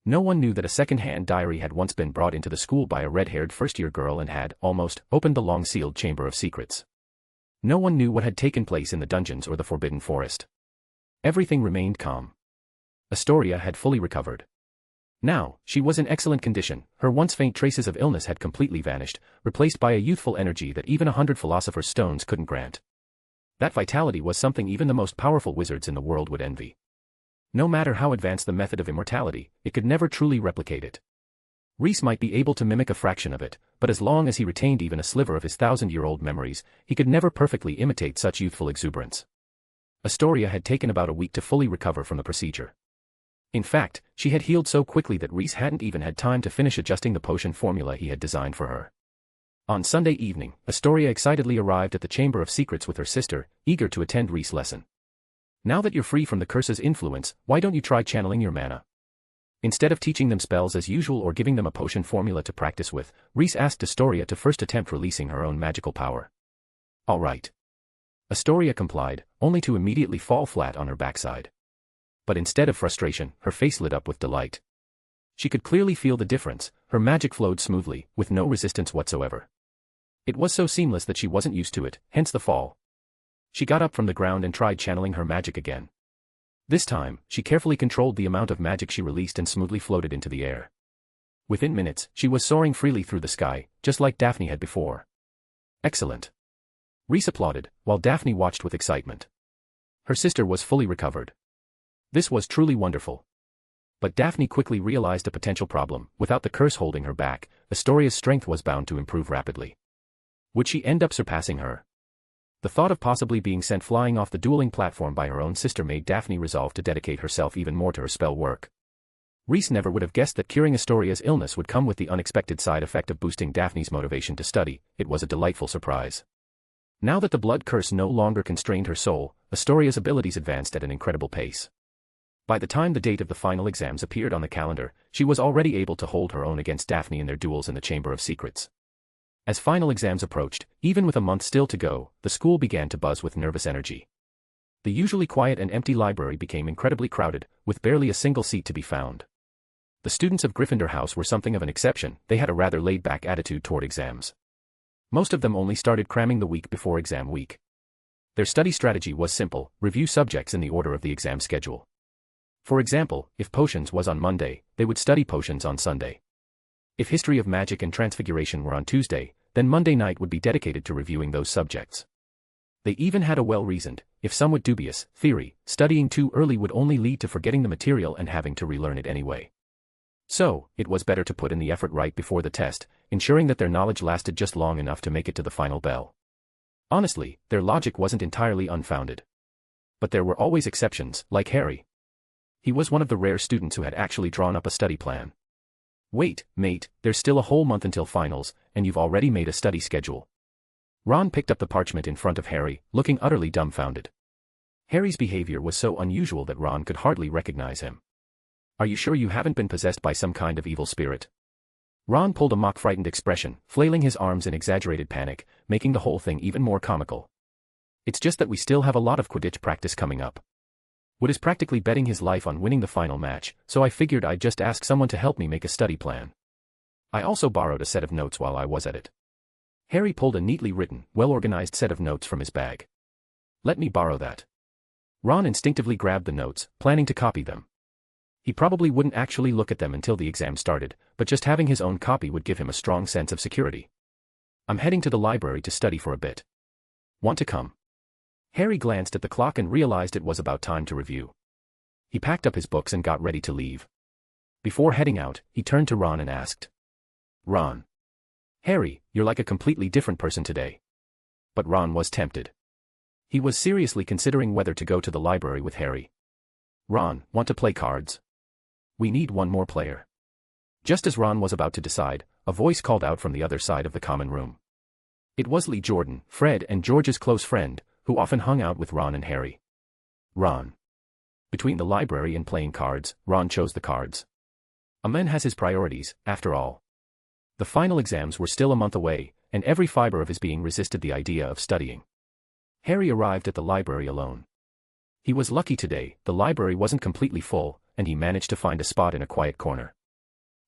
No one knew that a second-hand diary had once been brought into the school by a red-haired first-year girl and had, almost, opened the long-sealed Chamber of Secrets. No one knew what had taken place in the dungeons or the Forbidden Forest. Everything remained calm. Astoria had fully recovered. Now, she was in excellent condition, her once faint traces of illness had completely vanished, replaced by a youthful energy that even 100 Philosopher's Stones couldn't grant. That vitality was something even the most powerful wizards in the world would envy. No matter how advanced the method of immortality, it could never truly replicate it. Rhys might be able to mimic a fraction of it, but as long as he retained even a sliver of his 1,000-year-old memories, he could never perfectly imitate such youthful exuberance. Astoria had taken about a week to fully recover from the procedure. In fact, she had healed so quickly that Rhys hadn't even had time to finish adjusting the potion formula he had designed for her. On Sunday evening, Astoria excitedly arrived at the Chamber of Secrets with her sister, eager to attend Rhys' lesson. Now that you're free from the curse's influence, why don't you try channeling your mana? Instead of teaching them spells as usual or giving them a potion formula to practice with, Rhys asked Astoria to first attempt releasing her own magical power. All right. Astoria complied, only to immediately fall flat on her backside. But instead of frustration, her face lit up with delight. She could clearly feel the difference, her magic flowed smoothly, with no resistance whatsoever. It was so seamless that she wasn't used to it, hence the fall. She got up from the ground and tried channeling her magic again. This time, she carefully controlled the amount of magic she released and smoothly floated into the air. Within minutes, she was soaring freely through the sky, just like Daphne had before. Excellent. Rhys applauded, while Daphne watched with excitement. Her sister was fully recovered. This was truly wonderful. But Daphne quickly realized a potential problem. Without the curse holding her back, Astoria's strength was bound to improve rapidly. Would she end up surpassing her? The thought of possibly being sent flying off the dueling platform by her own sister made Daphne resolve to dedicate herself even more to her spell work. Rhys never would have guessed that curing Astoria's illness would come with the unexpected side effect of boosting Daphne's motivation to study. It was a delightful surprise. Now that the blood curse no longer constrained her soul, Astoria's abilities advanced at an incredible pace. By the time the date of the final exams appeared on the calendar, she was already able to hold her own against Daphne in their duels in the Chamber of Secrets. As final exams approached, even with a month still to go, the school began to buzz with nervous energy. The usually quiet and empty library became incredibly crowded, with barely a single seat to be found. The students of Gryffindor House were something of an exception, they had a rather laid-back attitude toward exams. Most of them only started cramming the week before exam week. Their study strategy was simple: review subjects in the order of the exam schedule. For example, if potions was on Monday, they would study potions on Sunday. If history of magic and transfiguration were on Tuesday, then Monday night would be dedicated to reviewing those subjects. They even had a well-reasoned, if somewhat dubious, theory: studying too early would only lead to forgetting the material and having to relearn it anyway. So, it was better to put in the effort right before the test, ensuring that their knowledge lasted just long enough to make it to the final bell. Honestly, their logic wasn't entirely unfounded. But there were always exceptions, like Harry. He was one of the rare students who had actually drawn up a study plan. Wait, mate, there's still a whole month until finals, and you've already made a study schedule. Ron picked up the parchment in front of Harry, looking utterly dumbfounded. Harry's behavior was so unusual that Ron could hardly recognize him. Are you sure you haven't been possessed by some kind of evil spirit? Ron pulled a mock-frightened expression, flailing his arms in exaggerated panic, making the whole thing even more comical. It's just that we still have a lot of Quidditch practice coming up. Wood is practically betting his life on winning the final match, so I figured I'd just ask someone to help me make a study plan. I also borrowed a set of notes while I was at it. Harry pulled a neatly written, well-organized set of notes from his bag. Let me borrow that. Ron instinctively grabbed the notes, planning to copy them. He probably wouldn't actually look at them until the exam started, but just having his own copy would give him a strong sense of security. I'm heading to the library to study for a bit. Want to come? Harry glanced at the clock and realized it was about time to review. He packed up his books and got ready to leave. Before heading out, he turned to Ron and asked. Ron. Harry, you're like a completely different person today. But Ron was tempted. He was seriously considering whether to go to the library with Harry. Ron, want to play cards? We need one more player. Just as Ron was about to decide, a voice called out from the other side of the common room. It was Lee Jordan, Fred and George's close friend, who often hung out with Ron and Harry. Ron. Between the library and playing cards, Ron chose the cards. A man has his priorities, after all. The final exams were still a month away, and every fiber of his being resisted the idea of studying. Harry arrived at the library alone. He was lucky today, the library wasn't completely full, and he managed to find a spot in a quiet corner.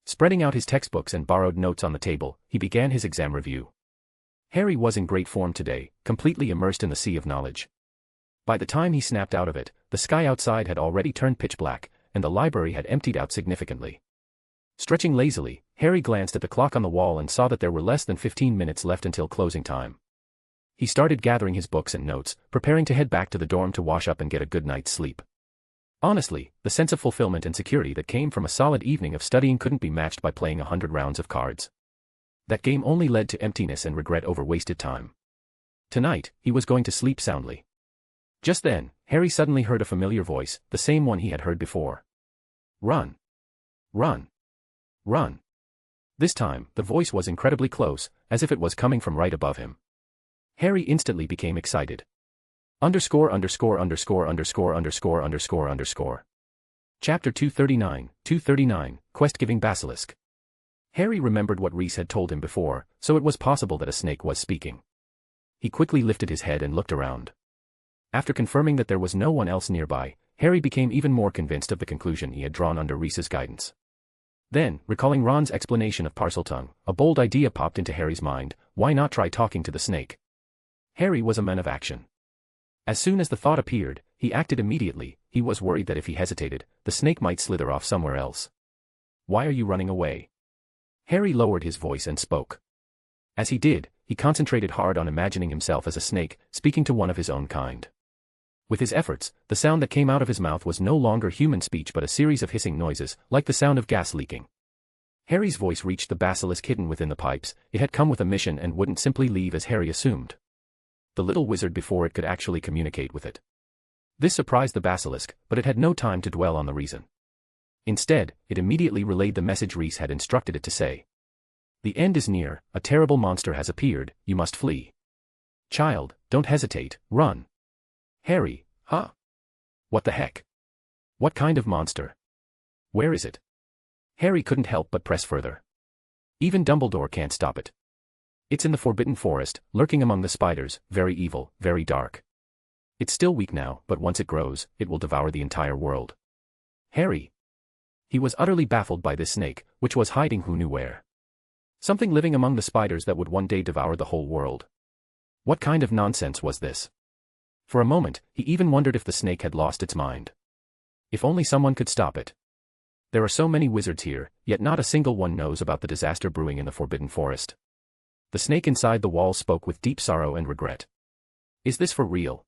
Spreading out his textbooks and borrowed notes on the table, he began his exam review. Harry was in great form today, completely immersed in the sea of knowledge. By the time he snapped out of it, the sky outside had already turned pitch black, and the library had emptied out significantly. Stretching lazily, Harry glanced at the clock on the wall and saw that there were less than 15 minutes left until closing time. He started gathering his books and notes, preparing to head back to the dorm to wash up and get a good night's sleep. Honestly, the sense of fulfillment and security that came from a solid evening of studying couldn't be matched by playing 100 rounds of cards. That game only led to emptiness and regret over wasted time. Tonight, he was going to sleep soundly. Just then, Harry suddenly heard a familiar voice, the same one he had heard before. Run! Run! Run! This time, the voice was incredibly close, as if it was coming from right above him. Harry instantly became excited. Underscore. Chapter 239, Quest-Giving Basilisk. Harry remembered what Reese had told him before, so it was possible that a snake was speaking. He quickly lifted his head and looked around. After confirming that there was no one else nearby, Harry became even more convinced of the conclusion he had drawn under Reese's guidance. Then, recalling Ron's explanation of Parseltongue, a bold idea popped into Harry's mind: why not try talking to the snake? Harry was a man of action. As soon as the thought appeared, he acted immediately. He was worried that if he hesitated, the snake might slither off somewhere else. Why are you running away? Harry lowered his voice and spoke. As he did, he concentrated hard on imagining himself as a snake, speaking to one of his own kind. With his efforts, the sound that came out of his mouth was no longer human speech but a series of hissing noises, like the sound of gas leaking. Harry's voice reached the basilisk hidden within the pipes. It had come with a mission and wouldn't simply leave as Harry assumed. The little wizard before it could actually communicate with it. This surprised the basilisk, but it had no time to dwell on the reason. Instead, it immediately relayed the message Reese had instructed it to say. The end is near, a terrible monster has appeared, you must flee. Child, don't hesitate, run. Harry, huh? What the heck? What kind of monster? Where is it? Harry couldn't help but press further. Even Dumbledore can't stop it. It's in the Forbidden Forest, lurking among the spiders, very evil, very dark. It's still weak now, but once it grows, it will devour the entire world. Harry. He was utterly baffled by this snake, which was hiding who knew where. Something living among the spiders that would one day devour the whole world. What kind of nonsense was this? For a moment, he even wondered if the snake had lost its mind. If only someone could stop it. There are so many wizards here, yet not a single one knows about the disaster brewing in the Forbidden Forest. The snake inside the wall spoke with deep sorrow and regret. Is this for real?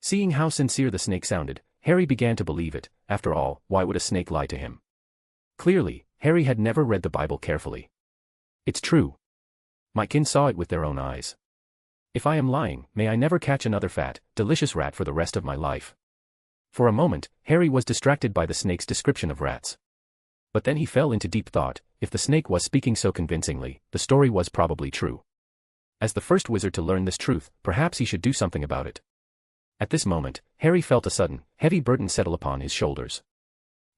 Seeing how sincere the snake sounded, Harry began to believe it. After all, why would a snake lie to him? Clearly, Harry had never read the Bible carefully. It's true. My kin saw it with their own eyes. If I am lying, may I never catch another fat, delicious rat for the rest of my life. For a moment, Harry was distracted by the snake's description of rats. But then he fell into deep thought. If the snake was speaking so convincingly, the story was probably true. As the first wizard to learn this truth, perhaps he should do something about it. At this moment, Harry felt a sudden, heavy burden settle upon his shoulders.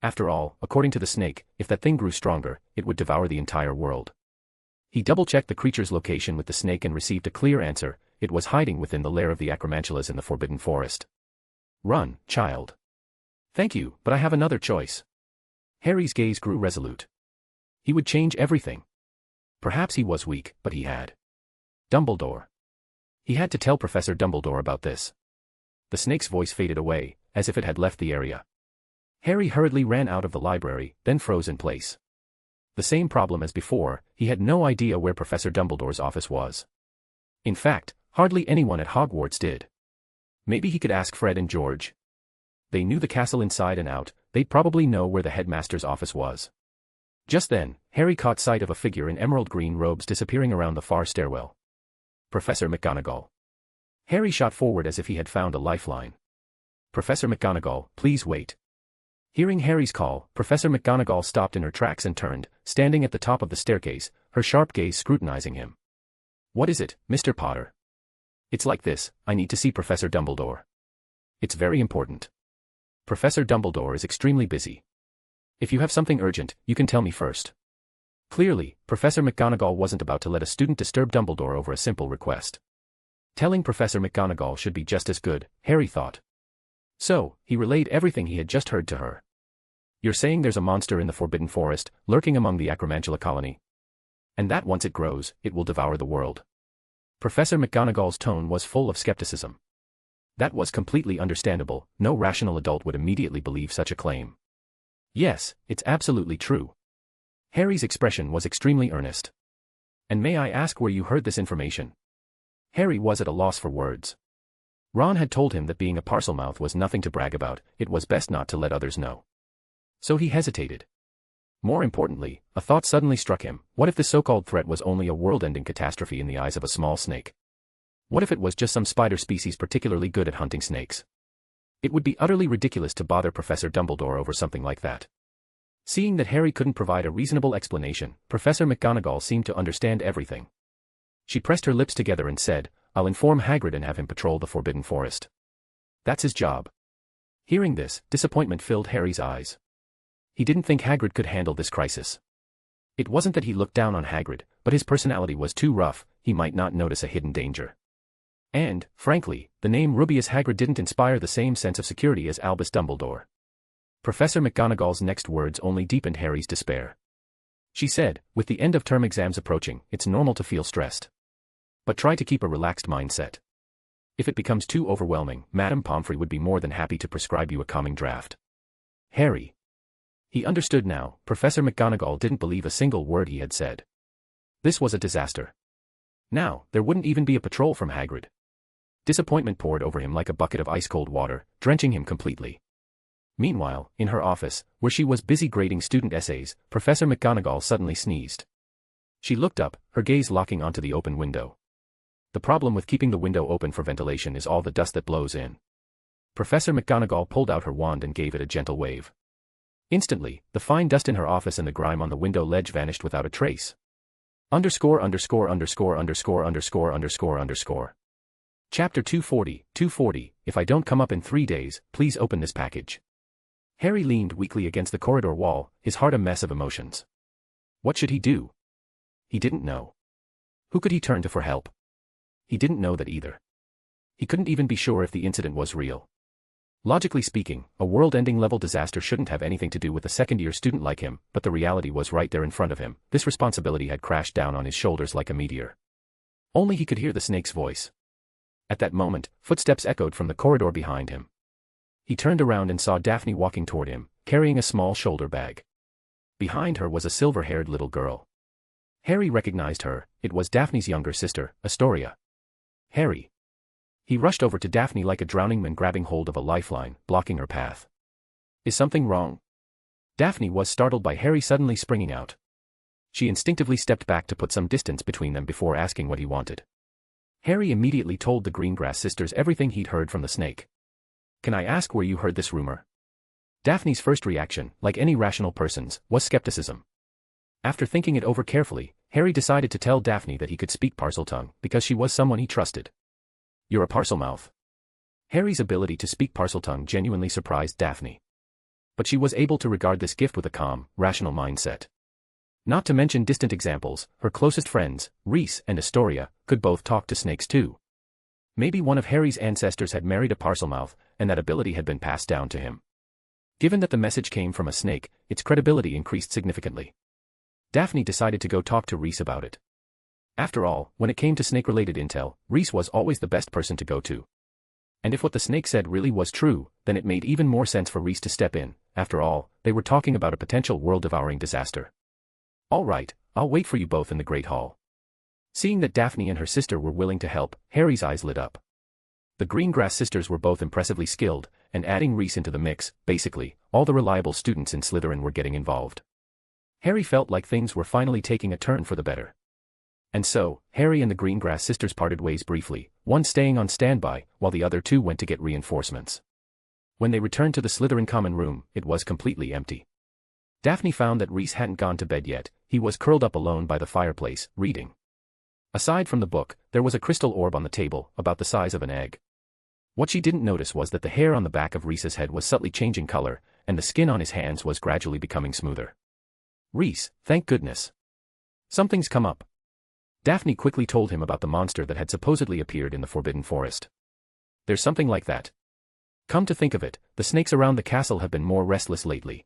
After all, according to the snake, if that thing grew stronger, it would devour the entire world. He double-checked the creature's location with the snake and received a clear answer. It was hiding within the lair of the Acroantulas in the Forbidden Forest. Run, child. Thank you, but I have another choice. Harry's gaze grew resolute. He would change everything. Perhaps he was weak, but he had Dumbledore. He had to tell Professor Dumbledore about this. The snake's voice faded away, as if it had left the area. Harry hurriedly ran out of the library, then froze in place. The same problem as before, he had no idea where Professor Dumbledore's office was. In fact, hardly anyone at Hogwarts did. Maybe he could ask Fred and George. They knew the castle inside and out. They'd probably know where the headmaster's office was. Just then, Harry caught sight of a figure in emerald green robes disappearing around the far stairwell. Professor McGonagall. Harry shot forward as if he had found a lifeline. Professor McGonagall, please wait. Hearing Harry's call, Professor McGonagall stopped in her tracks and turned, standing at the top of the staircase, her sharp gaze scrutinizing him. What is it, Mr. Potter? It's like this, I need to see Professor Dumbledore. It's very important. Professor Dumbledore is extremely busy. If you have something urgent, you can tell me first. Clearly, Professor McGonagall wasn't about to let a student disturb Dumbledore over a simple request. Telling Professor McGonagall should be just as good, Harry thought. So, he relayed everything he had just heard to her. You're saying there's a monster in the Forbidden Forest, lurking among the Acroantula colony. And that once it grows, it will devour the world. Professor McGonagall's tone was full of skepticism. That was completely understandable. No rational adult would immediately believe such a claim. Yes, it's absolutely true. Harry's expression was extremely earnest. And may I ask where you heard this information? Harry was at a loss for words. Ron had told him that being a Parselmouth was nothing to brag about, it was best not to let others know. So he hesitated. More importantly, a thought suddenly struck him. What if this so-called threat was only a world-ending catastrophe in the eyes of a small snake? What if it was just some spider species particularly good at hunting snakes? It would be utterly ridiculous to bother Professor Dumbledore over something like that. Seeing that Harry couldn't provide a reasonable explanation, Professor McGonagall seemed to understand everything. She pressed her lips together and said, I'll inform Hagrid and have him patrol the Forbidden Forest. That's his job. Hearing this, disappointment filled Harry's eyes. He didn't think Hagrid could handle this crisis. It wasn't that he looked down on Hagrid, but his personality was too rough, he might not notice a hidden danger. And, frankly, the name Rubeus Hagrid didn't inspire the same sense of security as Albus Dumbledore. Professor McGonagall's next words only deepened Harry's despair. She said, with the end of term exams approaching, it's normal to feel stressed. But try to keep a relaxed mindset. If it becomes too overwhelming, Madame Pomfrey would be more than happy to prescribe you a calming draft. Harry. He understood now. Professor McGonagall didn't believe a single word he had said. This was a disaster. Now, there wouldn't even be a patrol from Hagrid. Disappointment poured over him like a bucket of ice-cold water, drenching him completely. Meanwhile, in her office, where she was busy grading student essays, Professor McGonagall suddenly sneezed. She looked up, her gaze locking onto the open window. The problem with keeping the window open for ventilation is all the dust that blows in. Professor McGonagall pulled out her wand and gave it a gentle wave. Instantly, the fine dust in her office and the grime on the window ledge vanished without a trace. Underscore. Chapter 240. If I don't come up in 3 days, please open this package. Harry leaned weakly against the corridor wall, his heart a mess of emotions. What should he do? He didn't know. Who could he turn to for help? He didn't know that either. He couldn't even be sure if the incident was real. Logically speaking, a world-ending level disaster shouldn't have anything to do with a second-year student like him, but the reality was right there in front of him. This responsibility had crashed down on his shoulders like a meteor. Only he could hear the snake's voice. At that moment, footsteps echoed from the corridor behind him. He turned around and saw Daphne walking toward him, carrying a small shoulder bag. Behind her was a silver-haired little girl. Harry recognized her. It was Daphne's younger sister, Astoria. Harry. He rushed over to Daphne like a drowning man grabbing hold of a lifeline, blocking her path. Is something wrong? Daphne was startled by Harry suddenly springing out. She instinctively stepped back to put some distance between them before asking what he wanted. Harry immediately told the Greengrass sisters everything he'd heard from the snake. Can I ask where you heard this rumor? Daphne's first reaction, like any rational person's, was skepticism. After thinking it over carefully, Harry decided to tell Daphne that he could speak Parseltongue because she was someone he trusted. You're a Parselmouth. Harry's ability to speak Parseltongue genuinely surprised Daphne. But she was able to regard this gift with a calm, rational mindset. Not to mention distant examples, her closest friends, Reese and Astoria, could both talk to snakes too. Maybe one of Harry's ancestors had married a Parselmouth, and that ability had been passed down to him. Given that the message came from a snake, its credibility increased significantly. Daphne decided to go talk to Reese about it. After all, when it came to snake-related intel, Reese was always the best person to go to. And if what the snake said really was true, then it made even more sense for Reese to step in. After all, they were talking about a potential world-devouring disaster. All right, I'll wait for you both in the Great Hall. Seeing that Daphne and her sister were willing to help, Harry's eyes lit up. The Greengrass sisters were both impressively skilled, and adding Reese into the mix, basically, all the reliable students in Slytherin were getting involved. Harry felt like things were finally taking a turn for the better. And so, Harry and the Greengrass sisters parted ways briefly, one staying on standby, while the other two went to get reinforcements. When they returned to the Slytherin common room, it was completely empty. Daphne found that Reese hadn't gone to bed yet. He was curled up alone by the fireplace, reading. Aside from the book, there was a crystal orb on the table, about the size of an egg. What she didn't notice was that the hair on the back of Reese's head was subtly changing color, and the skin on his hands was gradually becoming smoother. Reese, thank goodness. Something's come up. Daphne quickly told him about the monster that had supposedly appeared in the Forbidden Forest. There's something like that. Come to think of it, the snakes around the castle have been more restless lately.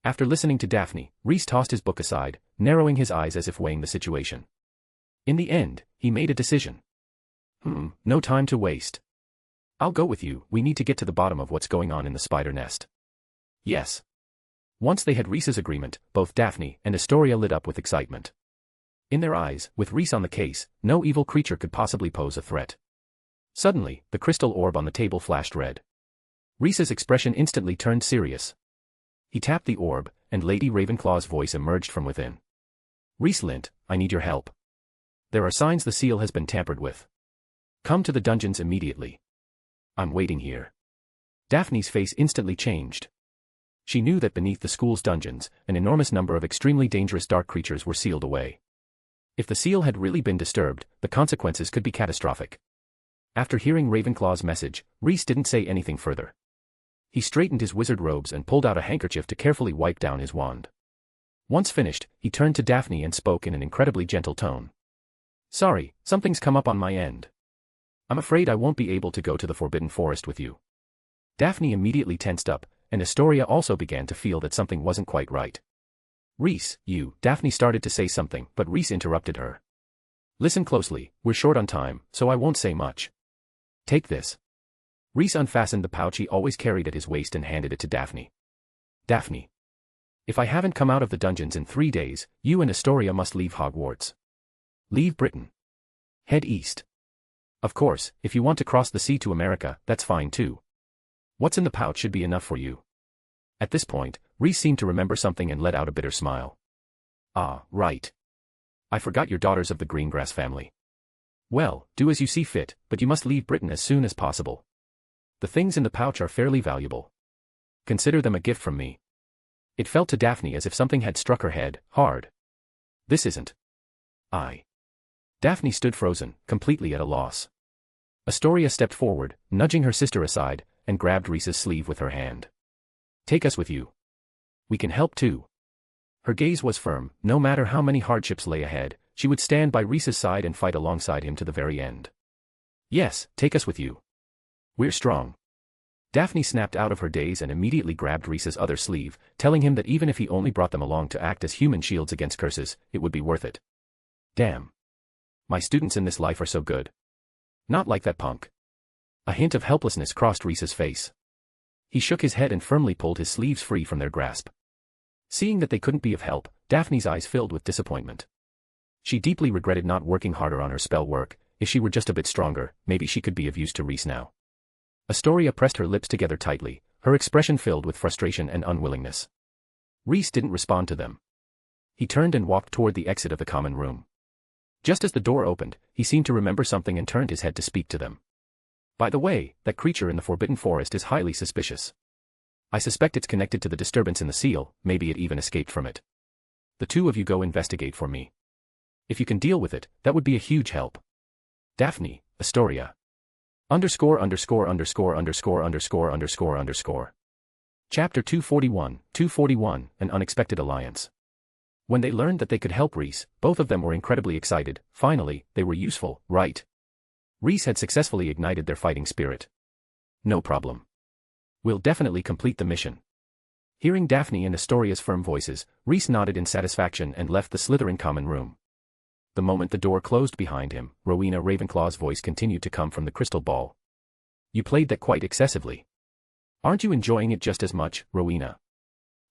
After listening to Daphne, Reese tossed his book aside, narrowing his eyes as if weighing the situation. In the end, he made a decision. No time to waste. I'll go with you, we need to get to the bottom of what's going on in the spider nest. Yes. Once they had Reese's agreement, both Daphne and Astoria lit up with excitement. In their eyes, with Reese on the case, no evil creature could possibly pose a threat. Suddenly, the crystal orb on the table flashed red. Reese's expression instantly turned serious. He tapped the orb, and Lady Ravenclaw's voice emerged from within. Reese Lint, I need your help. There are signs the seal has been tampered with. Come to the dungeons immediately. I'm waiting here. Daphne's face instantly changed. She knew that beneath the school's dungeons, an enormous number of extremely dangerous dark creatures were sealed away. If the seal had really been disturbed, the consequences could be catastrophic. After hearing Ravenclaw's message, Reese didn't say anything further. He straightened his wizard robes and pulled out a handkerchief to carefully wipe down his wand. Once finished, he turned to Daphne and spoke in an incredibly gentle tone. Sorry, something's come up on my end. I'm afraid I won't be able to go to the Forbidden Forest with you. Daphne immediately tensed up, and Astoria also began to feel that something wasn't quite right. Reese, Daphne started to say something, but Reese interrupted her. Listen closely, we're short on time, so I won't say much. Take this. Reese unfastened the pouch he always carried at his waist and handed it to Daphne. Daphne. If I haven't come out of the dungeons in 3 days, you and Astoria must leave Hogwarts. Leave Britain. Head east. Of course, if you want to cross the sea to America, that's fine too. What's in the pouch should be enough for you. At this point, Reese seemed to remember something and let out a bitter smile. Ah, right. I forgot you're daughters of the Greengrass family. Well, do as you see fit, but you must leave Britain as soon as possible. The things in the pouch are fairly valuable. Consider them a gift from me. It felt to Daphne as if something had struck her head, hard. This isn't. Daphne stood frozen, completely at a loss. Astoria stepped forward, nudging her sister aside, and grabbed Reese's sleeve with her hand. Take us with you. We can help too. Her gaze was firm. No matter how many hardships lay ahead, she would stand by Reese's side and fight alongside him to the very end. Yes, take us with you. We're strong. Daphne snapped out of her daze and immediately grabbed Reese's other sleeve, telling him that even if he only brought them along to act as human shields against curses, it would be worth it. Damn. My students in this life are so good. Not like that punk. A hint of helplessness crossed Reese's face. He shook his head and firmly pulled his sleeves free from their grasp. Seeing that they couldn't be of help, Daphne's eyes filled with disappointment. She deeply regretted not working harder on her spell work. If she were just a bit stronger, maybe she could be of use to Reese now. Astoria pressed her lips together tightly, her expression filled with frustration and unwillingness. Reese didn't respond to them. He turned and walked toward the exit of the common room. Just as the door opened, he seemed to remember something and turned his head to speak to them. By the way, that creature in the Forbidden Forest is highly suspicious. I suspect it's connected to the disturbance in the seal, maybe it even escaped from it. The two of you go investigate for me. If you can deal with it, that would be a huge help. Daphne, Astoria. _________________. Chapter 241, An Unexpected Alliance. When they learned that they could help Rhys, both of them were incredibly excited. Finally, they were useful, right? Rhys had successfully ignited their fighting spirit. No problem. We'll definitely complete the mission. Hearing Daphne and Astoria's firm voices, Rhys nodded in satisfaction and left the Slytherin common room. The moment the door closed behind him, Rowena Ravenclaw's voice continued to come from the crystal ball. You played that quite excessively. Aren't you enjoying it just as much, Rowena?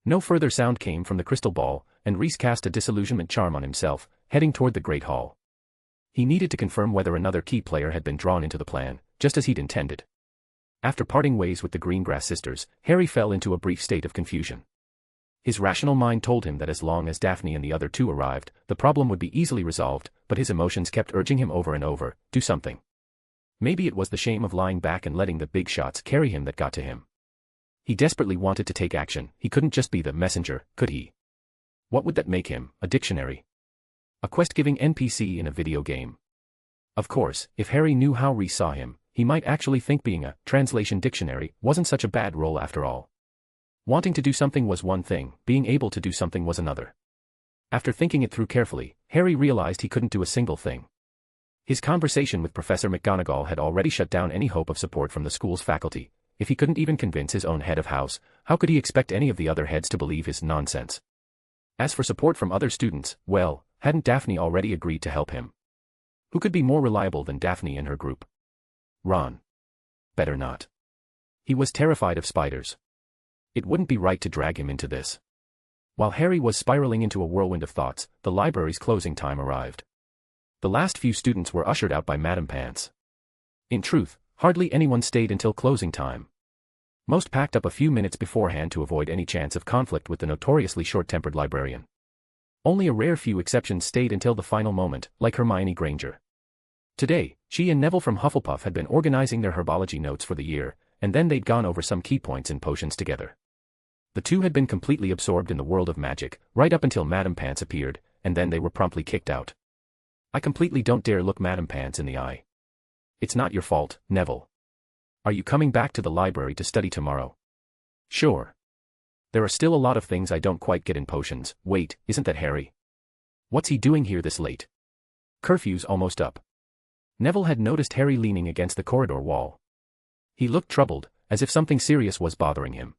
No further sound came from the crystal ball, and Rhys cast a disillusionment charm on himself, heading toward the Great Hall. He needed to confirm whether another key player had been drawn into the plan, just as he'd intended. After parting ways with the Greengrass sisters, Harry fell into a brief state of confusion. His rational mind told him that as long as Daphne and the other two arrived, the problem would be easily resolved, but his emotions kept urging him over and over, do something. Maybe it was the shame of lying back and letting the big shots carry him that got to him. He desperately wanted to take action, he couldn't just be the messenger, could he? What would that make him, a dictionary? A quest-giving NPC in a video game? Of course, if Harry knew how Rhys saw him, he might actually think being a translation dictionary wasn't such a bad role after all. Wanting to do something was one thing, being able to do something was another. After thinking it through carefully, Harry realized he couldn't do a single thing. His conversation with Professor McGonagall had already shut down any hope of support from the school's faculty. If he couldn't even convince his own head of house, how could he expect any of the other heads to believe his nonsense? As for support from other students, well, hadn't Daphne already agreed to help him? Who could be more reliable than Daphne and her group? Ron. Better not. He was terrified of spiders. It wouldn't be right to drag him into this. While Harry was spiraling into a whirlwind of thoughts, the library's closing time arrived. The last few students were ushered out by Madame Pants. In truth, hardly anyone stayed until closing time. Most packed up a few minutes beforehand to avoid any chance of conflict with the notoriously short-tempered librarian. Only a rare few exceptions stayed until the final moment, like Hermione Granger. Today, she and Neville from Hufflepuff had been organizing their herbology notes for the year, and then they'd gone over some key points in potions together. The two had been completely absorbed in the world of magic, right up until Madame Pants appeared, and then they were promptly kicked out. I completely don't dare look Madame Pants in the eye. It's not your fault, Neville. Are you coming back to the library to study tomorrow? Sure. There are still a lot of things I don't quite get in potions. Wait, isn't that Harry? What's he doing here this late? Curfew's almost up. Neville had noticed Harry leaning against the corridor wall. He looked troubled, as if something serious was bothering him.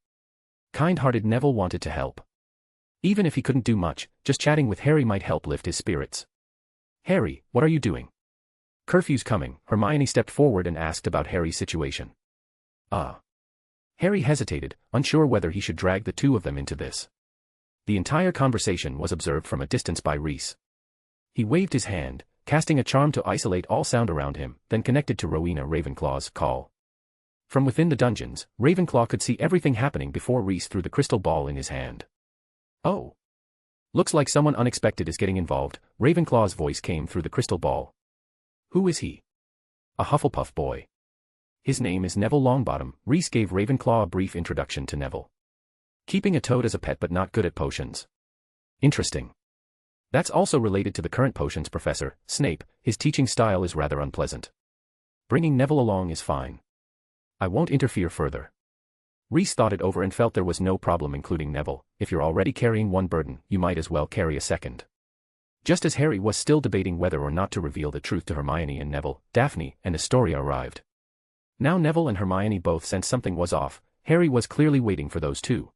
Kind-hearted Neville wanted to help. Even if he couldn't do much, just chatting with Harry might help lift his spirits. Harry, what are you doing? Curfew's coming. Hermione stepped forward and asked about Harry's situation. Harry hesitated, unsure whether he should drag the two of them into this. The entire conversation was observed from a distance by Rhys. He waved his hand, casting a charm to isolate all sound around him, then connected to Rowena Ravenclaw's call. From within the dungeons, Ravenclaw could see everything happening before Rhys threw the crystal ball in his hand. Oh. Looks like someone unexpected is getting involved. Ravenclaw's voice came through the crystal ball. Who is he? A Hufflepuff boy. His name is Neville Longbottom. Rhys gave Ravenclaw a brief introduction to Neville. Keeping a toad as a pet but not good at potions. Interesting. That's also related to the current potions professor, Snape. His teaching style is rather unpleasant. Bringing Neville along is fine. I won't interfere further. Rhys thought it over and felt there was no problem including Neville. If you're already carrying one burden, you might as well carry a second. Just as Harry was still debating whether or not to reveal the truth to Hermione and Neville, Daphne and Astoria arrived. Now Neville and Hermione both sensed something was off. Harry was clearly waiting for those two.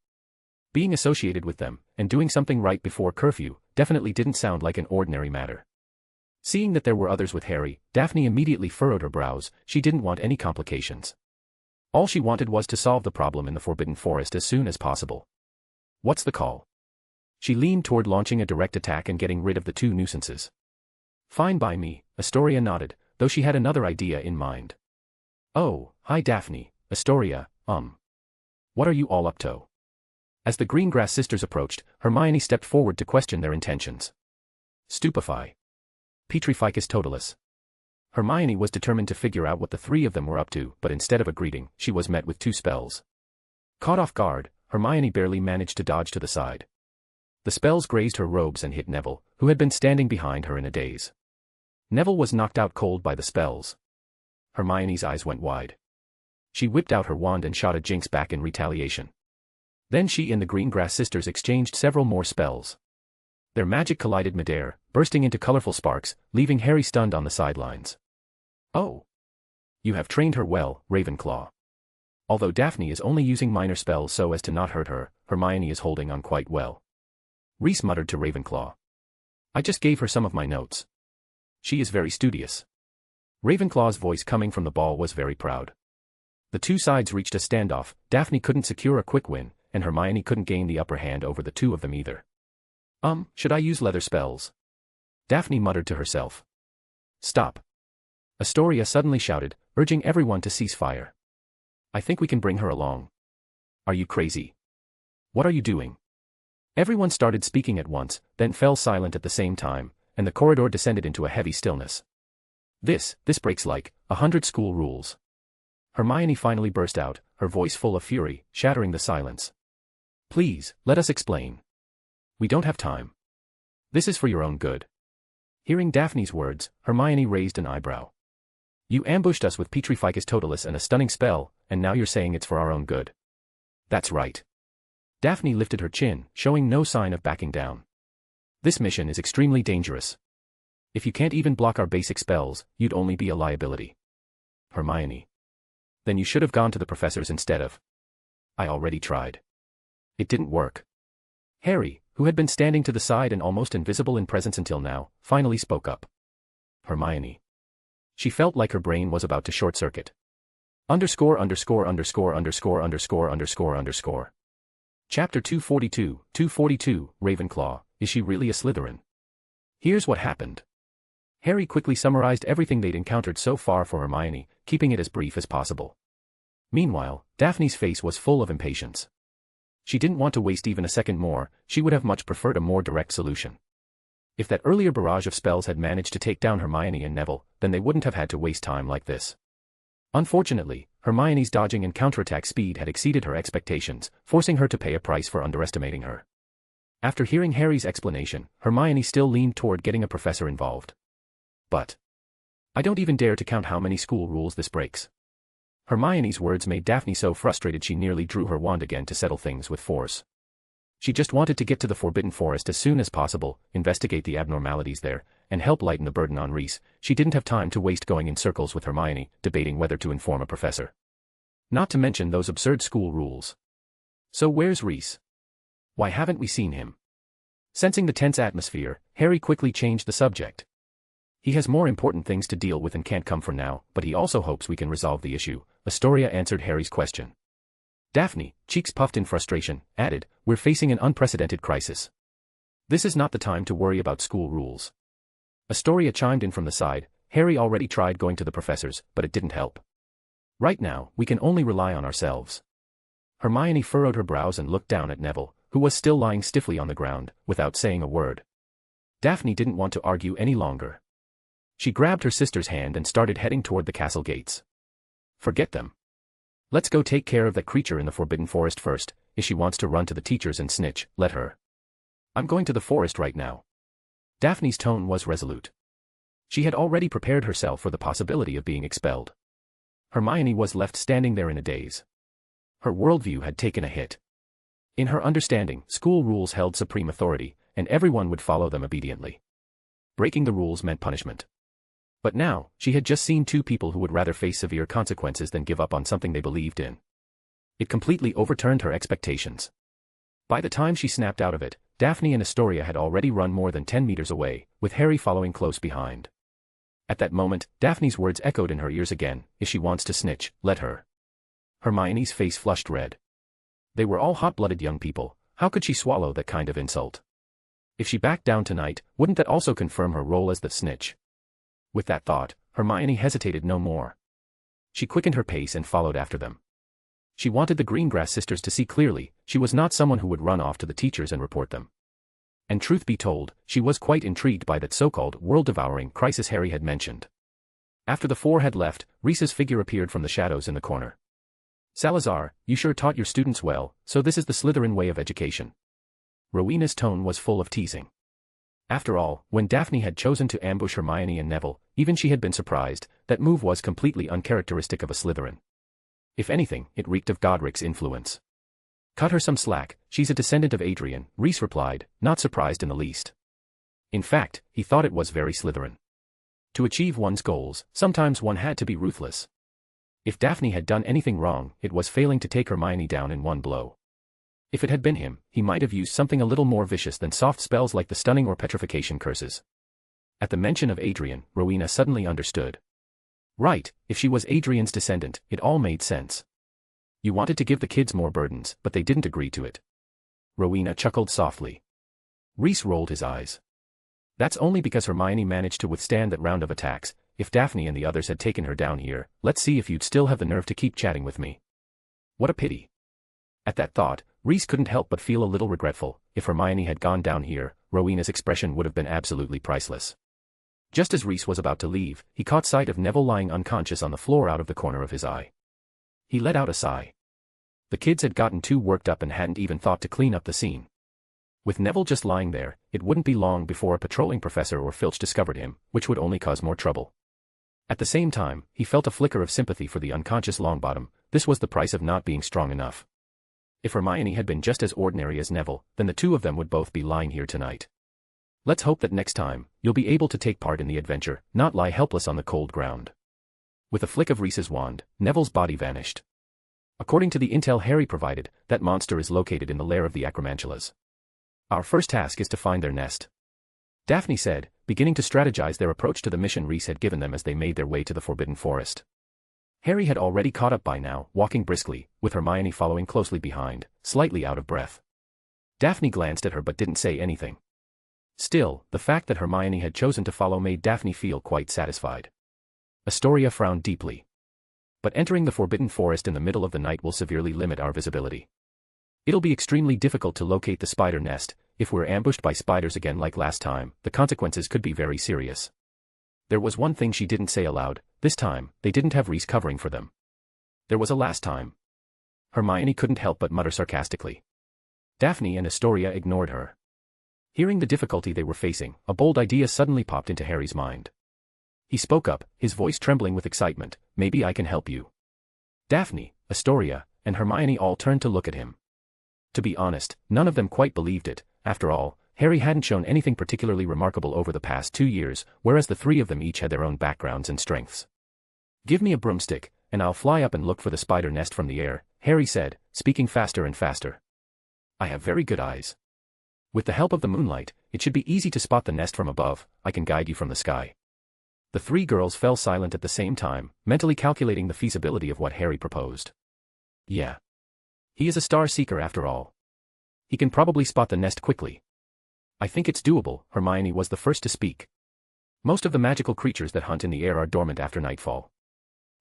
Being associated with them, and doing something right before curfew, definitely didn't sound like an ordinary matter. Seeing that there were others with Harry, Daphne immediately furrowed her brows. She didn't want any complications. All she wanted was to solve the problem in the Forbidden Forest as soon as possible. What's the call? She leaned toward launching a direct attack and getting rid of the two nuisances. Fine by me, Astoria nodded, though she had another idea in mind. Oh, hi Daphne, Astoria, What are you all up to? As the Greengrass sisters approached, Hermione stepped forward to question their intentions. Stupefy. Petrificus totalis. Hermione was determined to figure out what the three of them were up to, but instead of a greeting, she was met with 2 spells. Caught off guard, Hermione barely managed to dodge to the side. The spells grazed her robes and hit Neville, who had been standing behind her in a daze. Neville was knocked out cold by the spells. Hermione's eyes went wide. She whipped out her wand and shot a jinx back in retaliation. Then she and the Greengrass sisters exchanged several more spells. Their magic collided midair, bursting into colorful sparks, leaving Harry stunned on the sidelines. Oh! You have trained her well, Ravenclaw. Although Daphne is only using minor spells so as to not hurt her, Hermione is holding on quite well. Reese muttered to Ravenclaw. I just gave her some of my notes. She is very studious. Ravenclaw's voice coming from the ball was very proud. The two sides reached a standoff, Daphne couldn't secure a quick win, and Hermione couldn't gain the upper hand over the two of them either. Should I use leather spells? Daphne muttered to herself. Stop. Astoria suddenly shouted, urging everyone to cease fire. I think we can bring her along. Are you crazy? What are you doing? Everyone started speaking at once, then fell silent at the same time, and the corridor descended into a heavy stillness. This breaks like 100 school rules. Hermione finally burst out, her voice full of fury, shattering the silence. Please, let us explain. We don't have time. This is for your own good. Hearing Daphne's words, Hermione raised an eyebrow. You ambushed us with Petrificus Totalis and a stunning spell, and now you're saying it's for our own good. That's right. Daphne lifted her chin, showing no sign of backing down. This mission is extremely dangerous. If you can't even block our basic spells, you'd only be a liability. Hermione. Then you should have gone to the professors instead of. I already tried. It didn't work. Harry, who had been standing to the side and almost invisible in presence until now, finally spoke up. Hermione. She felt like her brain was about to short-circuit. Chapter 242, Ravenclaw, is she really a Slytherin? Here's what happened. Harry quickly summarized everything they'd encountered so far for Hermione, keeping it as brief as possible. Meanwhile, Daphne's face was full of impatience. She didn't want to waste even a second more, she would have much preferred a more direct solution. If that earlier barrage of spells had managed to take down Hermione and Neville, then they wouldn't have had to waste time like this. Unfortunately, Hermione's dodging and counterattack speed had exceeded her expectations, forcing her to pay a price for underestimating her. After hearing Harry's explanation, Hermione still leaned toward getting a professor involved. But I don't even dare to count how many school rules this breaks. Hermione's words made Daphne so frustrated she nearly drew her wand again to settle things with force. She just wanted to get to the Forbidden Forest as soon as possible, investigate the abnormalities there, and help lighten the burden on Reese. She didn't have time to waste going in circles with Hermione, debating whether to inform a professor. Not to mention those absurd school rules. So where's Reese? Why haven't we seen him? Sensing the tense atmosphere, Harry quickly changed the subject. He has more important things to deal with and can't come for now, but he also hopes we can resolve the issue. Astoria answered Harry's question. Daphne, cheeks puffed in frustration, added, we're facing an unprecedented crisis. This is not the time to worry about school rules. Astoria chimed in from the side. Harry already tried going to the professors, but it didn't help. Right now, we can only rely on ourselves. Hermione furrowed her brows and looked down at Neville, who was still lying stiffly on the ground, without saying a word. Daphne didn't want to argue any longer. She grabbed her sister's hand and started heading toward the castle gates. Forget them. Let's go take care of that creature in the Forbidden Forest first. If she wants to run to the teachers and snitch, let her. I'm going to the forest right now. Daphne's tone was resolute. She had already prepared herself for the possibility of being expelled. Hermione was left standing there in a daze. Her worldview had taken a hit. In her understanding, school rules held supreme authority, and everyone would follow them obediently. Breaking the rules meant punishment. But now, she had just seen two people who would rather face severe consequences than give up on something they believed in. It completely overturned her expectations. By the time she snapped out of it, Daphne and Astoria had already run more than 10 meters away, with Harry following close behind. At that moment, Daphne's words echoed in her ears again, if she wants to snitch, let her. Hermione's face flushed red. They were all hot-blooded young people, how could she swallow that kind of insult? If she backed down tonight, wouldn't that also confirm her role as the snitch? With that thought, Hermione hesitated no more. She quickened her pace and followed after them. She wanted the Greengrass sisters to see clearly, she was not someone who would run off to the teachers and report them. And truth be told, she was quite intrigued by that so-called world-devouring crisis Harry had mentioned. After the four had left, Reese's figure appeared from the shadows in the corner. Salazar, you sure taught your students well, so this is the Slytherin way of education. Rowena's tone was full of teasing. After all, when Daphne had chosen to ambush Hermione and Neville, even she had been surprised. That move was completely uncharacteristic of a Slytherin. If anything, it reeked of Godric's influence. Cut her some slack, she's a descendant of Adrian, Reese replied, not surprised in the least. In fact, he thought it was very Slytherin. To achieve one's goals, sometimes one had to be ruthless. If Daphne had done anything wrong, it was failing to take Hermione down in one blow. If it had been him, he might have used something a little more vicious than soft spells like the stunning or petrification curses. At the mention of Adrian, Rowena suddenly understood. Right, if she was Adrian's descendant, it all made sense. You wanted to give the kids more burdens, but they didn't agree to it. Rowena chuckled softly. Reese rolled his eyes. That's only because Hermione managed to withstand that round of attacks. If Daphne and the others had taken her down here, let's see if you'd still have the nerve to keep chatting with me. What a pity. At that thought, Reese couldn't help but feel a little regretful. If Hermione had gone down here, Rowena's expression would have been absolutely priceless. Just as Reese was about to leave, he caught sight of Neville lying unconscious on the floor out of the corner of his eye. He let out a sigh. The kids had gotten too worked up and hadn't even thought to clean up the scene. With Neville just lying there, it wouldn't be long before a patrolling professor or Filch discovered him, which would only cause more trouble. At the same time, he felt a flicker of sympathy for the unconscious Longbottom. This was the price of not being strong enough. If Hermione had been just as ordinary as Neville, then the two of them would both be lying here tonight. Let's hope that next time, you'll be able to take part in the adventure, not lie helpless on the cold ground. With a flick of Reese's wand, Neville's body vanished. According to the intel Harry provided, that monster is located in the lair of the Acroantulas. Our first task is to find their nest. Daphne said, beginning to strategize their approach to the mission Reese had given them as they made their way to the Forbidden Forest. Harry had already caught up by now, walking briskly, with Hermione following closely behind, slightly out of breath. Daphne glanced at her but didn't say anything. Still, the fact that Hermione had chosen to follow made Daphne feel quite satisfied. Astoria frowned deeply. But entering the Forbidden Forest in the middle of the night will severely limit our visibility. It'll be extremely difficult to locate the spider nest. If we're ambushed by spiders again like last time, the consequences could be very serious. There was one thing she didn't say aloud. This time, they didn't have Reese covering for them. There was a last time. Hermione couldn't help but mutter sarcastically. Daphne and Astoria ignored her. Hearing the difficulty they were facing, a bold idea suddenly popped into Harry's mind. He spoke up, his voice trembling with excitement. Maybe I can help you. Daphne, Astoria, and Hermione all turned to look at him. To be honest, none of them quite believed it. After all, Harry hadn't shown anything particularly remarkable over the past 2 years, whereas the three of them each had their own backgrounds and strengths. Give me a broomstick, and I'll fly up and look for the spider nest from the air, Harry said, speaking faster and faster. I have very good eyes. With the help of the moonlight, it should be easy to spot the nest from above. I can guide you from the sky. The three girls fell silent at the same time, mentally calculating the feasibility of what Harry proposed. Yeah. He is a star seeker after all. He can probably spot the nest quickly. I think it's doable. Hermione was the first to speak. Most of the magical creatures that hunt in the air are dormant after nightfall.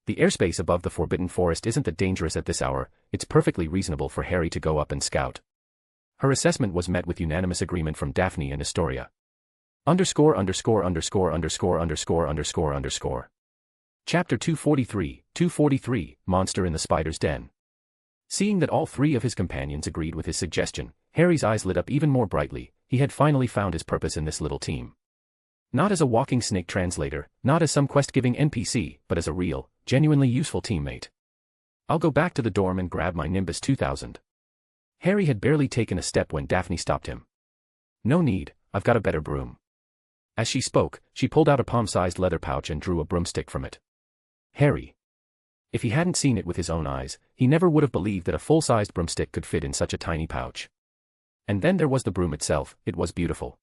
The airspace above the Forbidden Forest isn't that dangerous at this hour. It's perfectly reasonable for Harry to go up and scout. Her assessment was met with unanimous agreement from Daphne and Astoria. _____________. Chapter 243, Monster in the Spider's Den. Seeing that all three of his companions agreed with his suggestion, Harry's eyes lit up even more brightly. He had finally found his purpose in this little team. Not as a walking snake translator, not as some quest-giving NPC, but as a real, genuinely useful teammate. I'll go back to the dorm and grab my Nimbus 2000. Harry had barely taken a step when Daphne stopped him. No need, I've got a better broom. As she spoke, she pulled out a palm-sized leather pouch and drew a broomstick from it. Harry. If he hadn't seen it with his own eyes, he never would have believed that a full-sized broomstick could fit in such a tiny pouch. And then there was the broom itself. It was beautiful.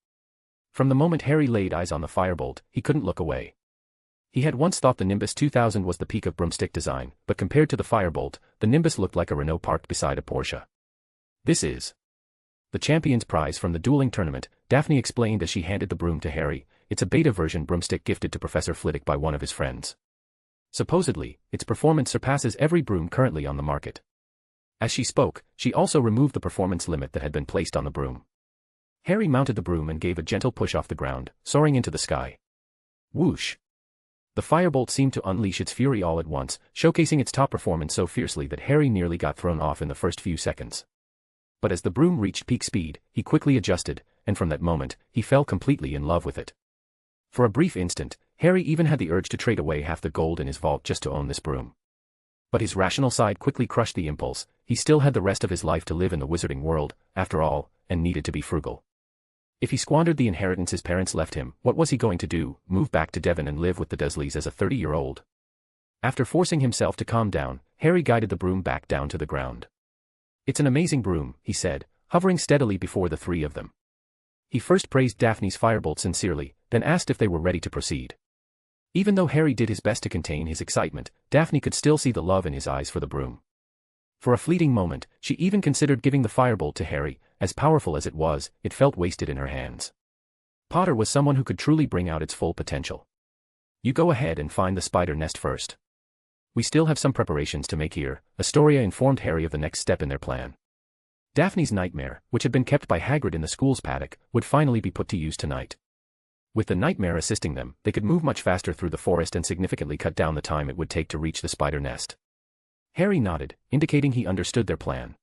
From the moment Harry laid eyes on the firebolt, he couldn't look away. He had once thought the Nimbus 2000 was the peak of broomstick design, but compared to the firebolt, the Nimbus looked like a Renault parked beside a Porsche. This is the champion's prize from the dueling tournament, Daphne explained as she handed the broom to Harry. It's a beta version broomstick gifted to Professor Flitwick by one of his friends. Supposedly, its performance surpasses every broom currently on the market. As she spoke, she also removed the performance limit that had been placed on the broom. Harry mounted the broom and gave a gentle push off the ground, soaring into the sky. Whoosh! The firebolt seemed to unleash its fury all at once, showcasing its top performance so fiercely that Harry nearly got thrown off in the first few seconds. But as the broom reached peak speed, he quickly adjusted, and from that moment, he fell completely in love with it. For a brief instant, Harry even had the urge to trade away half the gold in his vault just to own this broom. But his rational side quickly crushed the impulse. He still had the rest of his life to live in the wizarding world, after all, and needed to be frugal. If he squandered the inheritance his parents left him, what was he going to do? Move back to Devon and live with the Dursleys as a 30-year-old? After forcing himself to calm down, Harry guided the broom back down to the ground. "It's an amazing broom," he said, hovering steadily before the three of them. He first praised Daphne's firebolt sincerely, then asked if they were ready to proceed. Even though Harry did his best to contain his excitement, Daphne could still see the love in his eyes for the broom. For a fleeting moment, she even considered giving the firebolt to Harry. As powerful as it was, it felt wasted in her hands. Potter was someone who could truly bring out its full potential. "You go ahead and find the spider nest first. We still have some preparations to make here," Atoria informed Harry of the next step in their plan. Daphne's nightmare, which had been kept by Hagrid in the school's paddock, would finally be put to use tonight. With the nightmare assisting them, they could move much faster through the forest and significantly cut down the time it would take to reach the spider nest. Harry nodded, indicating he understood their plan.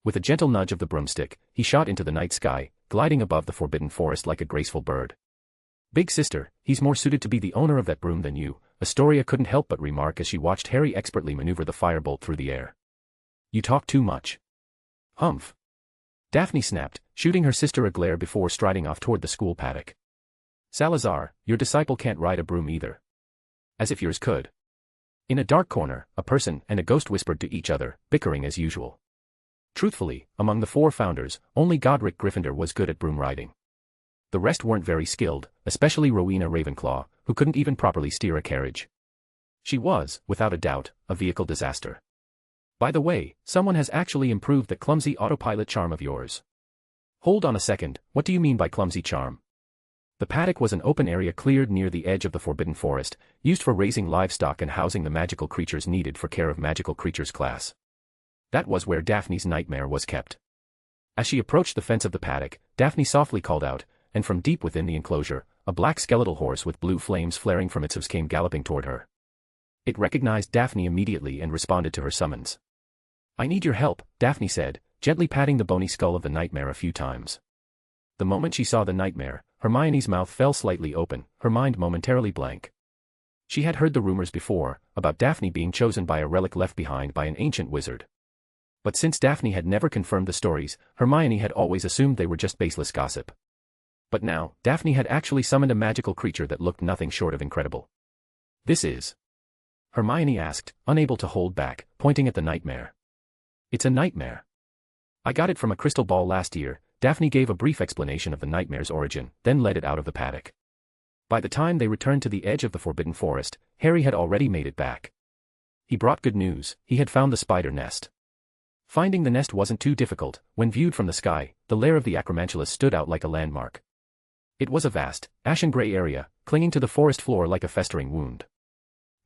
With a gentle nudge of the broomstick, he shot into the night sky, gliding above the forbidden forest like a graceful bird. "Big sister, he's more suited to be the owner of that broom than you," Atoria couldn't help but remark as she watched Harry expertly maneuver the firebolt through the air. "You talk too much." "Humph." Daphne snapped, shooting her sister a glare before striding off toward the school paddock. "Salazar, your disciple can't ride a broom either." "As if yours could." In a dark corner, a person and a ghost whispered to each other, bickering as usual. Truthfully, among the four founders, only Godric Gryffindor was good at broom riding. The rest weren't very skilled, especially Rowena Ravenclaw, who couldn't even properly steer a carriage. She was, without a doubt, a vehicle disaster. "By the way, someone has actually improved that clumsy autopilot charm of yours." "Hold on a second, what do you mean by clumsy charm?" The paddock was an open area cleared near the edge of the Forbidden Forest, used for raising livestock and housing the magical creatures needed for care of magical creatures class. That was where Daphne's nightmare was kept. As she approached the fence of the paddock, Daphne softly called out, and from deep within the enclosure, a black skeletal horse with blue flames flaring from its hooves came galloping toward her. It recognized Daphne immediately and responded to her summons. "I need your help," Daphne said, gently patting the bony skull of the nightmare a few times. The moment she saw the nightmare, Hermione's mouth fell slightly open, her mind momentarily blank. She had heard the rumors before, about Daphne being chosen by a relic left behind by an ancient wizard. But since Daphne had never confirmed the stories, Hermione had always assumed they were just baseless gossip. But now, Daphne had actually summoned a magical creature that looked nothing short of incredible. "This is?" Hermione asked, unable to hold back, pointing at the nightmare. "It's a nightmare. I got it from a crystal ball last year." Daphne gave a brief explanation of the nightmare's origin, then led it out of the paddock. By the time they returned to the edge of the Forbidden Forest, Harry had already made it back. He brought good news. He had found the spider nest. Finding the nest wasn't too difficult. When viewed from the sky, the lair of the Acroantula stood out like a landmark. It was a vast, ashen-gray area, clinging to the forest floor like a festering wound.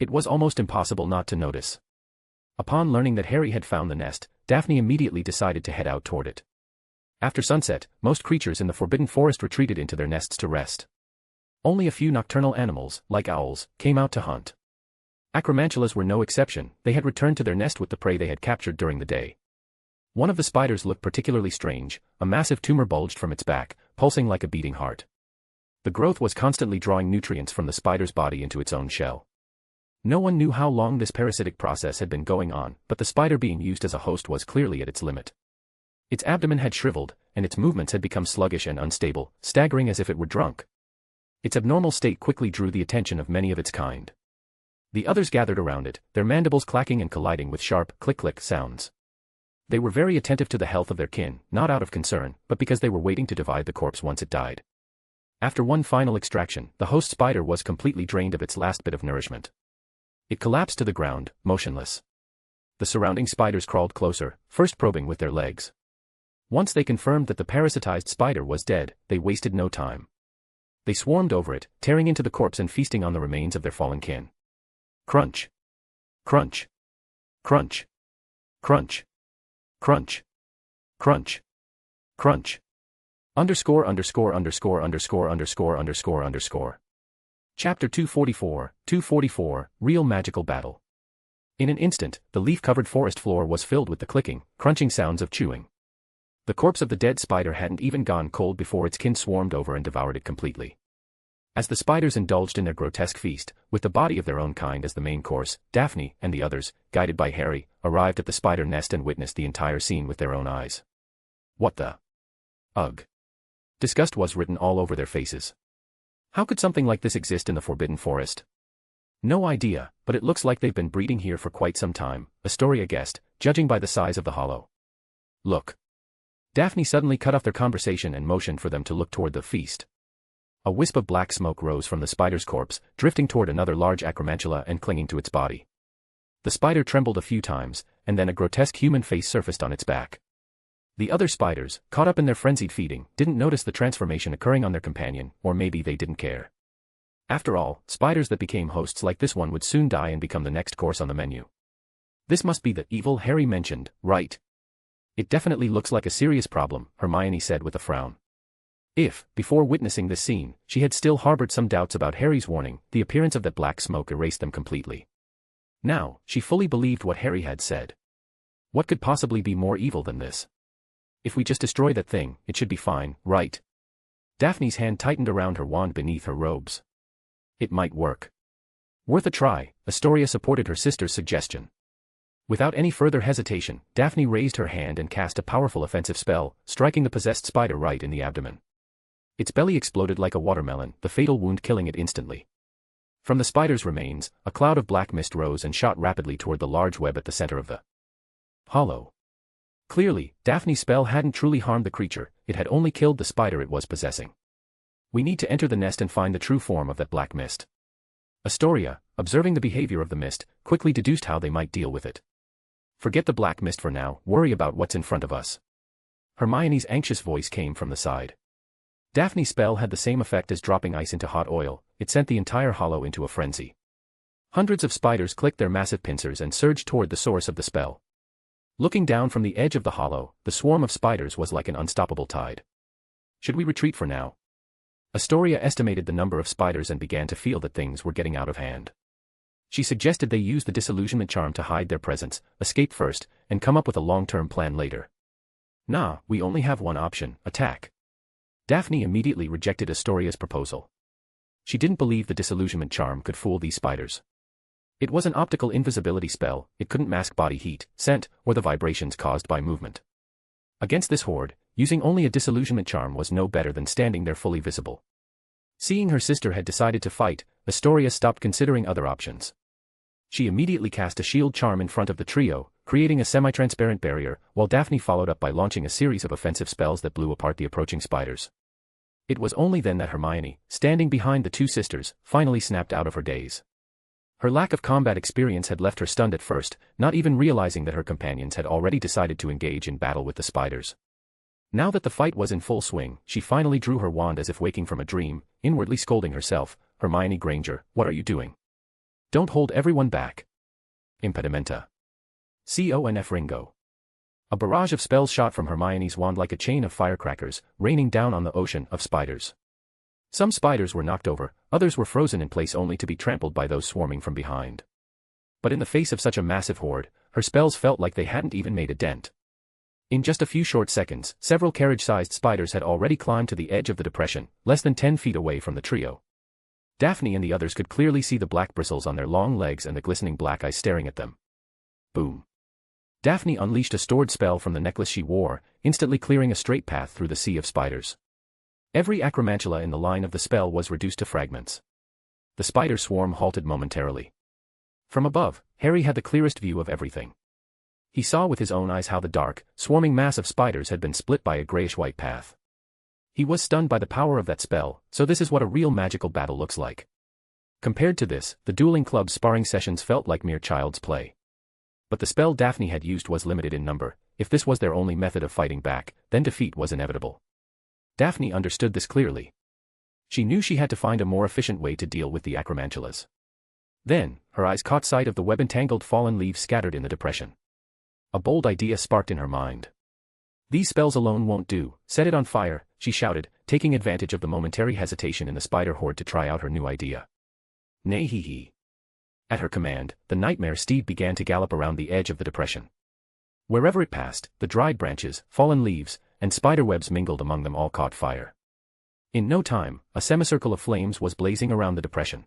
It was almost impossible not to notice. Upon learning that Harry had found the nest, Daphne immediately decided to head out toward it. After sunset, most creatures in the Forbidden Forest retreated into their nests to rest. Only a few nocturnal animals, like owls, came out to hunt. Acroantulas were no exception. They had returned to their nest with the prey they had captured during the day. One of the spiders looked particularly strange. A massive tumor bulged from its back, pulsing like a beating heart. The growth was constantly drawing nutrients from the spider's body into its own shell. No one knew how long this parasitic process had been going on, but the spider being used as a host was clearly at its limit. Its abdomen had shriveled, and its movements had become sluggish and unstable, staggering as if it were drunk. Its abnormal state quickly drew the attention of many of its kind. The others gathered around it, their mandibles clacking and colliding with sharp, click-click sounds. They were very attentive to the health of their kin, not out of concern, but because they were waiting to divide the corpse once it died. After one final extraction, the host spider was completely drained of its last bit of nourishment. It collapsed to the ground, motionless. The surrounding spiders crawled closer, first probing with their legs. Once they confirmed that the parasitized spider was dead, they wasted no time. They swarmed over it, tearing into the corpse and feasting on the remains of their fallen kin. Crunch. Crunch. Crunch. Crunch. Crunch. Crunch. Crunch. ____________________________________________________________________________________________ Chapter 244, Real Magical Battle. In an instant, the leaf-covered forest floor was filled with the clicking, crunching sounds of chewing. The corpse of the dead spider hadn't even gone cold before its kin swarmed over and devoured it completely. As the spiders indulged in their grotesque feast, with the body of their own kind as the main course, Daphne and the others, guided by Harry, arrived at the spider nest and witnessed the entire scene with their own eyes. What the? Ugh. Disgust was written all over their faces. How could something like this exist in the Forbidden Forest? No idea, but it looks like they've been breeding here for quite some time, Atoria guessed, judging by the size of the hollow. Look. Daphne suddenly cut off their conversation and motioned for them to look toward the feast. A wisp of black smoke rose from the spider's corpse, drifting toward another large Acroantula and clinging to its body. The spider trembled a few times, and then a grotesque human face surfaced on its back. The other spiders, caught up in their frenzied feeding, didn't notice the transformation occurring on their companion, or maybe they didn't care. After all, spiders that became hosts like this one would soon die and become the next course on the menu. This must be the evil Harry mentioned, right? It definitely looks like a serious problem, Hermione said with a frown. If, before witnessing this scene, she had still harbored some doubts about Harry's warning, the appearance of that black smoke erased them completely. Now, she fully believed what Harry had said. What could possibly be more evil than this? If we just destroy that thing, it should be fine, right? Daphne's hand tightened around her wand beneath her robes. It might work. Worth a try, Aszkaban supported her sister's suggestion. Without any further hesitation, Daphne raised her hand and cast a powerful offensive spell, striking the possessed spider right in the abdomen. Its belly exploded like a watermelon, the fatal wound killing it instantly. From the spider's remains, a cloud of black mist rose and shot rapidly toward the large web at the center of the hollow. Clearly, Daphne's spell hadn't truly harmed the creature, it had only killed the spider it was possessing. We need to enter the nest and find the true form of that black mist. Aszkaban, observing the behavior of the mist, quickly deduced how they might deal with it. Forget the black mist for now, worry about what's in front of us. Hermione's anxious voice came from the side. Daphne's spell had the same effect as dropping ice into hot oil, it sent the entire hollow into a frenzy. Hundreds of spiders clicked their massive pincers and surged toward the source of the spell. Looking down from the edge of the hollow, the swarm of spiders was like an unstoppable tide. Should we retreat for now? Aszkaban estimated the number of spiders and began to feel that things were getting out of hand. She suggested they use the disillusionment charm to hide their presence, escape first, and come up with a long-term plan later. Nah, we only have one option, attack. Daphne immediately rejected Aszkaban's proposal. She didn't believe the disillusionment charm could fool these spiders. It was an optical invisibility spell, it couldn't mask body heat, scent, or the vibrations caused by movement. Against this horde, using only a disillusionment charm was no better than standing there fully visible. Seeing her sister had decided to fight, Aszkaban stopped considering other options. She immediately cast a shield charm in front of the trio, creating a semi-transparent barrier, while Daphne followed up by launching a series of offensive spells that blew apart the approaching spiders. It was only then that Hermione, standing behind the two sisters, finally snapped out of her daze. Her lack of combat experience had left her stunned at first, not even realizing that her companions had already decided to engage in battle with the spiders. Now that the fight was in full swing, she finally drew her wand as if waking from a dream, inwardly scolding herself, "Hermione Granger, what are you doing? Don't hold everyone back. Impedimenta. Conf Ringo." A barrage of spells shot from Hermione's wand like a chain of firecrackers, raining down on the ocean of spiders. Some spiders were knocked over, others were frozen in place only to be trampled by those swarming from behind. But in the face of such a massive horde, her spells felt like they hadn't even made a dent. In just a few short seconds, several carriage-sized spiders had already climbed to the edge of the depression, less than 10 feet away from the trio. Daphne and the others could clearly see the black bristles on their long legs and the glistening black eyes staring at them. Boom. Daphne unleashed a stored spell from the necklace she wore, instantly clearing a straight path through the sea of spiders. Every Acroantula in the line of the spell was reduced to fragments. The spider swarm halted momentarily. From above, Harry had the clearest view of everything. He saw with his own eyes how the dark, swarming mass of spiders had been split by a grayish-white path. He was stunned by the power of that spell, so this is what a real magical battle looks like. Compared to this, the dueling club's sparring sessions felt like mere child's play. But the spell Daphne had used was limited in number. If this was their only method of fighting back, then defeat was inevitable. Daphne understood this clearly. She knew she had to find a more efficient way to deal with the Acroantulas. Then, her eyes caught sight of the web-entangled fallen leaves scattered in the depression. A bold idea sparked in her mind. "These spells alone won't do, set it on fire," she shouted, taking advantage of the momentary hesitation in the spider horde to try out her new idea. Nay hee hee. At her command, the nightmare steed began to gallop around the edge of the depression. Wherever it passed, the dried branches, fallen leaves, and spiderwebs mingled among them all caught fire. In no time, a semicircle of flames was blazing around the depression.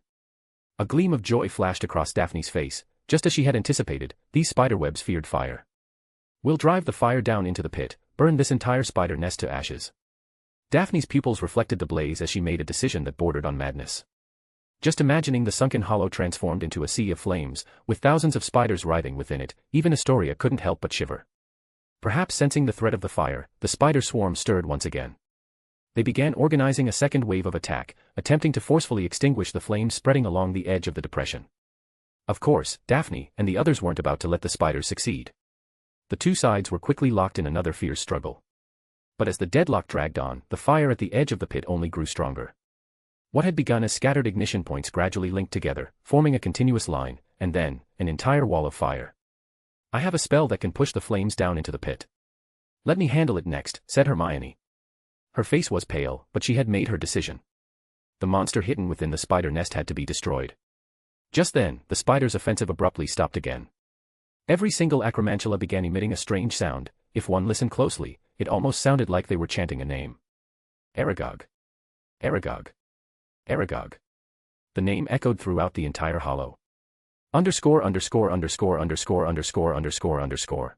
A gleam of joy flashed across Daphne's face. Just as she had anticipated, these spiderwebs feared fire. We'll drive the fire down into the pit, burn this entire spider nest to ashes. Daphne's pupils reflected the blaze as she made a decision that bordered on madness. Just imagining the sunken hollow transformed into a sea of flames, with thousands of spiders writhing within it, even Atoria couldn't help but shiver. Perhaps sensing the threat of the fire, the spider swarm stirred once again. They began organizing a second wave of attack, attempting to forcefully extinguish the flames spreading along the edge of the depression. Of course, Daphne and the others weren't about to let the spiders succeed. The two sides were quickly locked in another fierce struggle. But as the deadlock dragged on, the fire at the edge of the pit only grew stronger. What had begun as scattered ignition points gradually linked together, forming a continuous line, and then, an entire wall of fire. I have a spell that can push the flames down into the pit. Let me handle it next, said Hermione. Her face was pale, but she had made her decision. The monster hidden within the spider nest had to be destroyed. Just then, the spider's offensive abruptly stopped again. Every single Acroantula began emitting a strange sound. If one listened closely, it almost sounded like they were chanting a name. Aragog. Aragog. Aragog. The name echoed throughout the entire hollow. ________________________________________________________________________________________________________